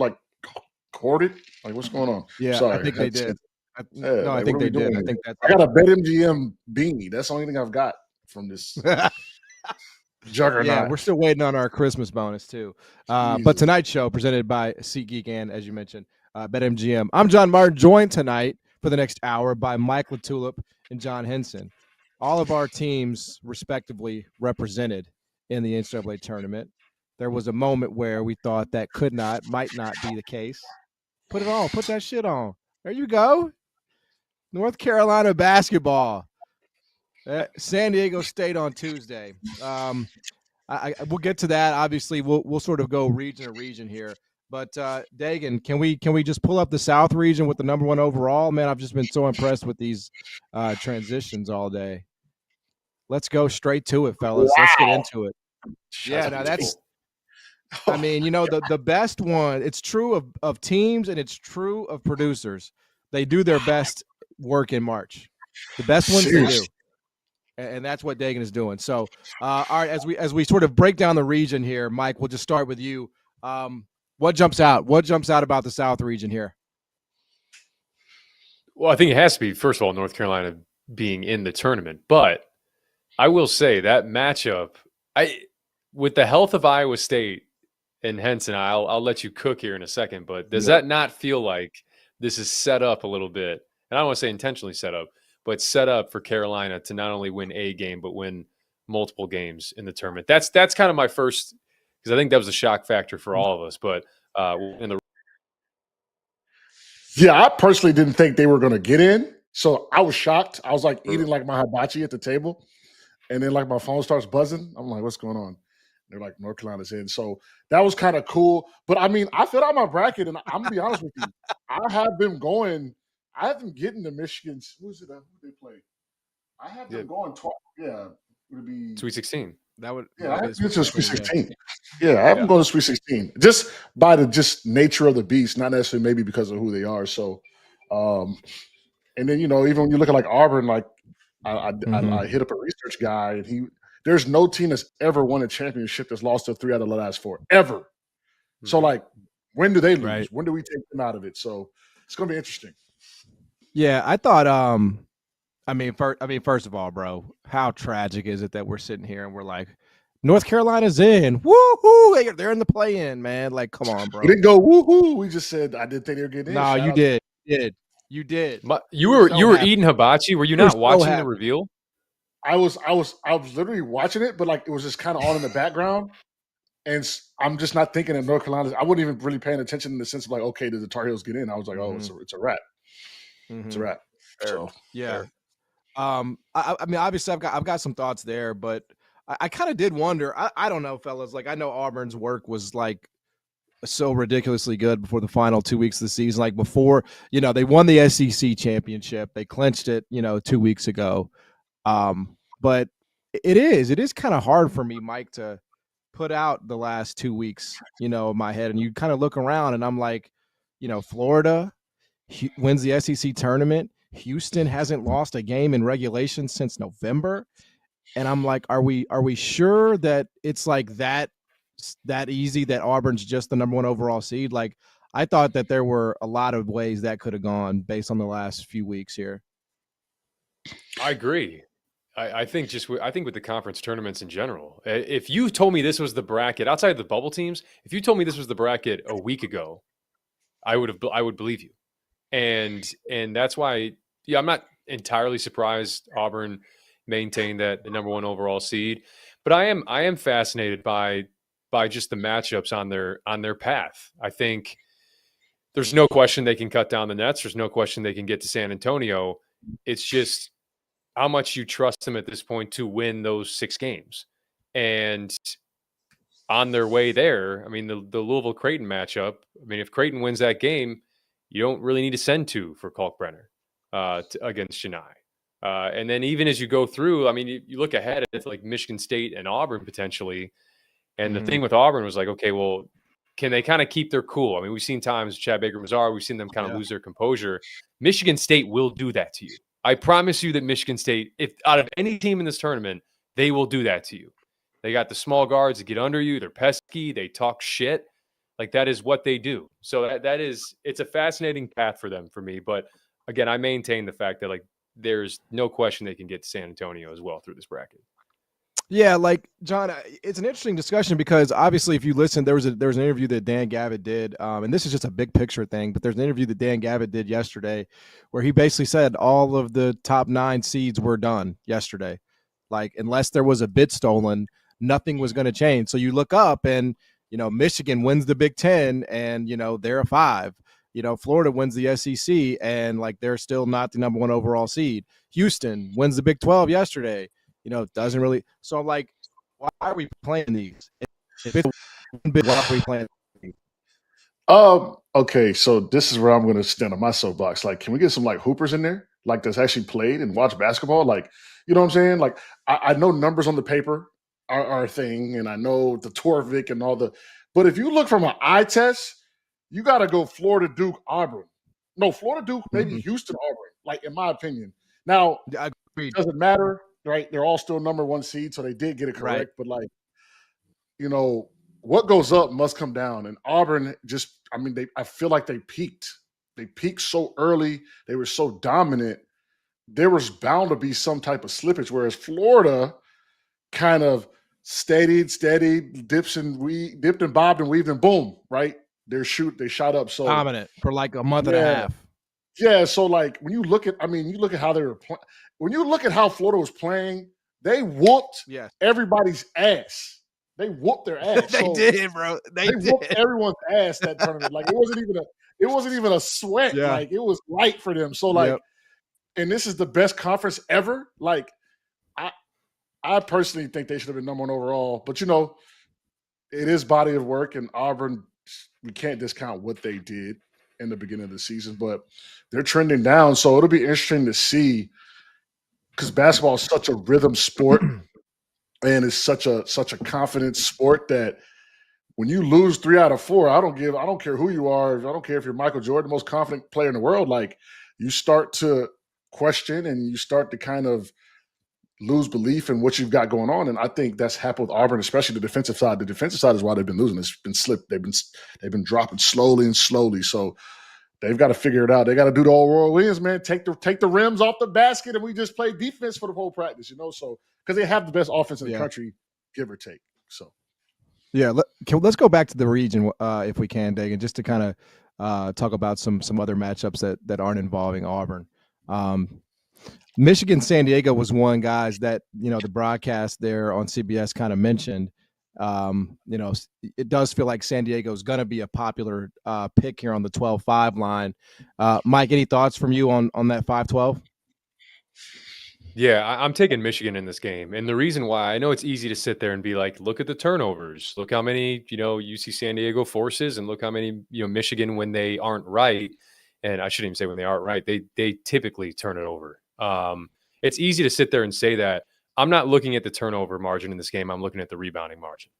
court it? Like, what's going on? Yeah, Sorry. I think they did. Yeah, No, I like, think what are we they did. doing I here? think that's I got a BetMGM beanie. That's the only thing I've got from this juggernaut. Yeah, we're still waiting on our Christmas bonus too. But Jesus. tonight's show presented by SeatGeek and, as you mentioned, BetMGM. I'm John Martin, joined tonight for the next hour by Mike LaTulip and John Henson. All of our teams, respectively, represented in the NCAA tournament. There was a moment where we thought that might not be the case. Put it on. Put that shit on. There you go. North Carolina basketball. San Diego State on Tuesday. We'll get to that. Obviously, we'll sort of go region to region here. But Dagan, can we just pull up the South region with the number one overall? Man, I've just been so impressed with these transitions all day. Let's go straight to it, fellas. Wow. Let's get into it. Yeah, now that's. I mean, the best one. It's true of teams and it's true of producers. They do their best work in March. The best ones they do. And that's what Dagan is doing. So, all right, as we sort of break down the region here, Mike, we'll just start with you. What jumps out? What jumps out about the South region here? Well, I think it has to be, first of all, North Carolina being in the tournament. But I will say that matchup, with the health of Iowa State and Henson, I'll let you cook here in a second. But does that not feel like this is set up a little bit? And I don't want to say intentionally set up, but set up for Carolina to not only win a game, but win multiple games in the tournament. That's kind of my first, because I think that was a shock factor for all of us. But I personally didn't think they were going to get in. So I was shocked. I was like eating like my hibachi at the table. And then like my phone starts buzzing. I'm like, what's going on? They're like, North Carolina's in. So that was kind of cool. But I mean, I filled out my bracket, and I'm going to be honest with you. I have been getting the Michigans. Who is it? Who they play? I have them going twice. Yeah. Would it be Sweet 16? I have to get to Sweet 16. Yeah, I have them going to Sweet 16. Just by the nature of the beast, not necessarily maybe because of who they are. So, and then, even when you look at like Auburn, like I hit up a research guy, and there's no team that's ever won a championship that's lost to 3 out of the last 4 ever. Mm-hmm. So like, when do they lose? Right. When do we take them out of it? So it's going to be interesting. Yeah, I thought. First of all, bro, how tragic is it that we're sitting here and we're like, North Carolina's in, woohoo! They're in the play-in, man. Like, come on, bro. We didn't go woohoo. We just said I didn't think they were getting in. No, you did. You did. You were eating hibachi. Were you not watching the reveal? I was literally watching it, but like it was just kind of on in the background, and I'm just not thinking of North Carolina. I wasn't even really paying attention in the sense of like, okay, did the Tar Heels get in? I was like, oh, it's a wrap. Mm-hmm. It's a wrap. So yeah. I mean, obviously, I've got some thoughts there, but I kind of did wonder. I don't know, fellas. Like, I know Auburn's work was like so ridiculously good before the final 2 weeks of the season. Like before, they won the SEC championship. They clinched it, 2 weeks ago. But it is kind of hard for me, Mike, to put out the last 2 weeks, in my head. And you kind of look around and I'm like, Florida wins the SEC tournament. Houston hasn't lost a game in regulation since November. And I'm like, are we sure that it's like that easy, that Auburn's just the number 1 overall seed? Like, I thought that there were a lot of ways that could have gone based on the last few weeks here. I agree. I think with the conference tournaments in general, if you told me this was the bracket outside of the bubble teams, if you told me this was the bracket a week ago, I would believe you. And that's why, I'm not entirely surprised Auburn maintained that the number 1 overall seed, but I am fascinated by just the matchups on their path. I think there's no question they can cut down the nets. There's no question they can get to San Antonio. It's just how much you trust them at this point to win those 6 games. And on their way there, I mean, the Louisville Creighton matchup, I mean, if Creighton wins that game, you don't really need to send 2 for Kalkbrenner against Chennai. And then even as you go through, I mean, you look ahead at like Michigan State and Auburn potentially. And the thing with Auburn was like, okay, well, can they kind of keep their cool? I mean, we've seen times Chad Baker-Mazar, we've seen them kind of lose their composure. Michigan State will do that to you. I promise you that Michigan State, if out of any team in this tournament, they will do that to you. They got the small guards that get under you. They're pesky. They talk shit. Like, that is what they do. So it's a fascinating path for them, for me. But again, I maintain the fact that like there's no question they can get to San Antonio as well through this bracket. Yeah, like John, it's an interesting discussion because obviously, if you listen, there was an interview that Dan Gavitt did, and this is just a big picture thing. But there's an interview that Dan Gavitt did yesterday, where he basically said all of the top 9 seeds were done yesterday. Like unless there was a bid stolen, nothing was going to change. So you look up, and Michigan wins the Big Ten, and they're a 5. Florida wins the SEC, and like they're still not the number 1 overall seed. Houston wins the Big 12 yesterday. Doesn't really. So I'm like, why are we playing these? If it's big, why are we playing these? Okay, so this is where I'm going to stand on my soapbox. Like, can we get some like hoopers in there, like that's actually played and watch basketball? Like, you know what I'm saying? Like, I know numbers on the paper are a thing, and I know the Torvik and all the. But if you look from an eye test, you got to go Florida, Duke, Auburn. No, Florida, Duke, maybe Houston, Auburn. Like, in my opinion. Now, it doesn't matter. Right, they're all still number 1 seed, so they did get it correct. Right. But like, what goes up must come down. And Auburn I feel like they peaked. They peaked so early. They were so dominant. There was bound to be some type of slippage. Whereas Florida kind of steady, dipped and bobbed and weaved and boom, right? They shot up so dominant for like a month and a half. Yeah, so like when you look at how they were playing. When you look at how Florida was playing, they whooped everybody's ass. They whooped their ass. They did, bro. They whooped everyone's ass that tournament. Like it wasn't even a sweat. Yeah. Like it was light for them. So like, and this is the best conference ever. Like I personally think they should have been number 1 overall. But it is body of work, and Auburn, we can't discount what they did in the beginning of the season, but they're trending down. So it'll be interesting to see. Because basketball is such a rhythm sport, and it's such a confidence sport that when you lose 3 out of 4, I don't care who you are. I don't care if you're Michael Jordan, the most confident player in the world. Like you start to question and you start to kind of lose belief in what you've got going on. And I think that's happened with Auburn, especially the defensive side. The defensive side is why they've been losing. It's been slipped. They've been dropping slowly. So they've got to figure it out. They got to do the old Roy Williams, man. Take the rims off the basket, and we just play defense for the whole practice, So because they have the best offense in the country, give or take. So yeah, let's go back to the region if we can, Dagan, just to kind of talk about some other matchups that aren't involving Auburn. Michigan San Diego was one, guys, that the broadcast there on CBS kind of mentioned. It does feel like San Diego is going to be a popular pick here on the 12-5 line. Mike, any thoughts from you on that 5-12? Yeah, I'm taking Michigan in this game. And the reason why, I know it's easy to sit there and be like, look at the turnovers. Look how many, UC San Diego forces, and look how many, Michigan when they aren't right. And I shouldn't even say when they aren't right. They typically turn it over. It's easy to sit there and say that. I'm not looking at the turnover margin in this game. I'm looking at the rebounding margin,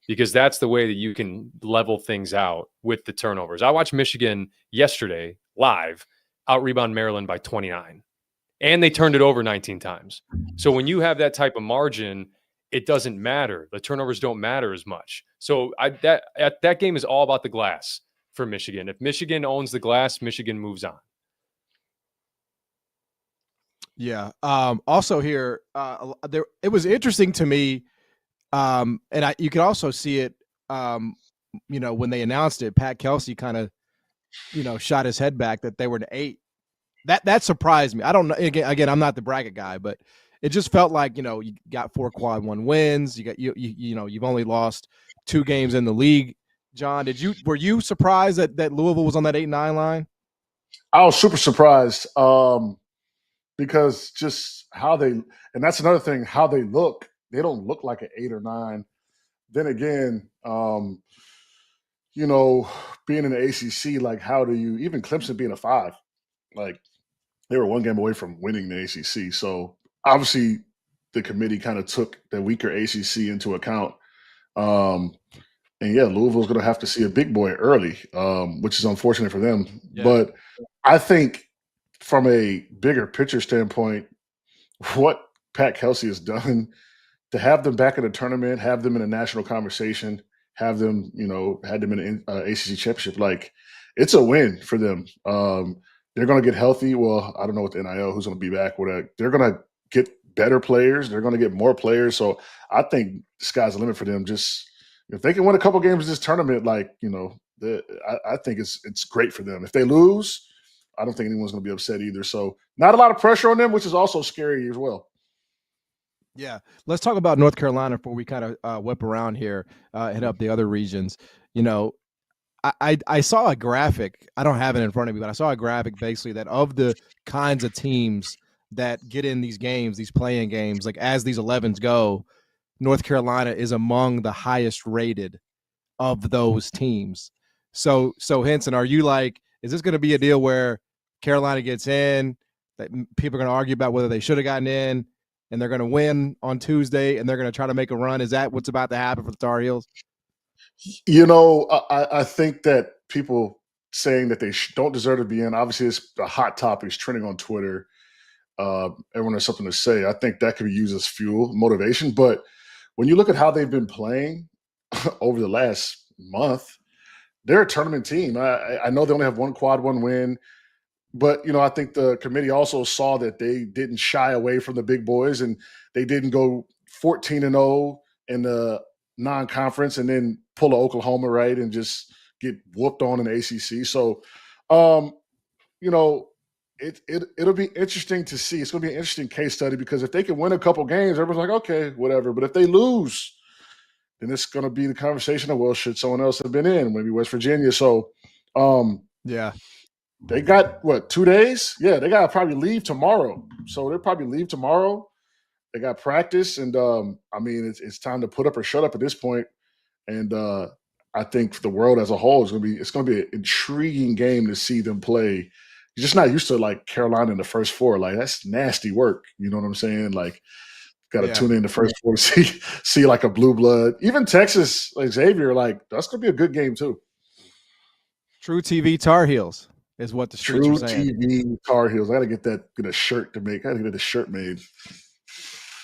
because that's the way that you can level things out with the turnovers. I watched Michigan yesterday live out-rebound Maryland by 29, and they turned it over 19 times. So when you have that type of margin, it doesn't matter. The turnovers don't matter as much. So that game is all about the glass for Michigan. If Michigan owns the glass, Michigan moves on. Yeah. Also here, it was interesting to me, and you could also see it, when they announced it. Pat Kelsey kind of, shot his head back that they were an 8. That surprised me. I don't know. Again, I'm not the bracket guy, but it just felt like you got 4 quad 1 wins. You got you've only lost 2 games in the league. John, were you surprised that Louisville was on that 8-9 line? I was super surprised. Because just how and that's another thing, how they look. They don't look like an 8 or 9. Then again, being in the ACC, like how do you, even Clemson being a 5, like they were 1 game away from winning the ACC. So obviously the committee kind of took the weaker ACC into account. And yeah, Louisville's going to have to see a big boy early, which is unfortunate for them. Yeah. But I think from a bigger picture standpoint, what Pat Kelsey has done to have them back in the tournament, have them in a national conversation, have them, had them in an ACC championship, like it's a win for them. They're going to get healthy. Well, I don't know what the NIL, who's going to be back with that. They're going to get better players. They're going to get more players. So I think the sky's the limit for them. Just if they can win a couple games in this tournament, I think it's great for them. If they lose, I don't think anyone's going to be upset either. So not a lot of pressure on them, which is also scary as well. Yeah. Let's talk about North Carolina before we kind of whip around here, hit up the other regions. I saw a graphic. I don't have it in front of me, but I saw a graphic basically that of the kinds of teams that get in these games, these playing games, like as these 11s go, North Carolina is among the highest rated of those teams. So Henson, are you like, is this going to be a deal where Carolina gets in, that people are going to argue about whether they should have gotten in, and they're going to win on Tuesday, and they're going to try to make a run? Is that what's about to happen for the Tar Heels? I think that people saying that they don't deserve to be in, obviously it's a hot topic. It's trending on Twitter. Everyone has something to say. I think that could be used as fuel, motivation. But when you look at how they've been playing over the last month, they're a tournament team. I know they only have one quad one win, but I think the committee also saw that they didn't shy away from the big boys, and they didn't go 14-0 in the non-conference and then pull a Oklahoma, right, and just get whooped on in the ACC. So, it'll be interesting to see. It's going to be an interesting case study, because if they can win a couple games, everyone's like, okay, whatever. But if they lose, then it's going to be the conversation of, well, should someone else have been in? Maybe West Virginia. So, yeah. They got 2 days? Yeah, they got to probably leave tomorrow. So they'll probably leave tomorrow. They got practice, and it's time to put up or shut up at this point. And I think for the world as a whole, it's going to be an intriguing game to see them play. You're just not used to like Carolina in the first four. Like, that's nasty work. You know what I'm saying? Like, got to tune in the first four to see like a blue blood. Even Texas, like Xavier, like that's going to be a good game too. True TV Tar Heels is what the streets True are saying. TV Tar Heels. I got to get a shirt to make. I got to get a shirt made.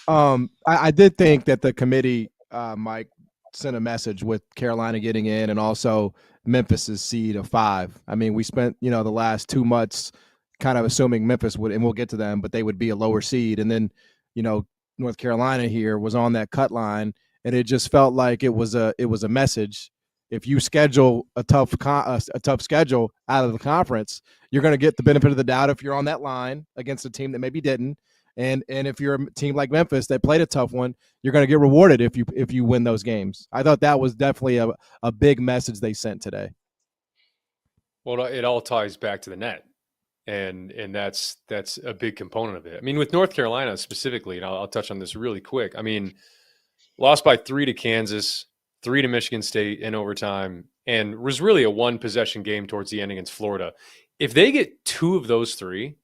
I did think that the committee, Mike, sent a message with Carolina getting in and also Memphis's seed of 5. I mean, we spent, the last 2 months kind of assuming Memphis would, and we'll get to them, but they would be a lower seed. And then, North Carolina here was on that cut line, and it just felt like it was a message. If you schedule a tough schedule out of the conference, you're going to get the benefit of the doubt if you're on that line against a team that maybe didn't. And if you're a team like Memphis that played a tough one, you're going to get rewarded if you win those games. I thought that was definitely a big message they sent today. Well, it all ties back to the net, and that's a big component of it. I mean, with North Carolina specifically, and I'll touch on this really quick. I mean, lost by 3 to Kansas, 3 to Michigan State in overtime, and was really a 1-possession game towards the end against Florida. If they get 2 of those 3,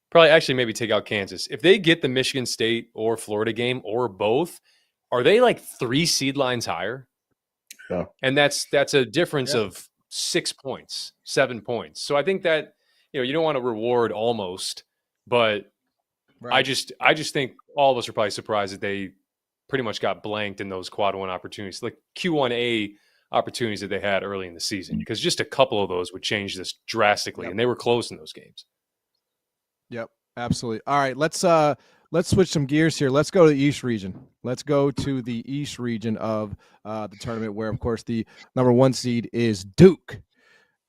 probably actually maybe take out Kansas. If they get the Michigan State or Florida game or both, are they like 3 seed lines higher? Yeah. And that's a difference of 6 points, 7 points. So I think that, you don't want to reward almost, but right. I just think all of us are probably surprised that they pretty much got blanked in those quad 1 opportunities, like Q1A opportunities that they had early in the season, because just a couple of those would change this drastically. And they were close in those games. Yep, absolutely. All right, let's switch some gears here. Let's go to the East Region. Let's go to the East Region of the tournament, where, of course, the number 1 seed is Duke.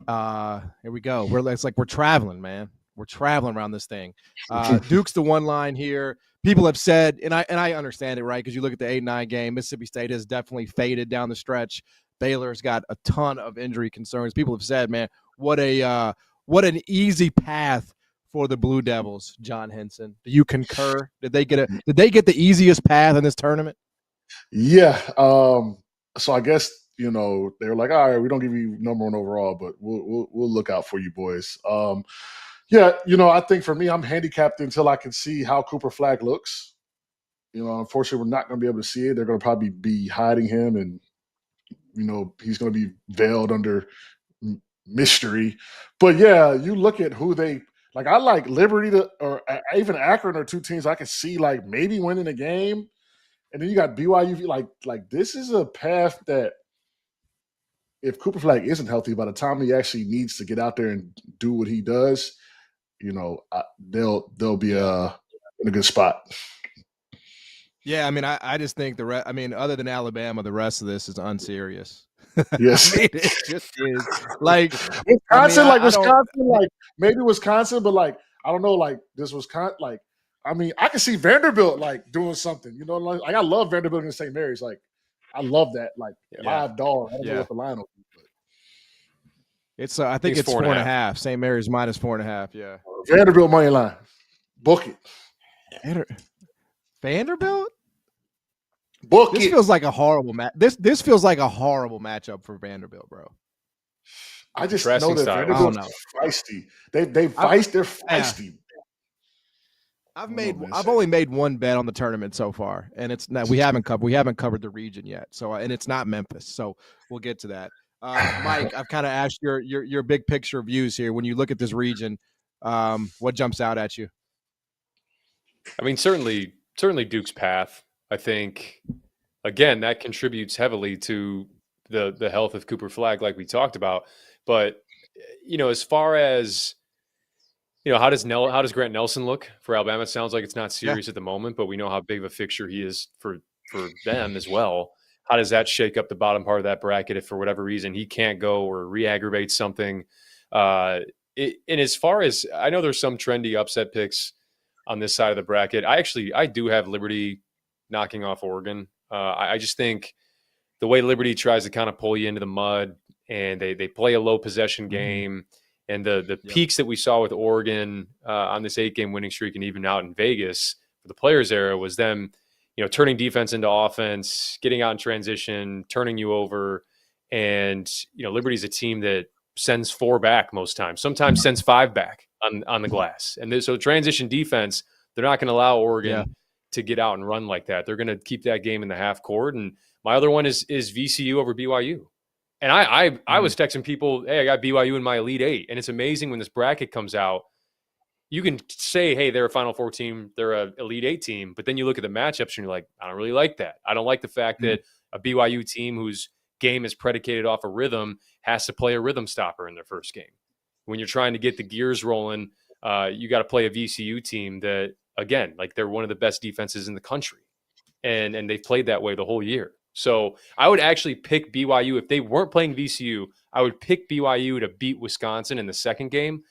Here we go. It's like we're traveling, man. We're traveling around this thing. Duke's the 1 line here. People have said, and I understand it, right? Because you look at the 8-9 game, Mississippi State has definitely faded down the stretch. Baylor's got a ton of injury concerns. People have said, man, what an easy path for the Blue Devils, John Henson. Do you concur? Did they get the easiest path in this tournament? Yeah. So I guess, they were like, all right, we don't give you number 1 overall, but we'll look out for you boys. I think for me, I'm handicapped until I can see how Cooper Flagg looks. Unfortunately, we're not going to be able to see it. They're going to probably be hiding him, and he's going to be veiled under mystery. But yeah, you look at who they like. I like Liberty or even Akron are 2 teams I can see like maybe winning a game, and then you got BYU. Like this is a path that if Cooper Flagg isn't healthy by the time he actually needs to get out there and do what he does, they'll be in a good spot. Yeah, I mean, I just think other than Alabama, the rest of this is unserious. Yes, I mean, it just is. Like Wisconsin, Wisconsin, like maybe Wisconsin, but like I don't know, like this Wisconsin, like I mean, I can see Vanderbilt like doing something. Like I love Vanderbilt and St. Mary's. Like I love that. Like live dog. I don't know what the line will be. It's I think it's 4.5. St. Mary's minus 4.5. Yeah. Vanderbilt money line. Book it. Vanderbilt. Book this it. Feels like a horrible match. This feels like a horrible matchup for Vanderbilt, bro. I just know that Vanderbilt's feisty. They're feisty. I've only made one bet on the tournament so far, and it's not. We haven't covered the region yet. So and it's not Memphis. So we'll get to that. Mike, I've kind of asked your big picture views here. When you look at this region, what jumps out at you? I mean, certainly Duke's path. I think, again, that contributes heavily to the health of Cooper Flagg, like we talked about. But as far as how does Grant Nelson look for Alabama? It sounds like it's not serious at the moment, but we know how big of a fixture he is for them as well. How does that shake up the bottom part of that bracket if for whatever reason he can't go or re-aggravate something? And as far as I know, there's some trendy upset picks on this side of the bracket. I do have Liberty knocking off Oregon. I just think the way Liberty tries to kind of pull you into the mud and they play a low possession game and the peaks that we saw with Oregon on this 8-game winning streak and even out in Vegas for the Players era was them, turning defense into offense, getting out in transition, turning you over. And, Liberty's a team that sends 4 back most times, sometimes sends 5 back on the glass. And so transition defense, they're not going to allow Oregon to get out and run like that. They're going to keep that game in the half court. And my other one is VCU over BYU. And I was texting people, hey, I got BYU in my Elite 8. And it's amazing when this bracket comes out, you can say, hey, they're a Final Four team, they're an Elite 8 team. But then you look at the matchups and you're like, I don't really like that. I don't like the fact that a BYU team whose game is predicated off a rhythm has to play a rhythm stopper in their first game. When you're trying to get the gears rolling, you got to play a VCU team that, again, like they're one of the best defenses in the country. And they've played that way the whole year. So I would actually pick BYU. If they weren't playing VCU, I would pick BYU to beat Wisconsin in the second game,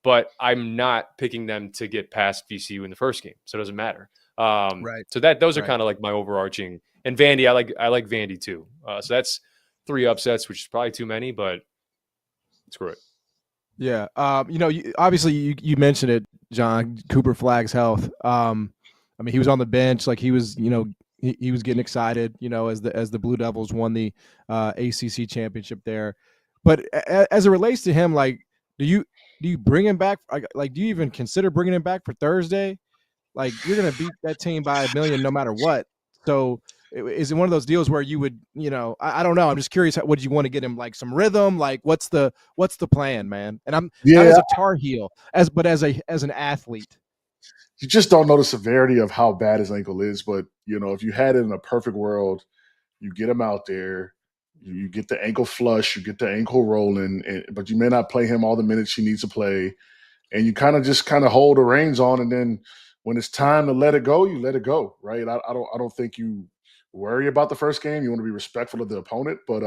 but I'm not picking them to get past VCU in the first game. So it doesn't matter. Right. So those are kind of like my overarching. And Vandy, I like Vandy too. So that's 3 upsets, which is probably too many, but screw it. Yeah. Obviously you mentioned it, John, Cooper Flagg's health. I mean, he was on the bench, like he was, he was getting excited, as the Blue Devils won the ACC championship there. But as it relates to him, like, do you bring him back? Like, do you even consider bringing him back for Thursday? Like, you're going to beat that team by 1 million no matter what. So is it one of those deals where you would, I don't know. I'm just curious. Would you want to get him like some rhythm? Like, what's the plan, man? And I'm not as a Tar Heel, but as an athlete. You just don't know the severity of how bad his ankle is. But, if you had it in a perfect world, you get him out there, you get the ankle flush, you get the ankle rolling, but you may not play him all the minutes he needs to play. And you kind of hold the reins on. And then when it's time to let it go, you let it go, right? I don't think you worry about the first game. You want to be respectful of the opponent, but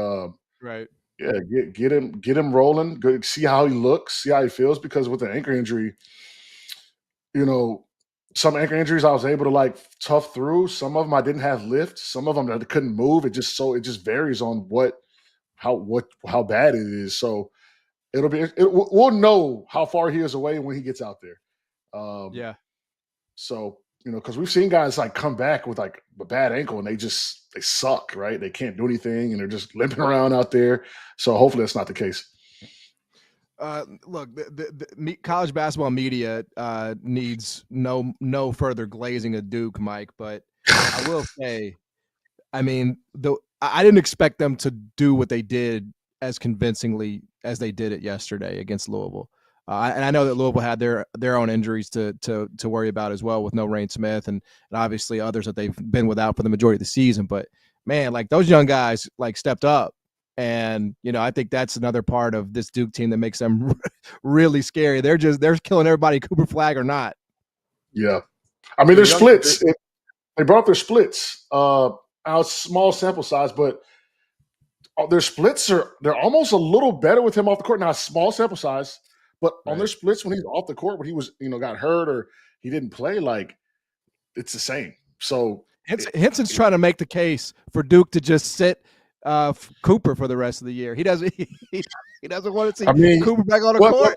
right. Yeah, get him rolling. Good, see how he looks, see how he feels, because with an ankle injury, some ankle injuries I was able to like tough through. Some of them I didn't have lift. Some of them I couldn't move. It just varies on how bad it is. So we'll know how far he is away when he gets out there. So because we've seen guys like come back with like a bad ankle and they suck, right? They can't do anything and they're just limping around out there. So hopefully that's not the case. Look, the college basketball media needs no further glazing of Duke, Mike. But I will say, I mean, I didn't expect them to do what they did as convincingly as they did it yesterday against Louisville. And I know that Louisville had their own injuries to worry about as well, with no Rain Smith and obviously others that they've been without for the majority of the season. But man, like those young guys like stepped up And, I think that's another part of this Duke team that makes them really scary. They're killing everybody, Cooper Flag or not. Yeah. I mean, there's splits. They brought up their splits. Out small sample size, but their splits they're almost a little better with him off the court. Now, small sample size, but on their splits when he's off the court, when he was, got hurt or he didn't play, like it's the same. So Henson's trying to make the case for Duke to just sit Cooper for the rest of the year. He doesn't. He doesn't want to see Cooper back on the court.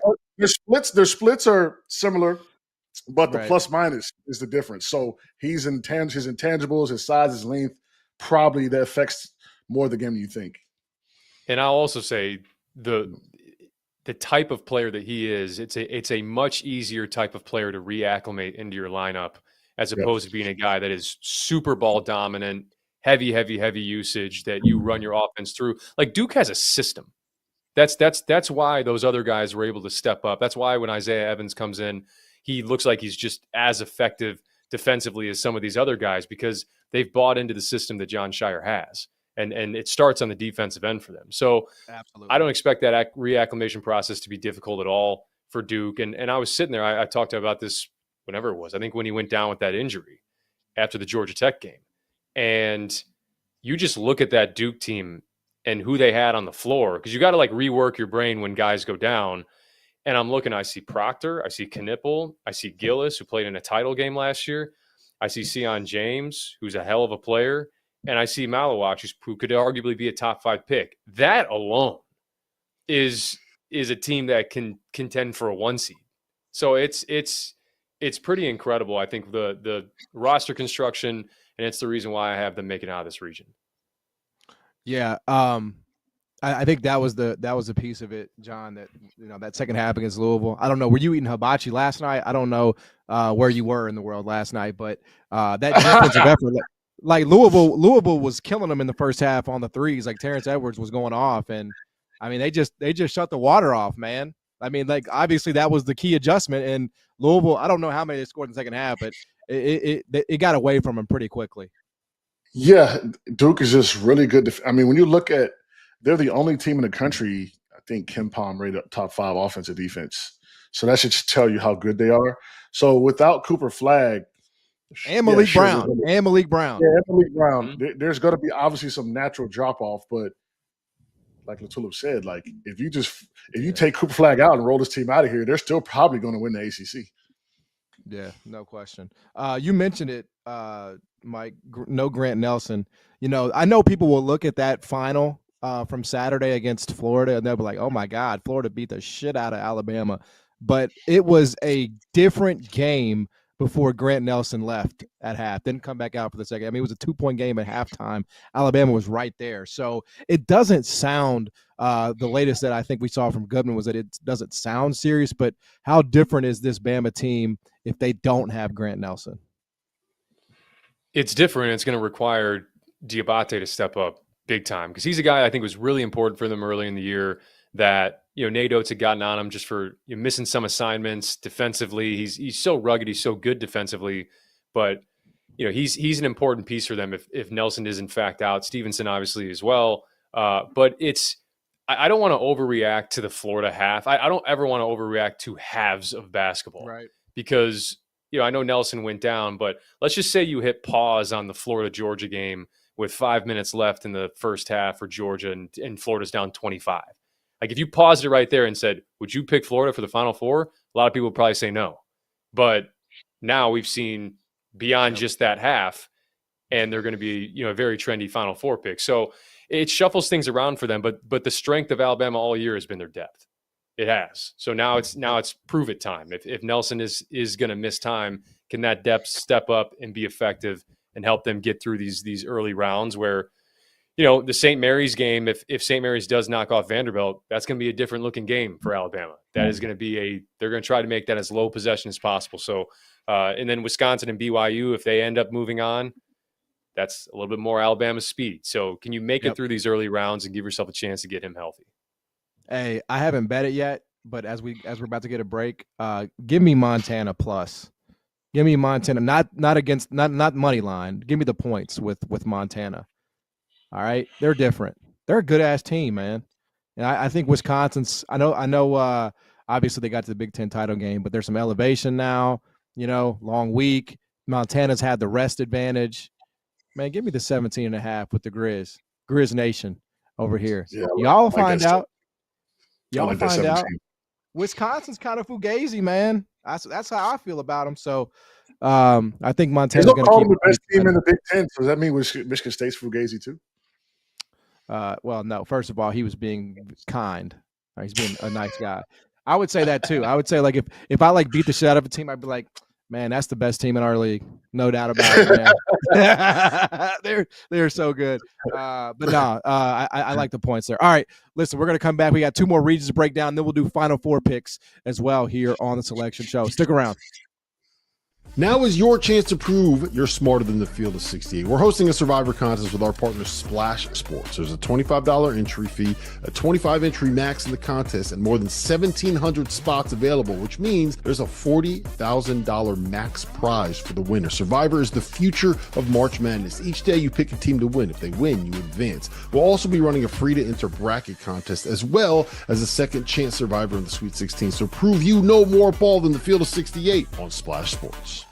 Their splits are similar, but the plus minus is the difference. So his intangibles, his size, his length, probably that affects more the game than you think. And I'll also say the type of player that he is, it's a much easier type of player to reacclimate into your lineup as opposed to being a guy that is super ball dominant, heavy usage that you run your offense through. Like Duke has a system. That's why those other guys were able to step up. That's why when Isaiah Evans comes in, he looks like he's just as effective defensively as some of these other guys because they've bought into the system that John Shire has. And it starts on the defensive end for them. So absolutely. I don't expect that reacclimation process to be difficult at all for Duke. And I was sitting there, I talked to him about this whenever it was. I think when he went down with that injury after the Georgia Tech game. And you just look at that Duke team and who they had on the floor, because you got to like rework your brain when guys go down. And I'm looking, I see Proctor, I see Knipple, I see Gillis, who played in a title game last year. I see Sion James, who's a hell of a player. And I see Malawach, who could arguably be a top 5 pick. That alone is a team that can contend for a 1 seed. So it's pretty incredible. I think the roster construction, and it's the reason why I have them making out of this region. Yeah, I think that was the piece of it, John. That that second half against Louisville. I don't know. Were you eating hibachi last night? I don't know where you were in the world last night, but that defensive effort. Like Louisville was killing them in the first half on the threes. Like Terrence Edwards was going off, and I mean they just shut the water off, man. I mean, like obviously that was the key adjustment. And Louisville, I don't know how many they scored in the second half, but it got away from them pretty quickly. Yeah, Duke is just really good. I mean, when you look at, they're the only team in the country, I think Ken Palm rated top 5 offensive defense. So that should just tell you how good they are. So without Cooper Flag, and Malik Brown. Yeah, and Malik Brown. Mm-hmm. There's going to be obviously some natural drop off, but like Latulip said, like if you take Cooper Flag out and roll this team out of here, they're still probably going to win the ACC. Yeah, no question. You mentioned it, Mike. No Grant Nelson. I know people will look at that final from Saturday against Florida and they'll be like, "Oh my God, Florida beat the shit out of Alabama," but it was a different game before Grant Nelson left at half, didn't come back out for the second. I mean, it was a 2-point game at halftime. Alabama was right there. So it doesn't sound, the latest that I think we saw from Goodman was that it doesn't sound serious, but how different is this Bama team if they don't have Grant Nelson? It's different. It's going to require Diabate to step up big time because he's a guy I think was really important for them early in the year that Nate Oates had gotten on him just for missing some assignments defensively. He's so rugged. He's so good defensively, but he's an important piece for them if Nelson is in fact out. Stevenson obviously as well. But I don't want to overreact to the Florida half. I don't ever want to overreact to halves of basketball, right? Because I know Nelson went down, but let's just say you hit pause on the Florida-Georgia game with 5 minutes left in the first half for Georgia and Florida's down 25. Like if you paused it right there and said, would you pick Florida for the Final Four? A lot of people would probably say no. But now we've seen beyond just that half, and they're going to be, a very trendy Final Four pick. So it shuffles things around for them. But the strength of Alabama all year has been their depth. It has. So now it's prove it time. If Nelson is going to miss time, can that depth step up and be effective and help them get through these early rounds where, the St. Mary's game, if St. Mary's does knock off Vanderbilt, that's going to be a different looking game for Alabama. That is going to be they're going to try to make that as low possession as possible. So, and then Wisconsin and BYU, if they end up moving on, that's a little bit more Alabama speed. So can you make it through these early rounds and give yourself a chance to get him healthy? Hey, I haven't bet it yet, but as we're about to get a break, give me Montana plus. Give me Montana, not against not money line. Give me the points with Montana. All right, they're different. they're a good ass team, man. And I think Wisconsin's. I know. Obviously, they got to the Big Ten title game, but there's some elevation now. Long week. Montana's had the rest advantage. Man, give me the 17.5 with the Grizz Nation over here. Yeah, Y'all find out. Y'all like that find out. 17. Wisconsin's kind of fugazi, man. That's how I feel about them. So I think They Montana's don't going to call keep them the best team in the Big Ten. So does that mean Michigan State's fugazi too? Well, no. First of all, he was being kind. He's being a nice guy. I would say that too. I would say like if I like beat the shit out of a team, I'd be like, man, that's the best team in our league, no doubt about it, man. they're so good. But no, I like the points there. All right, listen, we're gonna come back. We got 2 more regions to break down. Then we'll do Final Four picks as well here on the Selection Show. Stick around. Now is your chance to prove you're smarter than the field of 68. We're hosting a Survivor contest with our partner Splash Sports. There's a $25 entry fee, a 25 entry max in the contest, and more than 1,700 spots available, which means there's a $40,000 max prize for the winner. Survivor is the future of March Madness. Each day you pick a team to win. If they win, you advance. We'll also be running a free-to-enter bracket contest as well as a second chance Survivor in the Sweet 16. So prove you know more ball than the field of 68 on Splash Sports.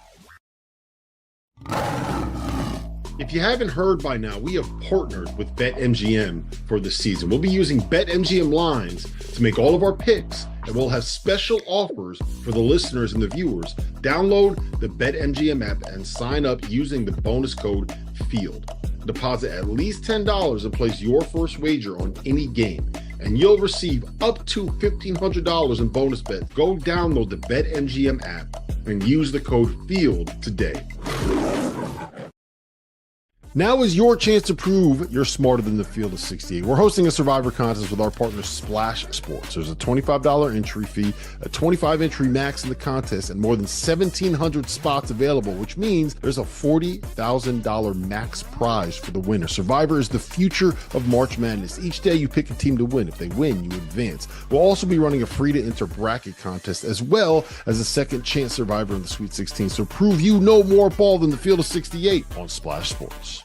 If you haven't heard by now, we have partnered with BetMGM for the season. We'll be using BetMGM lines to make all of our picks, and we'll have special offers for the listeners and the viewers. Download the BetMGM app and sign up using the bonus code FIELD. Deposit at least $10 and place your first wager on any game, and you'll receive up to $1,500 in bonus bets. Go download the BetMGM app and use the code FIELD today. Now is your chance to prove you're smarter than the field of 68. We're hosting a Survivor contest with our partner Splash Sports. There's a $25 entry fee, a 25 entry max in the contest, and more than 1,700 spots available, which means there's a $40,000 max prize for the winner. Survivor is the future of March Madness. Each day you pick a team to win. If they win, you advance. We'll also be running a free-to-enter bracket contest as well as a second chance Survivor in the Sweet 16. So prove you know more ball than the field of 68 on Splash Sports.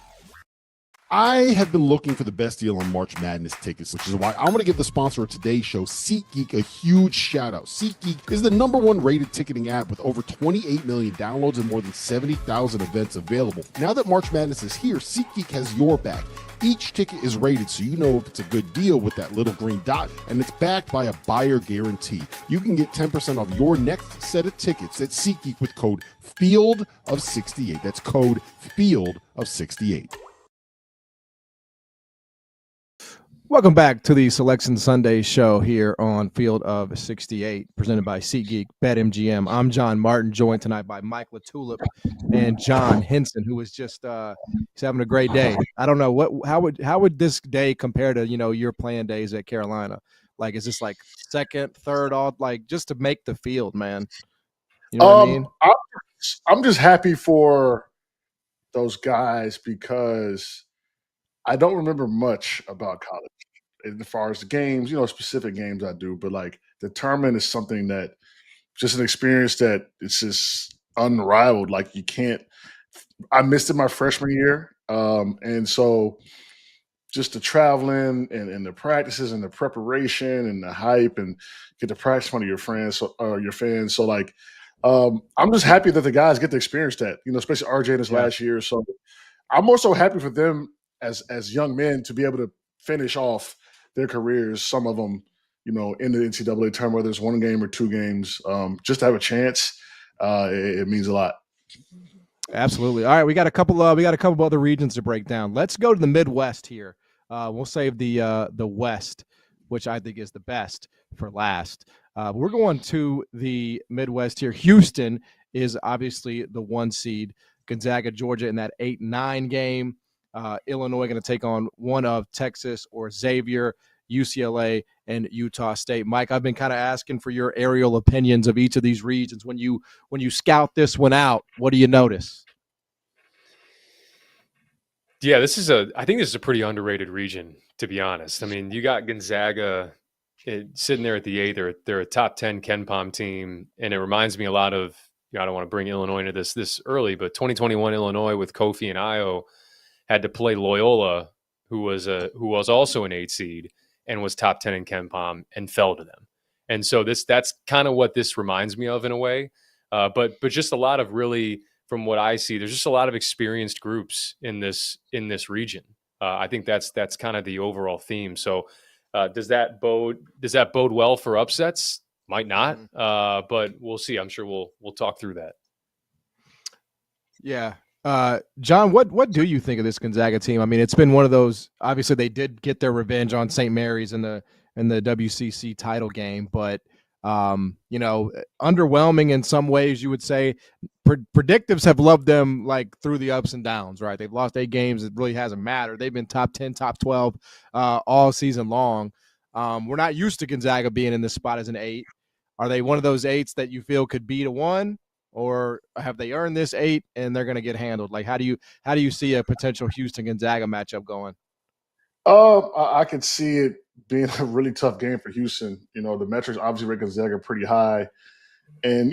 I have been looking for the best deal on March Madness tickets, which is why I want to give the sponsor of today's show, SeatGeek, a huge shout out. SeatGeek is the #1 rated ticketing app with over 28 million downloads and more than 70,000 events available. Now that March Madness is here, SeatGeek has your back. Each ticket is rated so you know if it's a good deal with that little green dot, and it's backed by a buyer guarantee. You can get 10% off your next set of tickets at SeatGeek with code FIELD68. That's code FIELD68. Welcome back to the Selection Sunday show here on Field of 68, presented by SeatGeek, BetMGM. I'm John Martin, joined tonight by Mike LaTulip and John Henson, who was just he's having a great day. I don't know how would this day compare to your playing days at Carolina? Like, is this like second, third, all like just to make the field, man? You know what I mean? I'm just happy for those guys because I don't remember much about college as far as the games, specific games I do, but like the tournament is something that just an experience that it's just unrivaled. Like I missed it my freshman year. And so just the traveling and the practices and the preparation and the hype and get to practice in front of your friends or your fans. So like, I'm just happy that the guys get to experience that, especially RJ in his last year. So I'm more so happy for them as young men to be able to finish off their careers, some of them, in the NCAA tournament, whether it's one game or two games, just to have a chance, it means a lot. Absolutely. All right, we got a couple other regions to break down. Let's go to the Midwest here. We'll save the West, which I think is the best, for last. We're going to the Midwest here. Houston is obviously the 1 seed. Gonzaga, Georgia in that 8-9 game. Illinois going to take on one of Texas or Xavier, UCLA, and Utah State. Mike, I've been kind of asking for your aerial opinions of each of these regions. When you scout this one out, what do you notice? Yeah, I think this is a pretty underrated region, to be honest. I mean, you got Gonzaga sitting there at the 8th. They're a top 10 KenPom team, and it reminds me a lot of, I don't want to bring Illinois into this early, but 2021 Illinois with Kofi and Io had to play Loyola, who was also an 8 seed and was top 10 in KenPom and fell to them. And so that's kind of what this reminds me of in a way. But just a lot of really, from what I see, there's just a lot of experienced groups in this region. I think that's kind of the overall theme. So does that bode well for upsets? Might not, but we'll see. I'm sure we'll talk through that. Yeah. John, what do you think of this Gonzaga team? I mean, it's been one of those, obviously they did get their revenge on St. Mary's in the WCC title game, but underwhelming in some ways, you would say. Predictives have loved them like through the ups and downs, right? They've lost 8 games. It really hasn't mattered. They've been top 10, top 12 all season long. We're not used to Gonzaga being in this spot as an 8. Are they one of those 8s that you feel could beat a 1? Or have they earned this 8 and they're going to get handled? Like, how do you see a potential Houston Gonzaga matchup going? I could see it being a really tough game for Houston. The metrics obviously rate Gonzaga pretty high, and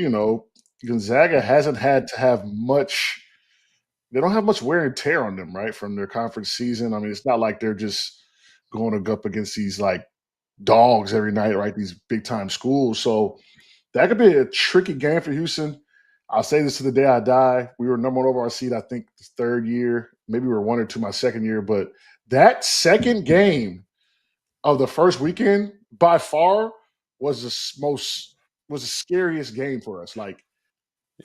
Gonzaga hasn't had to have much. They don't have much wear and tear on them, right, from their conference season. I mean, it's not like they're just going up against these like dogs every night, right? These big time schools. So that could be a tricky game for Houston. I'll say this to the day I die. We were number 1 over our seed, I think, the 3rd year. Maybe we were 1 or 2 my 2nd year. But that second game of the first weekend, by far, was the scariest game for us. Like,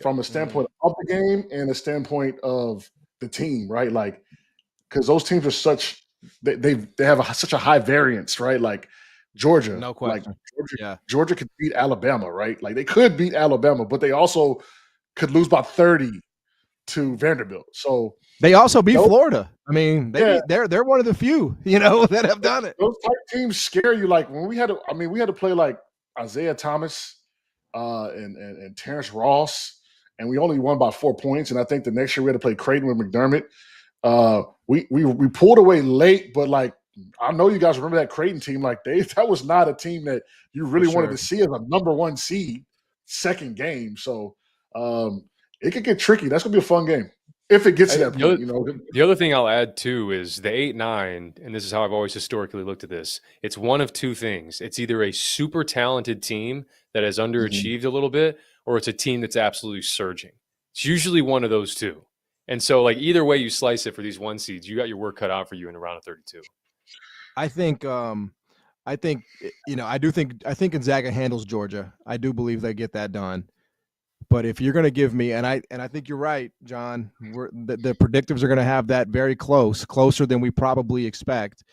from a standpoint of the game and a standpoint of the team, right? Like, because those teams are they have such a high variance, right? Like Georgia, no question. Like Georgia could beat Alabama, right? Like they could beat Alabama, but they also could lose by 30 to Vanderbilt. So they also beat Florida. I mean, they're one of the few, that have done it. Those type teams scare you. Like when we had to play like Isaiah Thomas and Terrence Ross, and we only won by 4 points. And I think the next year we had to play Creighton with McDermott. We pulled away late, but like I know you guys remember that Creighton team. Like that was not a team that you really wanted to see as a number 1 seed second game. So it could get tricky. That's gonna be a fun game if it gets to that point. The other thing I'll add too is the 8-9, and this is how I've always historically looked at this. It's one of 2 things. It's either a super talented team that has underachieved a little bit, or it's a team that's absolutely surging. It's usually one of those 2. And so, like, either way you slice it for these 1 seeds, you got your work cut out for you in a round of 32. I think I think Gonzaga handles Georgia. I do believe they get that done. But if you're going to give me, and I think you're right, John, the predictives are going to have that very closer than we probably expect.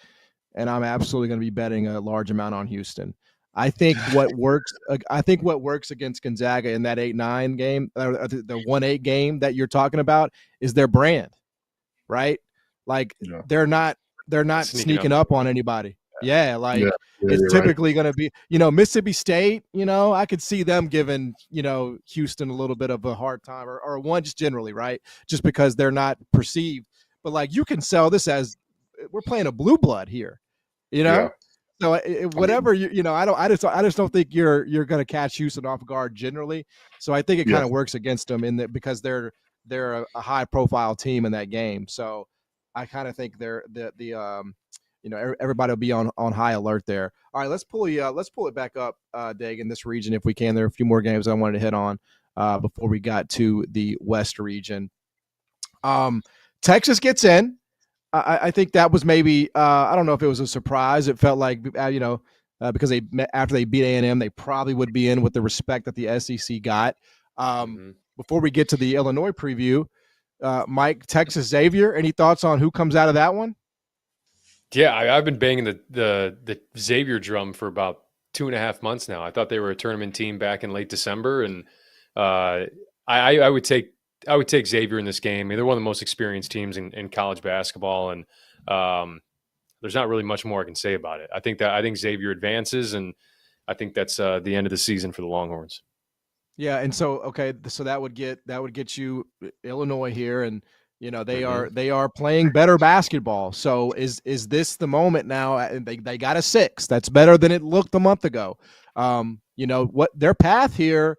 And I'm absolutely going to be betting a large amount on Houston. I think what works against Gonzaga in that 8-9 game, the 1-8 game that you're talking about, is their brand, right? Like they're not sneaking up on anybody. It's typically going to be, Mississippi State, I could see them giving, Houston a little bit of a hard time or one just generally, right? Just because they're not perceived. But like you can sell this as we're playing a blue blood here, Yeah. So whatever I just don't think you're going to catch Houston off guard generally. So I think it kind of works against them because they're a high profile team in that game. So I kind of think everybody will be on high alert there. All right, let's pull it back up, Dag, in this region if we can. There are a few more games I wanted to hit on before we got to the West region. Texas gets in. I think that was maybe I don't know if it was a surprise. It felt like because after they beat A&M, they probably would be in with the respect that the SEC got. Before we get to the Illinois preview, Mike, Texas Xavier, any thoughts on who comes out of that one? Yeah, I've been banging the Xavier drum for about 2.5 months now. I thought they were a tournament team back in late December, and I would take Xavier in this game. I mean, they're one of the most experienced teams in college basketball, and there's not really much more I can say about it. I think Xavier advances, and I think that's the end of the season for the Longhorns. Yeah, and so that would get you Illinois here, and they are playing better basketball. So is this the moment now? They got a 6. That's better than it looked a month ago. What their path here.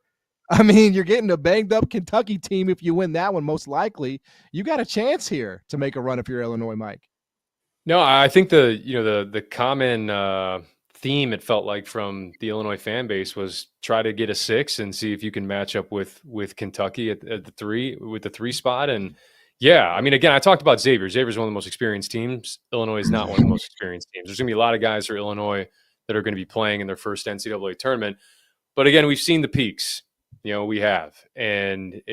I mean, you're getting a banged up Kentucky team. If you win that one, most likely you got a chance here to make a run if you're Illinois, Mike. No, I think the common theme it felt like from the Illinois fan base was try to get a 6 and see if you can match up with Kentucky at the 3 spot. And yeah, I mean, again, I talked about Xavier. Xavier's one of the most experienced teams. Illinois is not one of the most experienced teams. There's going to be a lot of guys for Illinois that are going to be playing in their first NCAA tournament. But again, we've seen the peaks. We have, and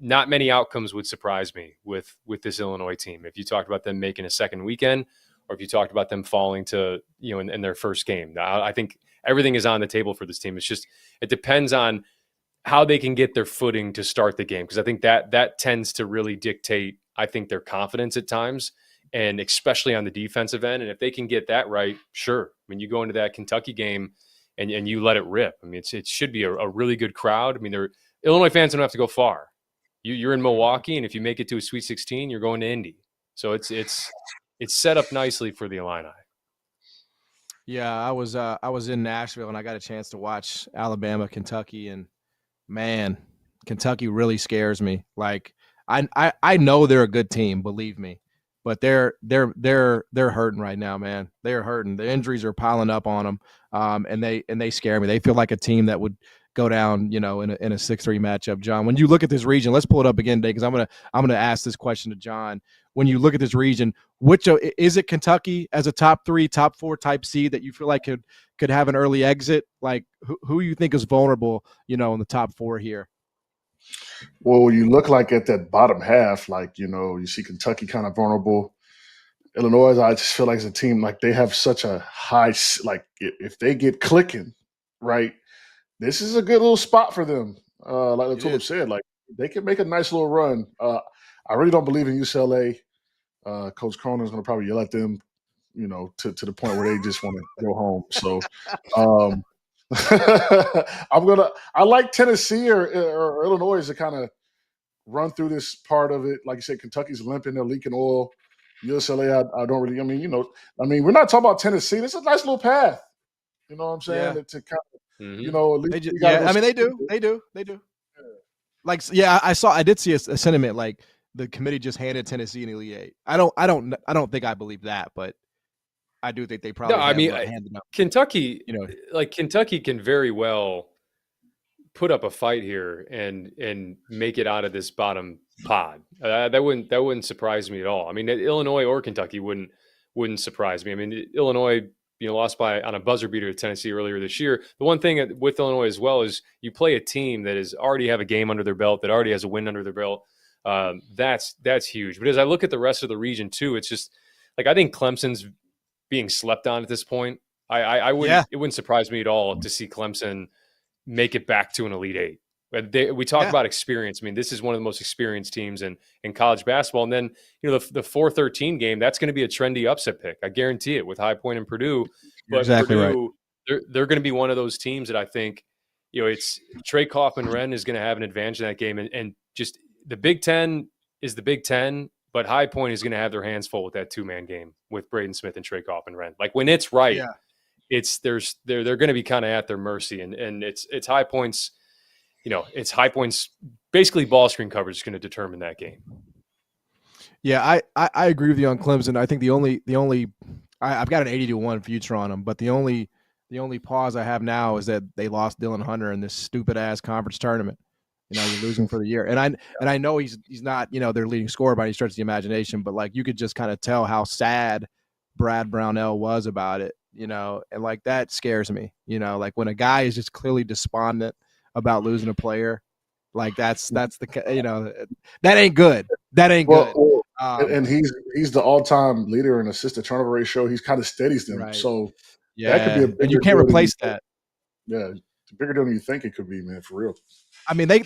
not many outcomes would surprise me with this Illinois team. If you talked about them making a second weekend, or if you talked about them falling to, in their first game, I think everything is on the table for this team. It's just, it depends on how they can get their footing to start the game. Because I think that tends to really dictate, I think, their confidence at times, and especially on the defensive end. And if they can get that right, sure. I mean, you go into that Kentucky game and you let it rip. I mean, it should be a really good crowd. I mean, Illinois fans don't have to go far. You're in Milwaukee, and if you make it to a Sweet 16, you're going to Indy. So it's set up nicely for the Illini. Yeah, I was in Nashville, and I got a chance to watch Alabama, Kentucky, and man, Kentucky really scares me. Like I know they're a good team, believe me, but they're hurting right now, man. They're hurting. The injuries are piling up on them, and they scare me. They feel like a team that would go down, in a 6-3 matchup. John, when you look at this region, let's pull it up again today, because I'm gonna ask this question to John. When you look at this region, which is it Kentucky as a top 3, top 4 type seed that you feel like could have an early exit? Like who you think is vulnerable, in the top 4 here? Well, when you look like at that bottom half, like, you see Kentucky kind of vulnerable. Illinois, I just feel like it's a team, like they have such a high, like if they get clicking, right, this is a good little spot for them. Like the Tulip said, like they can make a nice little run. I really don't believe in UCLA. Coach Cronin is going to probably yell at them, to the point where they just want to go home. So I like Tennessee or Illinois to kind of run through this part of it. Like you said, Kentucky's limping, they're leaking oil. UCLA, I don't really, we're not talking about Tennessee. This is a nice little path. You know what I'm saying? Yeah. To kind of, Mm-hmm. at least They do. Like, yeah, I did see a sentiment like the committee just handed Tennessee an Elite Eight. I don't think I believe that, but I do think they probably. No, I mean, Kentucky, Kentucky can very well put up a fight here and make it out of this bottom pod. That wouldn't surprise me at all. I mean, Illinois or Kentucky wouldn't surprise me. I mean, Illinois, lost on a buzzer beater to Tennessee earlier this year. The one thing with Illinois as well is you play a team that is already have a game under their belt, that already has a win under their belt. That's huge. But as I look at the rest of the region too, it's just like I think Clemson's being slept on at this point. It wouldn't surprise me at all to see Clemson make it back to an Elite Eight. We talk about experience. I mean, this is one of the most experienced teams in college basketball. And then, the 4-13 game, that's going to be a trendy upset pick. I guarantee it, with High Point and Purdue. But exactly Purdue, right. They're going to be one of those teams that I think, it's Trey Kaufman-Renn is going to have an advantage in that game. And just the Big Ten is the Big Ten, but High Point is going to have their hands full with that 2-man game with Braden Smith and Trey Kaufman-Renn. Like when it's right, they're going to be kind of at their mercy. And it's High Point's, it's High Point's basically ball screen coverage is going to determine that game. Yeah, I agree with you on Clemson. I think the only I've got an 80-1 future on them, but the only pause I have now is that they lost Dylan Hunter in this stupid ass conference tournament. You're losing for the year, and I know he's not their leading scorer by any stretch of the imagination, but like you could just kind of tell how sad Brad Brownell was about it, and like that scares me. Like when a guy is just clearly despondent about losing a player, like that's the that ain't good. That ain't good. And he's the all-time leader in assist to turnover ratio. He's kind of steadies them. Right. So that could be a bigger, and you can't replace that. Yeah, it's a bigger deal than you think it could be, man, for real. I mean, they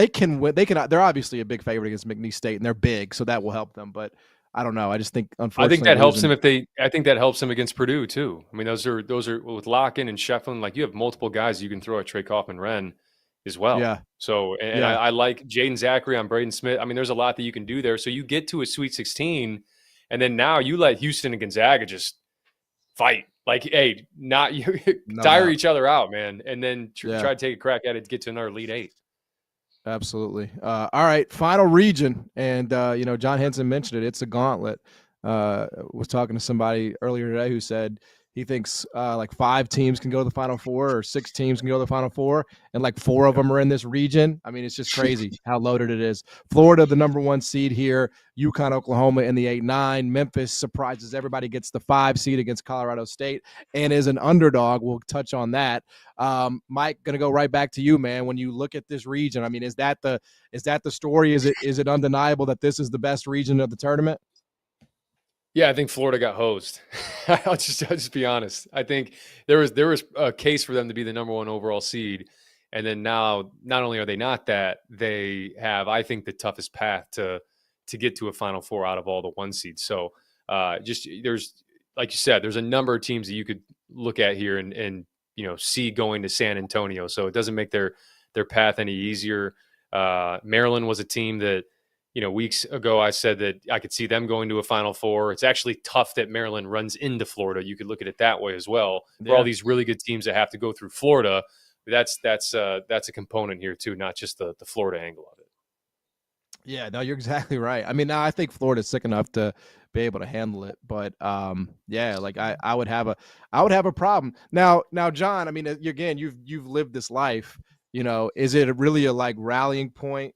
can win. They're obviously a big favorite against McNeese State, and they're big, so that will help them. But I don't know. I just think, unfortunately, I think that helps them I think that helps them against Purdue too. I mean, those are with Locken and Shefflin. Like you have multiple guys you can throw at Trey Kaufman-Renn as well. Yeah. So, and I like Jaden Zachary on Braden Smith. I mean, there's a lot that you can do there. So you get to a Sweet 16, and then now you let Houston and Gonzaga just fight. Like, hey, tire each other out, man, and then try to take a crack at it to get to another Elite Eight. Absolutely. All right, final region, and John Henson mentioned it. It's a gauntlet. was talking to somebody earlier today who said he thinks like 5 teams can go to the Final Four or 6 teams can go to the Final Four, and like 4 of them are in this region. I mean, it's just crazy how loaded it is. Florida, the number 1 seed here. UConn, Oklahoma in the 8-9. Memphis surprises everybody, gets the 5 seed against Colorado State and is an underdog. We'll touch on that. Mike, going to go right back to you, man. When you look at this region, I mean, is that the story? Is it undeniable that this is the best region of the tournament? Yeah, I think Florida got hosed. I'll just be honest. I think there was a case for them to be the number 1 overall seed, and then now not only are they not that, they have, I think, the toughest path to get to a Final Four out of all the 1 seeds. So there's, like you said, there's a number of teams that you could look at here and see going to San Antonio. So it doesn't make their path any easier. Maryland was a team that, weeks ago I said that I could see them going to a Final Four. It's actually tough that Maryland runs into Florida. You could look at it that way as well. Yeah. For all these really good teams that have to go through Florida, that's a component here too, not just the Florida angle of it. Yeah, no, you're exactly right. I mean, now I think Florida's sick enough to be able to handle it, but yeah, like I would have a problem. Now, John, I mean, again, you've lived this life. Is it really a like rallying point?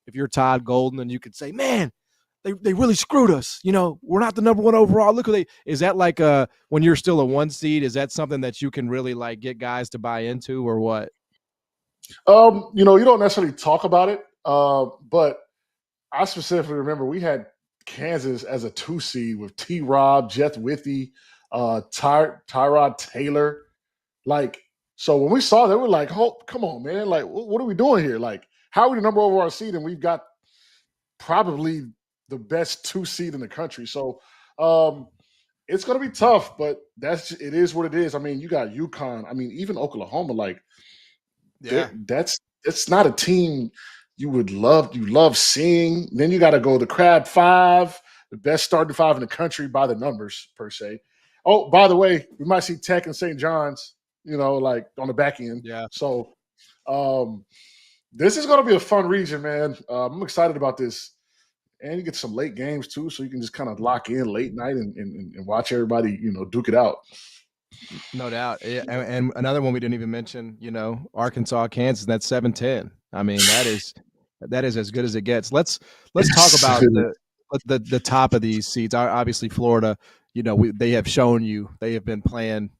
If you're Todd Golden and you could say, man, they really screwed us. We're not the number 1 overall. Look who is that like when you're still a 1 seed, is that something that you can really like get guys to buy into or what? You don't necessarily talk about it. But I specifically remember we had Kansas as a 2 seed with T-Rob, Jeff Withey, Tyrod Taylor. Like, so when we saw that, we were like, oh, come on, man. Like, what are we doing here? Like, how are we the number overall seed and we've got probably the best 2 seed in the country? So it's going to be tough, but it is what it is. I mean, you got UConn. I mean, even Oklahoma, like, yeah, it's not a team you love seeing. Then you got to go the Crab 5, the best starting 5 in the country by the numbers per se. Oh, by the way, we might see Tech and St. John's, like on the back end. Yeah. So this is going to be a fun region, man. I'm excited about this. And you get some late games too, so you can just kind of lock in late night and watch everybody, duke it out. No doubt. And another one we didn't even mention, Arkansas, Kansas, that's 7-10. I mean, that is as good as it gets. Let's talk about the top of these seeds. Obviously, Florida, they have shown you they have been playing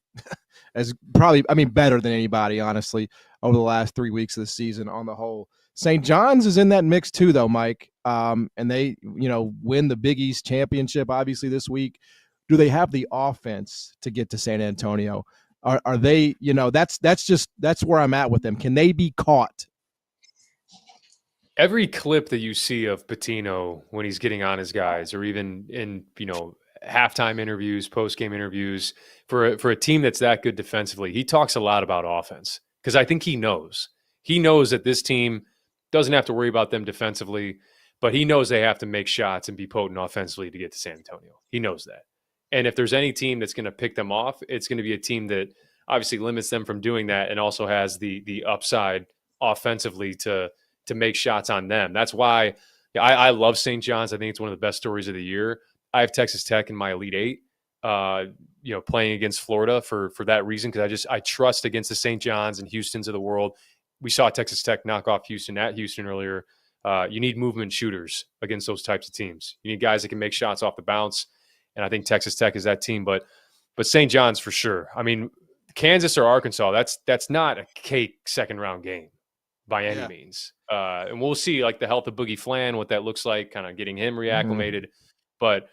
as probably, better than anybody, honestly, over the last 3 weeks of the season on the whole. St. John's is in that mix too, though, Mike. And they, win the Big East championship, obviously, this week. Do they have the offense to get to San Antonio? Are they, that's where I'm at with them. Can they be caught? Every clip that you see of Pitino when he's getting on his guys, or even in, halftime interviews, post-game interviews, for a team that's that good defensively, he talks a lot about offense, because I think he knows that this team doesn't have to worry about them defensively, but he knows they have to make shots and be potent offensively to get to San Antonio. He knows that. And if there's any team that's going to pick them off, it's going to be a team that obviously limits them from doing that and also has the upside offensively to make shots on them. That's why I love St. John's. I think it's one of the best stories of the year. I have Texas Tech in my Elite Eight, playing against Florida for that reason, because I trust against the St. John's and Houstons of the world. We saw Texas Tech knock off Houston at Houston earlier. You need movement shooters against those types of teams. You need guys that can make shots off the bounce, and I think Texas Tech is that team. But St. John's for sure. I mean, Kansas or Arkansas, that's not a cake second round game by any means. And we'll see like the health of Boogie Flan, what that looks like, kind of getting him reacclimated. But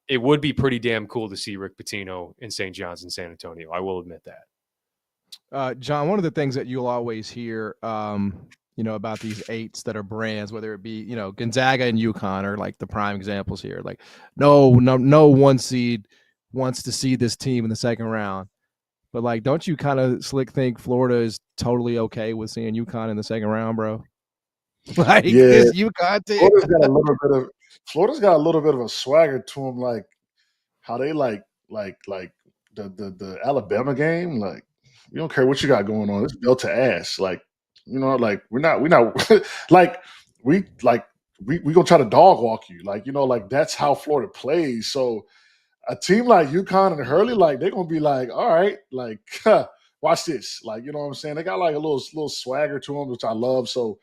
it would be pretty damn cool to see Rick Pitino in St. John's in San Antonio. I will admit that. John, one of the things that you'll always hear, about these eights that are brands, whether it be, Gonzaga and UConn are like the prime examples here. Like, no 1 seed wants to see this team in the second round. But like, don't you kind of slick think Florida is totally okay with seeing UConn in the second round, bro? Like, this UConn team. Florida's got a little bit of a swagger to them, like how they like the Alabama game. Like, we don't care what you got going on. It's built to ass. Like, like we're not like we we gonna try to dog walk you. Like, like that's how Florida plays. So a team like UConn and Hurley, like they're gonna be like, all right, like watch this. Like, you know what I'm saying? They got like a little swagger to them, which I love. So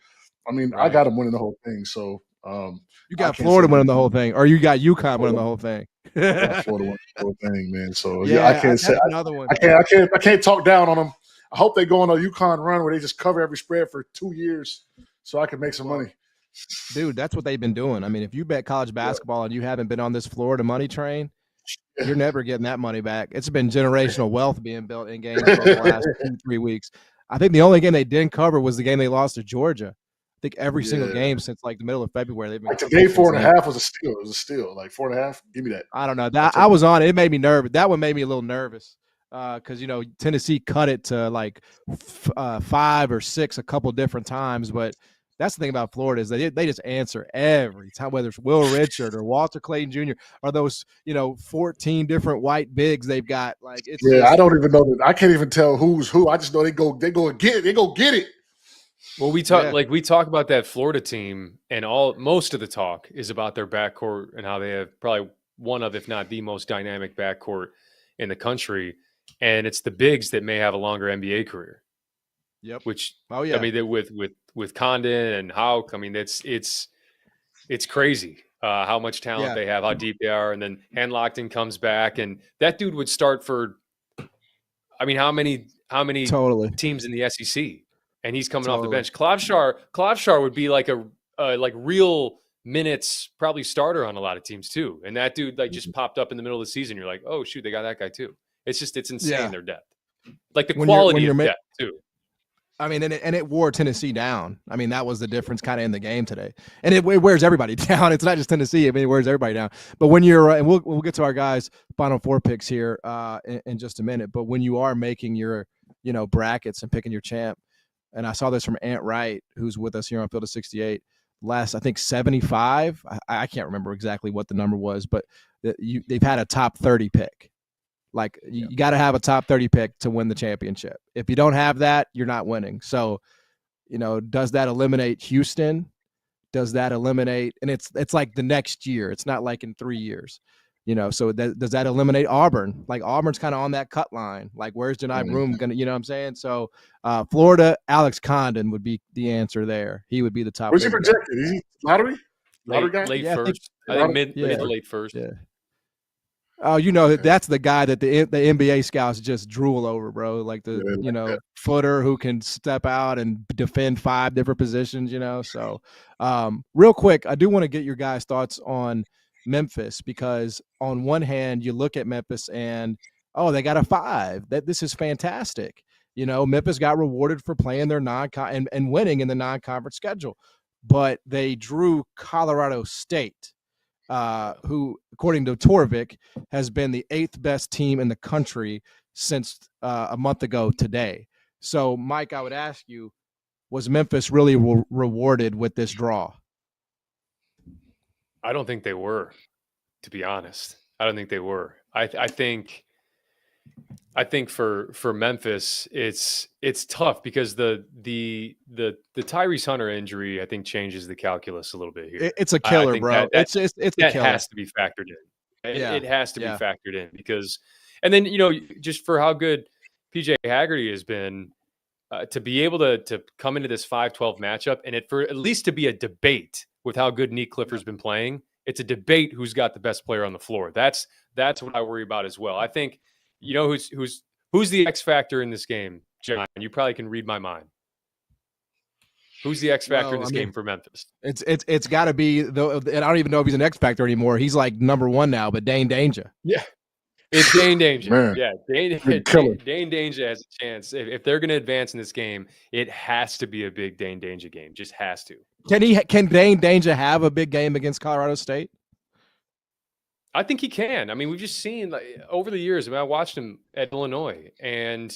I mean, I got them winning the whole thing. So you got Florida winning the whole thing, or you got UConn winning the whole thing. Got Florida winning the whole thing, man. So yeah, I can't say another one. I can't talk down on them. I hope they go on a UConn run where they just cover every spread for 2 years so I can make some money. Dude, that's what they've been doing. I mean, if you bet college basketball and you haven't been on this Florida money train, you're never getting that money back. It's been generational wealth being built in games over the last 2-3 weeks. I think the only game they didn't cover was the game they lost to Georgia. I think every single game since like the middle of February they've been. Like today, 4.5 was a steal. It was a steal. Like 4.5. Give me that. I don't know. That I was on it. It made me nervous. That one made me a little nervous because Tennessee cut it to like 5 or 6 a couple different times, but. That's the thing about Florida is they just answer every time, whether it's Will Richard or Walter Clayton Jr. or those 14 different white bigs they've got. Like it's I don't even know that. I can't even tell who's who. I just know they go and get it. They go get it. Well, we talk about that Florida team, and most of the talk is about their backcourt and how they have probably one of, if not the most dynamic backcourt in the country, and it's the bigs that may have a longer NBA career. Yep. Which I mean, with Condon and Houck, I mean it's crazy how much talent they have, how deep they are, and then Handlockton comes back, and that dude would start for, I mean, how many teams in the SEC, and he's coming off the bench. Klavshar would be like a real minutes probably starter on a lot of teams too, and that dude just popped up in the middle of the season. You're like, oh shoot, they got that guy too. It's insane their depth, like the quality of depth too. I mean, and it wore Tennessee down. I mean, that was the difference kind of in the game today. And it wears everybody down. It's not just Tennessee. I mean, it wears everybody down. But when you're and we'll get to our guys' Final Four picks here in just a minute. But when you are making your brackets and picking your champ, and I saw this from Ant Wright, who's with us here on Field of 68. Last, I think 75. I can't remember exactly what the number was, but they've had a top 30 pick. Like you got to have a top 30 pick to win the championship. If you don't have that, you're not winning. So, does that eliminate Houston? Does that eliminate? And it's like the next year. It's not like in 3 years. So does that eliminate Auburn? Like Auburn's kind of on that cut line. Like where's Janai Broom gonna? You know what I'm saying? So Florida, Alex Condon would be the answer there. He would be the top. Where's he projected? Is he lottery? Lottery guy? Late first. I think mid to late first. Yeah. Oh, that's the guy that the NBA scouts just drool over, bro. Like the footer who can step out and defend 5 different positions. So real quick, I do want to get your guys' thoughts on Memphis, because on one hand you look at Memphis and they got a 5. This is fantastic. Memphis got rewarded for playing their and winning in the non-conference schedule, but they drew Colorado State, who, according to Torvik, has been the 8th best team in the country since a month ago today. So, Mike, I would ask you, was Memphis really rewarded with this draw? I don't think they were, to be honest. I don't think they were. I think for Memphis, it's tough because the Tyrese Hunter injury, I think, changes the calculus a little bit here. It's a killer, bro. It's a killer. Has to be factored in. It has to be factored in because, and then just for how good PJ Haggerty has been, to be able to come into this 5-12 matchup and for at least to be a debate with how good Nick Clifford's been playing. It's a debate who's got the best player on the floor. That's what I worry about as well. I think. Who's the X factor in this game, John? You probably can read my mind. Who's the X factor in this game for Memphis? It's got to be though. And I don't even know if he's an X factor anymore. He's like number 1 now, but Dane Danger. Yeah, it's Dane Danger. Man, yeah, Dane Danger has a chance. If they're going to advance in this game, it has to be a big Dane Danger game. Just has to. Can Dane Danger have a big game against Colorado State? I think he can. I mean, we've just seen over the years. I mean, I watched him at Illinois, and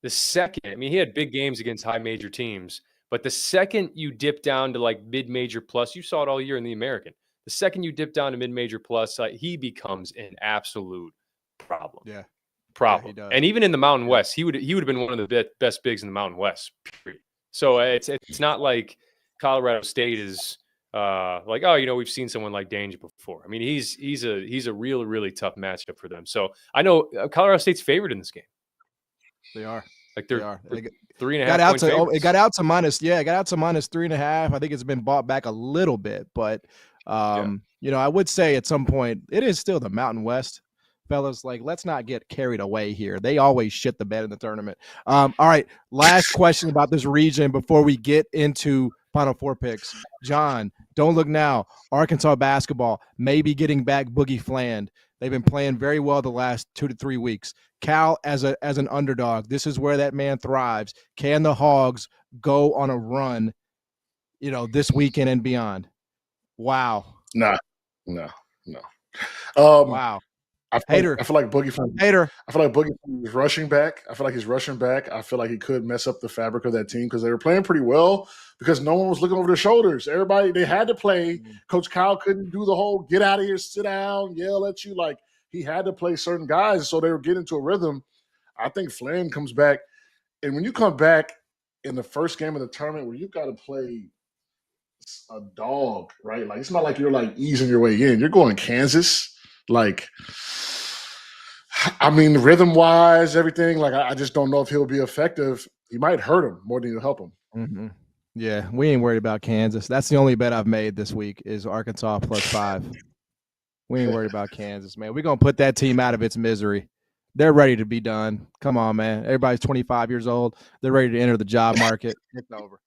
he had big games against high major teams. But the second you dip down to mid-major plus, you saw it all year in the American. The second you dip down to mid-major plus, he becomes an absolute problem. Yeah, problem. Yeah, and even in the Mountain West, he would have been one of the best bigs in the Mountain West. Period. So it's not like Colorado State is like, oh, we've seen someone like Danger before. I mean, he's a really, really tough matchup for them. So I know Colorado State's favored in this game. They are. Like They are. They 3.5 got out point to favorites. it got out to minus 3.5. I think it's been bought back a little bit, but I would say at some point it is still the Mountain West, fellas. Like, let's not get carried away here. They always shit the bed in the tournament. All right, last question about this region before we get into Final Four picks. John, don't look now. Arkansas basketball may be getting back Boogie Fland. They've been playing very well the last 2 to 3 weeks. Cal as an underdog. This is where that man thrives. Can the Hogs go on a run, this weekend and beyond? Wow. No. Wow. I feel like Boogie Fland. Hater. I feel like Boogie Fland is rushing back. I feel like he's rushing back. I feel like he could mess up the fabric of that team because they were playing pretty well because no one was looking over their shoulders. Everybody, they had to play. Coach Kyle couldn't do the whole get out of here, sit down, yell at you. Like, he had to play certain guys, so they were getting into a rhythm. I think Fland comes back. And when you come back in the first game of the tournament where you've got to play a dog, right? Like, it's not like you're like easing your way in. You're going Kansas. Like, I mean, rhythm-wise, everything, like, I just don't know if he'll be effective. He might hurt him more than he'll help him. Mm-hmm. Yeah, we ain't worried about Kansas. That's the only bet I've made this week is Arkansas +5. We ain't worried about Kansas, man. We're going to put that team out of its misery. They're ready to be done. Come on, man. Everybody's 25 years old. They're ready to enter the job market. It's over.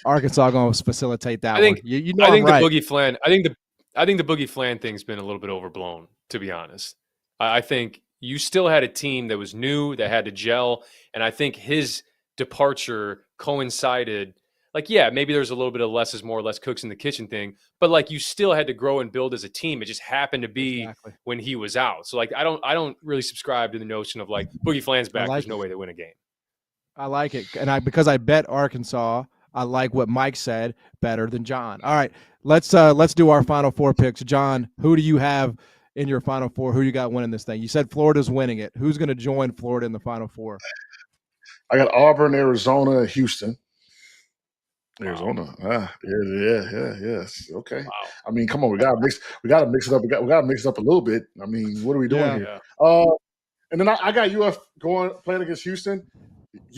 Arkansas going to facilitate that one. I think the Boogie Fland. I think the Boogie Fland thing's been a little bit overblown, to be honest. I think you still had a team that was new, that had to gel, and I think his departure coincided. Like, yeah, maybe there's a little bit of less is more, less cooks in the kitchen thing, but like you still had to grow and build as a team. It just happened to be when he was out. So like, I don't really subscribe to the notion of like Boogie Fland's back. There's no way they win a game. I like it, and because I bet Arkansas, I like what Mike said better than John. All right, let's do our Final Four picks. John, who do you have in your Final Four? Who you got winning this thing? You said Florida's winning it. Who's going to join Florida in the Final Four? I got Auburn, Arizona, and Houston. Arizona, yes. Okay. Wow. I mean, come on, we gotta mix it up. We gotta mix it up a little bit. I mean, what are we doing here? And then I got UF playing against Houston.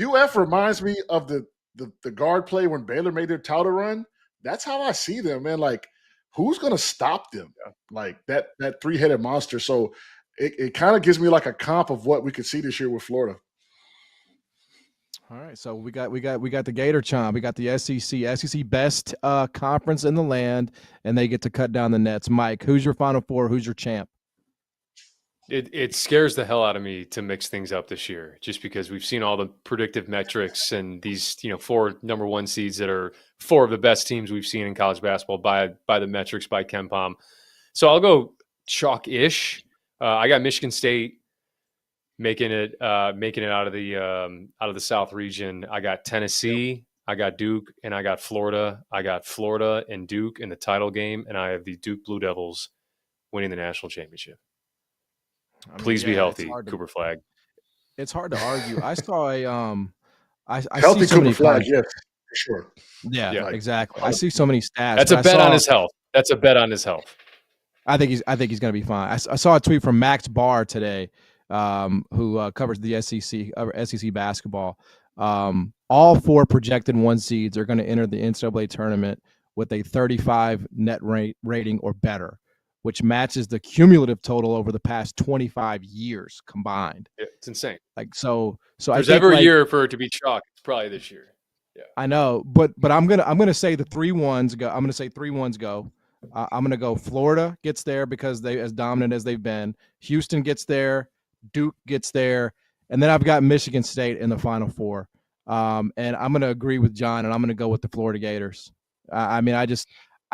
UF reminds me of the guard play when Baylor made their touter run. That's how I see them, man. Like, who's gonna stop them? Like that 3-headed monster. So it kind of gives me like a comp of what we could see this year with Florida. All right, so we got the Gator Chomp. We got the SEC best conference in the land, and they get to cut down the nets. Mike, who's your Final Four? Who's your champ? It scares the hell out of me to mix things up this year, just because we've seen all the predictive metrics and these 4 number 1 seeds that are 4 of the best teams we've seen in college basketball by the metrics by KenPom. So I'll go chalk-ish. I got Michigan State making it out of the South region. I got Tennessee, I got Duke, and I got Florida. I got Florida and Duke in the title game, and I have the Duke Blue Devils winning the national championship. Please be healthy, Cooper Flag. It's hard to argue. I saw I healthy see so Cooper many Flag, yes, for sure. Yeah, exactly. I see so many stats. That's a bet on his health. That's a bet on his health. I think he's going to be fine. I saw a tweet from Max Barr today, who covers the SEC basketball. All 4 projected 1 seeds are going to enter the NCAA tournament with a 35 net rating or better, which matches the cumulative total over the past 25 years combined. Yeah, it's insane. Like so there's every year for it to be chalk. It's probably this year. Yeah, I know, but I'm gonna say the 3-1s go. I'm gonna say 3-1s go. I'm gonna go Florida gets there because they as dominant as they've been. Houston gets there. Duke gets there, and then I've got Michigan State in the Final Four. And I'm gonna agree with John, and I'm gonna go with the Florida Gators. I mean, I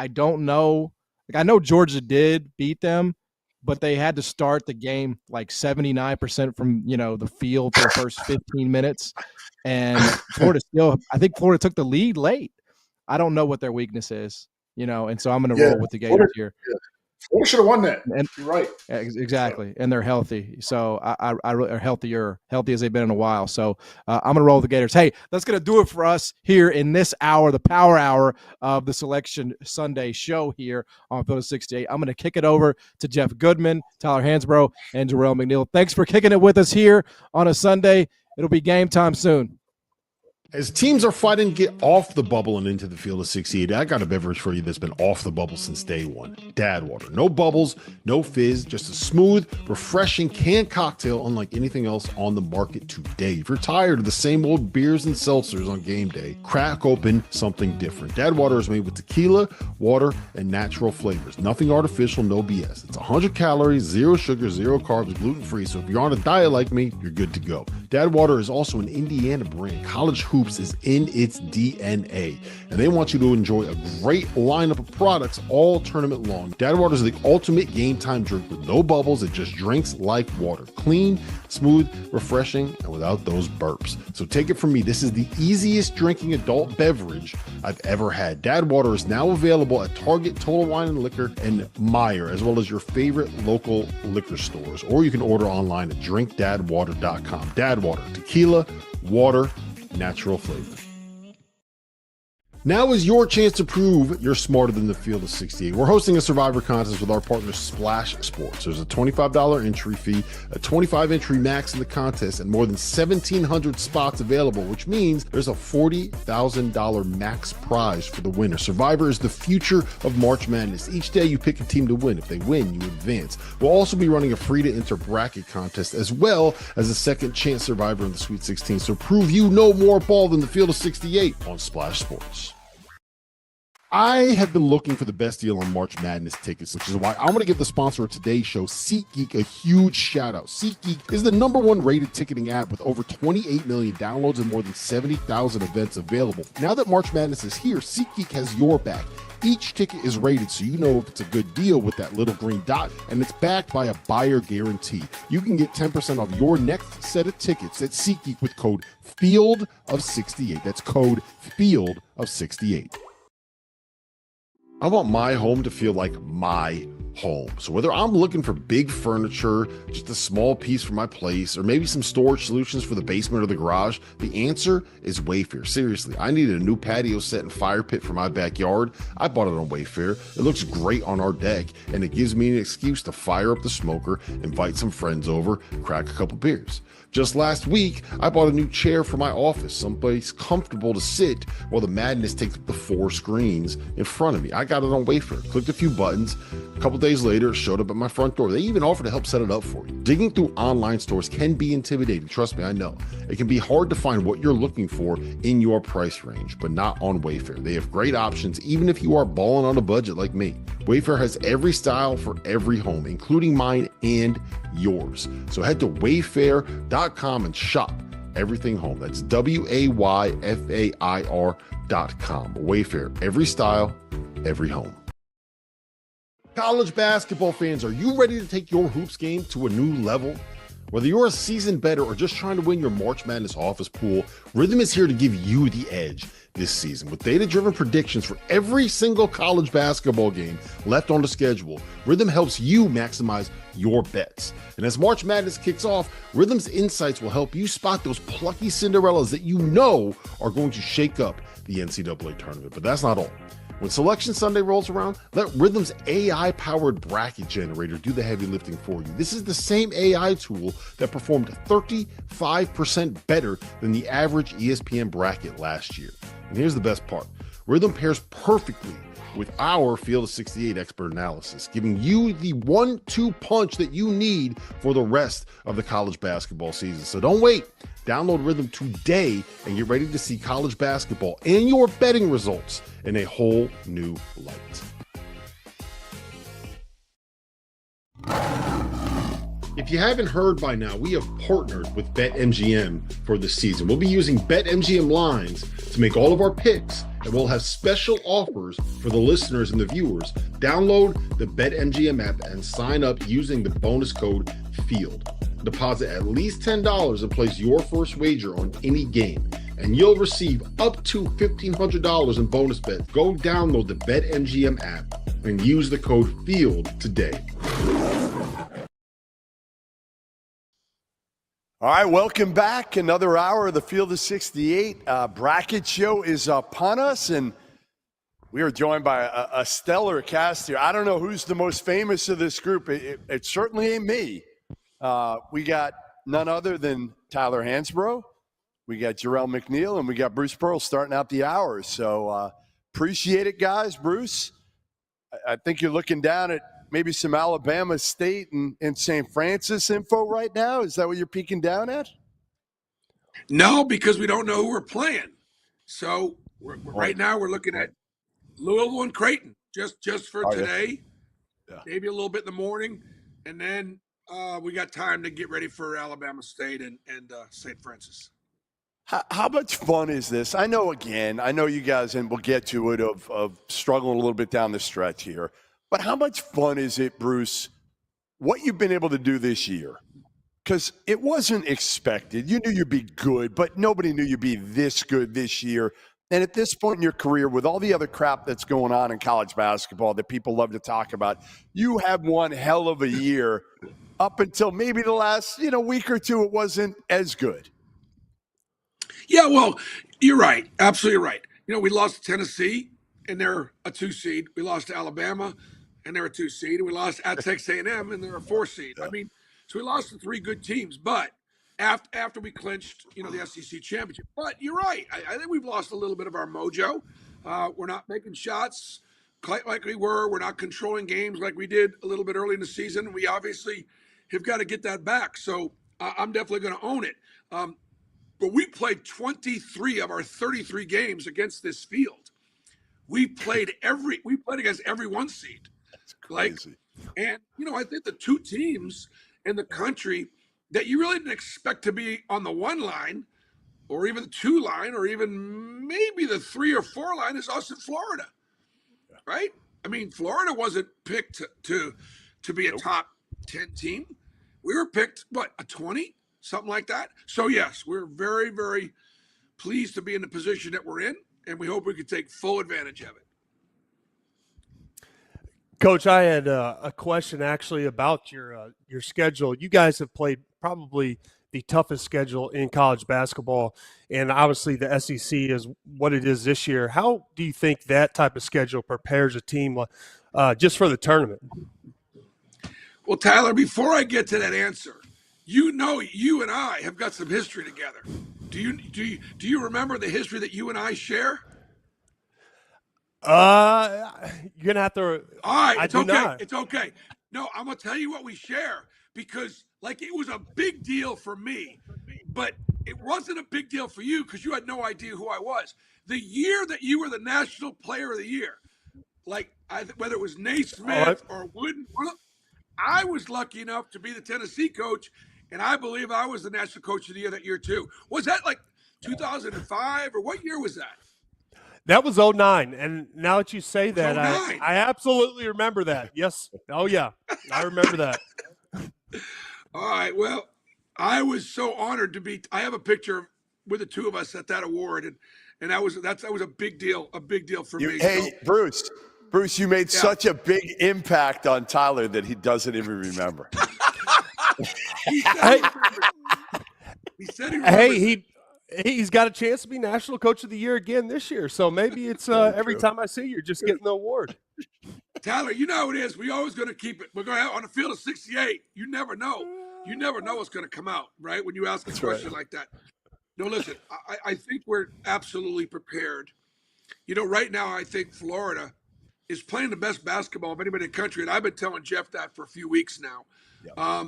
don't know. Like, I know Georgia did beat them, but they had to start the game like 79% from the field for the first 15 minutes, and I think Florida took the lead late. I don't know what their weakness is, and so I'm going to roll with the Gators here. Florida should have won that. And you're right. Exactly, and they're healthy. So I really are healthy as they've been in a while. So I'm gonna roll the Gators. Hey, that's gonna do it for us here in this hour, the power hour of the Selection Sunday show here on Field of 68. I'm gonna kick it over to Jeff Goodman, Tyler Hansbrough, and Jarrell McNeil. Thanks for kicking it with us here on a Sunday. It'll be game time soon. As teams are fighting to get off the bubble and into the Field of 68, I got a beverage for you that's been off the bubble since day one. Dad Water. No bubbles, no fizz, just a smooth, refreshing canned cocktail unlike anything else on the market today. If you're tired of the same old beers and seltzers on game day, crack open something different. Dad Water is made with tequila, water, and natural flavors. Nothing artificial, no BS. It's 100 calories, 0 sugar, 0 carbs, gluten-free, so if you're on a diet like me, you're good to go. Dad Water is also an Indiana brand. College Hoops is in its DNA, and they want you to enjoy a great lineup of products all tournament long. Dad Water is the ultimate game time drink with no bubbles. It just drinks like water. Clean, smooth, refreshing, and without those burps. So take it from me, this is the easiest drinking adult beverage I've ever had. Dad Water is now available at Target, Total Wine and Liquor, and Meijer, as well as your favorite local liquor stores. Or you can order online at drinkdadwater.com. Dad Water, tequila, water, natural flavor. Now is your chance to prove you're smarter than the Field of 68. We're hosting a Survivor contest with our partner Splash Sports. There's a $25 entry fee, a 25 entry max in the contest, and more than 1,700 spots available, which means there's a $40,000 max prize for the winner. Survivor is the future of March Madness. Each day you pick a team to win. If they win, you advance. We'll also be running a free to enter bracket contest as well as a second chance Survivor in the Sweet 16. So prove you know more ball than the Field of 68 on Splash Sports. I have been looking for the best deal on March Madness tickets, which is why I'm going to give the sponsor of today's show, SeatGeek, a huge shout out. SeatGeek is the #1 rated ticketing app with over 28 million downloads and more than 70,000 events available. Now that March Madness is here, SeatGeek has your back. Each ticket is rated so you know if it's a good deal with that little green dot, and it's backed by a buyer guarantee. You can get 10% off your next set of tickets at SeatGeek with code FIELD of68. That's code FIELD of 68. I want my home to feel like my home. So whether I'm looking for big furniture, just a small piece for my place, or maybe some storage solutions for the basement or the garage, the answer is Wayfair. Seriously, I needed a new patio set and fire pit for my backyard. I bought it on Wayfair. It looks great on our deck, and it gives me an excuse to fire up the smoker, invite some friends over, crack a couple beers. Just last week, I bought a new chair for my office, someplace comfortable to sit while the madness takes up the 4 screens in front of me. I got it on Wayfair, clicked a few buttons. A couple days later, it showed up at my front door. They even offered to help set it up for you. Digging through online stores can be intimidating. Trust me, I know. It can be hard to find what you're looking for in your price range, but not on Wayfair. They have great options, even if you are balling on a budget like me. Wayfair has every style for every home, including mine and yours. So head to wayfair.com and shop everything home. That's WAYFAIR.com. Wayfair, every style, every home. College basketball fans, are you ready to take your hoops game to a new level? Whether you're a seasoned bettor or just trying to win your March Madness office pool, Rhythm is here to give you the edge this season. With data-driven predictions for every single college basketball game left on the schedule, Rhythm helps you maximize your bets. And as March Madness kicks off, Rhythm's insights will help you spot those plucky Cinderellas that you know are going to shake up the NCAA tournament. But that's not all. When Selection Sunday rolls around, let Rhythm's AI-powered bracket generator do the heavy lifting for you. This is the same AI tool that performed 35% better than the average ESPN bracket last year. And here's the best part. Rhythm pairs perfectly with our Field of 68 expert analysis, giving you the 1-2 punch that you need for the rest of the college basketball season. So don't wait. Download Rhythm today and get ready to see college basketball and your betting results in a whole new light. If you haven't heard by now, we have partnered with BetMGM for the season. We'll be using BetMGM lines to make all of our picks, and we'll have special offers for the listeners and the viewers. Download the BetMGM app and sign up using the bonus code FIELD. Deposit at least $10 and place your first wager on any game, and you'll receive up to $1,500 in bonus bets. Go download the BetMGM app and use the code FIELD today. All right, welcome back. Another hour of the Field of 68 bracket show is upon us, and we are joined by a stellar cast here. I don't know who's the most famous of this group. It certainly ain't me. We got none other than Tyler Hansbrough. We got Jarrell McNeil, and we got Bruce Pearl starting out the hour. So appreciate it, guys. Bruce, I think you're looking down at maybe some Alabama State and St. Francis info right now. Is that what you're peeking down at? No, because we don't know who we're playing. So right now we're looking at Louisville and Creighton just for today, maybe a little bit in the morning. And then we got time to get ready for Alabama State and St. Francis. How much fun is this? I know you guys, and we'll get to it, of struggling a little bit down the stretch here. But how much fun is it, Bruce, what you've been able to do this year? Because it wasn't expected. You knew you'd be good, but nobody knew you'd be this good this year. And at this point in your career, with all the other crap that's going on in college basketball that people love to talk about, you have one hell of a year. Up until maybe the last week or two, it wasn't as good. Yeah, well, you're right. Absolutely right. We lost to Tennessee, and they're a 2 seed. We lost to Alabama, and they're a 2 seed. And we lost at Texas A&M, and they're a 4 seed. I mean, so we lost to 3 good teams. But after we clinched, the SEC championship. But you're right. I think we've lost a little bit of our mojo. We're not making shots quite like we were. We're not controlling games like we did a little bit early in the season. We obviously have got to get that back. So I'm definitely going to own it. But we played 23 of our 33 games against this field. We played against every 1 seed. That's crazy. I think the 2 teams in the country that you really didn't expect to be on the 1 line, or even the 2 line, or even maybe the 3 or 4 line is us in Florida, right? I mean, Florida wasn't picked to be a top 10 team. We were picked, a 20? Something like that. So, yes, we're very, very pleased to be in the position that we're in, and we hope we can take full advantage of it. Coach, I had a question actually about your schedule. You guys have played probably the toughest schedule in college basketball, and obviously the SEC is what it is this year. How do you think that type of schedule prepares a team just for the tournament? Well, Tyler, before I get to that answer, you and I have got some history together. Do you remember the history that you and I share? You're gonna have to. All right, it's okay. Not. It's okay. No, I'm gonna tell you what we share, because it was a big deal for me, but it wasn't a big deal for you because you had no idea who I was. The year that you were the National Player of the Year, whether it was Naismith or Wooden, I was lucky enough to be the Tennessee coach. And I believe I was the National Coach of the Year that year, too. Was that 2005, or what year was that? That was 2009. And now that you say that, I absolutely remember that. Yes. Oh, yeah. I remember that. All right. Well, I was so honored to be – I have a picture with the 2 of us at that award, and that was a big deal for me. Hey, Bruce, you made such a big impact on Tyler that he doesn't even remember. He said he remembers. He's got a chance to be National Coach of the Year again this year. So maybe it's every time I see you, you're just getting the award. Tyler, you know how it is. We always going to keep it. We're going to have on the field of 68. You never know. You never know what's going to come out, right? When you ask a question like that. No, listen, I think we're absolutely prepared. Right now, I think Florida is playing the best basketball of anybody in the country. And I've been telling Jeff that for a few weeks now. Yeah.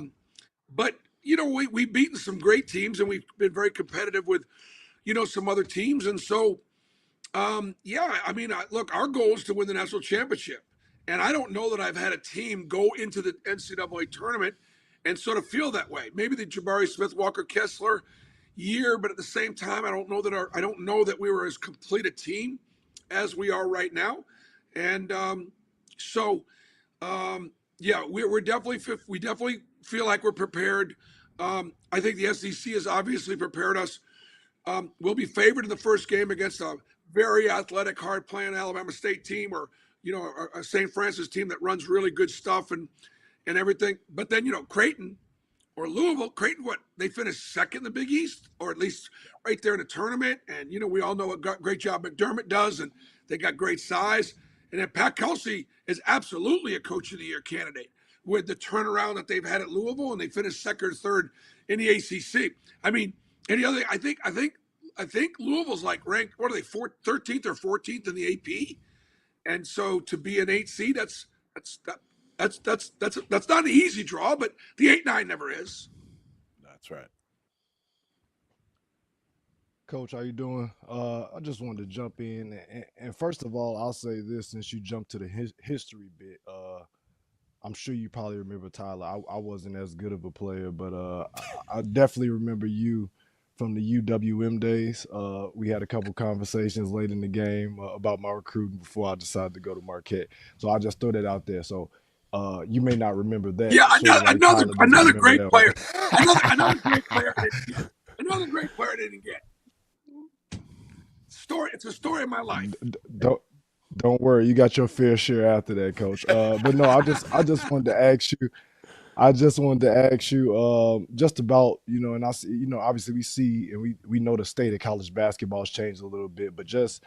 But, we've beaten some great teams, and we've been very competitive with, some other teams. And so, look, our goal is to win the national championship. And I don't know that I've had a team go into the NCAA tournament and sort of feel that way. Maybe the Jabari Smith, Walker Kessler year, but at the same time, I don't know that we were as complete a team as we are right now. And we definitely feel like we're prepared. I think the SEC has obviously prepared us. We'll be favored in the first game against a very athletic, hard-playing Alabama State team, or a St. Francis team that runs really good stuff and everything. But then, Creighton or Louisville, they finished second in the Big East, or at least right there in the tournament. And, we all know what great job McDermott does, and they got great size. And then Pat Kelsey is absolutely a Coach of the Year candidate with the turnaround that they've had at Louisville, and they finished second or third in the ACC. I mean, I think Louisville's like ranked, what are they, 13th or 14th in the AP? And so to be an 8 seed, that's not an easy draw, but the 8-9 never is. That's right. Coach, how you doing? I just wanted to jump in, and first of all, I'll say this since you jumped to the history bit. I'm sure you probably remember Tyler. I wasn't as good of a player, but I definitely remember you from the UWM days. We had a couple conversations late in the game about my recruiting before I decided to go to Marquette. So I just throw that out there. So you may not remember that. Yeah, another great that player. Another great player. Another great player I didn't get. It's a story of my life. Don't worry, you got your fair share after that, Coach. But no, I just wanted to ask you. Just about, and I see, obviously we see and we know the state of college basketball has changed a little bit, but just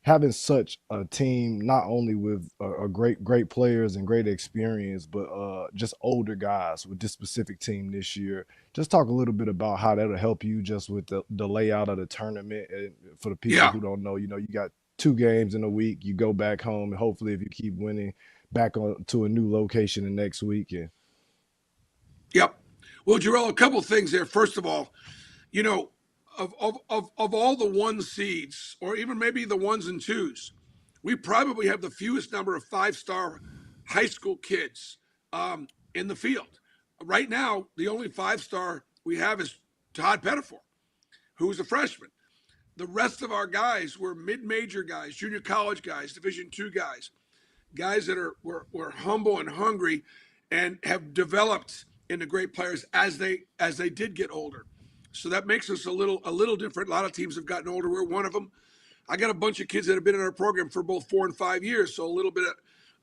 having such a team, not only with a great players and great experience, but just older guys with this specific team this year. Just talk a little bit about how that'll help you just with the layout of the tournament. And for the people who don't know, you got 2 games in a week. You go back home, and hopefully, if you keep winning, back on to a new location the next weekend. Yep. Well, Jarrell, a couple things there. First of all, of all the 1 seeds, or even maybe the 1s and 2s, we probably have the fewest number of 5-star high school kids in the field. Right now, the only 5-star we have is Todd Pettifor, who's a freshman. The rest of our guys were mid-major guys, junior college guys, Division II guys that were humble and hungry and have developed into great players as they did get older. So that makes us a little different. A lot of teams have gotten older. We're one of them. I got a bunch of kids that have been in our program for both 4 and 5 years, so a little bit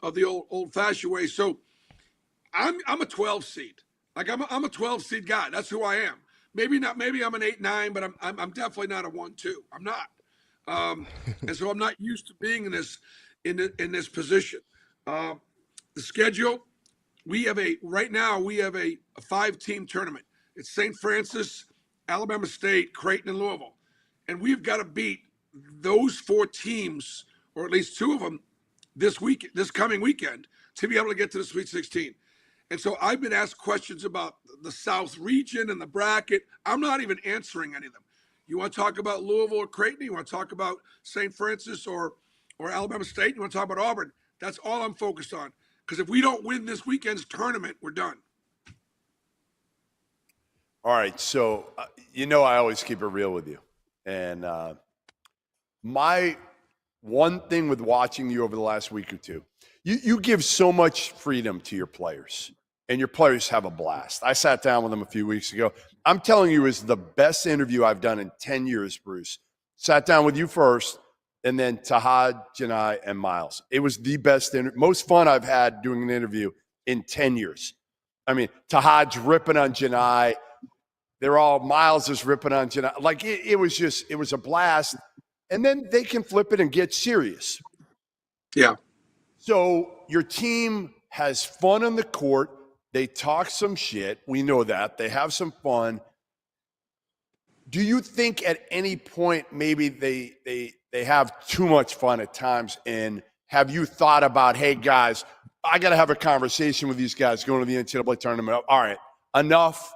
of the old-fashioned way. So I'm a 12 seed. Like I'm a 12 seed guy. That's who I am. Maybe not. Maybe I'm an 8-9, but I'm definitely not a 1-2. I'm not. And so I'm not used to being in this position. The schedule. Right now we have a 5-team tournament. It's St. Francis, Alabama State, Creighton, and Louisville. And we've got to beat those 4 teams, or at least 2 of them, this coming weekend, to be able to get to the Sweet 16. And so I've been asked questions about the South Region and the bracket. I'm not even answering any of them. You want to talk about Louisville or Creighton? You want to talk about St. Francis or Alabama State? You want to talk about Auburn? That's all I'm focused on. Because if we don't win this weekend's tournament, we're done. All right. So, I always keep it real with you. And my one thing with watching you over the last week or two, you give so much freedom to your players, and your players have a blast. I sat down with them a few weeks ago. I'm telling you, it's the best interview I've done in 10 years, Bruce. Sat down with you first, and then Tahad, Janai, and Miles. It was the best, most fun I've had doing an interview in 10 years. I mean, Tahad's ripping on Janai. Miles is ripping on Janai. Like, it was a blast. And then they can flip it and get serious. Yeah. So your team has fun on the court. They talk some shit. We know that. They have some fun. Do you think at any point maybe they have too much fun at times? And have you thought about, hey, guys, I got to have a conversation with these guys going to the NCAA tournament. All right, enough.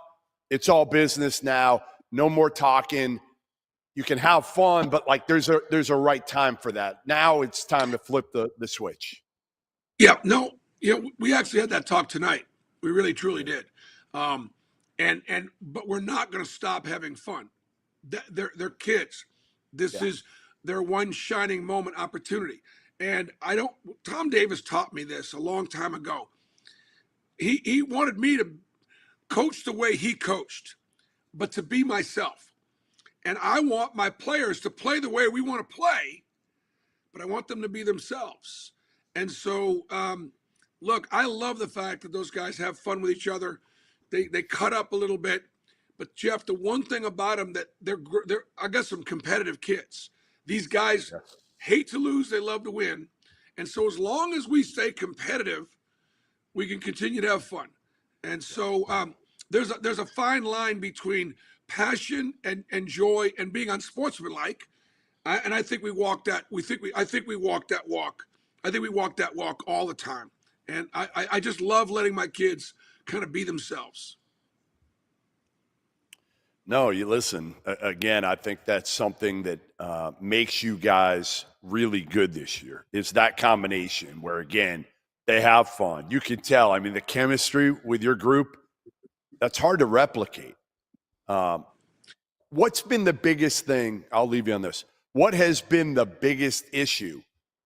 It's all business now. No more talking. You can have fun, but like there's a right time for that. Now it's time to flip the switch. Yeah, no, we actually had that talk tonight. We really, truly did. But we're not going to stop having fun. They're kids. This is their one shining moment opportunity. And Tom Davis taught me this a long time ago. He wanted me to coach the way he coached, but to be myself. And I want my players to play the way we want to play, but I want them to be themselves. And so, look, I love the fact that those guys have fun with each other. They cut up a little bit. But Jeff, the one thing about them that they're I got some competitive kids. These guys hate to lose, they love to win. And so as long as we stay competitive, we can continue to have fun. And so there's a fine line between passion and joy and being unsportsmanlike. And I think we walk that. I think we walk that walk. I think we walk that walk all the time. And I just love letting my kids kind of be themselves. No, you listen. Again, I think that's something that makes you guys really good this year. It's that combination where, again, they have fun. You can tell. I mean, the chemistry with your group, that's hard to replicate. What's been the biggest thing? I'll leave you on this. What has been the biggest issue?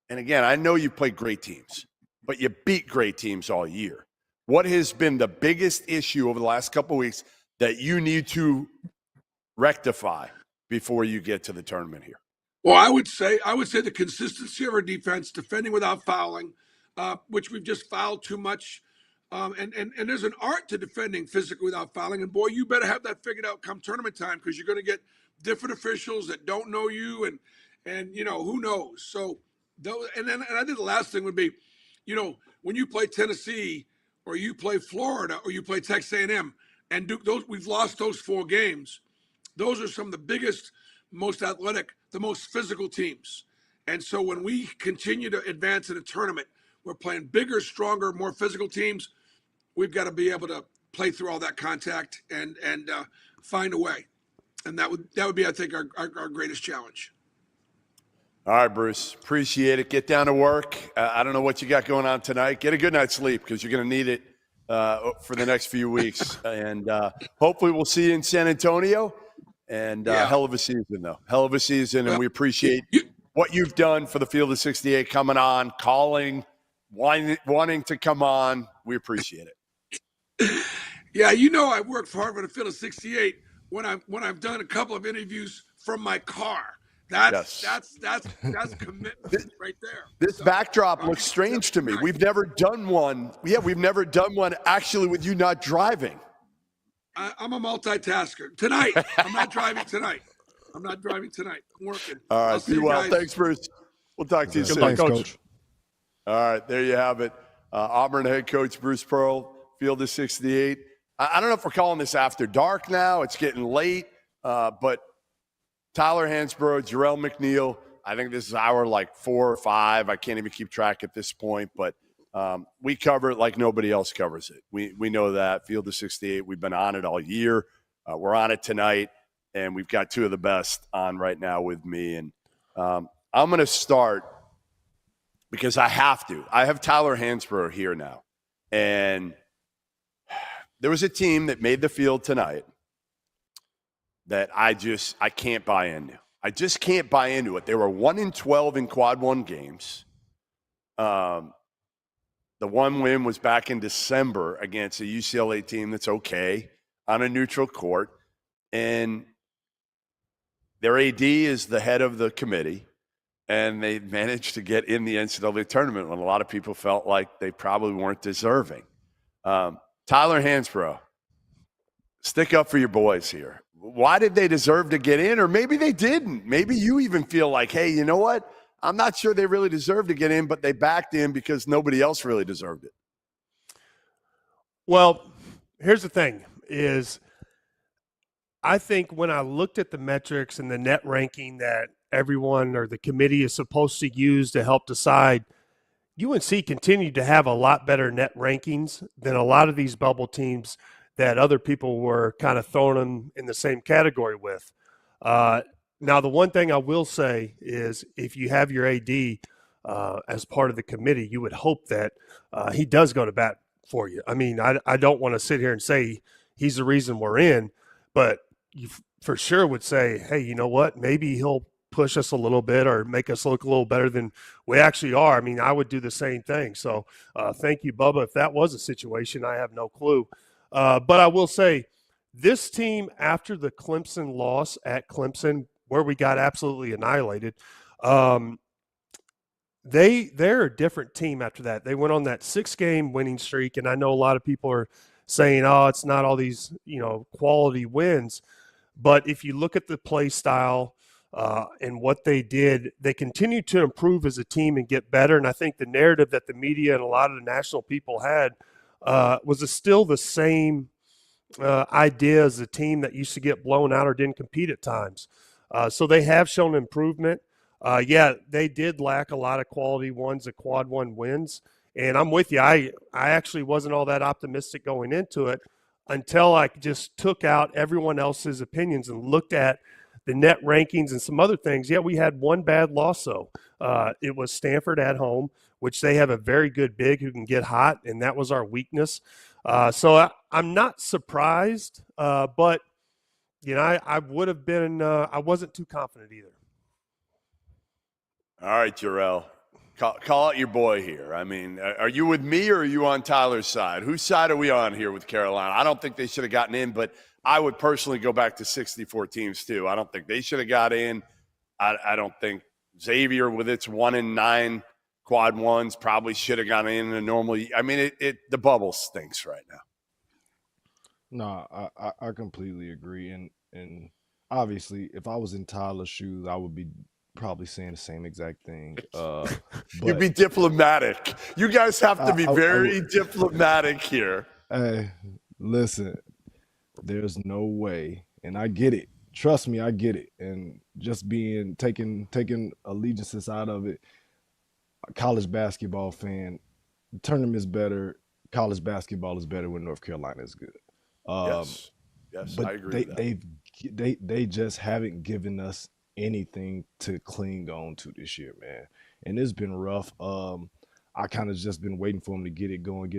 And again, I know you played great teams, but you beat great teams all year. What has been the biggest issue over the last couple of weeks that you need to rectify before you get to the tournament here? Well, I would say the consistency of our defense, defending without fouling, which we've just fouled too much. And there's an art to defending physically without fouling. And boy, you better have that figured out come tournament time, because you're going to get different officials that don't know you, and you know, who knows. So and I think the last thing would be, you know, when you play Tennessee or you play Florida or you play Texas A&M and Duke, we've lost those 4 games. Those are some of the biggest, most athletic, the most physical teams. And so when we continue to advance in a tournament, we're playing bigger, stronger, more physical teams. We've got to be able to play through all that contact and find a way. And that would be, I think, our greatest challenge. All right, Bruce. Appreciate it. Get down to work. I don't know what you got going on tonight. Get a good night's sleep, because you're going to need it for the next few weeks. And hopefully we'll see you in San Antonio. And hell of a season, though. Hell of a season. And we appreciate what you've done for the Field of 68, coming on, calling, wanting to come on. We appreciate it. Yeah, you know, I've worked hard for the Field of 68 when I've done a couple of interviews from my car. That's commitment right there. This backdrop looks strange to me. We've never done one. Yeah, we've never done one actually with you not driving. I'm a multitasker. Tonight, I'm not driving tonight. I'm working. All right, be well. Thanks, Bruce. We'll talk to you soon. Thanks, Coach. All right, there you have it. Auburn head coach Bruce Pearl, Field of 68. I don't know if we're calling this after dark now. It's getting late, but Tyler Hansbrough, Jarrell McNeil, I think this is hour like 4 or 5. I can't even keep track at this point, but we cover it like nobody else covers it. We know that. Field of 68, we've been on it all year. We're on it tonight, and we've got 2 of the best on right now with me. And I'm going to start because I have to. I have Tyler Hansbrough here now. And there was a team that made the field tonight that I can't buy into. I just can't buy into it. They were 1-12 in quad 1 games. The one win was back in December against a UCLA team that's okay on a neutral court. And their AD is the head of the committee, and they managed to get in the NCAA tournament when a lot of people felt like they probably weren't deserving. Tyler Hansbrough, stick up for your boys here. Why did they deserve to get in? Or maybe they didn't. Maybe you even feel like, hey, you know what? I'm not sure they really deserved to get in, but they backed in because nobody else really deserved it. Well, here's the thing is I think when I looked at the metrics and the net ranking that everyone or the committee is supposed to use to help decide, UNC continued to have a lot better net rankings than a lot of these bubble teams that other people were kind of throwing them in the same category with. Now, the one thing I will say is if you have your AD as part of the committee, you would hope that he does go to bat for you. I mean, I don't want to sit here and say he's the reason we're in, but you for sure would say, hey, you know what, maybe he'll push us a little bit or make us look a little better than we actually are. I mean, I would do the same thing. So thank you, Bubba. If that was a situation, I have no clue. But I will say this team, after the Clemson loss at Clemson, where we got absolutely annihilated, they're a different team after that. They went on that 6-game winning streak, and I know a lot of people are saying, "Oh, it's not all these quality wins," but if you look at the play style and what they did, they continue to improve as a team and get better. And I think the narrative that the media and a lot of the national people had was still the same idea as a team that used to get blown out or didn't compete at times. So they have shown improvement. Yeah, they did lack a lot of quality ones, the quad one wins. And I'm with you. I actually wasn't all that optimistic going into it until I just took out everyone else's opinions and looked at the net rankings and some other things. Yeah, we had one bad loss, though. It was Stanford at home, which they have a very good big who can get hot, and that was our weakness. So I'm not surprised, but I would have been. I wasn't too confident either. All right, Jarrell, call out your boy here. I mean, are you with me or are you on Tyler's side? Whose side are we on here with Carolina? I don't think they should have gotten in, but I would personally go back to 64 teams too. I don't think they should have got in. I don't think Xavier with its 1-9 quad ones probably should have gotten in a normal. I mean, the bubble stinks right now. No, I completely agree, and obviously, if I was in Tyler's shoes, I would be probably saying the same exact thing. You'd be diplomatic. You guys have to be very diplomatic here. Hey, listen, there's no way, and I get it. Trust me, I get it. And just taking allegiances out of it, a college basketball fan, the tournament is better. College basketball is better when North Carolina is good. Yes, but I agree with that. They just haven't given us anything to cling on to this year, man. And it's been rough. I kind of just been waiting for them to get it going.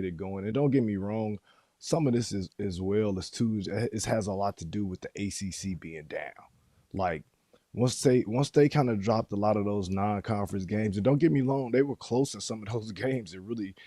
And don't get me wrong, some of this is as well as too. It has a lot to do with the ACC being down. Like once they kind of dropped a lot of those non-conference games, and don't get me wrong, they were close in some of those games and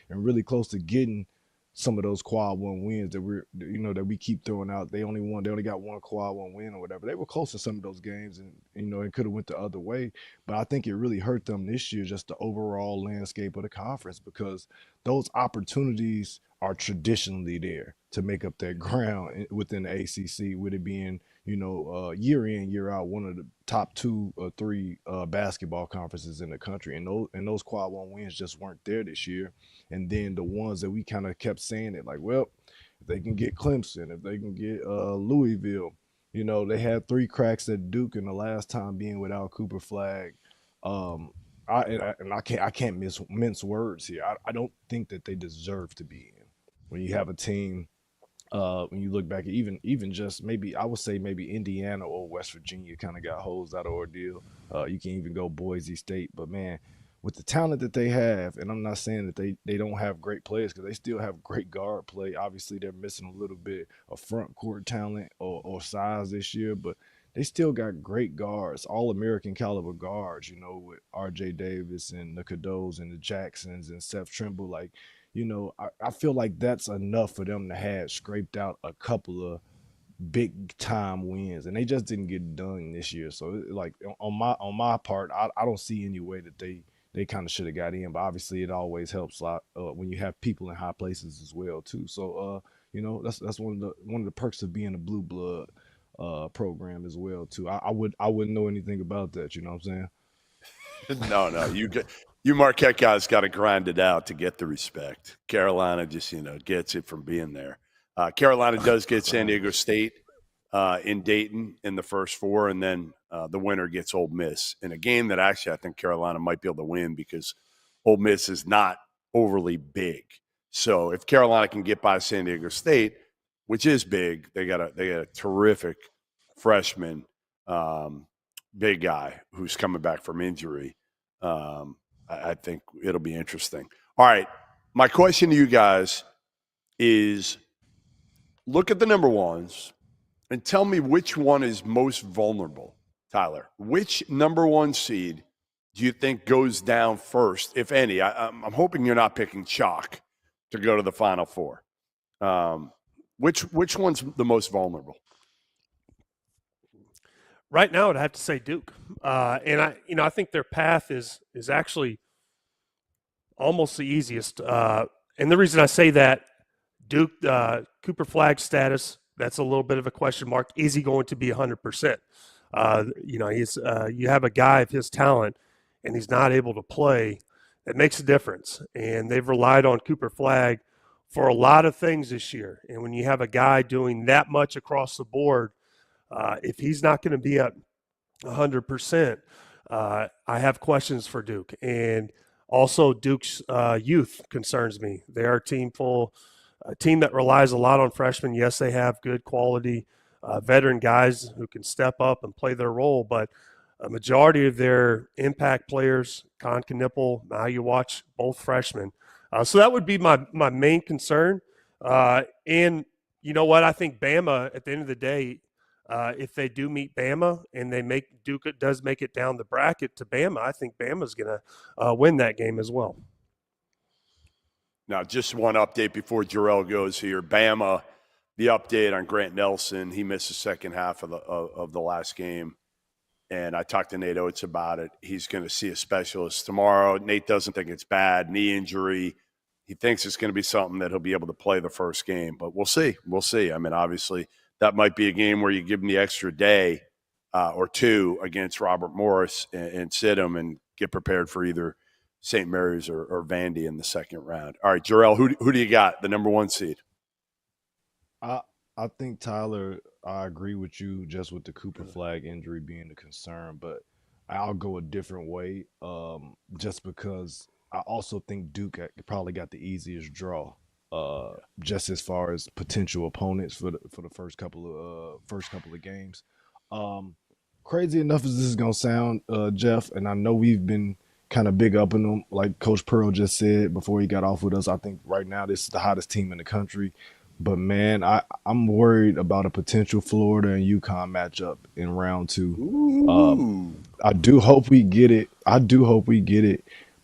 really close to getting some of those quad one wins that that we keep throwing out. They only got one quad one win or whatever. They were close to some of those games, and it could have went the other way. But I think it really hurt them this year, just the overall landscape of the conference, because those opportunities are traditionally there to make up that ground within the ACC, with it being year in, year out, one of the top 2 or 3 basketball conferences in the country. And those quad one wins just weren't there this year. And then the ones that we kind of kept saying it, like, well, if they can get Clemson, if they can get Louisville, they had 3 cracks at Duke in the last time being without Cooper Flag. I can't mince words here. I don't think that they deserve to be in. When you have a team, when you look back at even just maybe, I would say maybe Indiana or West Virginia kind of got hosed out of ordeal. You can even go Boise State, but man, with the talent that they have, and I'm not saying that they don't have great players, because they still have great guard play. Obviously, they're missing a little bit of front court talent or size this year, but they still got great guards, all-American caliber guards, with R.J. Davis and the Cados and the Jacksons and Seth Trimble. Like, I feel like that's enough for them to have scraped out a couple of big time wins, and they just didn't get it done this year. So, like, on my part, I don't see any way that they kind of should have got in. But obviously, it always helps a lot when you have people in high places as well too. So, that's one of the perks of being a blue blood program as well too. I wouldn't know anything about that. You know what I'm saying? No, you Marquette guys got to grind it out to get the respect. Carolina just gets it from being there. Carolina does get San Diego State in Dayton in the first 4, and then the winner gets Ole Miss in a game that actually I think Carolina might be able to win, because Ole Miss is not overly big. So if Carolina can get by San Diego State, which is big, they got a terrific freshman, big guy who's coming back from injury. I think it'll be interesting. All right, my question to you guys is, look at the number ones and tell me which one is most vulnerable. Tyler, which number 1 seed do you think goes down first, if any? I'm hoping you're not picking chalk to go to the Final Four. Which one's the most vulnerable? Right now, I'd have to say Duke, and I think their path is actually almost the easiest. And the reason I say that, Duke, Cooper Flagg status, that's a little bit of a question mark. Is he going to be 100%? You have a guy of his talent and he's not able to play. It makes a difference. And they've relied on Cooper Flagg for a lot of things this year. And when you have a guy doing that much across the board, if he's not going to be at 100%, I have questions for Duke. And also Duke's youth concerns me. They are a team that relies a lot on freshmen. Yes, they have good quality veteran guys who can step up and play their role, but a majority of their impact players, Con Knipple, now you watch both freshmen. So that would be my main concern. And you know what? I think Bama, at the end of the day, if they do meet Bama and Duke does make it down the bracket to Bama, I think Bama's going to win that game as well. Now, just one update before Jarrell goes here. Bama, the update on Grant Nelson. He missed the second half of the last game. And I talked to Nate Oates about it. He's going to see a specialist tomorrow. Nate doesn't think it's bad, knee injury. He thinks it's going to be something that he'll be able to play the first game. But we'll see. We'll see. I mean, obviously, that might be a game where you give him the extra day or two against Robert Morris and sit him and get prepared for either St. Mary's or Vandy in the second round. All right, Jarrell, who do you got, the number 1 seed? I think, Tyler, I agree with you just with the Cooper Flagg injury being a concern, but I'll go a different way just because I also think Duke probably got the easiest draw just as far as potential opponents for the first couple of games. Crazy enough as this is going to sound, Jeff, and I know we've been kind of big up in them, like Coach Pearl just said before he got off with us. I think right now this is the hottest team in the country. But, man, I'm worried about a potential Florida and UConn matchup in round 2. I do hope we get it.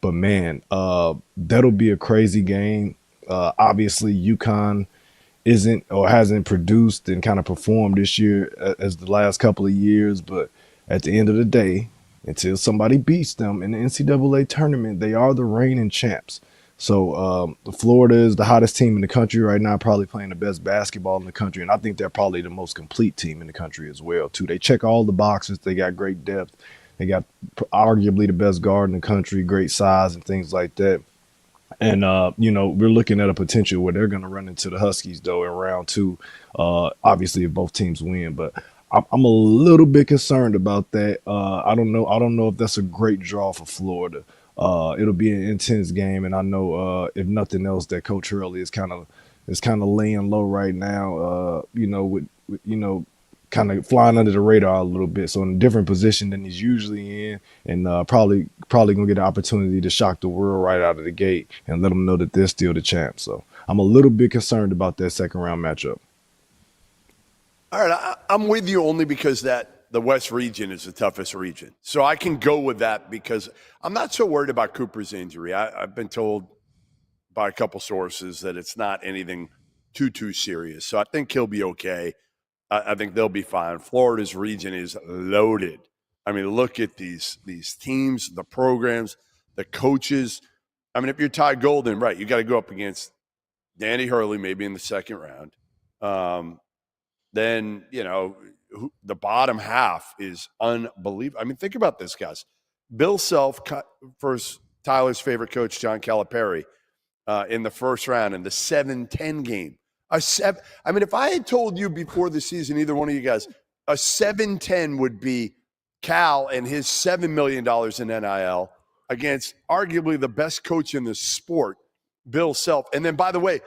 But, man, that'll be a crazy game. Obviously, UConn isn't or hasn't produced and kind of performed this year as the last couple of years. But at the end of the day, until somebody beats them in the NCAA tournament, they are the reigning champs. So Florida is the hottest team in the country right now, probably playing the best basketball in the country. And I think they're probably the most complete team in the country as well, too. They check all the boxes. They got great depth. They got arguably the best guard in the country, great size and things like that. And, we're looking at a potential where they're going to run into the Huskies, though, in round 2, obviously, if both teams win. But I'm a little bit concerned about that. I don't know if that's a great draw for Florida. It'll be an intense game, and I know if nothing else, that Coach Hurley is kind of laying low right now. With kind of flying under the radar a little bit, so in a different position than he's usually in, and probably gonna get an opportunity to shock the world right out of the gate and let them know that they're still the champs. So I'm a little bit concerned about that second round matchup. All right, I'm with you only because the West region is the toughest region. So I can go with that because I'm not so worried about Cooper's injury. I've been told by a couple sources that it's not anything too serious. So I think he'll be okay. I think they'll be fine. Florida's region is loaded. I mean, look at these teams, the programs, the coaches. I mean, if you're Ty Golden, right, you got to go up against Danny Hurley maybe in the second round. Then, the bottom half is unbelievable. I mean, think about this, guys. Bill Self versus Tyler's favorite coach, John Calipari, in the first round in the 7-10 game. If I had told you before the season, either one of you guys, a 7-10 would be Cal and his $7 million in NIL against arguably the best coach in the sport, Bill Self. And then, by the way,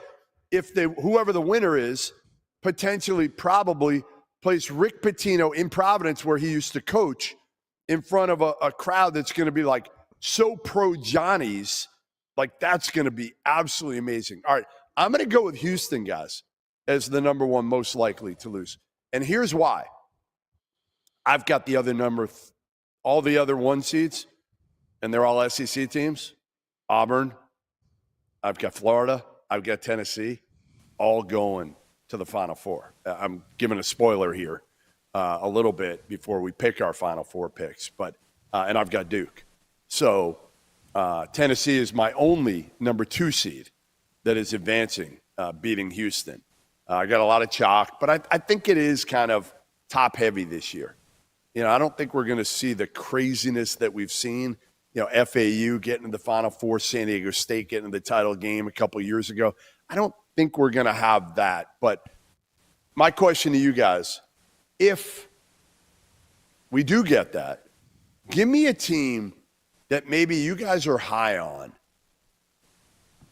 whoever the winner is, potentially probably place Rick Pitino in Providence, where he used to coach, in front of a crowd that's going to be like so pro Johnny's. Like, that's going to be absolutely amazing. All right, I'm going to go with Houston, guys, as the number 1 most likely to lose. And here's why. I've got the other all the other 1 seeds, and they're all SEC teams. Auburn, I've got Florida, I've got Tennessee, all going to the Final Four. I'm giving a spoiler here a little bit before we pick our Final Four picks, but and I've got Duke. So Tennessee is my only number 2 seed that is advancing, beating Houston. I got a lot of chalk, but I think it is kind of top heavy this year. I don't think we're going to see the craziness that we've seen. FAU getting to the Final Four, San Diego State getting to the title game a couple years ago. I don't think we're going to have that. But my question to you guys, if we do get that, give me a team that maybe you guys are high on.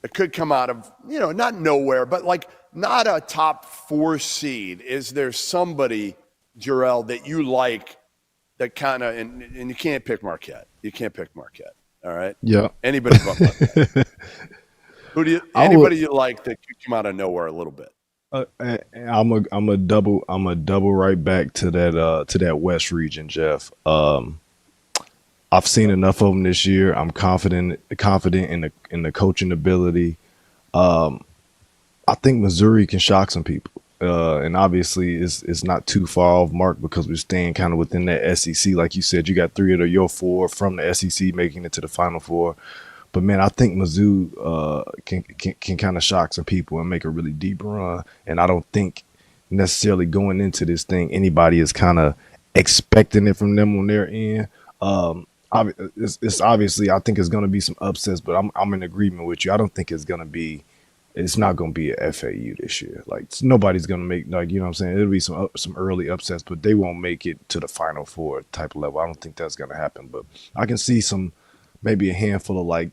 It could come out of, not nowhere, but like not a top 4 seed. Is there somebody, Jarrell, that you like that kind of, and you can't pick Marquette. You can't pick Marquette. All right? Yeah. Anybody but Marquette. Anybody you like that could come out of nowhere a little bit? I'm a double right back to that West region, Jeff. I've seen enough of them this year. I'm confident in the coaching ability. I think Missouri can shock some people, and obviously it's not too far off mark because we're staying kind of within that SEC. Like you said, you got 3 of your 4 from the SEC making it to the Final Four. But man, I think Mizzou can kind of shock some people and make a really deep run. And I don't think necessarily going into this thing anybody is kind of expecting it from them on their end. It's obviously, I think it's going to be some upsets, but I'm in agreement with you. I don't think it's not going to be a FAU this year. Like nobody's going to make, like, you know what I'm saying? It'll be some early upsets, but they won't make it to the Final Four type of level. I don't think that's going to happen, but I can see maybe a handful of like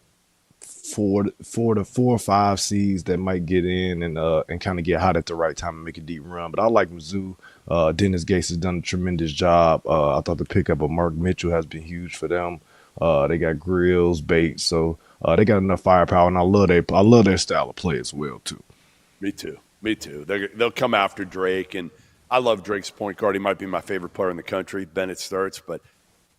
4 or 5 seeds that might get in and kind of get hot at the right time and make a deep run. But I like Mizzou. Dennis Gates has done a tremendous job. I thought the pickup of Mark Mitchell has been huge for them. They got Grills, Bates, so they got enough firepower, and I love their style of play as well too. Me too. They'll come after Drake, and I love Drake's point guard. He might be my favorite player in the country, Bennett Sturts, but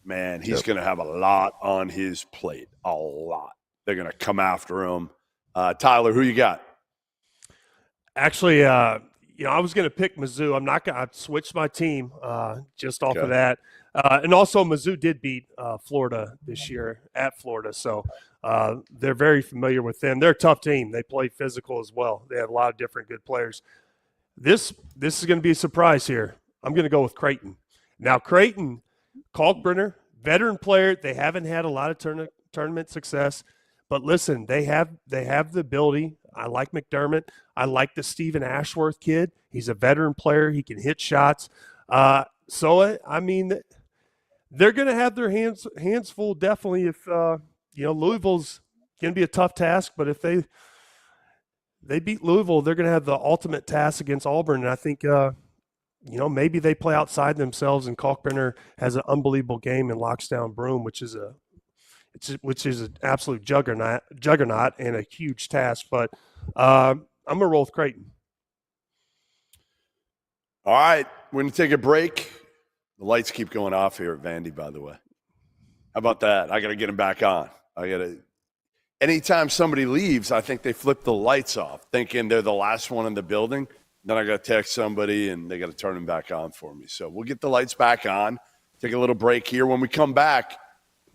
man, he's going to have a lot on his plate, a lot. They're going to come after him. Tyler, who you got? Actually, I was going to pick Mizzou. I'm not going to switch my team just off of that. And also, Mizzou did beat Florida this year at Florida, so they're very familiar with them. They're a tough team. They play physical as well. They have a lot of different good players. This is going to be a surprise here. I'm going to go with Creighton. Now, Creighton, Kalkbrenner, veteran player. They haven't had a lot of tournament success. But listen, they have the ability. I like McDermott. I like the Stephen Ashworth kid. He's a veteran player. He can hit shots. So I mean, they're going to have their hands full definitely. If Louisville's going to be a tough task, but if they beat Louisville, they're going to have the ultimate task against Auburn. And I think maybe they play outside themselves. And Kalkbrenner has an unbelievable game and locks down Broome, which is an absolute juggernaut and a huge task. But I'm going to roll with Creighton. All right, we're going to take a break. The lights keep going off here at Vandy, by the way. How about that? I got to get them back on. Anytime somebody leaves, I think they flip the lights off, thinking they're the last one in the building. Then I got to text somebody, and they got to turn them back on for me. So we'll get the lights back on, take a little break here. When we come back,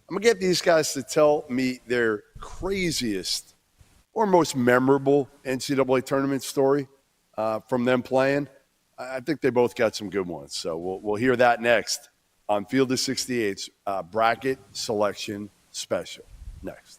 I'm going to get these guys to tell me their craziest or most memorable NCAA tournament story from them playing. I think they both got some good ones. So we'll hear that next on Field of 68's Bracket Selection Special. Next.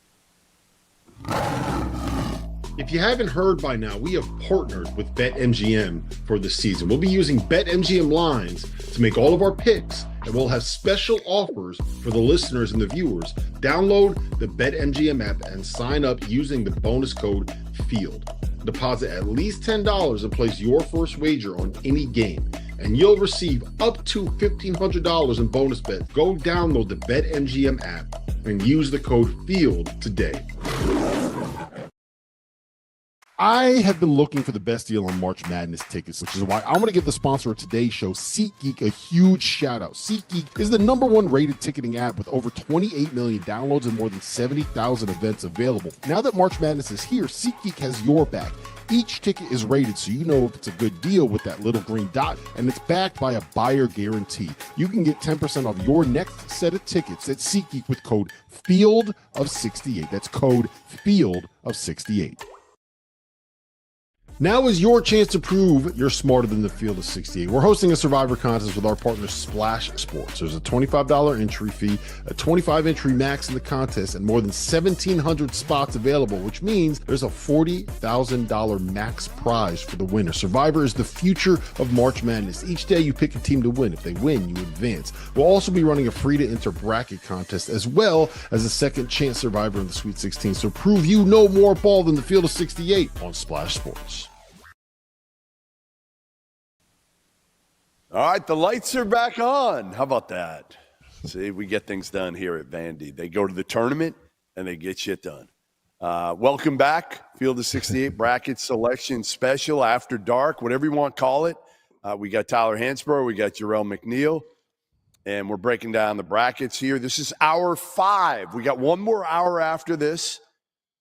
If you haven't heard by now, we have partnered with BetMGM for the season. We'll be using BetMGM lines to make all of our picks, and we'll have special offers for the listeners and the viewers. Download the BetMGM app and sign up using the bonus code FIELD. Deposit at least $10 and place your first wager on any game, and you'll receive up to $1,500 in bonus bets. Go download the BetMGM app and use the code FIELD today. I have been looking for the best deal on March Madness tickets, which is why I'm going to give the sponsor of today's show, SeatGeek, a huge shout out. SeatGeek is the #1 rated ticketing app with over 28 million downloads and more than 70,000 events available. Now that March Madness is here, SeatGeek has your back. Each ticket is rated so you know if it's a good deal with that little green dot, and it's backed by a buyer guarantee. You can get 10% off your next set of tickets at SeatGeek with code FIELD-of68. That's code FIELD-of68. Now is your chance to prove you're smarter than the field of 68. We're hosting a Survivor contest with our partner Splash Sports. There's a $25 entry fee, a 25 entry max in the contest, and more than 1,700 spots available, which means there's a $40,000 max prize for the winner. Survivor is the future of March Madness. Each day you pick a team to win. If they win, you advance. We'll also be running a free to enter bracket contest as well as a second chance Survivor in the Sweet 16. So prove you know more ball than the field of 68 on Splash Sports. All right, the lights are back on. How about that? See, we get things done here at Vandy. They go to the tournament, and they get shit done. Welcome back, Field of 68 Bracket Selection Special, After Dark, whatever you want to call it. We got Tyler Hansbrough, we got Jarrell McNeil, and we're breaking down the brackets here. This is hour 5. We got one more hour after this.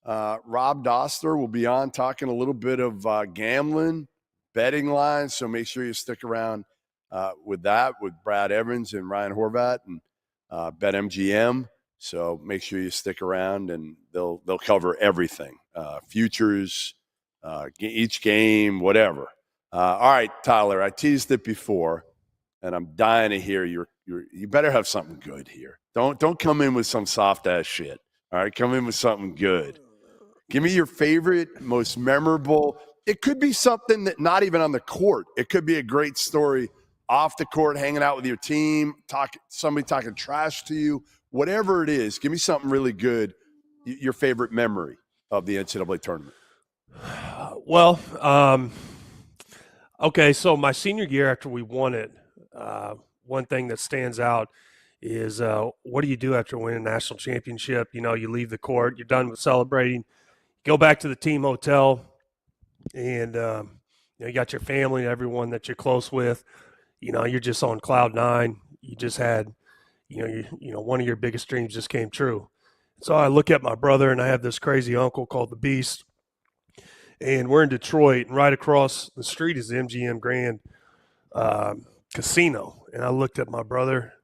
Rob Dostler will be on talking a little bit of gambling, betting lines, so make sure you stick around with that, with Brad Evans and Ryan Horvat and BetMGM. So make sure you stick around, and they'll cover everything, futures, each game, whatever. All right, Tyler, I teased it before, and I'm dying to hear you better have something good here. Don't come in with some soft ass shit. All right, come in with something good. Give me your favorite, most memorable. It could be something that not even on the court. It could be a great story off the court, hanging out with your team, somebody talking trash to you, whatever it is. Give me something really good, your favorite memory of the NCAA tournament. Well, okay, so my senior year after we won it, one thing that stands out is what do you do after winning a national championship? You know, you leave the court, you're done with celebrating, go back to the team hotel, and you got your family and everyone that you're close with. You know, you're just on cloud 9. You just had, one of your biggest dreams just came true. So I look at my brother, and I have this crazy uncle called the Beast, and we're in Detroit, and right across the street is the MGM Grand Casino. And I looked at my brother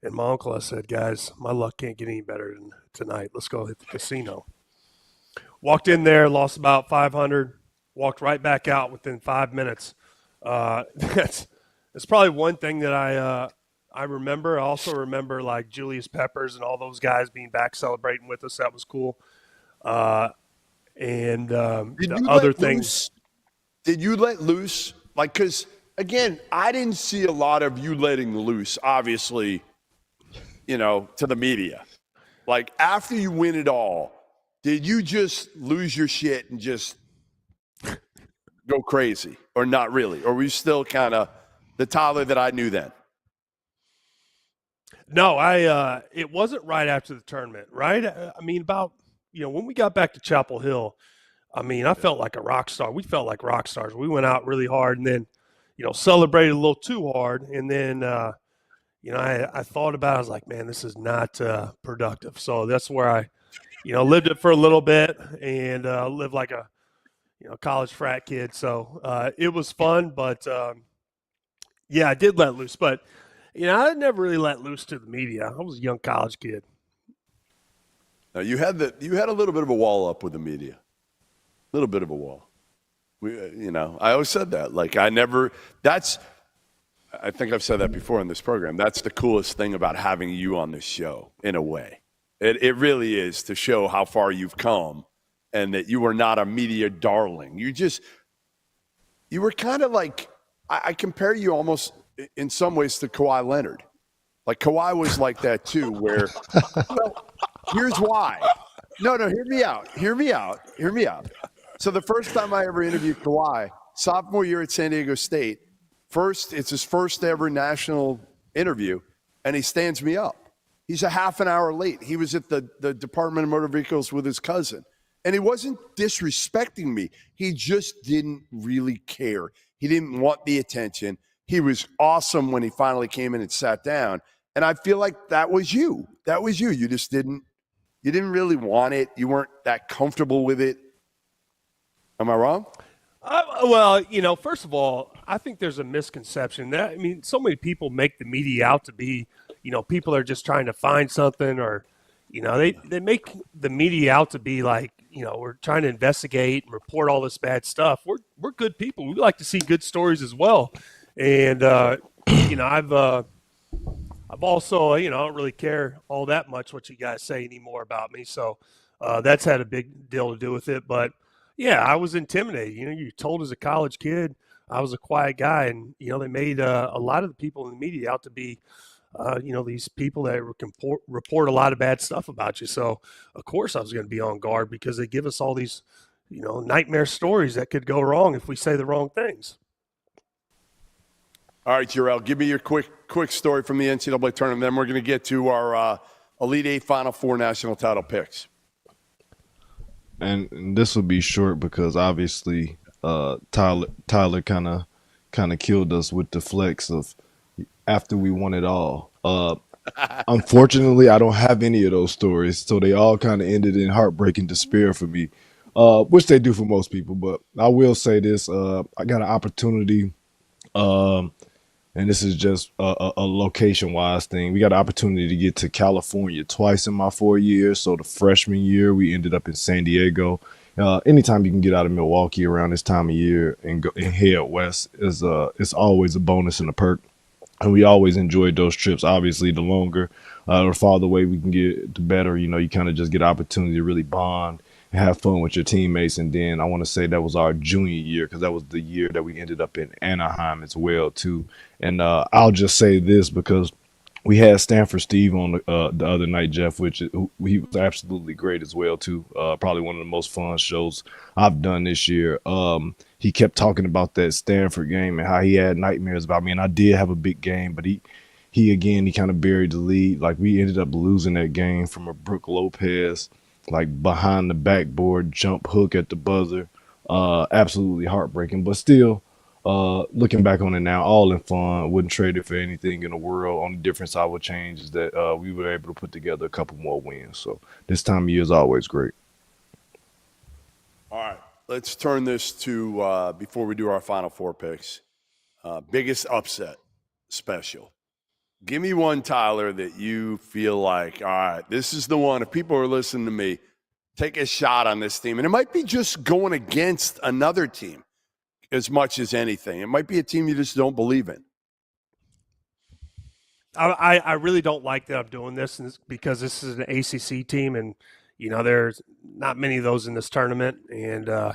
and my uncle. I said, guys, my luck can't get any better than tonight. Let's go hit the casino. Walked in there, lost about 500, walked right back out within 5 minutes. That's probably one thing that I remember. I also remember like Julius Peppers and all those guys being back celebrating with us. That was cool. And the other things. Did you let loose? Like, because, again, I didn't see a lot of you letting loose, obviously, to the media. Like, after you win it all, did you just lose your shit and just go crazy? Or not really? Or were you still kind of the Tyler that I knew then? No, it wasn't right after the tournament, right? I mean, about, when we got back to Chapel Hill, I mean, I felt like a rock star. We felt like rock stars. We went out really hard and then, celebrated a little too hard. And then, I thought about it. I was like, man, this is not productive. So that's where I, lived it for a little bit and lived like a, college frat kid. So it was fun, but yeah, I did let loose. But, I never really let loose to the media. I was a young college kid. Now, you had a little bit of a wall up with the media. A little bit of a wall. I always said that. Like, I think I've said that before in this program. That's the coolest thing about having you on this show, in a way. It really is, to show how far you've come and that you are not a media darling. You were kind of like, I compare you almost in some ways to Kawhi Leonard. Like, Kawhi was like that too, where, well, here's why. No, hear me out. So the first time I ever interviewed Kawhi, sophomore year at San Diego State, it's his first ever national interview, and he stands me up. He's a half an hour late. He was at the Department of Motor Vehicles with his cousin. And he wasn't disrespecting me. He just didn't really care. He didn't want the attention. He was awesome when he finally came in and sat down. And I feel like that was you. You just didn't really want it. You weren't that comfortable with it. Am I wrong? Well, first of all, I think there's a misconception that, I mean, so many people make the media out to be, people are just trying to find something, or, they make the media out to be like, we're trying to investigate and report all this bad stuff. We're good people. We like to see good stories as well. And, I've also, I don't really care all that much what you guys say anymore about me. So that's had a big deal to do with it. But yeah, I was intimidated. You're told as a college kid I was a quiet guy, and they made a lot of the people in the media out to be, these people that report a lot of bad stuff about you. So of course I was going to be on guard, because they give us all these, nightmare stories that could go wrong if we say the wrong things. All right, Jarrell, give me your quick story from the NCAA tournament. Then we're going to get to our Elite Eight Final Four national title picks. And this will be short because obviously Tyler kind of killed us with the flex of after we won it all. Unfortunately, I don't have any of those stories, so they all kind of ended in heartbreaking despair for me, which they do for most people. But I will say this: I got an opportunity. And this is just a location-wise thing. We got an opportunity to get to California twice in my 4 years. So the freshman year, we ended up in San Diego. Anytime you can get out of Milwaukee around this time of year and head west is it's always a bonus and a perk. And we always enjoyed those trips. Obviously, the longer or farther away we can get, the better. You kind of just get an opportunity to really bond and have fun with your teammates. And then I want to say that was our junior year, because that was the year that we ended up in Anaheim as well too. And I'll just say this, because we had Stanford Steve on the other night, Jeff, which he was absolutely great as well too. Probably one of the most fun shows I've done this year. He kept talking about that Stanford game and how he had nightmares about me, and I did have a big game, but he kind of buried the lead. Like, we ended up losing that game from a Brooke Lopez, like, behind the backboard jump hook at the buzzer. Absolutely heartbreaking, but still, looking back on it now, all in fun. Wouldn't trade it for anything in the world. Only difference I would change is that we were able to put together a couple more wins. So this time of year is always great. All right, let's turn this to, before we do our Final Four picks, biggest upset special. Give me one, Tyler, that you feel like, all right, this is the one. If people are listening to me, take a shot on this team. And it might be just going against another team as much as anything. It might be a team you just don't believe in. I really don't like that I'm doing this, because this is an ACC team, and, there's not many of those in this tournament. And I'm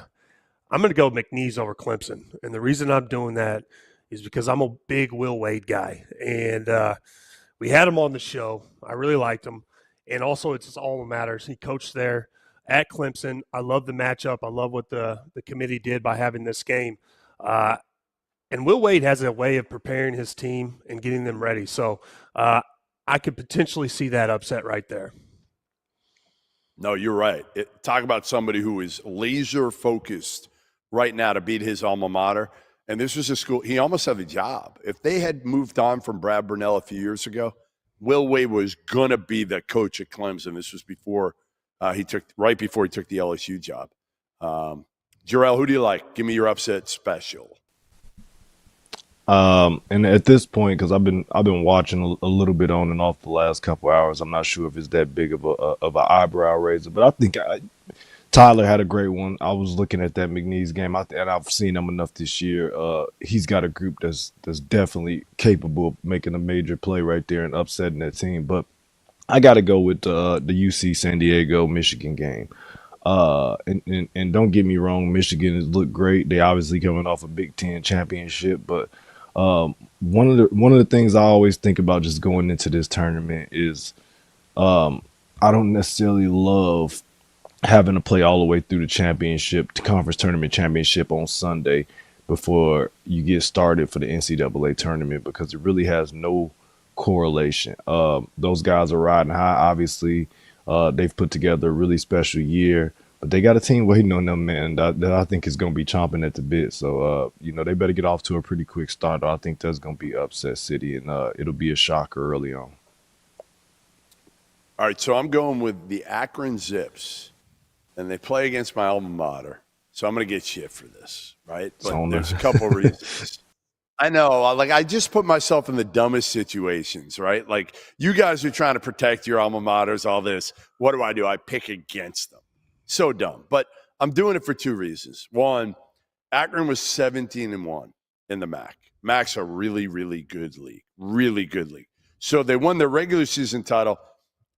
going to go McNeese over Clemson. And the reason I'm doing that is because I'm a big Will Wade guy. And we had him on the show. I really liked him. And also, it's his alma mater. He coached there at Clemson. I love the matchup. I love what the committee did by having this game. And Will Wade has a way of preparing his team and getting them ready. So I could potentially see that upset right there. No, you're right. Talk about somebody who is laser focused right now to beat his alma mater. And this was a school, he almost had a job. If they had moved on from Brad Burnell a few years ago, Will Wade was going to be the coach at Clemson. This was before right before he took the LSU job. Jarrell, who do you like? Give me your upset special. And at this point, because I've been watching a little bit on and off the last couple hours, I'm not sure if it's that big of an eyebrow raiser, but I think Tyler had a great one. I was looking at that McNeese game, and I've seen him enough this year. He's got a group that's definitely capable of making a major play right there and upsetting that team. But I got to go with the UC San Diego Michigan game. And don't get me wrong, Michigan has looked great. They obviously coming off a Big Ten championship, but one of the things I always think about just going into this tournament is I don't necessarily love having to play all the way through the conference tournament championship on Sunday before you get started for the NCAA tournament, because it really has no correlation. Those guys are riding high. Obviously, they've put together a really special year, but they got a team waiting on them, man, that I think is going to be chomping at the bit. So, they better get off to a pretty quick start. I think that's going to be upset city, and it'll be a shocker early on. All right, so I'm going with the Akron Zips, and they play against my alma mater, So I'm going to get shit for this, right? But So there's a couple reasons. I know. Like, I just put myself in the dumbest situations, right? Like, you guys are trying to protect your alma maters, all this. What do? I pick against them. So dumb. But I'm doing it for two reasons. One, Akron was 17-1 in the MAC. MAC's a really, really good league. Really good league. So they won their regular season title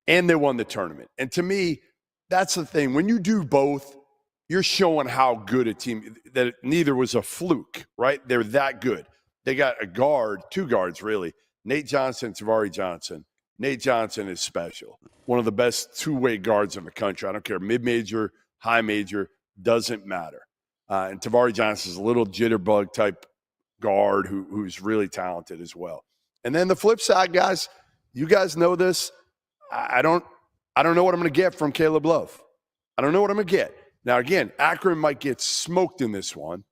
and they won the tournament. And to me, that's the thing. When you do both, you're showing how good a team, that neither was a fluke, right? They're that good. They got a guard, two guards really, Nate Johnson, Tavari Johnson. Nate Johnson is special. One of the best two-way guards in the country. I don't care, mid-major, high major, doesn't matter. And Tavari Johnson is a little jitterbug type guard who's really talented as well. And then the flip side, guys, you guys know this. I don't know what I'm going to get from Caleb Love. I don't know what I'm going to get. Now, again, Akron might get smoked in this one,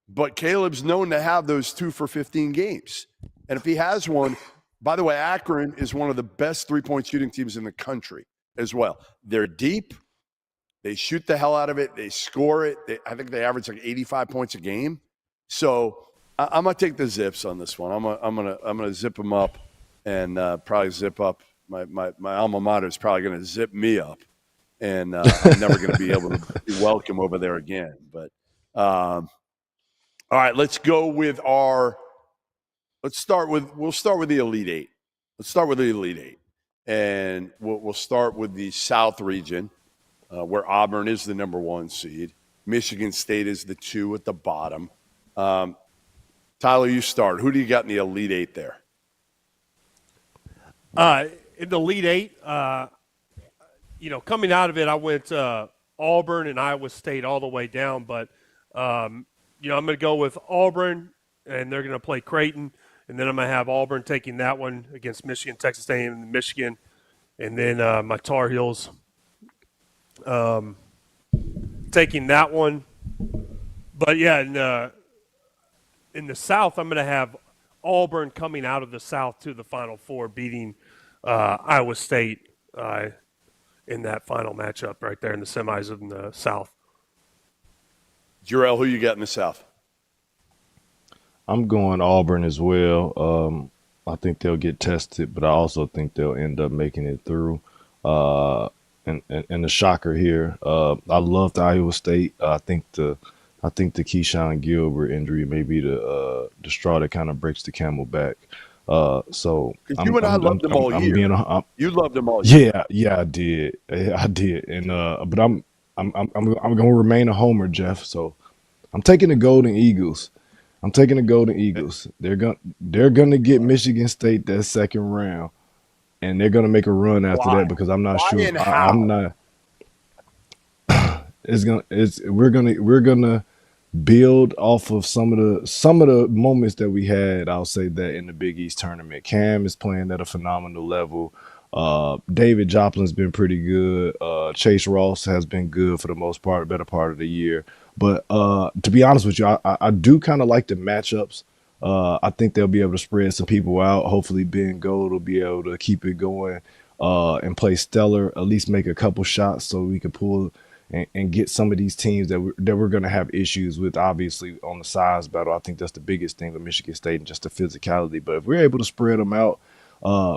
but Caleb's known to have those 2 for 15 games. And if he has one, by the way, Akron is one of the best three-point shooting teams in the country as well. They're deep. They shoot the hell out of it. They score it. I think they average like 85 points a game. So I'm going to take the zips on this one. I'm gonna zip them up and probably zip up. My alma mater is probably going to zip me up. And I'm never going to be able to be welcome over there again. But all right, let's go with we'll start with the Elite Eight. Let's start with the Elite Eight. And we'll start with the South Region, where Auburn is the number 1 seed. Michigan State is the 2 at the bottom. Tyler, you start. Who do you got in the Elite Eight there? In the Elite Eight, coming out of it, I went Auburn and Iowa State all the way down. But, I'm going to go with Auburn, and they're going to play Creighton. And then I'm going to have Auburn taking that one against Michigan, Texas A&M, and Michigan. And then my Tar Heels taking that one. But, yeah, in the South, I'm going to have Auburn coming out of the South to the Final Four, beating Iowa State in that final matchup right there in the semis in the South. Jarrell, who you got in the South? I'm going Auburn as well. I think they'll get tested, but I also think they'll end up making it through. And the shocker here, I love the Iowa State. I think the Keyshawn Gilbert injury may be the straw that kind of breaks the camel back. So you and I loved them all year. You loved them all year. Yeah, I did. And but I'm gonna remain a homer, Jeff. So I'm taking the Golden Eagles. They're gonna get Michigan State that second round, and they're gonna make a run after that because I'm not sure. I'm not. We're gonna build off of some of the moments that we had. I'll say that in the Big East tournament, Cam is playing at a phenomenal level. David Joplin's been pretty good. Chase Ross has been good for the most part, better part of the year. But to be honest with you, I do kind of like the matchups. I think they'll be able to spread some people out. Hopefully Ben Gold will be able to keep it going and play stellar, at least make a couple shots so we can pull and get some of these teams that we're going to have issues with, obviously, on the size battle. I think that's the biggest thing with Michigan State and just the physicality. But if we're able to spread them out,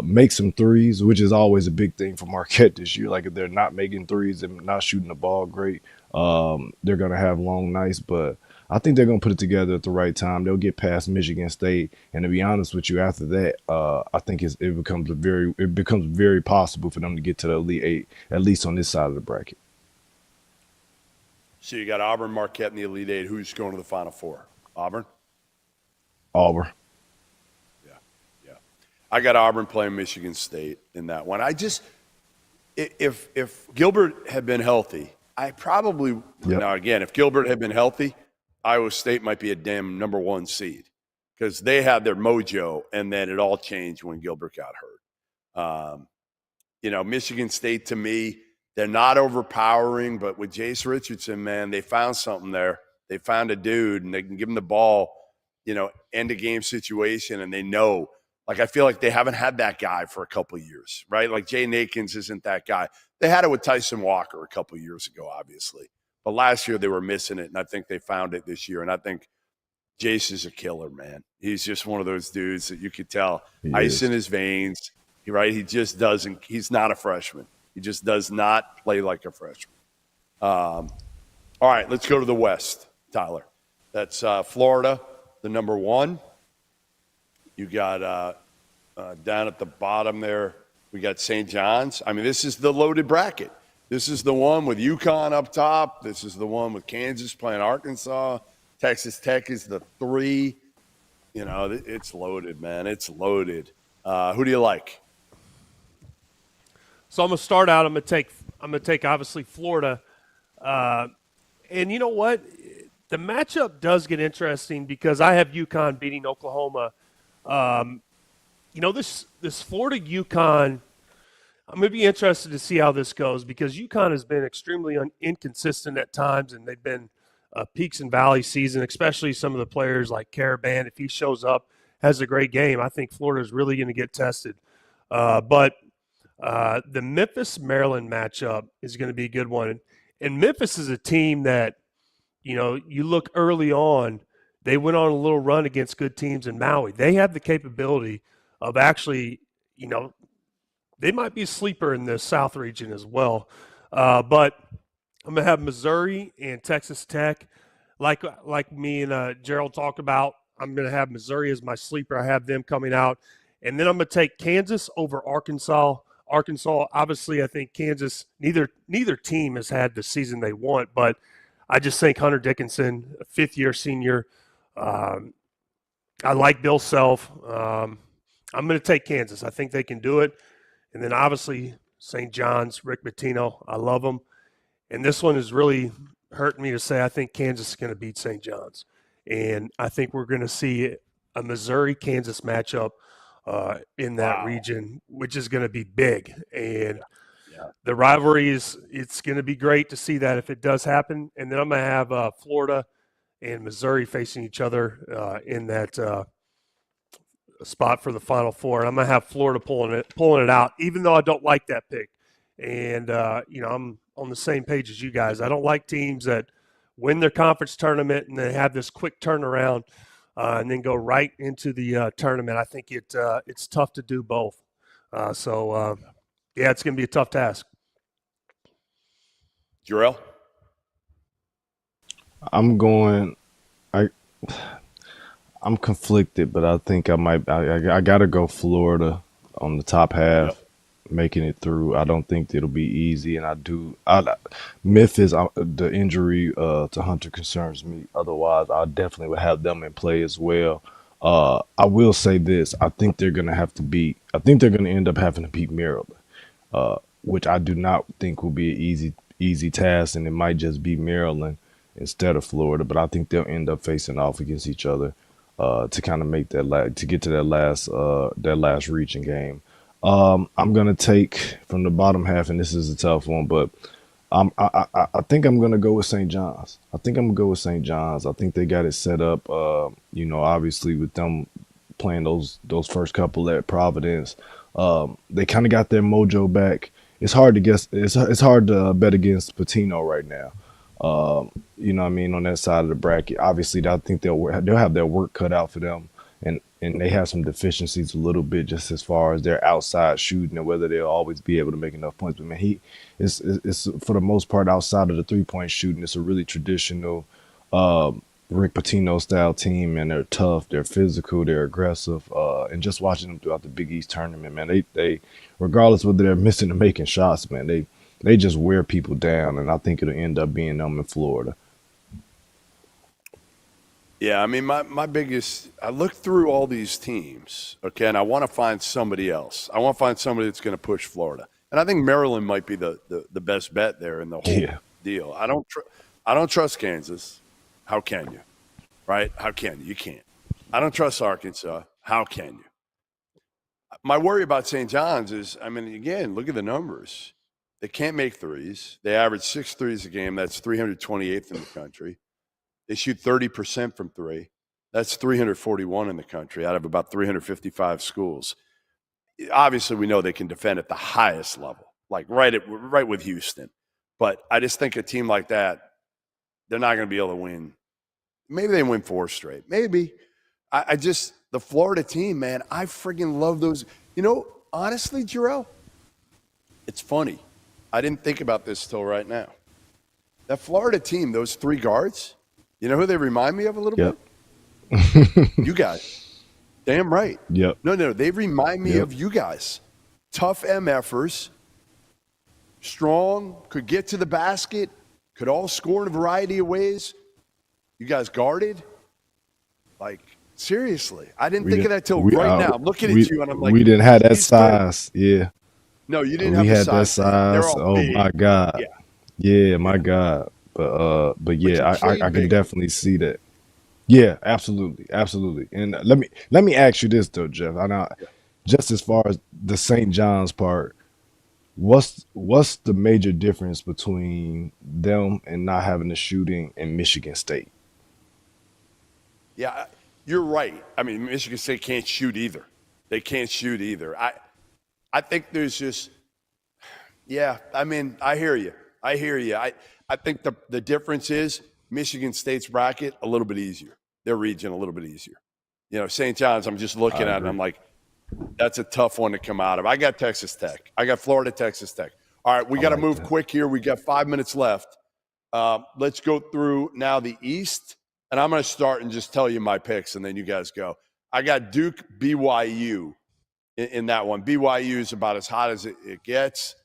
make some threes, which is always a big thing for Marquette this year. Like if they're not making threes and not shooting the ball great, they're going to have long nights. But I think they're going to put it together at the right time. They'll get past Michigan State. And to be honest with you, after that, I think it becomes very possible for them to get to the Elite Eight, at least on this side of the bracket. So you got Auburn, Marquette in the Elite Eight. Who's going to the Final Four? Auburn? Auburn. Yeah. I got Auburn playing Michigan State in that one. If Gilbert had been healthy, now again, if Gilbert had been healthy, Iowa State might be a damn number 1 seed because they had their mojo, and then it all changed when Gilbert got hurt. Michigan State, to me, they're not overpowering, but with Jace Richardson, man, they found something there. They found a dude, and they can give him the ball, end of game situation, and they know. Like, I feel like they haven't had that guy for a couple of years, right? Like, Jay Nakins isn't that guy. They had it with Tyson Walker a couple of years ago, obviously. But last year they were missing it, and I think they found it this year. And I think Jace is a killer, man. He's just one of those dudes that you could tell ice in his veins, right? He just doesn't – he's not a freshman. He just does not play like a freshman. All right, let's go to the West, Tyler. That's Florida, the number one. You got down at the bottom there, we got St. John's. I mean, this is the loaded bracket. This is the one with UConn up top. This is the one with Kansas playing Arkansas. Texas Tech is the 3. You know, it's loaded, man. It's loaded. Who do you like? So I'm gonna start out. I'm gonna take obviously Florida, and you know what? The matchup does get interesting because I have UConn beating Oklahoma. You know, this Florida UConn. I'm going to be interested to see how this goes because UConn has been extremely inconsistent at times, and they've been peaks and valleys season, especially some of the players like Caravan. If he shows up, has a great game, I think Florida is really going to get tested. But the Memphis-Maryland matchup is going to be a good one. And Memphis is a team that, you know, you look early on, they went on a little run against good teams in Maui. They have the capability of actually, you know, they might be a sleeper in the South region as well. But I'm going to have Missouri and Texas Tech. Like me and Gerald talked about, I'm going to have Missouri as my sleeper. I have them coming out. And then I'm going to take Kansas over Arkansas. Arkansas, obviously, I think Kansas, neither team has had the season they want, but I just think Hunter Dickinson, a fifth-year senior, I like Bill Self. I'm going to take Kansas. I think they can do it. And then obviously St. John's, Rick Pitino, I love them. And this one is really hurting me to say I think Kansas is going to beat St. John's. And I think we're going to see a Missouri-Kansas matchup in that region, which is going to be big. And the rivalry it's going to be great to see that if it does happen. And then I'm going to have Florida and Missouri facing each other in that spot for the Final Four. And I'm going to have Florida pulling it out, even though I don't like that pick. And, you know, I'm on the same page as you guys. I don't like teams that win their conference tournament and they have this quick turnaround and then go right into the tournament. I think it's tough to do both. So, it's going to be a tough task. Jarrell? I'm conflicted, but I think I got to go Florida on the top half, making it through. I don't think it'll be easy, and Memphis, the injury to Hunter concerns me. Otherwise, I definitely would have them in play as well. I will say this: I think they're going to end up having to beat Maryland, which I do not think will be an easy task, and it might just be Maryland instead of Florida. But I think they'll end up facing off against each other to kind of make to get to that last region game. I'm gonna take from the bottom half, and this is a tough one, but I think I'm gonna go with St. John's. I think they got it set up. You know, obviously with them playing those first couple at Providence, they kind of got their mojo back. It's hard to guess. It's hard to bet against Pitino right now. You know what I mean, on that side of the bracket. Obviously, I think they'll have their work cut out for them, and they have some deficiencies a little bit just as far as their outside shooting and whether they'll always be able to make enough points. But man, he is for the most part outside of the 3-point shooting. It's a really traditional Rick Pitino style team, and they're tough, they're physical, they're aggressive, and just watching them throughout the Big East tournament, man, they regardless whether they're missing or making shots, man, they just wear people down, and I think it'll end up being them in Florida. Yeah, I mean, my biggest – I look through all these teams, okay, and I want to find somebody else. I want to find somebody that's going to push Florida. And I think Maryland might be the best bet there in the whole deal. I don't trust Kansas. How can you? Right? How can you? You can't. I don't trust Arkansas. How can you? My worry about St. John's is, I mean, again, look at the numbers. They can't make threes. They average 6 threes a game. That's 328th in the country. They shoot 30% from three. That's 341 in the country out of about 355 schools. Obviously, we know they can defend at the highest level, like right with Houston. But I just think a team like that, they're not going to be able to win. Maybe they win 4 straight. Maybe. I just, the Florida team, man, I freaking love those. You know, honestly, Jarrell, it's funny. I didn't think about this till right now. That Florida team, those 3 guards, you know who they remind me of a little bit? You guys. Damn right. Yep. No, they remind me of you guys. Tough MFers, strong, could get to the basket, could all score in a variety of ways. You guys guarded. Like, seriously. I didn't think of that till right now. I'm looking at you and I'm like, we didn't have that size. Yeah. No, you didn't we have had the that size. size. Oh big. my God. Yeah. Yeah, my God. But yeah, I can big. definitely see that. Yeah, absolutely. Absolutely. And let me ask you this though, Jeff. I know just as far as the St. John's part, what's the major difference between them and not having the shooting in Michigan State? Yeah, you're right. I mean, Michigan State can't shoot either. They can't shoot either. I think there's just, yeah, I mean, I hear you. I think the difference is Michigan State's bracket a little bit easier. Their region a little bit easier. You know, St. John's, I'm just looking at it and I'm like, that's a tough one to come out of. I got Texas Tech. I got Florida, Texas Tech. All right, we got to move quick here. We got 5 minutes left. Let's go through now the East, and I'm going to start and just tell you my picks, and then you guys go. I got Duke, BYU in that one. BYU is about as hot as it gets.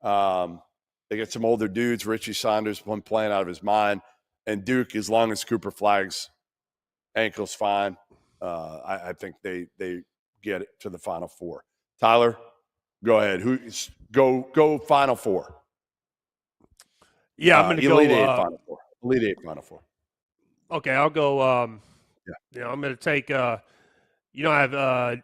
They get some older dudes. Richie Saunders, one playing out of his mind. And Duke, as long as Cooper Flagg's ankle's fine, I think they get it to the Final Four. Tyler, go ahead. Go Final Four. Yeah, I'm going to go Elite Eight Final Four. Elite Eight Final Four. Okay, I'll go. You know, I'm going to take. I have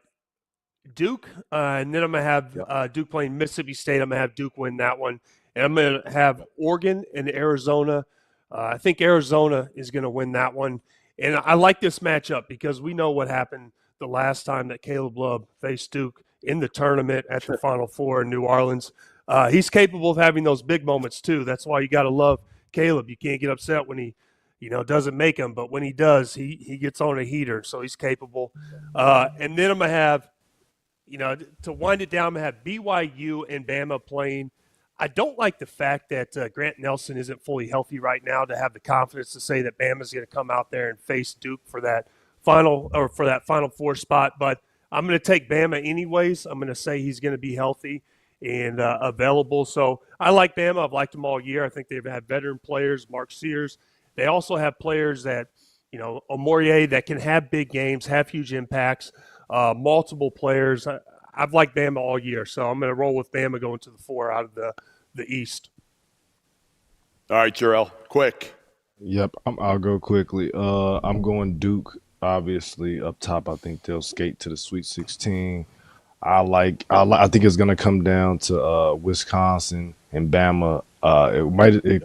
Duke, and then I'm going to have Duke playing Mississippi State. I'm going to have Duke win that one, and I'm going to have Oregon and Arizona. I think Arizona is going to win that one, and I like this matchup because we know what happened the last time that Caleb Love faced Duke in the tournament at the Final Four in New Orleans. He's capable of having those big moments too. That's why you got to love Caleb. You can't get upset when he, doesn't make them, but when he does, he gets on a heater. So he's capable. And then I'm gonna have, to wind it down, I'm gonna have BYU and Bama playing. I don't like the fact that Grant Nelson isn't fully healthy right now to have the confidence to say that Bama's going to come out there and face Duke for that Final Four spot. But I'm going to take Bama anyways. I'm going to say he's going to be healthy and available. So I like Bama. I've liked them all year. I think they've had veteran players, Mark Sears. They also have players that, Omorier, that can have big games, have huge impacts, multiple players. I've liked Bama all year, so I'm going to roll with Bama going to the 4 out of the East. All right, Jarrell, quick. Yep, I'll go quickly. I'm going Duke, obviously, up top. I think they'll skate to the Sweet 16. I think it's going to come down to Wisconsin and Bama. It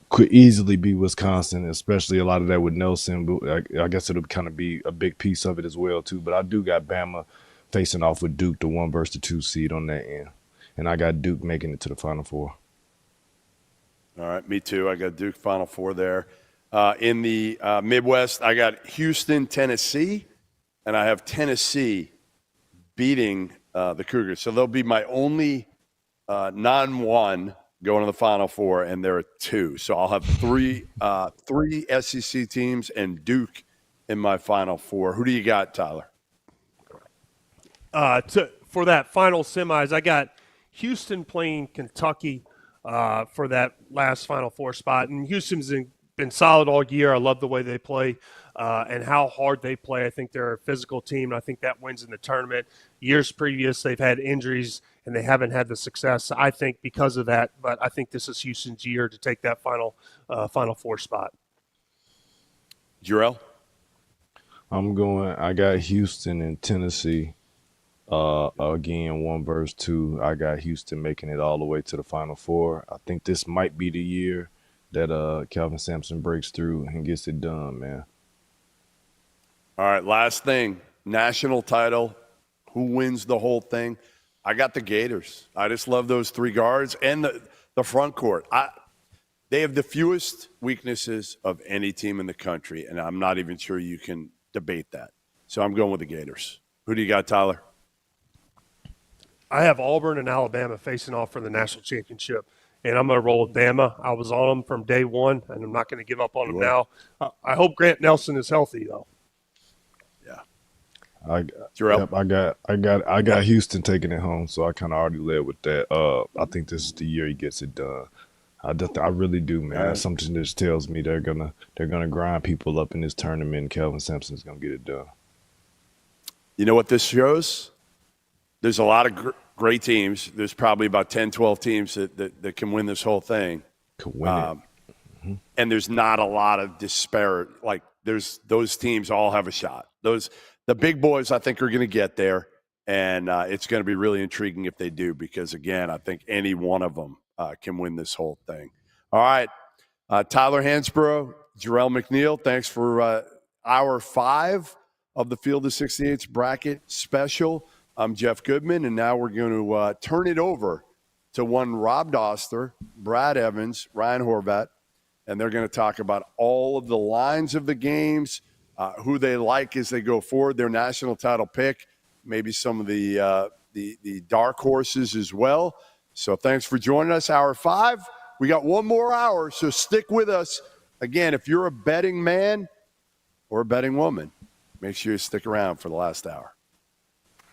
could easily be Wisconsin, especially a lot of that with Nelson. But I guess it'll kind of be a big piece of it as well, too. But I do got Bama facing off with Duke, the 1 versus the 2 seed on that end. And I got Duke making it to the Final Four. All right, me too. I got Duke Final Four there. In the Midwest, I got Houston, Tennessee, and I have Tennessee beating the Cougars. So they'll be my only non-1 going to the Final Four, and there are 2. So I'll have three SEC teams and Duke in my Final Four. Who do you got, Tyler? For that final semis, I got Houston playing Kentucky for that last Final Four spot. And Houston's been solid all year. I love the way they play and how hard they play. I think they're a physical team, and I think that wins in the tournament. Years previous, they've had injuries, and they haven't had the success, I think, because of that. But I think this is Houston's year to take that Final Four spot. Jarrell? I got Houston and Tennessee. Again, 1 versus 2. I got Houston making it all the way to the Final Four. I think this might be the year that Calvin Sampson breaks through and gets it done, man. All right, last thing. National title. Who wins the whole thing? I got the Gators. I just love those 3 guards and the front court. They have the fewest weaknesses of any team in the country, and I'm not even sure you can debate that. So I'm going with the Gators. Who do you got, Tyler? I have Auburn and Alabama facing off for the national championship, and I'm going to roll with Bama. I was on them from day one, and I'm not going to give up on them now. I hope Grant Nelson is healthy, though. I got Houston taking it home, so I kind of already led with that. I think this is the year he gets it done. I really do, man. Something just tells me they're gonna grind people up in this tournament. And Kelvin Sampson's gonna get it done. You know what this shows? There's a lot of great teams. There's probably about 10, 12 teams that can win this whole thing. Can win it. And there's not a lot of disparate. Like those teams all have a shot. The big boys, I think, are going to get there, and it's going to be really intriguing if they do. Because again, I think any one of them can win this whole thing. All right, Tyler Hansbrough, Jarrell McNeil. Thanks for hour 5 of the Field of 68's bracket special. I'm Jeff Goodman, and now we're going to turn it over to one Rob Doster, Brad Evans, Ryan Horvat, and they're going to talk about all of the lines of the games, who they like as they go forward, their national title pick, maybe some of the dark horses as well. So thanks for joining us, hour 5. We got one more hour, so stick with us. Again, if you're a betting man or a betting woman, make sure you stick around for the last hour.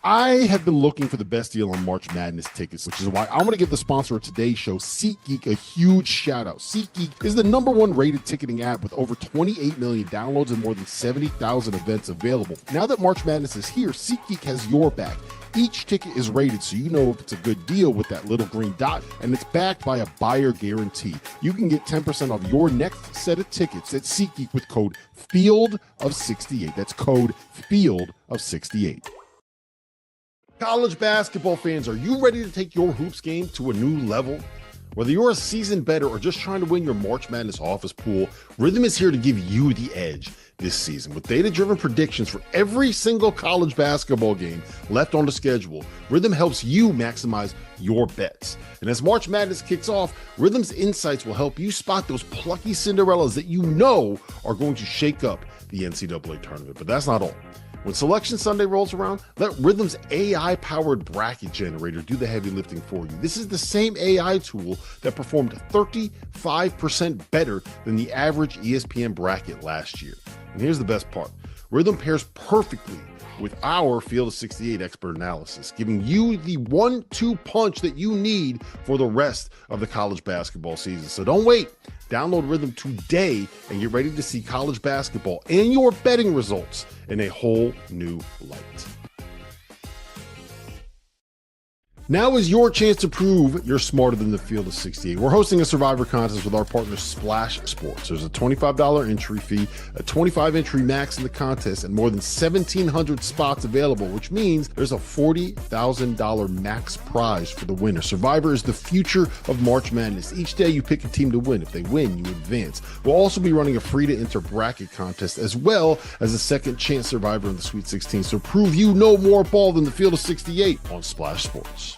I have been looking for the best deal on March Madness tickets, which is why I want to give the sponsor of today's show, SeatGeek, a huge shout out. SeatGeek is the #1 rated ticketing app with over 28 million downloads and more than 70,000 events available. Now that March Madness is here, SeatGeek has your back. Each ticket is rated so you know if it's a good deal with that little green dot, and it's backed by a buyer guarantee. You can get 10% off your next set of tickets at SeatGeek with code FIELD-of-68. That's code FIELD-of-68. College basketball fans, are you ready to take your hoops game to a new level? Whether you're a seasoned bettor or just trying to win your March Madness office pool, Rhythm is here to give you the edge this season. With data-driven predictions for every single college basketball game left on the schedule, Rhythm helps you maximize your bets. And as March Madness kicks off, Rhythm's insights will help you spot those plucky Cinderellas that you know are going to shake up the NCAA tournament. But that's not all. When Selection Sunday rolls around, let Rhythm's AI-powered bracket generator do the heavy lifting for you. This is the same AI tool that performed 35% better than the average ESPN bracket last year. And here's the best part. Rhythm pairs perfectly with our Field of 68 expert analysis, giving you the 1-2 punch that you need for the rest of the college basketball season. So don't wait. Download Rhythm today and get ready to see college basketball and your betting results in a whole new light. Now is your chance to prove you're smarter than the Field of 68. We're hosting a Survivor contest with our partner Splash Sports. There's a $25 entry fee, a 25 entry max in the contest, and more than 1,700 spots available, which means there's a $40,000 max prize for the winner. Survivor is the future of March Madness. Each day you pick a team to win. If they win, you advance. We'll also be running a free-to-enter bracket contest as well as a second chance Survivor in the Sweet 16. So prove you know more ball than the Field of 68 on Splash Sports.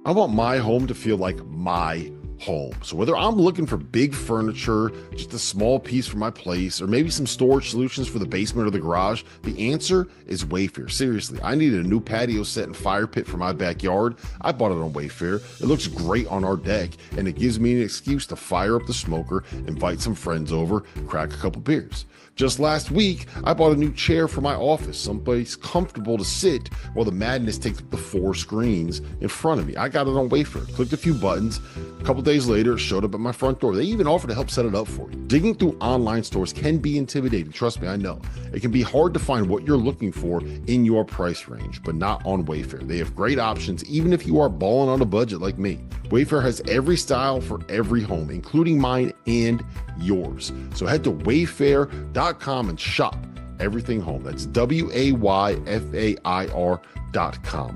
I want my home to feel like my home. So whether I'm looking for big furniture, just a small piece for my place, or maybe some storage solutions for the basement or the garage, the answer is Wayfair. Seriously, I needed a new patio set and fire pit for my backyard. I bought it on Wayfair. It looks great on our deck, and it gives me an excuse to fire up the smoker, invite some friends over, crack a couple beers. Just last week, I bought a new chair for my office, someplace comfortable to sit while the madness takes up the 4 screens in front of me. I got it on Wayfair, clicked a few buttons. A couple days later, it showed up at my front door. They even offered to help set it up for you. Digging through online stores can be intimidating. Trust me, I know. It can be hard to find what you're looking for in your price range, but not on Wayfair. They have great options, even if you are balling on a budget like me. Wayfair has every style for every home, including mine and yours. So head to wayfair.com and shop everything home. That's WAYFAIR.com.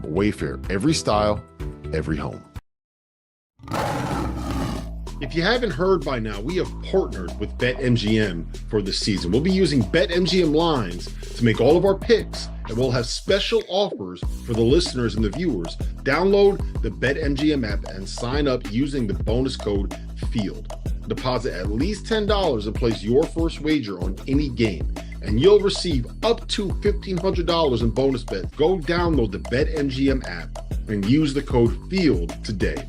Wayfair, every style, every home. If you haven't heard by now, we have partnered with BetMGM for this season. We'll be using BetMGM lines to make all of our picks, and we'll have special offers for the listeners and the viewers. Download the BetMGM app and sign up using the bonus code Field. Deposit at least $10 and place your first wager on any game, and you'll receive up to $1,500 in bonus bets. Go download the BetMGM app and use the code FIELD today.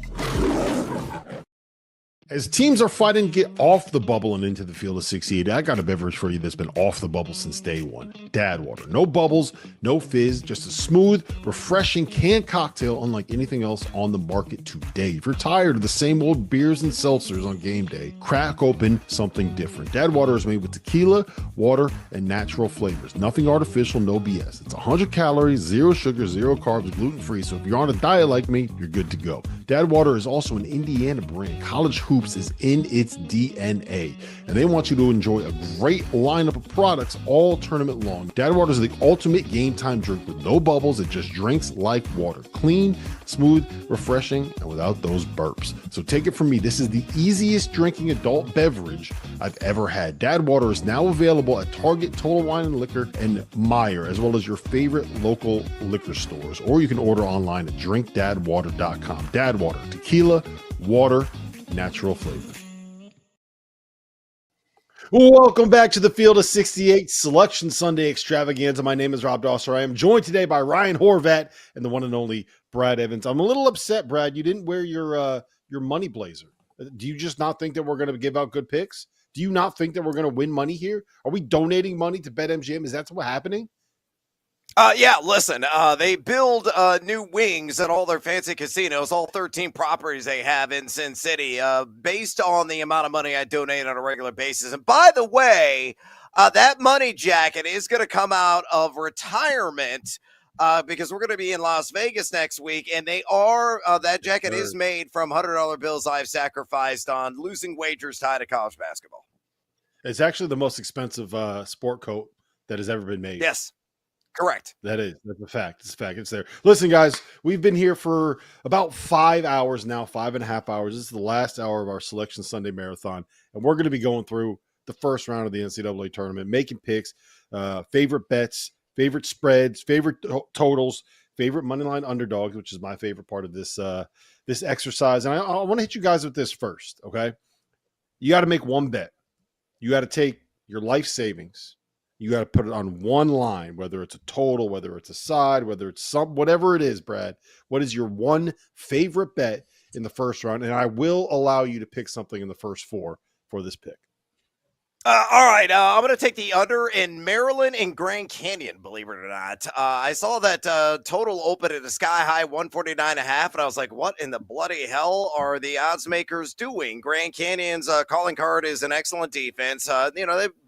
As teams are fighting to get off the bubble and into the field of 68, I got a beverage for you that's been off the bubble since day one. Dad Water. No bubbles, no fizz, just a smooth, refreshing canned cocktail unlike anything else on the market today. If you're tired of the same old beers and seltzers on game day, crack open something different. Dad Water is made with tequila, water, and natural flavors. Nothing artificial, no BS. It's 100 calories, 0 sugar, 0 carbs, gluten-free, so if you're on a diet like me, you're good to go. Dad Water is also an Indiana brand. College Hoops is in its DNA, and they want you to enjoy a great lineup of products all tournament long. Dad Water is the ultimate game time drink with no bubbles. It just drinks like water. Clean, smooth, refreshing, and without those burps. So take it from me, this is the easiest drinking adult beverage I've ever had. Dad Water is now available at Target, Total Wine and Liquor, and Meijer, as well as your favorite local liquor stores, or you can order online at drinkdadwater.com. Dad Water, tequila, water, natural flavor. Welcome back to the Field of 68 Selection Sunday Extravaganza. My name is Rob Dosser. I am joined today by Ryan Horvat and the one and only Brad Evans. I'm a little upset, Brad. You didn't wear your money blazer. Do you just not think that we're going to give out good picks? Do you not think that we're going to win money here? Are we donating money to BetMGM? Is that what's happening? Yeah, listen, they build new wings at all their fancy casinos, all 13 properties they have in Sin City, based on the amount of money I donate on a regular basis. And by the way, that money jacket is going to come out of retirement because we're going to be in Las Vegas next week. And they are, that jacket is made from $100 bills I've sacrificed on losing wagers tied to college basketball. It's actually the most expensive sport coat that has ever been made. Yes. Correct. That's a fact. It's a fact. It's there. Listen, guys, we've been here for about 5 hours now, 5.5 hours. This is the last hour of our Selection Sunday Marathon, and we're going to be going through the first round of the NCAA tournament, making picks, favorite bets, favorite spreads, favorite totals, favorite moneyline underdogs, which is my favorite part of this this exercise. And I want to hit you guys with this first, okay? You got to make one bet. You got to take your life savings. You got to put it on one line, whether it's a total, whether it's a side, whether it's whatever it is, Brad. What is your one favorite bet in the first round? And I will allow you to pick something in the first 4 for this pick. All right, I'm going to take the under in Maryland and Grand Canyon, believe it or not. I saw that total open at a sky-high 149.5, and I was like, what in the bloody hell are the odds makers doing? Grand Canyon's calling card is an excellent defense. They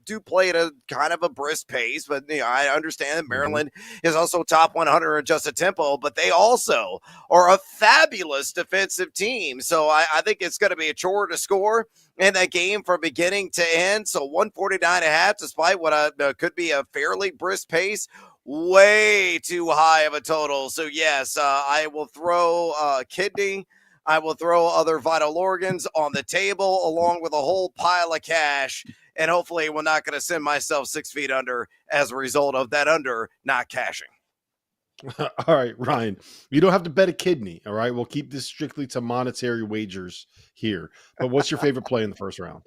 do play at a kind of a brisk pace, but I understand that Maryland is also top 100 adjusted tempo, but they also are a fabulous defensive team. So I think it's going to be a chore to score in that game from beginning to end. So 149.5, despite what could be a fairly brisk pace, way too high of a total. So yes, I will throw kidney. I will throw other vital organs on the table along with a whole pile of cash. And hopefully we're not going to send myself 6 feet under as a result of that under not cashing. All right, Ryan, you don't have to bet a kidney. All right. We'll keep this strictly to monetary wagers here. But what's your favorite play in the first round?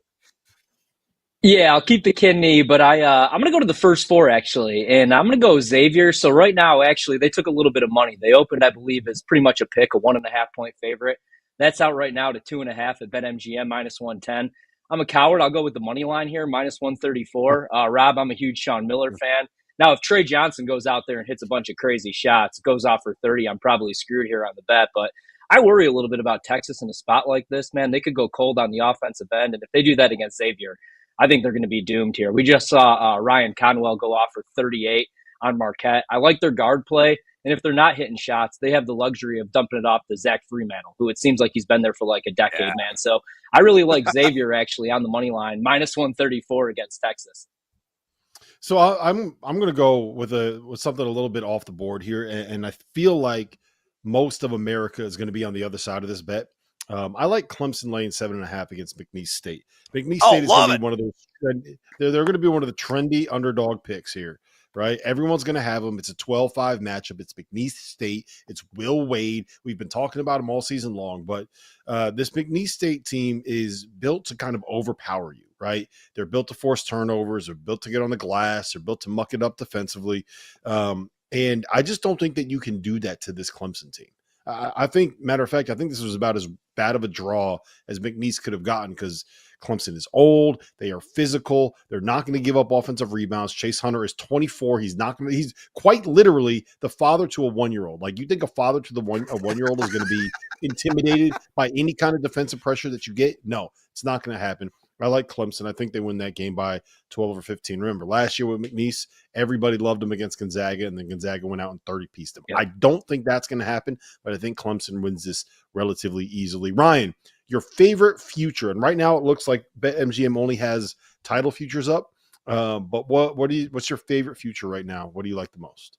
Yeah, I'll keep the kidney, but I'm going to go to the first 4 actually, and I'm going to go Xavier. So right now, actually, they took a little bit of money. They opened, I believe, as pretty much a pick, a 1.5 point favorite. That's out right now to 2.5 at BetMGM -110. I'm a coward. I'll go with the money line here, -134. Rob, I'm a huge Sean Miller fan. Now, if Trey Johnson goes out there and hits a bunch of crazy shots, goes off for 30, I'm probably screwed here on the bet. But I worry a little bit about Texas in a spot like this, man. They could go cold on the offensive end, and if they do that against Xavier, I think they're going to be doomed here. We just saw Ryan Conwell go off for 38 on Marquette. I like their guard play, and if they're not hitting shots, they have the luxury of dumping it off to Zach Fremantle, who it seems like he's been there for like a decade, man. So I really like Xavier actually on the money line, -134 against Texas. So I'm going to go with something a little bit off the board here, and I feel like most of America is going to be on the other side of this bet. I like Clemson laying 7.5 against McNeese State. McNeese State is going to be one of those. They're going to be one of the trendy underdog picks here. right? Everyone's going to have them. It's a 12-5 matchup. It's McNeese State. It's Will Wade. We've been talking about him all season long, but this McNeese State team is built to kind of overpower you, right? They're built to force turnovers. They're built to get on the glass. They're built to muck it up defensively. And I just don't think that you can do that to this Clemson team. I think, matter of fact, I think this was about as bad of a draw as McNeese could have gotten because Clemson is old. They are physical. They're not going to give up offensive rebounds. Chase Hunter is 24. He's quite literally the father to a 1-year-old. Like, you think a father to a 1-year-old is going to be intimidated by any kind of defensive pressure that you get? No, it's not going to happen. I like Clemson. I think they win that game by 12 or 15. Remember, last year with McNeese, everybody loved him against Gonzaga, and then Gonzaga went out and 30-pieced him. Yep. I don't think that's going to happen, but I think Clemson wins this relatively easily. Ryan, your favorite future, and right now it looks like BetMGM only has title futures up, but what's your favorite future right now? What do you like the most?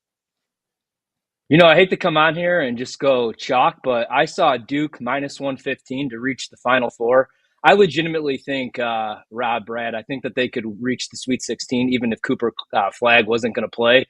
You know, I hate to come on here and just go chalk, but I saw Duke minus 115 to reach the Final Four. I legitimately think, Brad, I think that they could reach the Sweet 16 even if Cooper Flagg wasn't going to play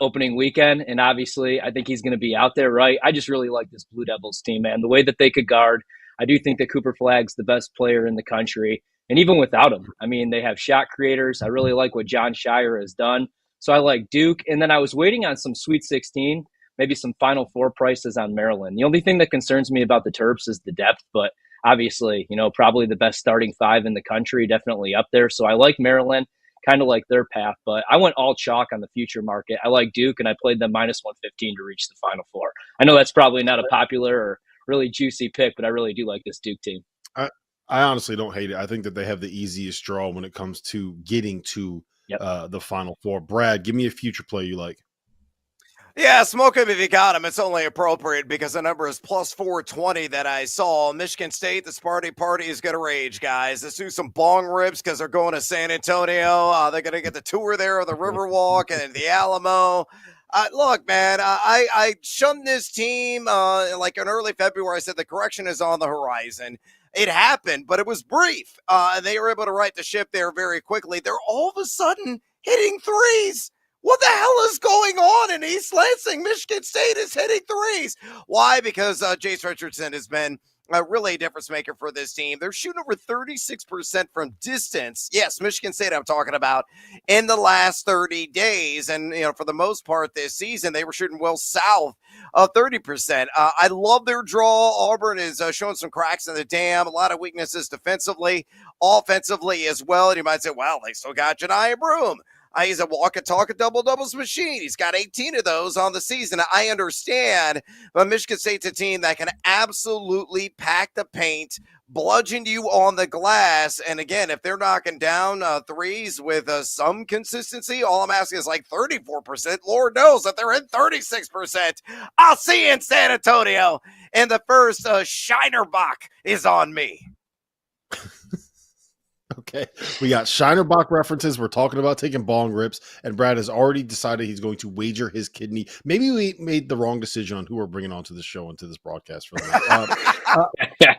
opening weekend. And obviously, I think he's going to be out there, right? I just really like this Blue Devils team, man. The way that they could guard, I do think that Cooper Flagg's the best player in the country. And even without him, I mean, they have shot creators. I really like what John Shire has done. So I like Duke. And then I was waiting on some Sweet 16, maybe some Final Four prices on Maryland. The only thing that concerns me about the Terps is the depth, but obviously, you know, probably the best starting 5 in the country, definitely up there. So I like Maryland, kind of like their path, but I went all chalk on the future market. I like Duke, and I played them minus 115 to reach the Final Four. I know that's probably not a popular or really juicy pick, but I really do like this Duke team. I honestly don't hate it. I think that they have the easiest draw when it comes to getting to the Final Four. Brad, give me a future play you like. Yeah, smoke him if you got him. It's only appropriate because the number is plus 420 that I saw. Michigan State, the Sparty party is going to rage, guys. Let's do some bong rips because they're going to San Antonio. They're going to get the tour there of the Riverwalk and the Alamo. Look, man, I shunned this team like in early February. I said the correction is on the horizon. It happened, but it was brief. They were able to right the ship there very quickly. They're all of a sudden hitting threes. What the hell is going on in East Lansing? Michigan State is hitting threes. Why? Because Jace Richardson has been really a difference maker for this team. They're shooting over 36% from distance. Yes, Michigan State I'm talking about in the last 30 days. And, you know, for the most part this season, they were shooting well south of 30%. I love their draw. Auburn is showing some cracks in the dam, a lot of weaknesses defensively, offensively as well. And you might say, well, they still got Janiah Broome. He's a walk-and-talk double-doubles machine. He's got 18 of those on the season. I understand, but Michigan State's a team that can absolutely pack the paint, bludgeon you on the glass. And again, if they're knocking down threes with some consistency, all I'm asking is like 34%. Lord knows that they're in 36%. I'll see you in San Antonio. And the first Shinerbach is on me. Okay, we got Shinerbach references. We're talking about taking bong rips, and Brad has already decided he's going to wager his kidney. Maybe we made the wrong decision on who we're bringing onto the show and to this broadcast for that.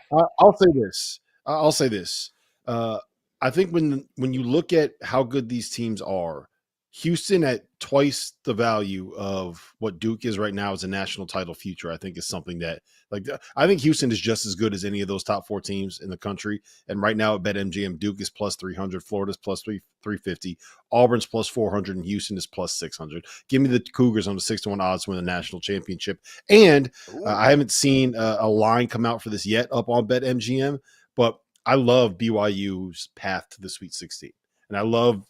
I'll say this. I think when you look at how good these teams are, Houston at twice the value of what Duke is right now as a national title future, I think is something that, like, I think Houston is just as good as any of those top 4 teams in the country. And right now at BetMGM, Duke is plus 300, Florida's plus 350, Auburn's plus 400, and Houston is plus 600. Give me the Cougars on the 6-1 odds to win the national championship. And I haven't seen a line come out for this yet up on BetMGM, but I love BYU's path to the Sweet 16. And I love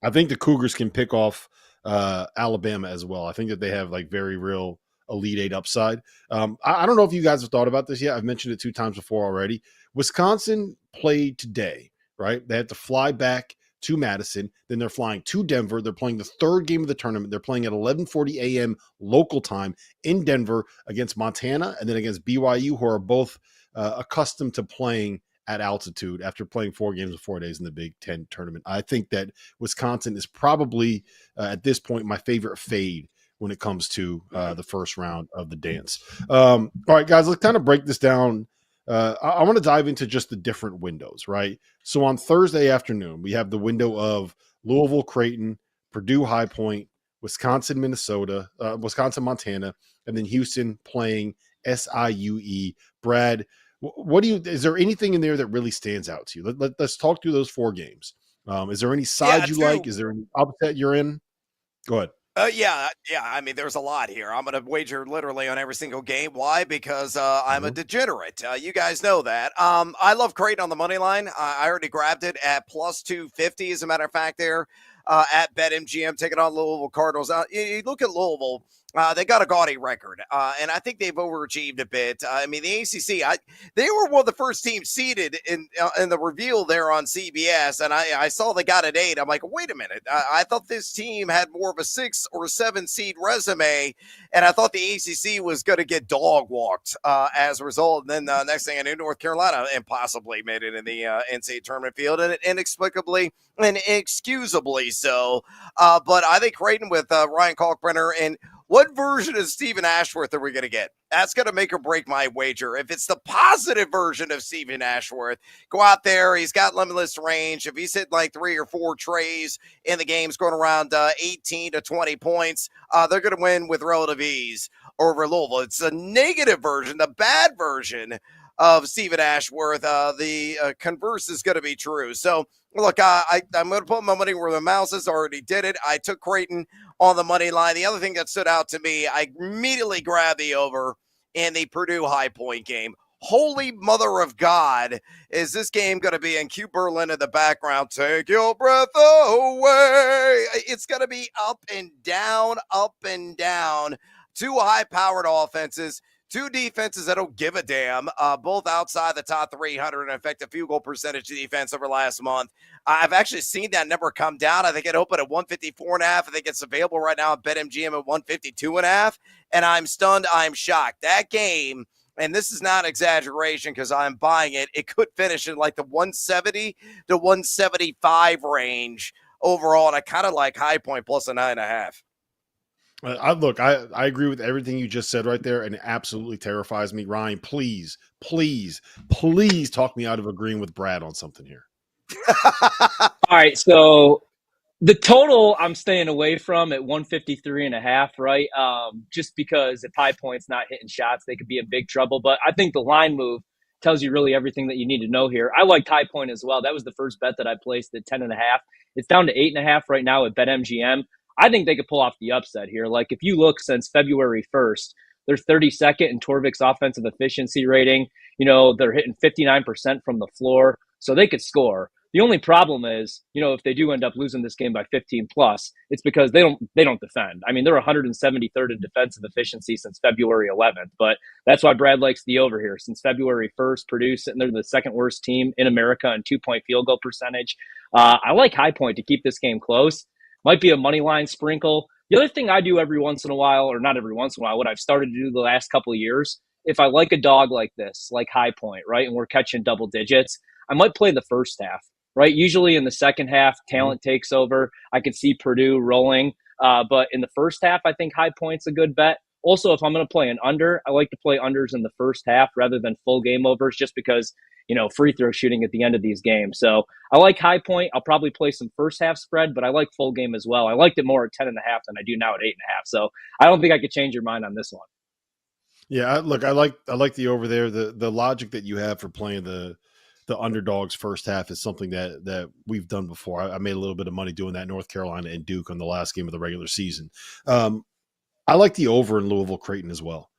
I think the Cougars can pick off Alabama as well. I think that they have like very real Elite 8 upside. I don't know if you guys have thought about this yet. I've mentioned it 2 times before already. Wisconsin played today, right? They had to fly back to Madison. Then they're flying to Denver. They're playing the 3rd game of the tournament. They're playing at 11:40 a.m. local time in Denver against Montana and then against BYU, who are both accustomed to playing at altitude after playing 4 games in 4 days in the Big Ten tournament. I think that Wisconsin is probably at this point my favorite fade when it comes to the first round of the dance. All right, guys, let's kind of break this down I want to dive into just the different windows, right? So on Thursday afternoon, we have the window of Louisville, Creighton, Purdue, High Point, Wisconsin, Minnesota, Wisconsin, Montana, and then Houston playing SIUE. Brad, is there anything in there that really stands out to you? Let's talk through those 4 games. Is there any side you like? Is there any upset you're in? Go ahead. Yeah. I mean, there's a lot here. I'm going to wager literally on every single game. Why? Because I'm a degenerate. You guys know that. I love Creighton on the money line. I already grabbed it at plus 250. As a matter of fact, there at BetMGM, taking on Louisville Cardinals. You look at Louisville. They got a gaudy record, and I think they've overachieved a bit. I mean, the ACC, they were one of the first teams seeded in the reveal there on CBS, and I saw they got an 8. I'm like, wait a minute. I thought this team had more of a 6 or 7 seed resume, and I thought the ACC was going to get dog walked as a result. And then next thing I knew, North Carolina impossibly made it in the NCAA tournament field, and inexplicably and inexcusably so. But I think Creighton with Ryan Kalkbrenner and what version of Stephen Ashworth are we going to get? That's going to make or break my wager. If it's the positive version of Stephen Ashworth, go out there. He's got limitless range. If he's hitting like 3 or 4 trays in the games, going around 18 to 20 points, they're going to win with relative ease over Louisville. It's a negative version, the bad version of Stephen Ashworth. The converse is going to be true. So, look, I'm going to put my money where the mouse is. Already did it. I took Creighton on the money line. The other thing that stood out to me, I immediately grabbed the over in the Purdue High Point game. Holy mother of God, is this game going to be in Q Berlin in the background? Take your breath away. It's going to be up and down, up and down. 2 high-powered offenses. 2 defenses that don't give a damn, both outside the top 300 and effective field goal percentage defense over last month. I've actually seen that number come down. I think it opened at 154.5. I think it's available right now at BetMGM at 152.5. And I'm stunned. I'm shocked. That game, and this is not exaggeration because I'm buying it, it could finish in like the 170 to 175 range overall. And I kind of like High Point plus a 9.5. I agree with everything you just said right there, and it absolutely terrifies me. Ryan, please talk me out of agreeing with Brad on something here. All right, so the total I'm staying away from at 153.5, right? Just because if High Point's not hitting shots, they could be in big trouble. But I think the line move tells you really everything that you need to know here. I liked High Point as well. That was the first bet that I placed at 10.5. It's down to 8.5 right now at BetMGM. I think they could pull off the upset here. Like, if you look since February 1st, they're 32nd in Torvik's offensive efficiency rating. You know, they're hitting 59% from the floor, so they could score. The only problem is, you know, if they do end up losing this game by 15 plus, it's because they don't defend. I mean, they're 173rd in defensive efficiency since February 11th, but that's why Brad likes the over here. Since February 1st, Purdue sitting there the second worst team in America in 2-point field goal percentage. I like High Point to keep this game close. Might be a money line sprinkle. The other thing I do every once in a while, or not every once in a while, what I've started to do the last couple of years, if I like a dog like this, like High Point, right, and we're catching double digits, I might play the first half, right? Usually in the second half, talent takes over. I could see Purdue rolling. But in the first half, I think High Point's a good bet. Also, if I'm going to play an under, I like to play unders in the first half rather than full game overs just because, you know, free throw shooting at the end of these games. So I like High Point. I'll probably play some first half spread, but I like full game as well. I liked it more at 10.5 than I do now at 8.5. So I don't think I could change your mind on this one. Yeah, I like the over there. The logic that you have for playing the underdogs first half is something that we've done before. I made a little bit of money doing that, North Carolina and Duke on the last game of the regular season. I like the over in Louisville Creighton as well.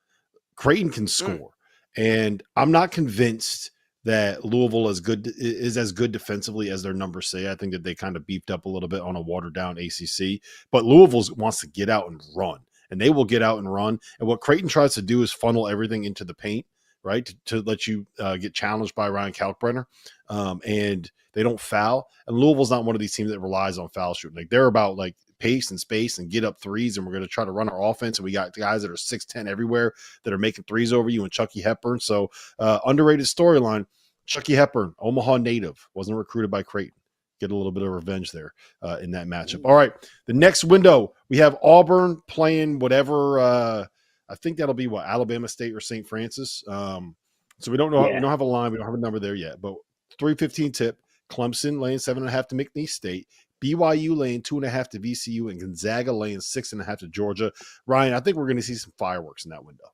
Creighton can score, and I'm not convinced that Louisville is as good defensively as their numbers say. I think that they kind of beefed up a little bit on a watered down ACC, but Louisville wants to get out and run, and they will get out and run. And what Creighton tries to do is funnel everything into the paint, right, to let you get challenged by Ryan Kalkbrenner, and they don't foul. And Louisville's not one of these teams that relies on foul shooting. Like, they're about like pace and space and get up threes, and we're going to try to run our offense. And we got guys that are 6'10" everywhere that are making threes over you, and Chucky Hepburn. So underrated storyline. Chucky Hepburn, Omaha native, wasn't recruited by Creighton. Get a little bit of revenge there in that matchup. All right, the next window, we have Auburn playing whatever. I think that'll be Alabama State or St. Francis. So we don't know. We Yeah. don't have a line. We don't have a number there yet. But 3:15 tip. Clemson laying 7.5 to McNeese State. BYU laying 2.5 to VCU, and Gonzaga laying 6.5 to Georgia. Ryan, I think we're going to see some fireworks in that window.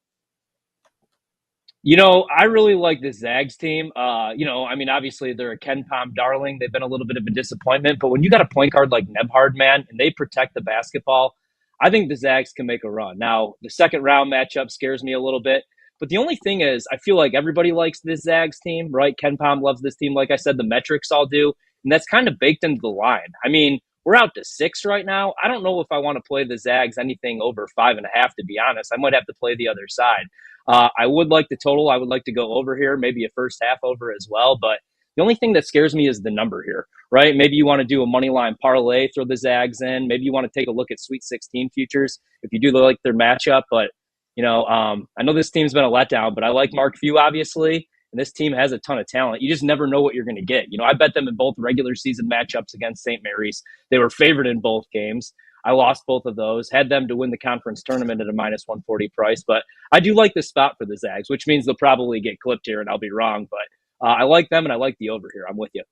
I really like the Zags team. Obviously they're a Ken Pom darling. They've been a little bit of a disappointment, but when you got a point guard like Nebhard, man, and they protect the basketball, I think the Zags can make a run. Now, the second round matchup scares me a little bit, but the only thing is I feel like everybody likes this Zags team, right? Ken Pom loves this team. Like I said, the metrics all do, and that's kind of baked into the line. I mean, we're out to 6 right now. I don't know if I want to play the Zags anything over 5.5, to be honest. I might have to play the other side. I would like the total. I would like to go over here, maybe a first half over as well. But the only thing that scares me is the number here, right? Maybe you want to do a money line parlay, throw the Zags in. Maybe you want to take a look at Sweet 16 futures if you do like their matchup. But, I know this team's been a letdown, but I like Mark Few, obviously. And this team has a ton of talent. You just never know what you're going to get. I bet them in both regular season matchups against St. Mary's. They were favored in both games. I lost both of those, had them to win the conference tournament at a minus 140 price. But I do like this spot for the Zags, which means they'll probably get clipped here and I'll be wrong. But I like them and I like the over here. I'm with you.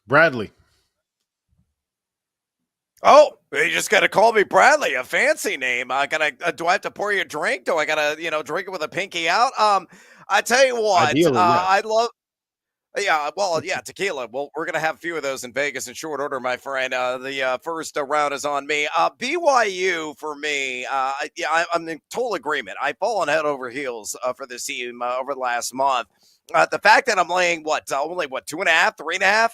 Bradley. Oh, you just got to call me Bradley, a fancy name. Do I have to pour you a drink? Do I got to, drink it with a pinky out? I tell you what, Ideally, yeah. I love. Yeah, tequila. Well, we're going to have a few of those in Vegas in short order, my friend. The first round is on me. BYU for me, I'm in total agreement. I've fallen head over heels for this team over the last month. The fact that I'm laying only 2.5, 3.5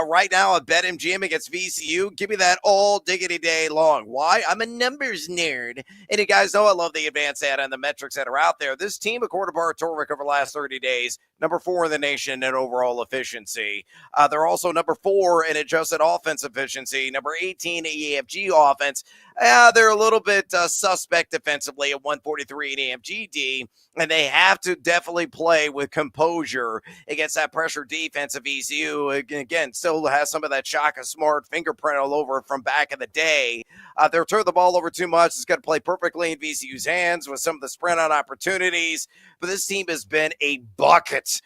right now at BetMGM against VCU, give me that all diggity day long. Why? I'm a numbers nerd, and you guys know I love the advanced data and the metrics that are out there. This team, according to Bart Torvik, over the last 30 days, number 4 in the nation in overall efficiency. They're also number 4 in adjusted offense efficiency, number 18 in EFG offense. They're a little bit suspect defensively at 143 in EFGD, and they have to definitely play with composure against that pressure defense of VCU. Again, still has some of that Shaka Smart fingerprint all over from back in the day. They're turning the ball over too much. It's got to play perfectly in VCU's hands with some of the sprint on opportunities. But this team has been a bucket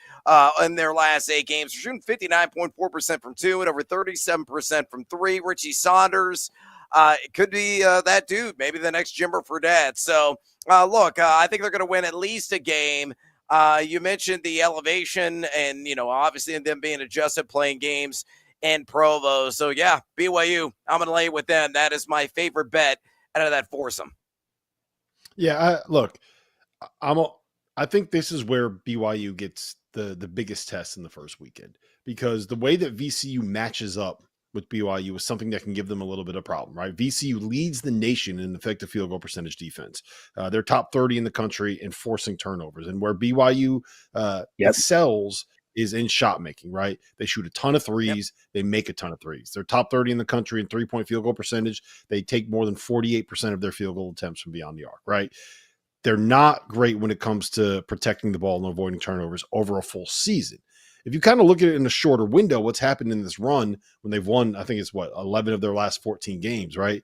in their last 8 games. They're shooting 59.4% from 2 and over 37% from 3. Richie Saunders. It could be that dude, maybe the next Jimmer Fredette. So, I think they're going to win at least a game. You mentioned the elevation and, obviously them being adjusted playing games in Provo. So, yeah, BYU, I'm going to lay with them. That is my favorite bet out of that foursome. Yeah, I think this is where BYU gets the biggest test in the first weekend, because the way that VCU matches up with BYU is something that can give them a little bit of problem, right? VCU leads the nation in effective field goal percentage defense. They're top 30 in the country in forcing turnovers. And where BYU excels is in shot making, right? They shoot a ton of threes. Yep. They make a ton of threes. They're top 30 in the country in 3-point field goal percentage. They take more than 48% of their field goal attempts from beyond the arc, right? They're not great when it comes to protecting the ball and avoiding turnovers over a full season. If you kind of look at it in a shorter window, what's happened in this run when they've won, I think it's 11 of their last 14 games, right?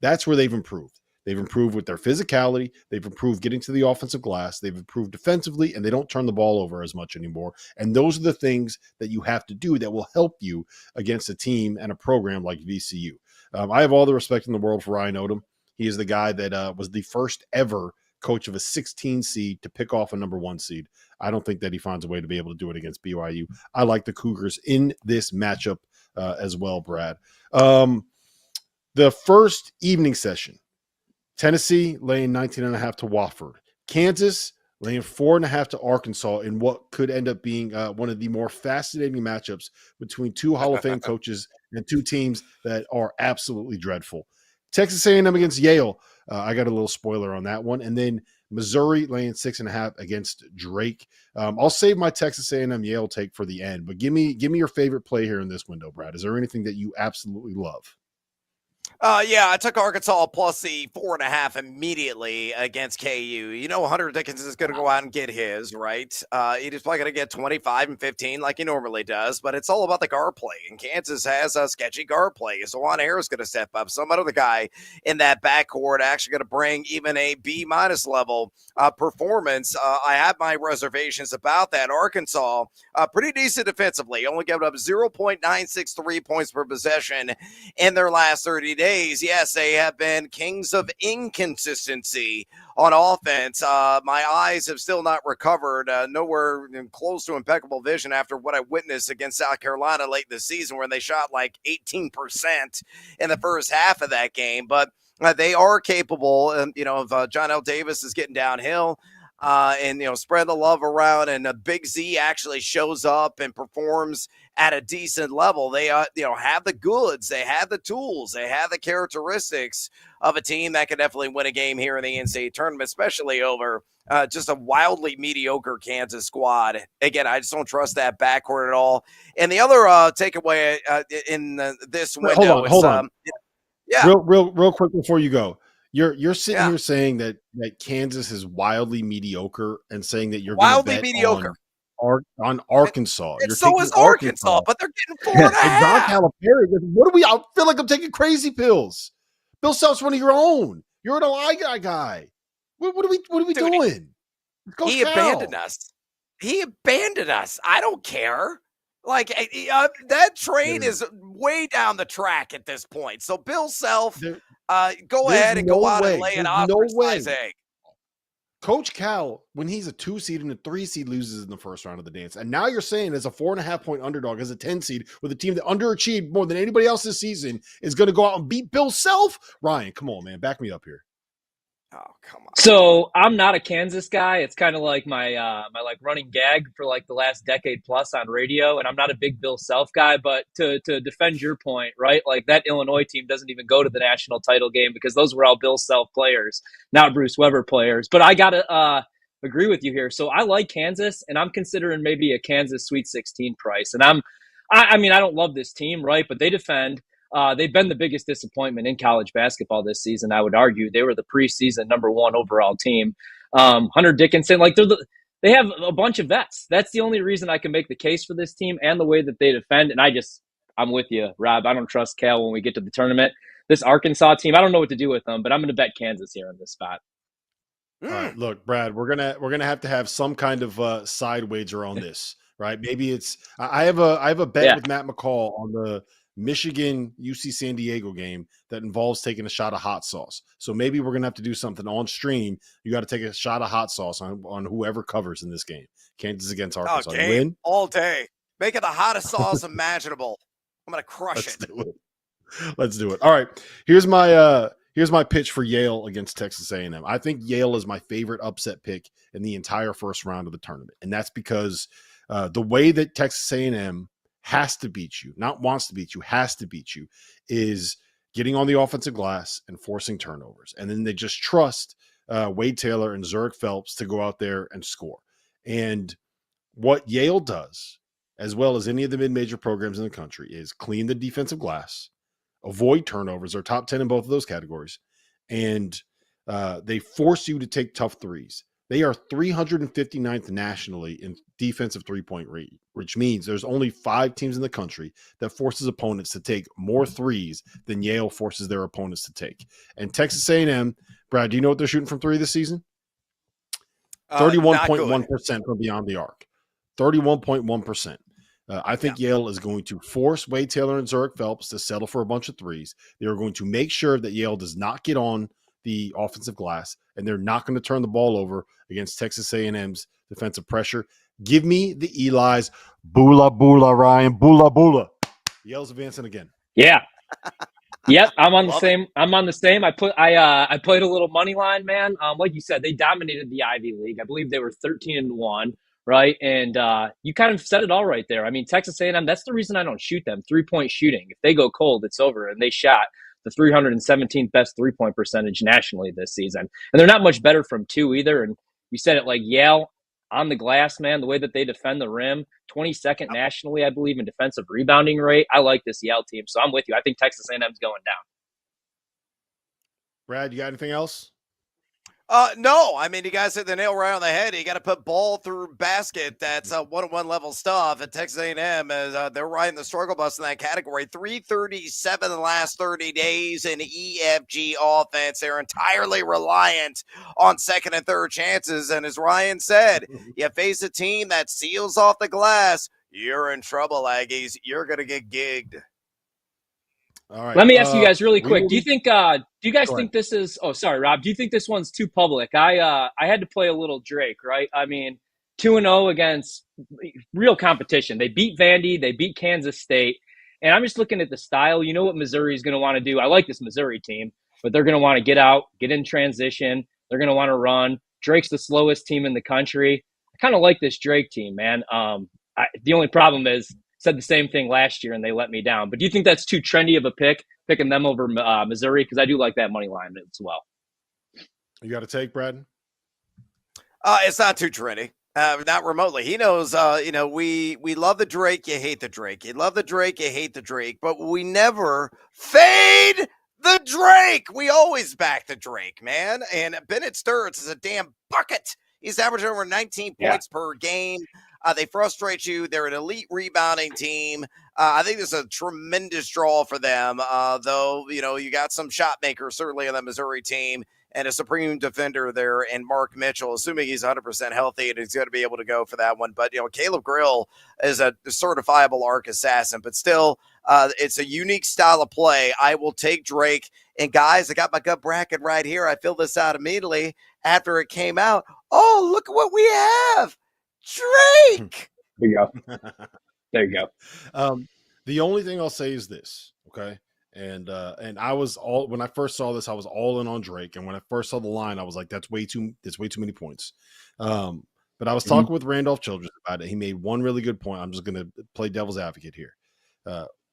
That's where they've improved. They've improved with their physicality. They've improved getting to the offensive glass. They've improved defensively, and they don't turn the ball over as much anymore. And those are the things that you have to do that will help you against a team and a program like VCU. I have all the respect in the world for Ryan Odom. He is the guy that was the first ever coach of a 16 seed to pick off a number 1 seed. I don't think that he finds a way to be able to do it against BYU. I like the Cougars in this matchup as well, Brad. The first evening session, Tennessee laying 19.5 to Wofford. Kansas laying 4.5 to Arkansas in what could end up being one of the more fascinating matchups between 2 Hall of Fame coaches and 2 teams that are absolutely dreadful. Texas A&M against Yale. I got a little spoiler on that one. And then Missouri laying 6.5 against Drake. I'll save my Texas A&M Yale take for the end, but give me your favorite play here in this window, Brad. Is there anything that you absolutely love? Yeah, I took Arkansas plus the 4.5 immediately against KU. You know, Hunter Dickinson is going to go out and get his, right? He's probably going to get 25 and 15 like he normally does, but it's all about the guard play. And Kansas has a sketchy guard play. So Juan Harris is going to step up. Some other guy in that backcourt actually going to bring even a B- level performance. I have my reservations about that. Arkansas, pretty decent defensively, only giving up 0.963 points per possession in their last 30 days. Yes, they have been kings of inconsistency on offense. My eyes have still not recovered, nowhere close to impeccable vision after what I witnessed against South Carolina late in the season, where they shot like 18% in the first half of that game. But they are capable, of John L. Davis is getting downhill. And spread the love around, and Big Z actually shows up and performs at a decent level. They have the goods, they have the tools, they have the characteristics of a team that can definitely win a game here in the NCAA tournament, especially over just a wildly mediocre Kansas squad. Again, I just don't trust that backcourt at all. And the other takeaway in this window Hold on. Yeah, real quick before you go. You're sitting here saying that Kansas is wildly mediocre and saying that you're wildly bet mediocre on Arkansas. And so is Arkansas, but they're getting 4.5. John Calipari, I feel like I'm taking crazy pills. Bill Self's one of your own. You're an Ally guy. What are we doing? He abandoned us. He abandoned us. I don't care. Like that train is way down the track at this point. So Bill Self, go ahead and go out and lay an ostracized egg. Coach Cal, when he's a 2 seed and a 3 seed, loses in the first round of the dance. And now you're saying as a 4.5 point underdog, as a 10 seed with a team that underachieved more than anybody else this season is going to go out and beat Bill Self? Ryan, come on, man. Back me up here. Oh, come on. So I'm not a Kansas guy. It's kind of like my my running gag for like the last decade plus on radio. And I'm not a big Bill Self guy, but to defend your point, right? Like that Illinois team doesn't even go to the national title game because those were all Bill Self players, not Bruce Weber players. But I gotta agree with you here. So I like Kansas, and I'm considering maybe a Kansas Sweet 16 price. And I mean I don't love this team, right? But they defend. They've been the biggest disappointment in college basketball this season. I would argue they were the preseason #1 overall team. Hunter Dickinson, they have a bunch of vets. That's the only reason I can make the case for this team and the way that they defend. And I'm with you, Rob. I don't trust Cal when we get to the tournament. This Arkansas team, I don't know what to do with them, but I'm going to bet Kansas here in this spot. All right, look, Brad, we're gonna have some kind of side wager on this, right? Maybe it's I have a bet with Matt McCall on the Michigan UC San Diego game that involves taking a shot of hot sauce. So maybe we're gonna have to do something on stream. You got to take a shot of hot sauce on whoever covers in this game. Kansas against Arkansas. Okay, win all day. Make it the hottest sauce imaginable. I'm gonna crush it. Let's do it. All right. Here's my pitch for Yale against Texas A&M. I think Yale is my favorite upset pick in the entire first round of the tournament, and that's because the way that Texas A&M has to beat you, not wants to beat you, has to beat you, is getting on the offensive glass and forcing turnovers. And then they just trust Wade Taylor and Zurich Phelps to go out there and score. And what Yale does, as well as any of the mid-major programs in the country, is clean the defensive glass, avoid turnovers. They're top 10 in both of those categories. And they force you to take tough threes. They are 359th nationally in defensive three-point rate, which means there's only 5 teams in the country that forces opponents to take more threes than Yale forces their opponents to take. And Texas A&M, Brad, do you know what they're shooting from three this season? 31.1% from beyond the arc. 31.1%. I think Yale is going to force Wade Taylor and Zurich Phelps to settle for a bunch of threes. They are going to make sure that Yale does not get on the offensive glass, and they're not going to turn the ball over against Texas A&M's defensive pressure. Give me the Eli's. Boola, boola, Ryan. Boola, boola. Yale's advancing again. Yeah. Yep, I'm on the same. I'm on the same. I played a little money line, man. Like you said, they dominated the Ivy League. I believe they were 13-1, right? And you kind of said it all right there. I mean, Texas A&M. That's the reason I don't shoot them. 3-point shooting. If they go cold, it's over. And they shot the 317th best 3-point percentage nationally this season, and they're not much better from 2 either. And you said it, like Yale on the glass, man. The way that they defend the rim, 22nd nationally, I believe, in defensive rebounding rate. I like this Yale team, so I'm with you. I think Texas A&M's going down. Brad, you got anything else? No, I mean, you guys hit the nail right on the head. You got to put ball through basket. That's one-on-one level stuff. And Texas A&M is they're riding the struggle bus in that category. 337 in the last 30 days in EFG offense. They're entirely reliant on second and third chances. And as Ryan said, you face a team that seals off the glass. You're in trouble, Aggies. You're going to get gigged. All right. Let me ask you guys really quick. Do you think? think this is? Oh, sorry, Rob. Do you think this one's too public? I had to play a little Drake, right? I mean, 2-0 against real competition. They beat Vandy. They beat Kansas State. And I'm just looking at the style. You know what Missouri is going to want to do. I like this Missouri team, but they're going to want to get out, get in transition. They're going to want to run. Drake's the slowest team in the country. I kind of like this Drake team, man. The only problem is, said the same thing last year and they let me down. But do you think that's too trendy of a pick, picking them over Missouri? Because I do like that money line as well. You got to take, Brad? It's not too trendy. Not remotely. He knows, we love the Drake, you hate the Drake. You love the Drake, you hate the Drake. But we never fade the Drake. We always back the Drake, man. And Bennett Sturts is a damn bucket. He's averaging over 19 points per game. They frustrate you. They're an elite rebounding team. I think this is a tremendous draw for them, though, you got some shot makers certainly on the Missouri team and a supreme defender there in Mark Mitchell, assuming he's 100% healthy and he's going to be able to go for that one. But, Caleb Grill is a certifiable arc assassin, but still it's a unique style of play. I will take Drake. And, guys, I got my gut bracket right here. I filled this out immediately after it came out. Oh, look at what we have. Drake. There you go. There you go. The only thing I'll say is this, okay? And I was when I first saw this, I was all in on Drake. And when I first saw the line, I was like, that's way too many points. But I was talking with Randolph Childress about it. He made one really good point. I'm just going to play devil's advocate here.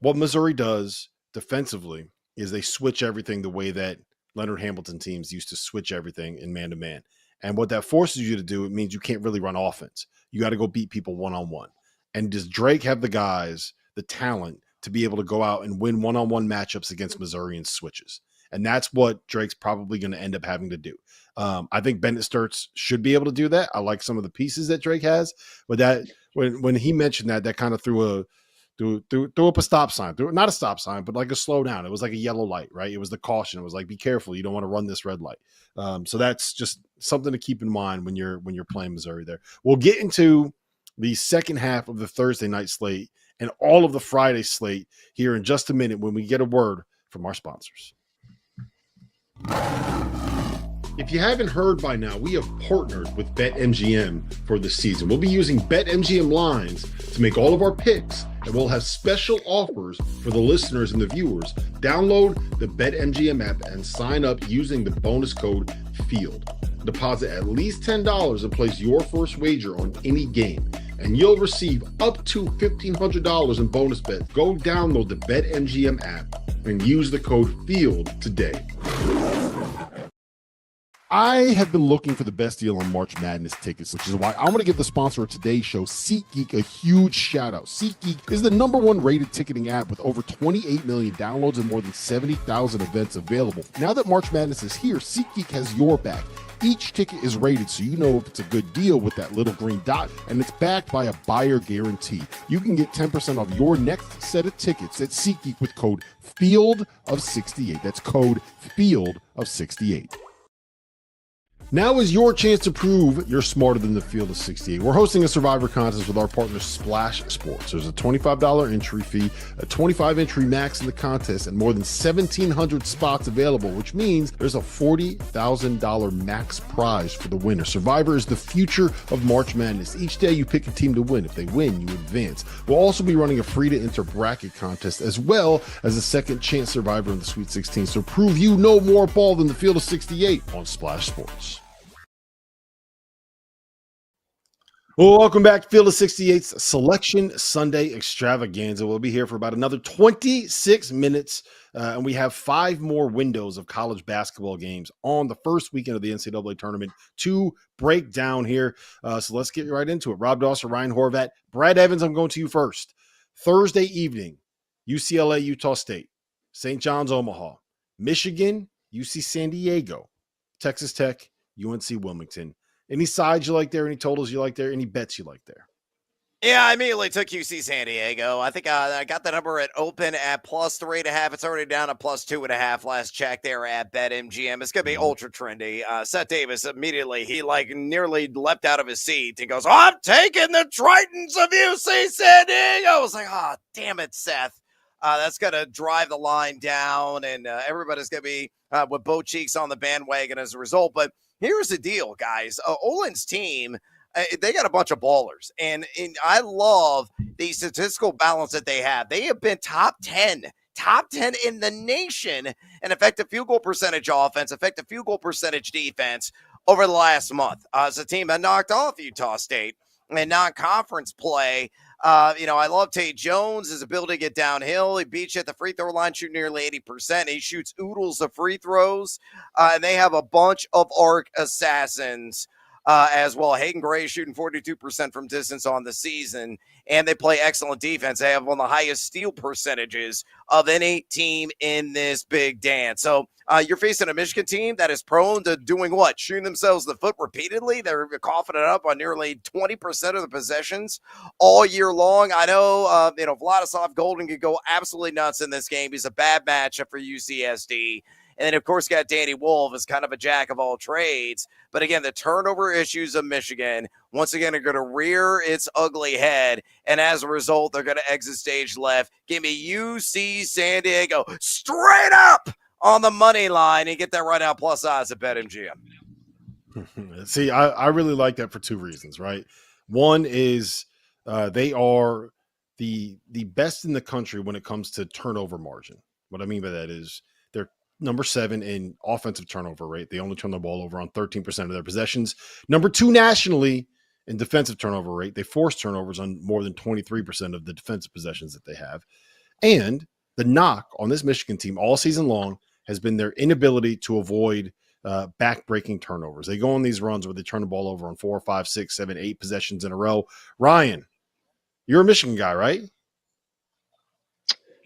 What Missouri does defensively is they switch everything the way that Leonard Hamilton teams used to switch everything in man-to-man. And what that forces you to do, it means you can't really run offense. You got to go beat people one-on-one. And does Drake have the guys, the talent, to be able to go out and win one-on-one matchups against Missouri and switches? And that's what Drake's probably going to end up having to do. I think Bennett Sturts should be able to do that. I like some of the pieces that Drake has, but that when he mentioned that kind of threw up a stop sign, not a stop sign, but like a slow down. It was like a yellow light, right? It was the caution. It was like, be careful. You don't want to run this red light. So that's just something to keep in mind when you're playing Missouri there. We'll get into the second half of the Thursday night slate and all of the Friday slate here in just a minute when we get a word from our sponsors. If you haven't heard by now, we have partnered with BetMGM for the season. We'll be using BetMGM lines to make all of our picks, and we'll have special offers for the listeners and the viewers. Download the BetMGM app and sign up using the bonus code FIELD. Deposit at least $10 and place your first wager on any game, and you'll receive up to $1,500 in bonus bets. Go download the BetMGM app and use the code FIELD today. I have been looking for the best deal on March Madness tickets, which is why I want to give the sponsor of today's show, SeatGeek, a huge shout out. SeatGeek is the #1 rated ticketing app with over 28 million downloads and more than 70,000 events available. Now that March Madness is here, SeatGeek has your back. Each ticket is rated so you know if it's a good deal with that little green dot, and it's backed by a buyer guarantee. You can get 10% off your next set of tickets at SeatGeek with code FIELD68. That's code FIELD68. Now is your chance to prove you're smarter than the field of 68. We're hosting a Survivor contest with our partner Splash Sports. There's a $25 entry fee, a 25 entry max in the contest, and more than 1,700 spots available, which means there's a $40,000 max prize for the winner. Survivor is the future of March Madness. Each day you pick a team to win. If they win, you advance. We'll also be running a free to enter bracket contest as well as a second chance Survivor in the Sweet 16. So prove you know more ball than the field of 68 on Splash Sports. Well, welcome back to Field of 68's Selection Sunday Extravaganza. We'll be here for about another 26 minutes, and we have 5 more windows of college basketball games on the first weekend of the NCAA Tournament to break down here. So let's get right into it. Rob Dawson, Ryan Horvat, Brad Evans, I'm going to you first. Thursday evening, UCLA, Utah State, St. John's, Omaha, Michigan, UC San Diego, Texas Tech, UNC Wilmington. Any sides you like there? Any totals you like there? Any bets you like there? Yeah, I immediately took UC San Diego. I think I got the number at open at +3.5. It's already down to +2.5. Last check there at BetMGM. It's going to be ultra trendy. Seth Davis immediately, he like nearly leapt out of his seat. He goes, I'm taking the Tritons of UC San Diego. I was like, oh, damn it, Seth. That's going to drive the line down, and everybody's going to be with both cheeks on the bandwagon as a result. But here's the deal, guys. Olin's team, they got a bunch of ballers, and I love the statistical balance that they have. They have been top 10 in the nation in effective field goal percentage offense, effective field goal percentage defense over the last month. It's a team that knocked off Utah State in non-conference play. I love Tate Jones, his ability to get downhill. He beats you at the free throw line, shooting nearly 80%. He shoots oodles of free throws, and they have a bunch of arc assassins as well. Hayden Gray shooting 42% from distance on the season, and they play excellent defense. They have one of the highest steal percentages of any team in this big dance. So you're facing a Michigan team that is prone to doing what? Shooting themselves in the foot repeatedly. They're coughing it up on nearly 20% of the possessions all year long. I know, Vladislav Golden could go absolutely nuts in this game. He's a bad matchup for UCSD. And then, of course, got Danny Wolf as kind of a jack of all trades. But again, the turnover issues of Michigan, once again, are going to rear its ugly head. And as a result, they're going to exit stage left. Give me UC San Diego straight up on the money line and get that right out plus odds at BetMGM. See, I really like that for two reasons, right? One is they are the best in the country when it comes to turnover margin. What I mean by that is they're number 7 in offensive turnover rate. They only turn the ball over on 13% of their possessions. Number 2 nationally in defensive turnover rate. They force turnovers on more than 23% of the defensive possessions that they have. And the knock on this Michigan team all season long has been their inability to avoid back-breaking turnovers. They go on these runs where they turn the ball over on 4, 5, 6, 7, 8 possessions in a row. Ryan, you're a Michigan guy, right?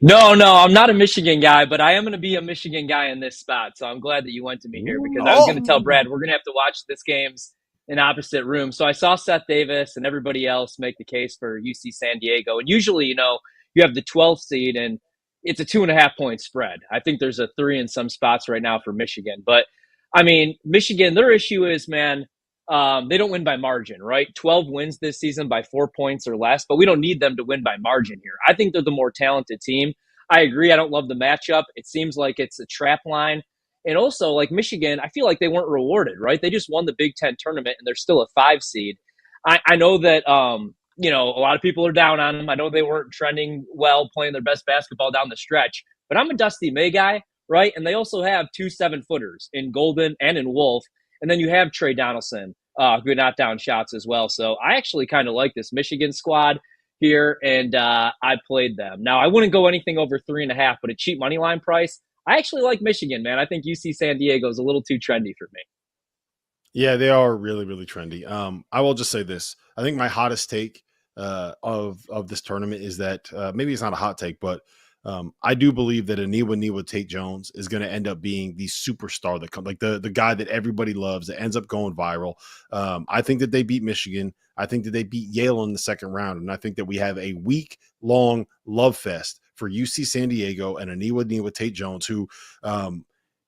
No, I'm not a Michigan guy, but I am going to be a Michigan guy in this spot. So I'm glad that you went to me here because I was going to tell Brad we're going to have to watch this game's in opposite rooms. So I saw Seth Davis and everybody else make the case for UC San Diego. And usually, you have the 12th seed and it's a 2.5 point spread. I think there's a 3 in some spots right now for Michigan. But I mean, Michigan, their issue is, man, they don't win by margin, right? 12 wins this season by 4 points or less, but we don't need them to win by margin here. I think they're the more talented team. I agree. I don't love the matchup. It seems like it's a trap line. And also, like Michigan, I feel like they weren't rewarded, right? They just won the Big Ten tournament, and they're still a 5 seed. I know that, a lot of people are down on them. I know they weren't trending well, playing their best basketball down the stretch. But I'm a Dusty May guy, right? And they also have 2 7-footers in Golden and in Wolf. And then you have Trey Donaldson, who knocked down shots as well. So I actually kind of like this Michigan squad here, and I played them. Now, I wouldn't go anything over 3.5, but a cheap money line price, I actually like Michigan, man. I think UC San Diego is a little too trendy for me. Yeah, they are really, really trendy. I will just say this. I think my hottest take of this tournament is that maybe it's not a hot take, but I do believe that Aniwa Tate Jones is going to end up being the superstar that comes, like the guy that everybody loves that ends up going viral. I think that they beat Michigan. I think that they beat Yale in the second round. And I think that we have a week-long love fest for UC San Diego and Aniwa Tate Jones, who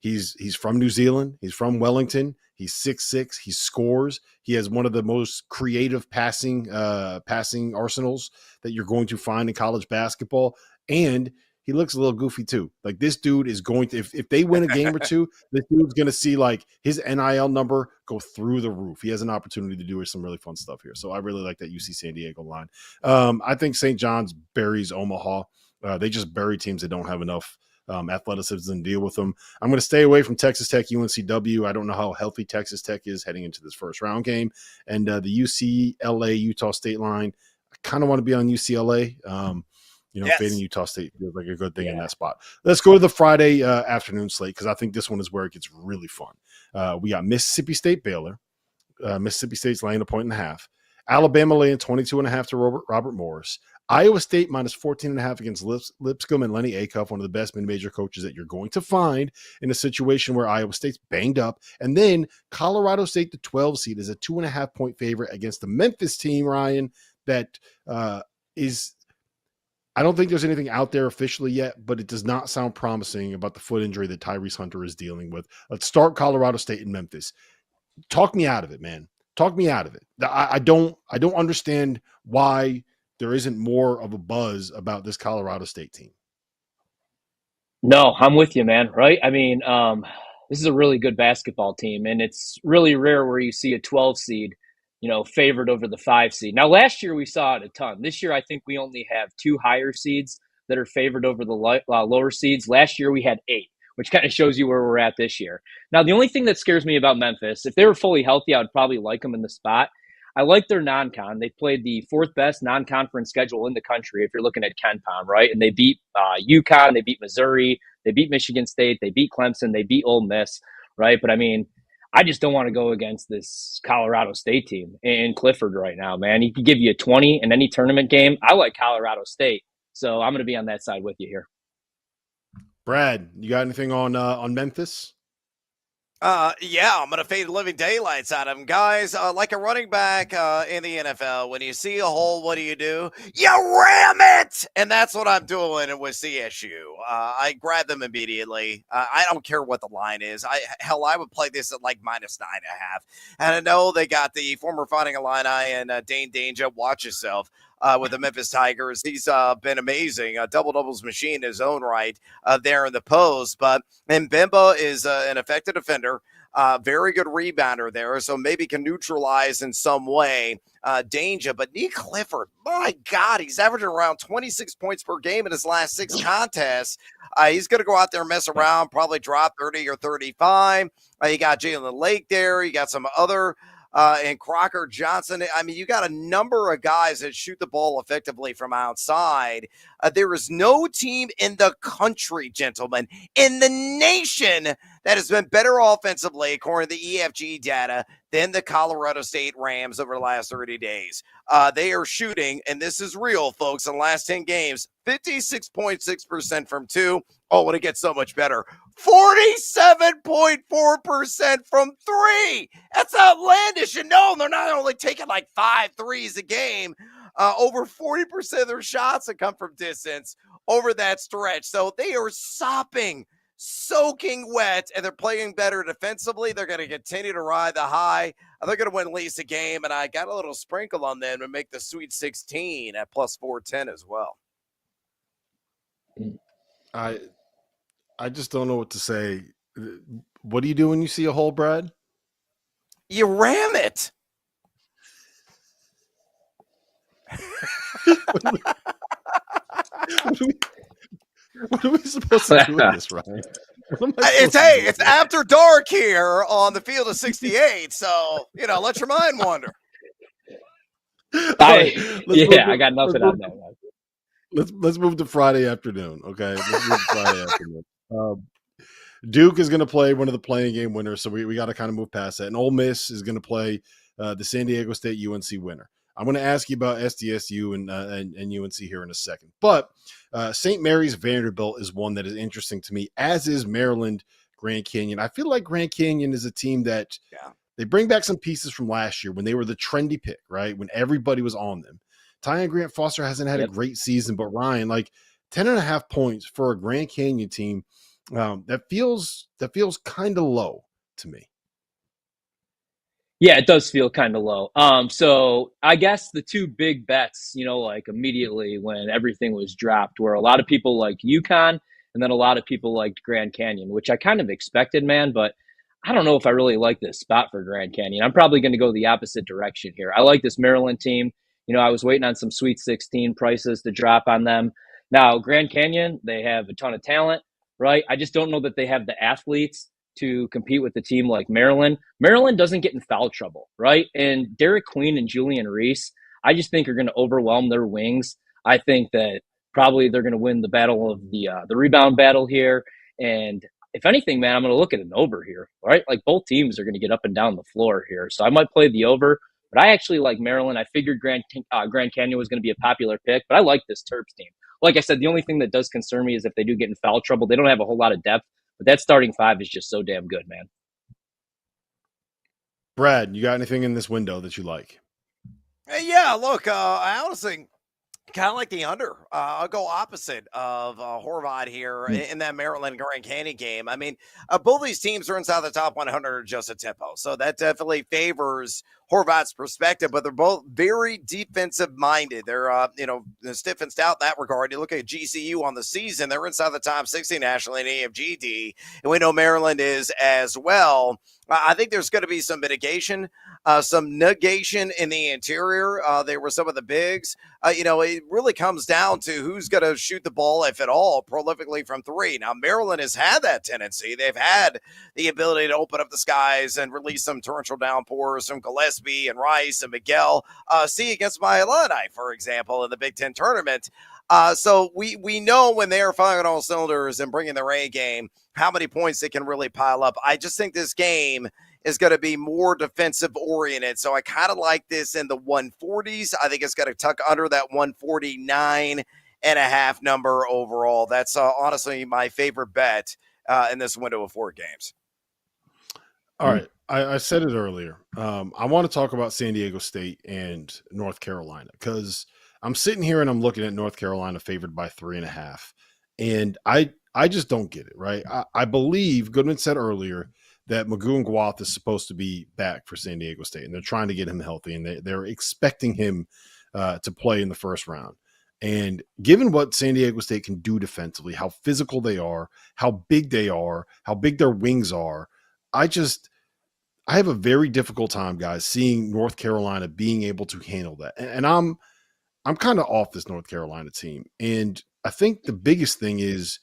he's from New Zealand. He's from Wellington. He's 6'6". He scores. He has one of the most creative passing arsenals that you're going to find in college basketball. And he looks a little goofy too. Like this dude is going to, if they win a game or two, this dude's going to see like his NIL number go through the roof. He has an opportunity to do some really fun stuff here. So I really like that UC San Diego line. I think St. John's buries Omaha. They just bury teams that don't have enough athleticism to deal with them. I'm going to stay away from Texas Tech, UNCW. I don't know how healthy Texas Tech is heading into this first round game. And the UCLA Utah State line, I kind of want to be on UCLA. Fading Utah State feels like a good thing in that spot. Let's go to the Friday afternoon slate because I think this one is where it gets really fun. We got Mississippi State Baylor. Mississippi State's laying 1.5 points. Alabama laying 22.5 to Robert Morris. Iowa State minus 14.5 against Lipscomb and Lenny Acuff, one of the best mid-major coaches that you're going to find in a situation where Iowa State's banged up. And then Colorado State, the 12 seed, is a 2.5-point favorite against the Memphis team, Ryan, that is – I don't think there's anything out there officially yet, but it does not sound promising about the foot injury that Tyrese Hunter is dealing with. Let's start Colorado State and Memphis. Talk me out of it, man. Talk me out of it. I don't understand why – there isn't more of a buzz about this Colorado State team. No, I'm with you, man. Right? I mean, this is a really good basketball team, and it's really rare where you see a 12 seed, favored over the 5 seed. Now, last year we saw it a ton. This year, I think we only have 2 higher seeds that are favored over the lower seeds. Last year we had 8, which kind of shows you where we're at this year. Now, the only thing that scares me about Memphis, if they were fully healthy, I would probably like them in the spot. I like their non-con. They played the 4th best non-conference schedule in the country if you're looking at KenPom, right? And they beat UConn, they beat Missouri, they beat Michigan State, they beat Clemson, they beat Ole Miss, right? But, I mean, I just don't want to go against this Colorado State team in Clifford right now, man. He could give you a 20 in any tournament game. I like Colorado State, so I'm going to be on that side with you here. Brad, you got anything on Memphis? Yeah, I'm going to fade the living daylights out of him. Guys, like a running back in the NFL, when you see a hole, what do? You ram it! And that's what I'm doing with CSU. I grab them immediately. I don't care what the line is. I would play this at like -9.5. And I know they got the former Fighting Illini and Dane Danger. Watch yourself. With the Memphis Tigers. He's been amazing. A double-doubles machine in his own right there in the post. But Mbemba is an effective defender, very good rebounder there, so maybe can neutralize in some way Danger. But Nick Clifford, my God, he's averaging around 26 points per game in his last 6 contests. He's going to go out there and mess around, probably drop 30 or 35. You got Jalen Lake there. You got some other and Crocker Johnson. I mean, you got a number of guys that shoot the ball effectively from outside. There is no team in the country, gentlemen, in the nation that has been better offensively, according to the EFG data, than the Colorado State Rams over the last 30 days. They are shooting, and this is real, folks, in the last 10 games, 56.6% from 2. Oh, and it gets so much better. 47.4% from 3. That's outlandish. And no, they're not only taking like 5 threes a game. Over 40% of their shots have come from distance over that stretch. So they are soaking wet, and they're playing better defensively. They're going to continue to ride the high. They're going to win at least a game, and I got a little sprinkle on them and make the Sweet 16 at +410 as well. I just don't know what to say. What do you do when you see a hole, Brad? You ram it. What are we supposed to do with this, Ryan? It's after dark here on the field of 68, so let your mind wander. I got nothing on that. Let's move to Friday afternoon. Okay, let's move to Friday afternoon. Duke is going to play one of the playing game winners, so we got to kind of move past that. And Ole Miss is going to play the San Diego State UNC winner. I'm going to ask you about SDSU and UNC here in a second. But St. Mary's Vanderbilt is one that is interesting to me, as is Maryland Grand Canyon. I feel like Grand Canyon is a team that they bring back some pieces from last year when they were the trendy pick, right? When everybody was on them. Tyan Grant Foster hasn't had a great season, but Ryan, like 10.5 points for a Grand Canyon team, that feels kind of low to me. Yeah, it does feel kind of low. So I guess the 2 big bets, like immediately when everything was dropped, were a lot of people liked UConn, and then a lot of people liked Grand Canyon, which I kind of expected, man. But I don't know if I really like this spot for Grand Canyon. I'm probably going to go the opposite direction here. I like this Maryland team. I was waiting on some Sweet 16 prices to drop on them. Now, Grand Canyon, they have a ton of talent, right? I just don't know that they have the athletes to compete with a team like Maryland. Maryland doesn't get in foul trouble, right? And Derek Queen and Julian Reese, I just think are going to overwhelm their wings. I think that probably they're going to win the battle of the rebound battle here. And if anything, man, I'm going to look at an over here, right? Like both teams are going to get up and down the floor here. So I might play the over, But I actually like Maryland. I figured Grand Canyon was going to be a popular pick, but I like this Terps team. Like I said, the only thing that does concern me is if they do get in foul trouble. They don't have a whole lot of depth, but that starting five is just so damn good, man. Brad, you got anything in this window that you like? Yeah, look, I honestly kind of like the under. I'll go opposite of Horvath here in that Maryland Grand Canyon game. I mean, both these teams are inside the top 100 adjusted tempo, so that definitely favors Horvath's perspective. But they're both very defensive minded. They're stiff and stout in that regard. You look at GCU on the season; they're inside the top 60 nationally in AFGD, and we know Maryland is as well. I think there's going to be some mitigation, some negation in the interior. They were some of the bigs. It really comes down to who's going to shoot the ball, if at all, prolifically from three. Now, Maryland has had that tendency. They've had the ability to open up the skies and release some torrential downpours from Gillespie and Rice and Miguel. See against my Illini, for example, in the Big Ten tournament. So we know when they are firing on all cylinders and bringing their A game, how many points they can really pile up. I just think this game is going to be more defensive oriented. So I kind of like this in the 140s. I think it's going to tuck under that 149.5 number overall. That's honestly my favorite bet in this window of 4 games. All right. I said it earlier. I want to talk about San Diego State and North Carolina because I'm sitting here and I'm looking at North Carolina favored by 3.5. And I just don't get it, right? I believe Goodman said earlier that Magoo and Guath is supposed to be back for San Diego State, and they're trying to get him healthy, and they're expecting him to play in the first round. And given what San Diego State can do defensively, how physical they are, how big their wings are, I have a very difficult time, guys, seeing North Carolina being able to handle that. And I'm kind of off this North Carolina team. And I think the biggest thing is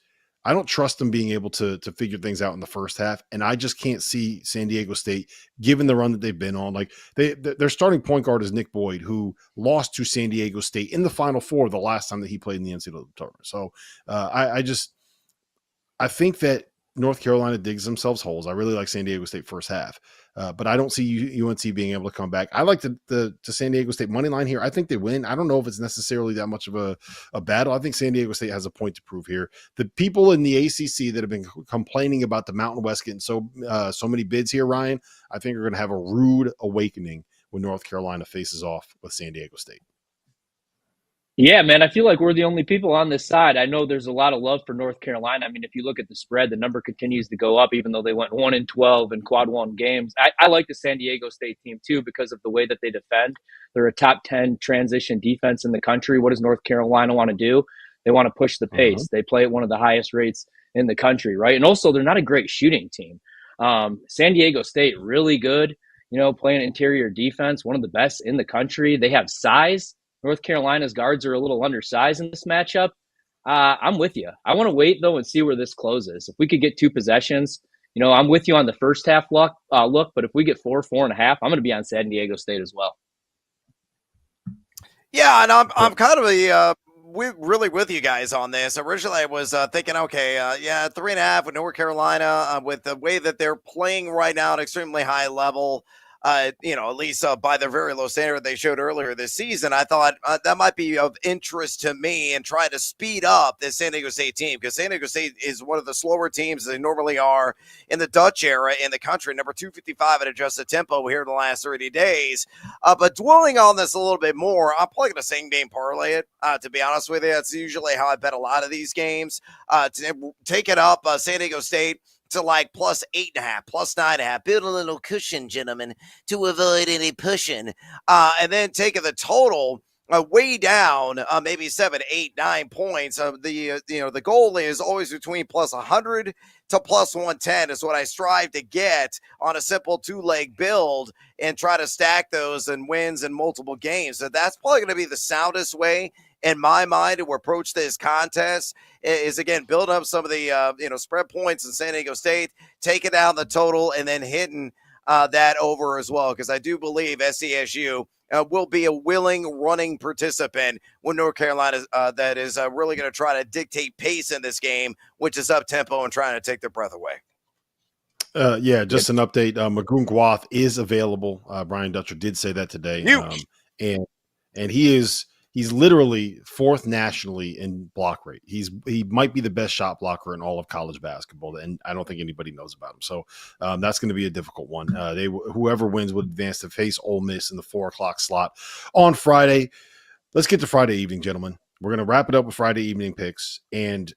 I don't trust them being able to figure things out in the first half. And I just can't see San Diego State, given the run that they've been on. Like their starting point guard is Nick Boyd, who lost to San Diego State in the Final Four the last time that he played in the NCAA tournament. So I think that North Carolina digs themselves holes. I really like San Diego State first half, but I don't see UNC being able to come back. I like the San Diego State money line here. I think they win. I don't know if it's necessarily that much of a battle. I think San Diego State has a point to prove here. The people in the ACC that have been complaining about the Mountain West getting so many bids here, Ryan, I think are going to have a rude awakening when North Carolina faces off with San Diego State. Yeah, man, I feel like we're the only people on this side. I know there's a lot of love for North Carolina. I mean, if you look at the spread, the number continues to go up, even though they went 1-12 in quad one games. I like the San Diego State team, too, because of the way that they defend. They're a top 10 transition defense in the country. What does North Carolina want to do? They want to push the pace. They play at one of the highest rates in the country, right? And also, they're not a great shooting team. San Diego State, really good, playing interior defense, one of the best in the country. They have size. North Carolina's guards are a little undersized in this matchup. I'm with you. I want to wait, though, and see where this closes. If we could get 2 possessions, I'm with you on the first half look, but if we get 4.5, I'm going to be on San Diego State as well. Yeah, and I'm kind of really with you guys on this. Originally, I was thinking, okay, 3.5 with North Carolina, with the way that they're playing right now at extremely high level. At least by their very low standard they showed earlier this season, I thought that might be of interest to me and try to speed up this San Diego State team, because San Diego State is one of the slower teams they normally are in the Dutch era in the country, number 255 at adjusted tempo here in the last 30 days. But dwelling on this a little bit more, I'm probably going to same game parlay it, to be honest with you. That's usually how I bet a lot of these games. To take it up, San Diego State to like plus 8.5, plus 9.5. Build a little cushion, gentlemen, to avoid any pushing. And then taking the total way down, maybe 7, 8, 9 points. The goal is always between plus 100 to plus 110 is what I strive to get on a simple 2-leg build and try to stack those and wins in multiple games. So that's probably going to be the soundest way in my mind to approach this contest is, again, build up some of the spread points in San Diego State, taking down the total, and then hitting that over as well, because I do believe SCSU will be a willing running participant with North Carolina that is really going to try to dictate pace in this game, which is up tempo and trying to take their breath away. Yeah, just an update. Magoon Gwath is available. Brian Dutcher did say that today. And he's literally fourth nationally in block rate. He might be the best shot blocker in all of college basketball, and I don't think anybody knows about him. So that's going to be a difficult one. Whoever wins would advance to face Ole Miss in the 4:00 slot on Friday. Let's get to Friday evening, gentlemen. We're going to wrap it up with Friday evening picks, and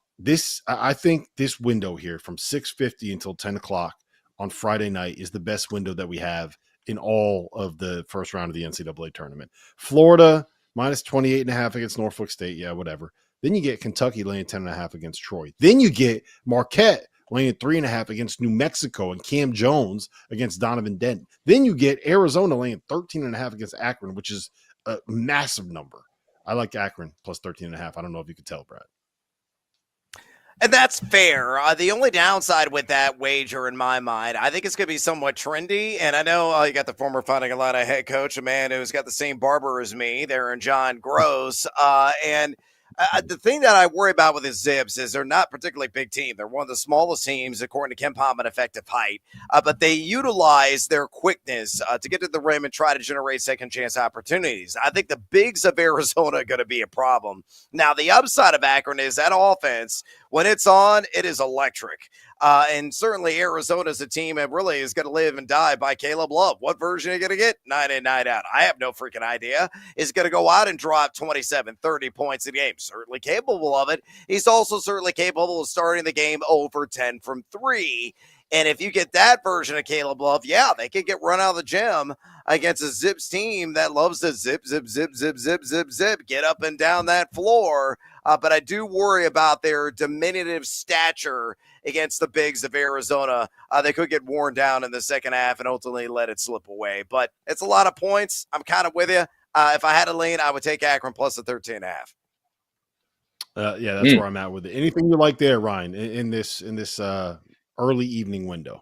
I think this window here from 6:50 until 10:00 on Friday night is the best window that we have in all of the first round of the NCAA tournament. Florida minus 28.5 against Norfolk State. Yeah, whatever. Then you get Kentucky laying 10.5 against Troy. Then you get Marquette laying 3.5 against New Mexico and Cam Jones against Donovan Denton. Then you get Arizona laying 13.5 against Akron, which is a massive number. I like Akron plus 13.5. I don't know if you could tell, Brad. And that's fair. The only downside with that wager, in my mind, I think it's going to be somewhat trendy. And I know you got the former Fighting Illini head coach, a man who's got the same barber as me there in John Gross. The thing that I worry about with the Zips is they're not particularly big team. They're one of the smallest teams, according to Ken Palm, in effective height. But they utilize their quickness to get to the rim and try to generate second chance opportunities. I think the bigs of Arizona are going to be a problem. Now, the upside of Akron is that offense, when it's on, it is electric. And certainly Arizona is a team that really is going to live and die by Caleb Love. What version are you going to get? Night in, night out. I have no freaking idea. Is going to go out and drop 27, 30 points a game. Certainly capable of it. He's also certainly capable of starting the game over 10 from 3. And if you get that version of Caleb Love, yeah, they could get run out of the gym against a Zips team that loves to zip, get up and down that floor. But I do worry about their diminutive stature against the bigs of Arizona. They could get worn down in the second half and ultimately let it slip away. But it's a lot of points. I'm kind of with you. If I had to lean, I would take Akron plus the 13.5. Yeah, that's where I'm at with it. Anything you like there, Ryan, in this early evening window?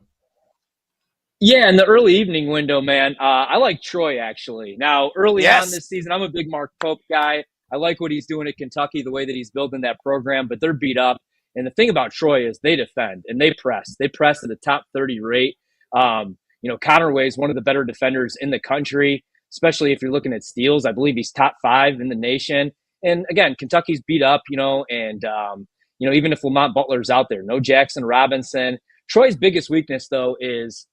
Yeah, in the early evening window, man, I like Troy, actually. Now, early on this season, I'm a big Mark Pope guy. I like what he's doing at Kentucky, the way that he's building that program, but they're beat up. And the thing about Troy is they defend and they press. They press at the top 30 rate. Connerway is one of the better defenders in the country, especially if you're looking at steals. I believe he's top 5 in the nation. And again, Kentucky's beat up, and even if Lamont Butler's out there, no Jackson Robinson. Troy's biggest weakness, though, is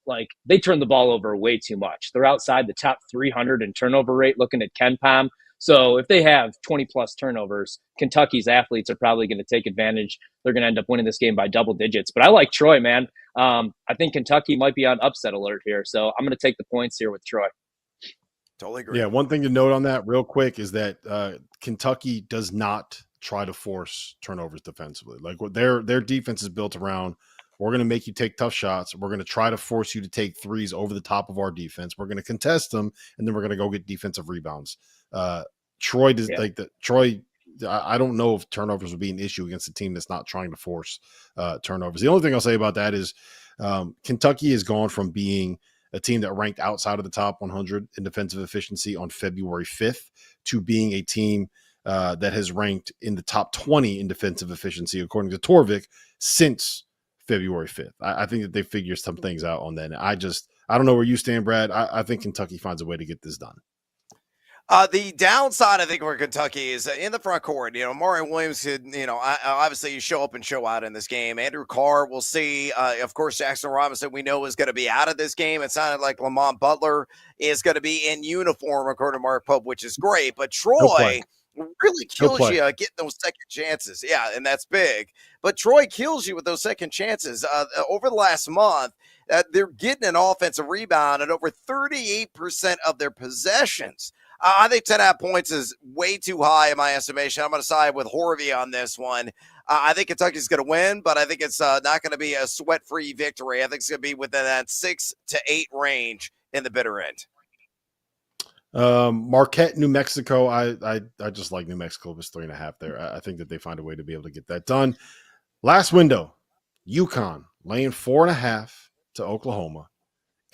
they turn the ball over way too much. They're outside the top 300 in turnover rate, looking at Ken Palm. So if they have 20-plus turnovers, Kentucky's athletes are probably going to take advantage. They're going to end up winning this game by double digits. But I like Troy, man. I think Kentucky might be on upset alert here. So I'm going to take the points here with Troy. Totally agree. Yeah, one thing to note on that real quick is that Kentucky does not try to force turnovers defensively. Their defense is built around, we're going to make you take tough shots. We're going to try to force you to take threes over the top of our defense. We're going to contest them, and then we're going to go get defensive rebounds. Troy does Troy. I don't know if turnovers would be an issue against a team that's not trying to force turnovers. The only thing I'll say about that is Kentucky has gone from being a team that ranked outside of the top 100 in defensive efficiency on February 5th to being a team that has ranked in the top 20 in defensive efficiency, according to Torvik, since February 5th. I think that they figure some things out on that. I don't know where you stand, Brad. I think Kentucky finds a way to get this done. The downside, I think, for Kentucky is in the front court. Mario Williams could, obviously you show up and show out in this game. Andrew Carr, we'll see. Of course, Jackson Robinson, we know, is going to be out of this game. It sounded like Lamont Butler is going to be in uniform, according to Mark Pope, which is great. But Troy really kills you getting those second chances. Yeah, and that's big. But Troy kills you with those second chances. Over the last month, they're getting an offensive rebound at over 38% of their possessions. I think 10.5 points is way too high in my estimation. I'm going to side with Horvey on this one. I think Kentucky's going to win, but I think it's not going to be a sweat-free victory. I think it's going to be within that 6 to 8 range in the bitter end. Marquette, New Mexico. I just like New Mexico plus 3.5 there. I think that they find a way to be able to get that done. Last window, UConn laying 4.5 to Oklahoma.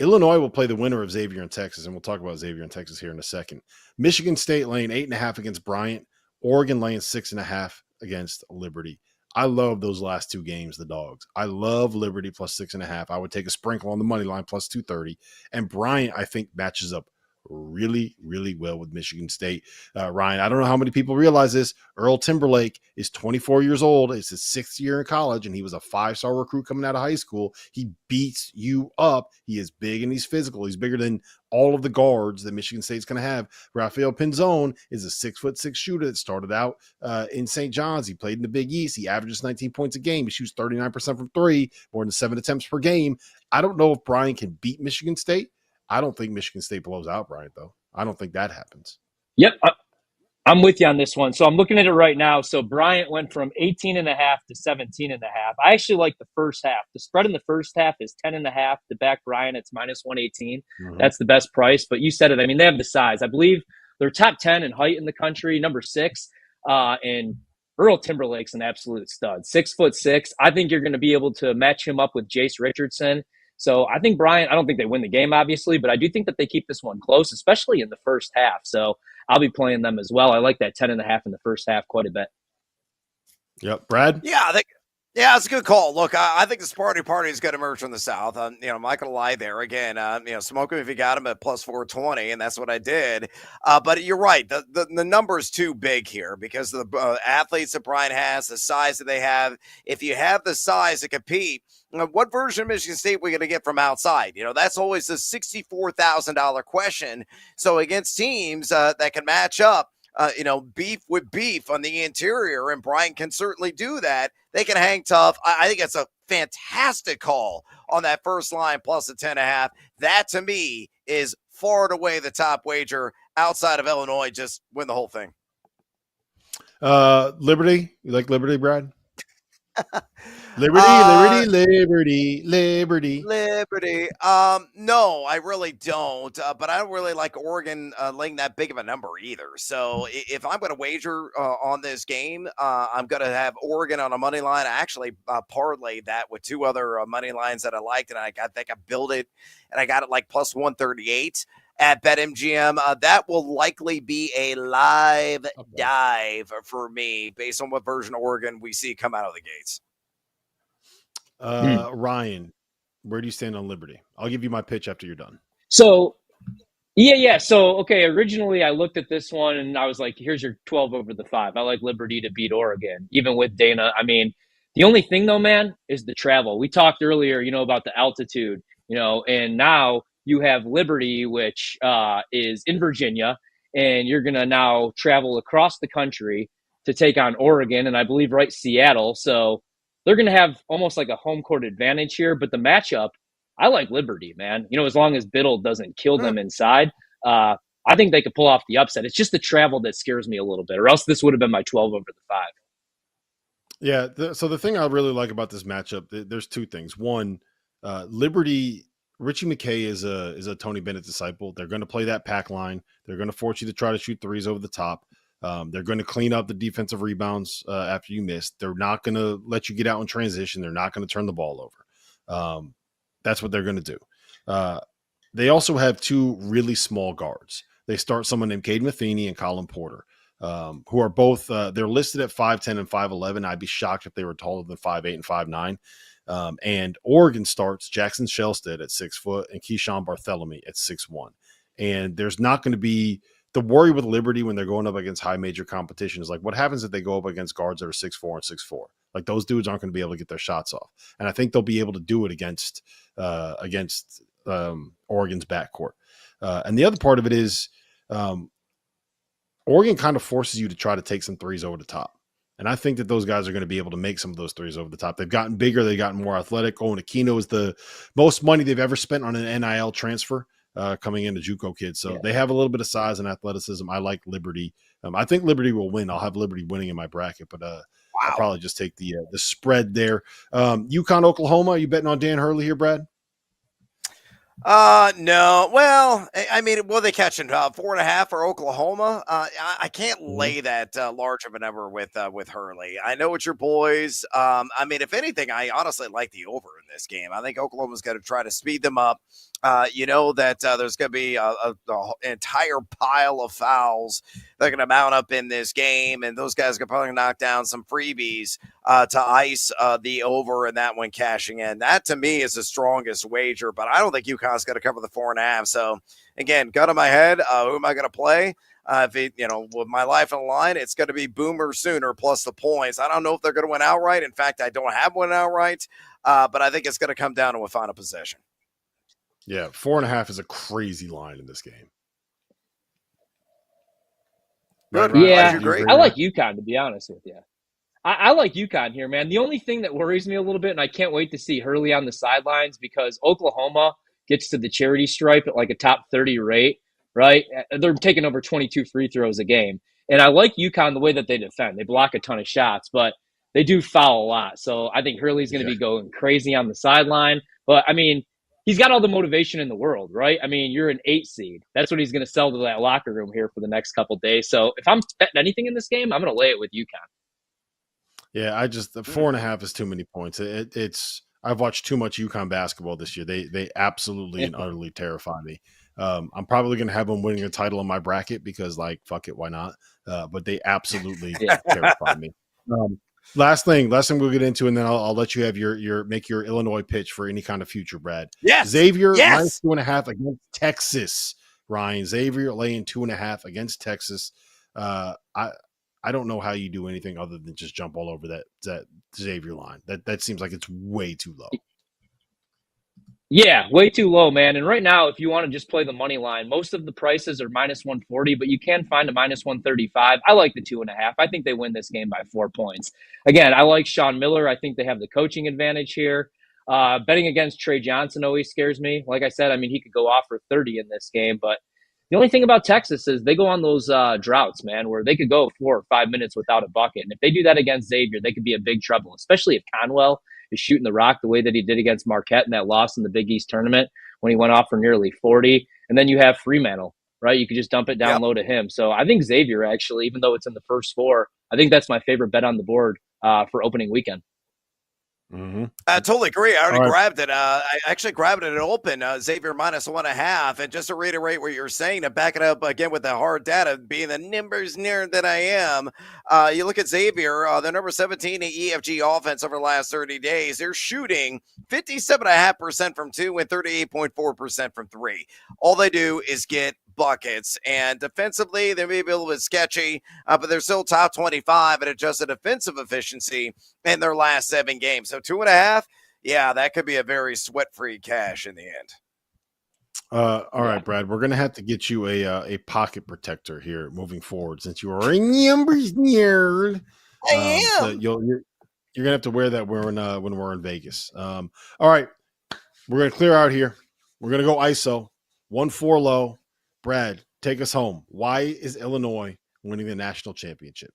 Illinois will play the winner of Xavier and Texas, and we'll talk about Xavier and Texas here in a second. Michigan State laying 8.5 against Bryant. Oregon laying 6.5 against Liberty. I love those last two games, the dogs. I love Liberty plus 6.5. I would take a sprinkle on the money line plus 230. And Bryant, I think, matches up really, really well with Michigan State. Ryan, I don't know how many people realize this. Earl Timberlake is 24 years old. It's his 6th year in college, and he was a 5-star recruit coming out of high school. He beats you up. He is big and he's physical. He's bigger than all of the guards that Michigan State's going to have. Rafael Pinzon is a 6'6" shooter that started out in St. John's. He played in the Big East. He averages 19 points a game. He shoots 39% from three, more than 7 attempts per game. I don't know if Bryant can beat Michigan State. I don't think Michigan State blows out Bryant, though. I don't think that happens. Yep. I'm with you on this one. So I'm looking at it right now. So Bryant went from 18.5 to 17.5. I actually like the first half. The spread in the first half is 10.5 to back Bryant. It's minus 118. That's the best price. But you said it. I mean, they have the size. I believe they're top 10 in height in the country, number 6. And Earl Timberlake's an absolute stud. 6'6". I think you're going to be able to match him up with Jace Richardson. So I think Bryant, I don't think they win the game, obviously, but I do think that they keep this one close, especially in the first half. So I'll be playing them as well. I like that 10.5 in the first half quite a bit. Yep. Brad? Yeah, it's a good call. Look, I think the Sparty Party is going to emerge from the South. I'm not going to lie there. Again, smoke him if you got him at plus 420, and that's what I did. But you're right. The number is too big here because of the athletes that Brian has, the size that they have. If you have the size to compete, what version of Michigan State are we going to get from outside? That's always the $64,000 question. So against teams that can match up, beef with beef on the interior, and Brian can certainly do that. They can hang tough. I think it's a fantastic call on that first line plus a 10.5. That to me is far and away the top wager outside of Illinois. Just win the whole thing. Liberty. You like Liberty, Brad? Liberty. No, I really don't. But I don't really like Oregon laying that big of a number either. So if I'm going to wager on this game, I'm going to have Oregon on a money line. I actually parlayed that with 2 other money lines that I liked, and I think I built it, and I got it like plus 138 at BetMGM. That will likely be a live dive for me based on what version of Oregon we see come out of the gates. Ryan, where do you stand on Liberty? I'll give you my pitch after you're done. So, yeah. So, okay, originally I looked at this one and I was like, here's your 12 over the 5. I like Liberty to beat Oregon, even with Dana. I mean, the only thing though, man, is the travel. We talked earlier, about the altitude, and now you have Liberty, which is in Virginia, and you're going to now travel across the country to take on Oregon, and I believe Seattle. So they're going to have almost like a home court advantage here. But the matchup, I like Liberty, man. As long as Biddle doesn't kill them inside, I think they could pull off the upset. It's just the travel that scares me a little bit, or else this would have been my 12 over the 5. Yeah. So the thing I really like about this matchup, there's 2 things. One, Liberty, Richie McKay is a Tony Bennett disciple. They're going to play that pack line. They're going to force you to try to shoot threes over the top. They're going to clean up the defensive rebounds after you miss. They're not going to let you get out in transition. They're not going to turn the ball over. That's what they're going to do. They also have 2 really small guards. They start someone named Cade Matheny and Colin Porter, who are both they're listed at 5'10" and 5'11". I'd be shocked if they were taller than 5'8" and 5'9". And Oregon starts Jackson Shellstead at 6 foot and Keyshawn Barthélemy at 6'1". And there's not going to be the worry with Liberty when they're going up against high major competition is like, what happens if they go up against guards that are 6'4" and 6'4"? Like those dudes aren't going to be able to get their shots off. And I think they'll be able to do it against Oregon's backcourt. And the other part of it is Oregon kind of forces you to try to take some threes over the top. And I think that those guys are going to be able to make some of those threes over the top. They've gotten bigger. They've gotten more athletic. Owen Aquino is the most money they've ever spent on an NIL transfer coming into JUCO kids. So they have a little bit of size and athleticism. I like Liberty. I think Liberty will win. I'll have Liberty winning in my bracket, but I'll probably just take the spread there. UConn, Oklahoma. Are you betting on Dan Hurley here, Brad? No. Well, I mean, what are they catching? 4.5 for Oklahoma? I can't lay that large of a number with Hurley. I know it's your boys. I mean, if anything, I honestly like the over in this game. I think Oklahoma's going to try to speed them up. You know that there's going to be an entire pile of fouls that are going to mount up in this game, and those guys are probably going to knock down some freebies to ice the over and that one cashing in. That, to me, is the strongest wager, but I don't think UConn's going to cover the 4.5. So, again, gun in my head, who am I going to play? With my life on the line, it's going to be Boomer Sooner plus the points. I don't know if they're going to win outright. In fact, I don't have one outright, but I think it's going to come down to a final possession. Yeah, 4.5 is a crazy line in this game. Good. Yeah, I like UConn, to be honest with you. I like UConn here, man. The only thing that worries me a little bit, and I can't wait to see Hurley on the sidelines, because Oklahoma gets to the charity stripe at like a top 30 rate, right? They're taking over 22 free throws a game. And I like UConn the way that they defend. They block a ton of shots, but they do foul a lot. So I think Hurley's going to be going crazy on the sideline. But, I mean, he's got all the motivation in the world, right? I mean, you're an 8 seed. That's what he's going to sell to that locker room here for the next couple of days. So if I'm betting anything in this game, I'm going to lay it with UConn. Yeah, the 4.5 is too many points. It's I've watched too much UConn basketball this year. They absolutely and utterly terrify me. I'm probably going to have them winning a title in my bracket because, like, fuck it, why not? But they absolutely terrify me. Last thing we'll get into, and then I'll let you have your make your Illinois pitch for any kind of future, Brad. Yes. Xavier yes. minus 2.5 against Texas. Ryan, Xavier laying 2.5 against Texas. I don't know how you do anything other than just jump all over that Xavier line. That seems like it's way too low. Yeah, way too low, man. And right now, if you want to just play the money line, most of the prices are minus 140, but you can find a minus 135. I like the 2.5. I think they win this game by 4 points. Again, I like Sean Miller. I think they have the coaching advantage here. Betting against Trey Johnson always scares me. Like I said, I mean, he could go off for 30 in this game, but the only thing about Texas is they go on those droughts, man, where they could go 4 or 5 minutes without a bucket. And if they do that against Xavier, they could be in big trouble, especially if Conwell is shooting the rock the way that he did against Marquette in that loss in the Big East tournament when he went off for nearly 40. And then you have Fremantle, right? You could just dump it down low to him. So I think Xavier, actually, even though it's in the first 4, I think that's my favorite bet on the board for opening weekend. Mm-hmm. I totally agree. I already grabbed it. I actually grabbed it at open, Xavier minus 1.5. And just to reiterate what you're saying, to back it up again with the hard data, being the numbers nerd that I am, you look at Xavier, they're number 17 in EFG offense over the last 30 days. They're shooting 57.5% from 2 and 38.4% from 3. All they do is get buckets, and defensively they may be a little bit sketchy, but they're still top 25 at adjusted defensive efficiency in their last 7 games. So 2.5, yeah, that could be a very sweat-free cash in the end. All right, Brad, we're gonna have to get you a pocket protector here moving forward, since you are a numbers nerd. I am. So you're gonna have to wear that when we're in Vegas. All right, we're gonna clear out here. We're gonna go ISO 1-4 low. Brad, take us home. Why is Illinois winning the national championship?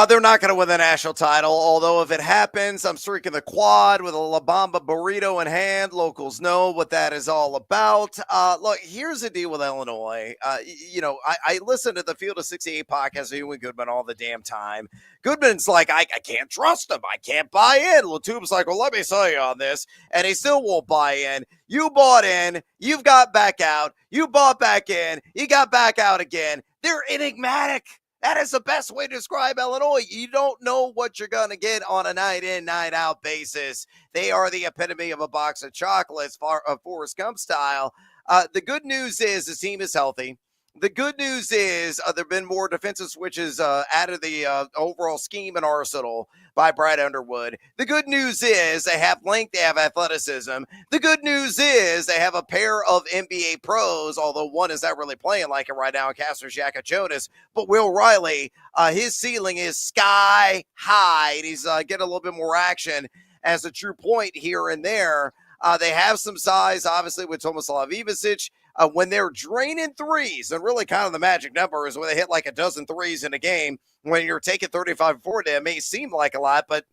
They're not going to win the national title, although if it happens, I'm streaking the quad with a La Bamba burrito in hand. Locals know what that is all about. Look, here's the deal with Illinois. I listen to the Field of 68 podcast with you and Goodman all the damn time. Goodman's like, I can't trust him. I can't buy in. Latube's like, well, let me sell you on this. And he still won't buy in. You bought in. You've got back out. You bought back in. You got back out again. They're enigmatic. That is the best way to describe Illinois. You don't know what you're going to get on a night in, night out basis. They are the epitome of a box of chocolates, Forrest Gump style. The good news is the team is healthy. The good news is there have been more defensive switches added to the overall scheme and arsenal by Brad Underwood. The good news is they have length, they have athleticism. The good news is they have a pair of NBA pros, although one is not really playing like it right now, Casper Xhaka Jonas. But Will Riley, his ceiling is sky high, and he's getting a little bit more action as a true point here and there. They have some size, obviously, with Tomislav Ivicic. When they're draining threes, and really kind of the magic number is when they hit like a dozen threes in a game. When you're taking 35-40, it may seem like a lot, but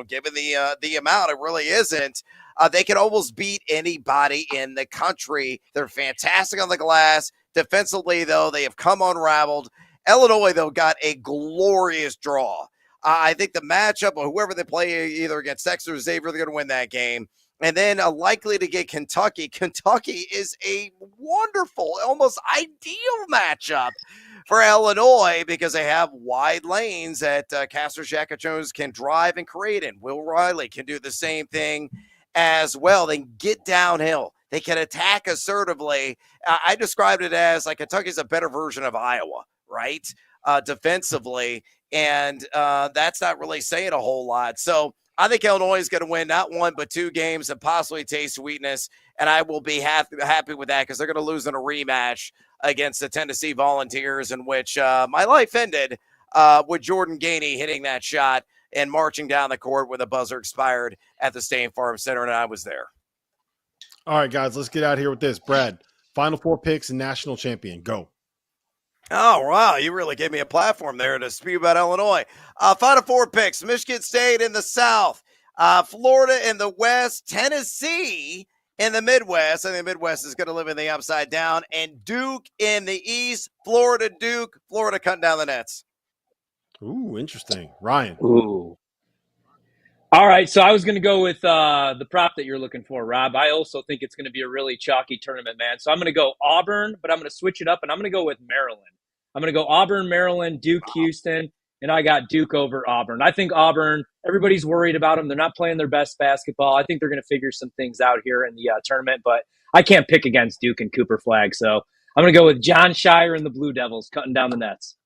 given the amount, it really isn't. They can almost beat anybody in the country. They're fantastic on the glass. Defensively, though, they have come unraveled. Illinois, though, got a glorious draw. I think the matchup of whoever they play, either against Texas or Xavier, they're going to win that game. and then likely to get Kentucky. Kentucky is a wonderful, almost ideal matchup for Illinois because they have wide lanes that Castor Jacka-Jones can drive and create in. Will Riley can do the same thing as well. They can get downhill. They can attack assertively. I described it as like Kentucky's a better version of Iowa, right? Defensively. And that's not really saying a whole lot. So I think Illinois is going to win not one, but 2 games and possibly taste sweetness. And I will be happy with that because they're going to lose in a rematch against the Tennessee Volunteers, in which my life ended with Jordan Gainey hitting that shot and marching down the court when the buzzer expired at the State Farm Center, and I was there. All right, guys, let's get out of here with this. Brad, Final Four picks and national champion. Go. Oh, wow. You really gave me a platform there to spew about Illinois. Final Four picks: Michigan State in the South, Florida in the West, Tennessee in the Midwest. I think the Midwest is going to live in the upside down, and Duke in the East. Florida, Duke, Florida cutting down the nets. Ooh, interesting. Ryan. Ooh. All right, so I was going to go with the prop that you're looking for, Rob. I also think it's going to be a really chalky tournament, man. So I'm going to go Auburn, but I'm going to switch it up, and I'm going to go with Maryland. I'm going to go Auburn, Maryland, Duke, Houston, and I got Duke over Auburn. I think Auburn, everybody's worried about them. They're not playing their best basketball. I think they're going to figure some things out here in the tournament, but I can't pick against Duke and Cooper Flag. So I'm going to go with John Shire and the Blue Devils cutting down the nets.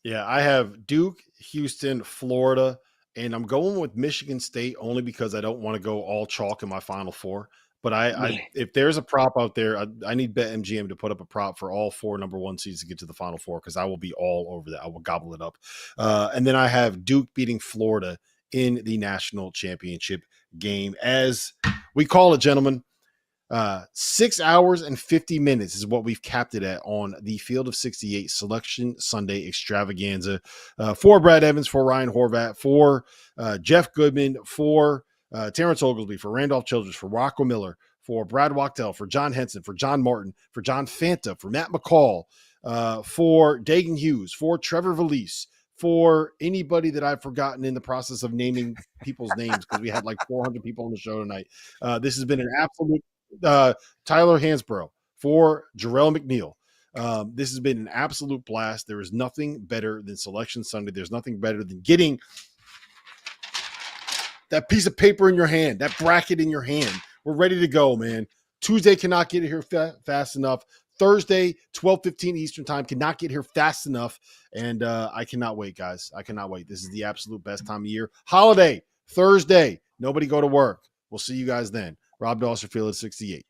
Yeah, I have Duke, Houston, Florida, and I'm going with Michigan State only because I don't want to go all chalk in my Final Four. But I if there's a prop out there, I need BetMGM to put up a prop for all 4 number 1 seeds to get to the Final Four because I will be all over that. I will gobble it up. And then I have Duke beating Florida in the national championship game. As we call it, gentlemen, 6 hours and 50 minutes is what we've capped it at on the Field of 68 Selection Sunday Extravaganza. For Brad Evans, for Ryan Horvat, for Jeff Goodman, for Terrence Oglesby, for Randolph Childress, for Rocco Miller, for Brad Wachtel, for John Henson, for John Martin, for John Fanta, for Matt McCall, for Dagan Hughes, for Trevor Valise, for anybody that I've forgotten in the process of naming people's names because we had like 400 people on the show tonight. This has been an absolute Tyler Hansbrough, for Jarrell McNeil. This has been an absolute blast. There is nothing better than Selection Sunday. There's nothing better than getting that piece of paper in your hand, that bracket in your hand. We're ready to go, man. Tuesday cannot get here fast enough. Thursday, 12:15 Eastern time, cannot get here fast enough. And I cannot wait, guys. I cannot wait. This is the absolute best time of year. Holiday, Thursday. Nobody go to work. We'll see you guys then. Rob Dawson, Field of 68.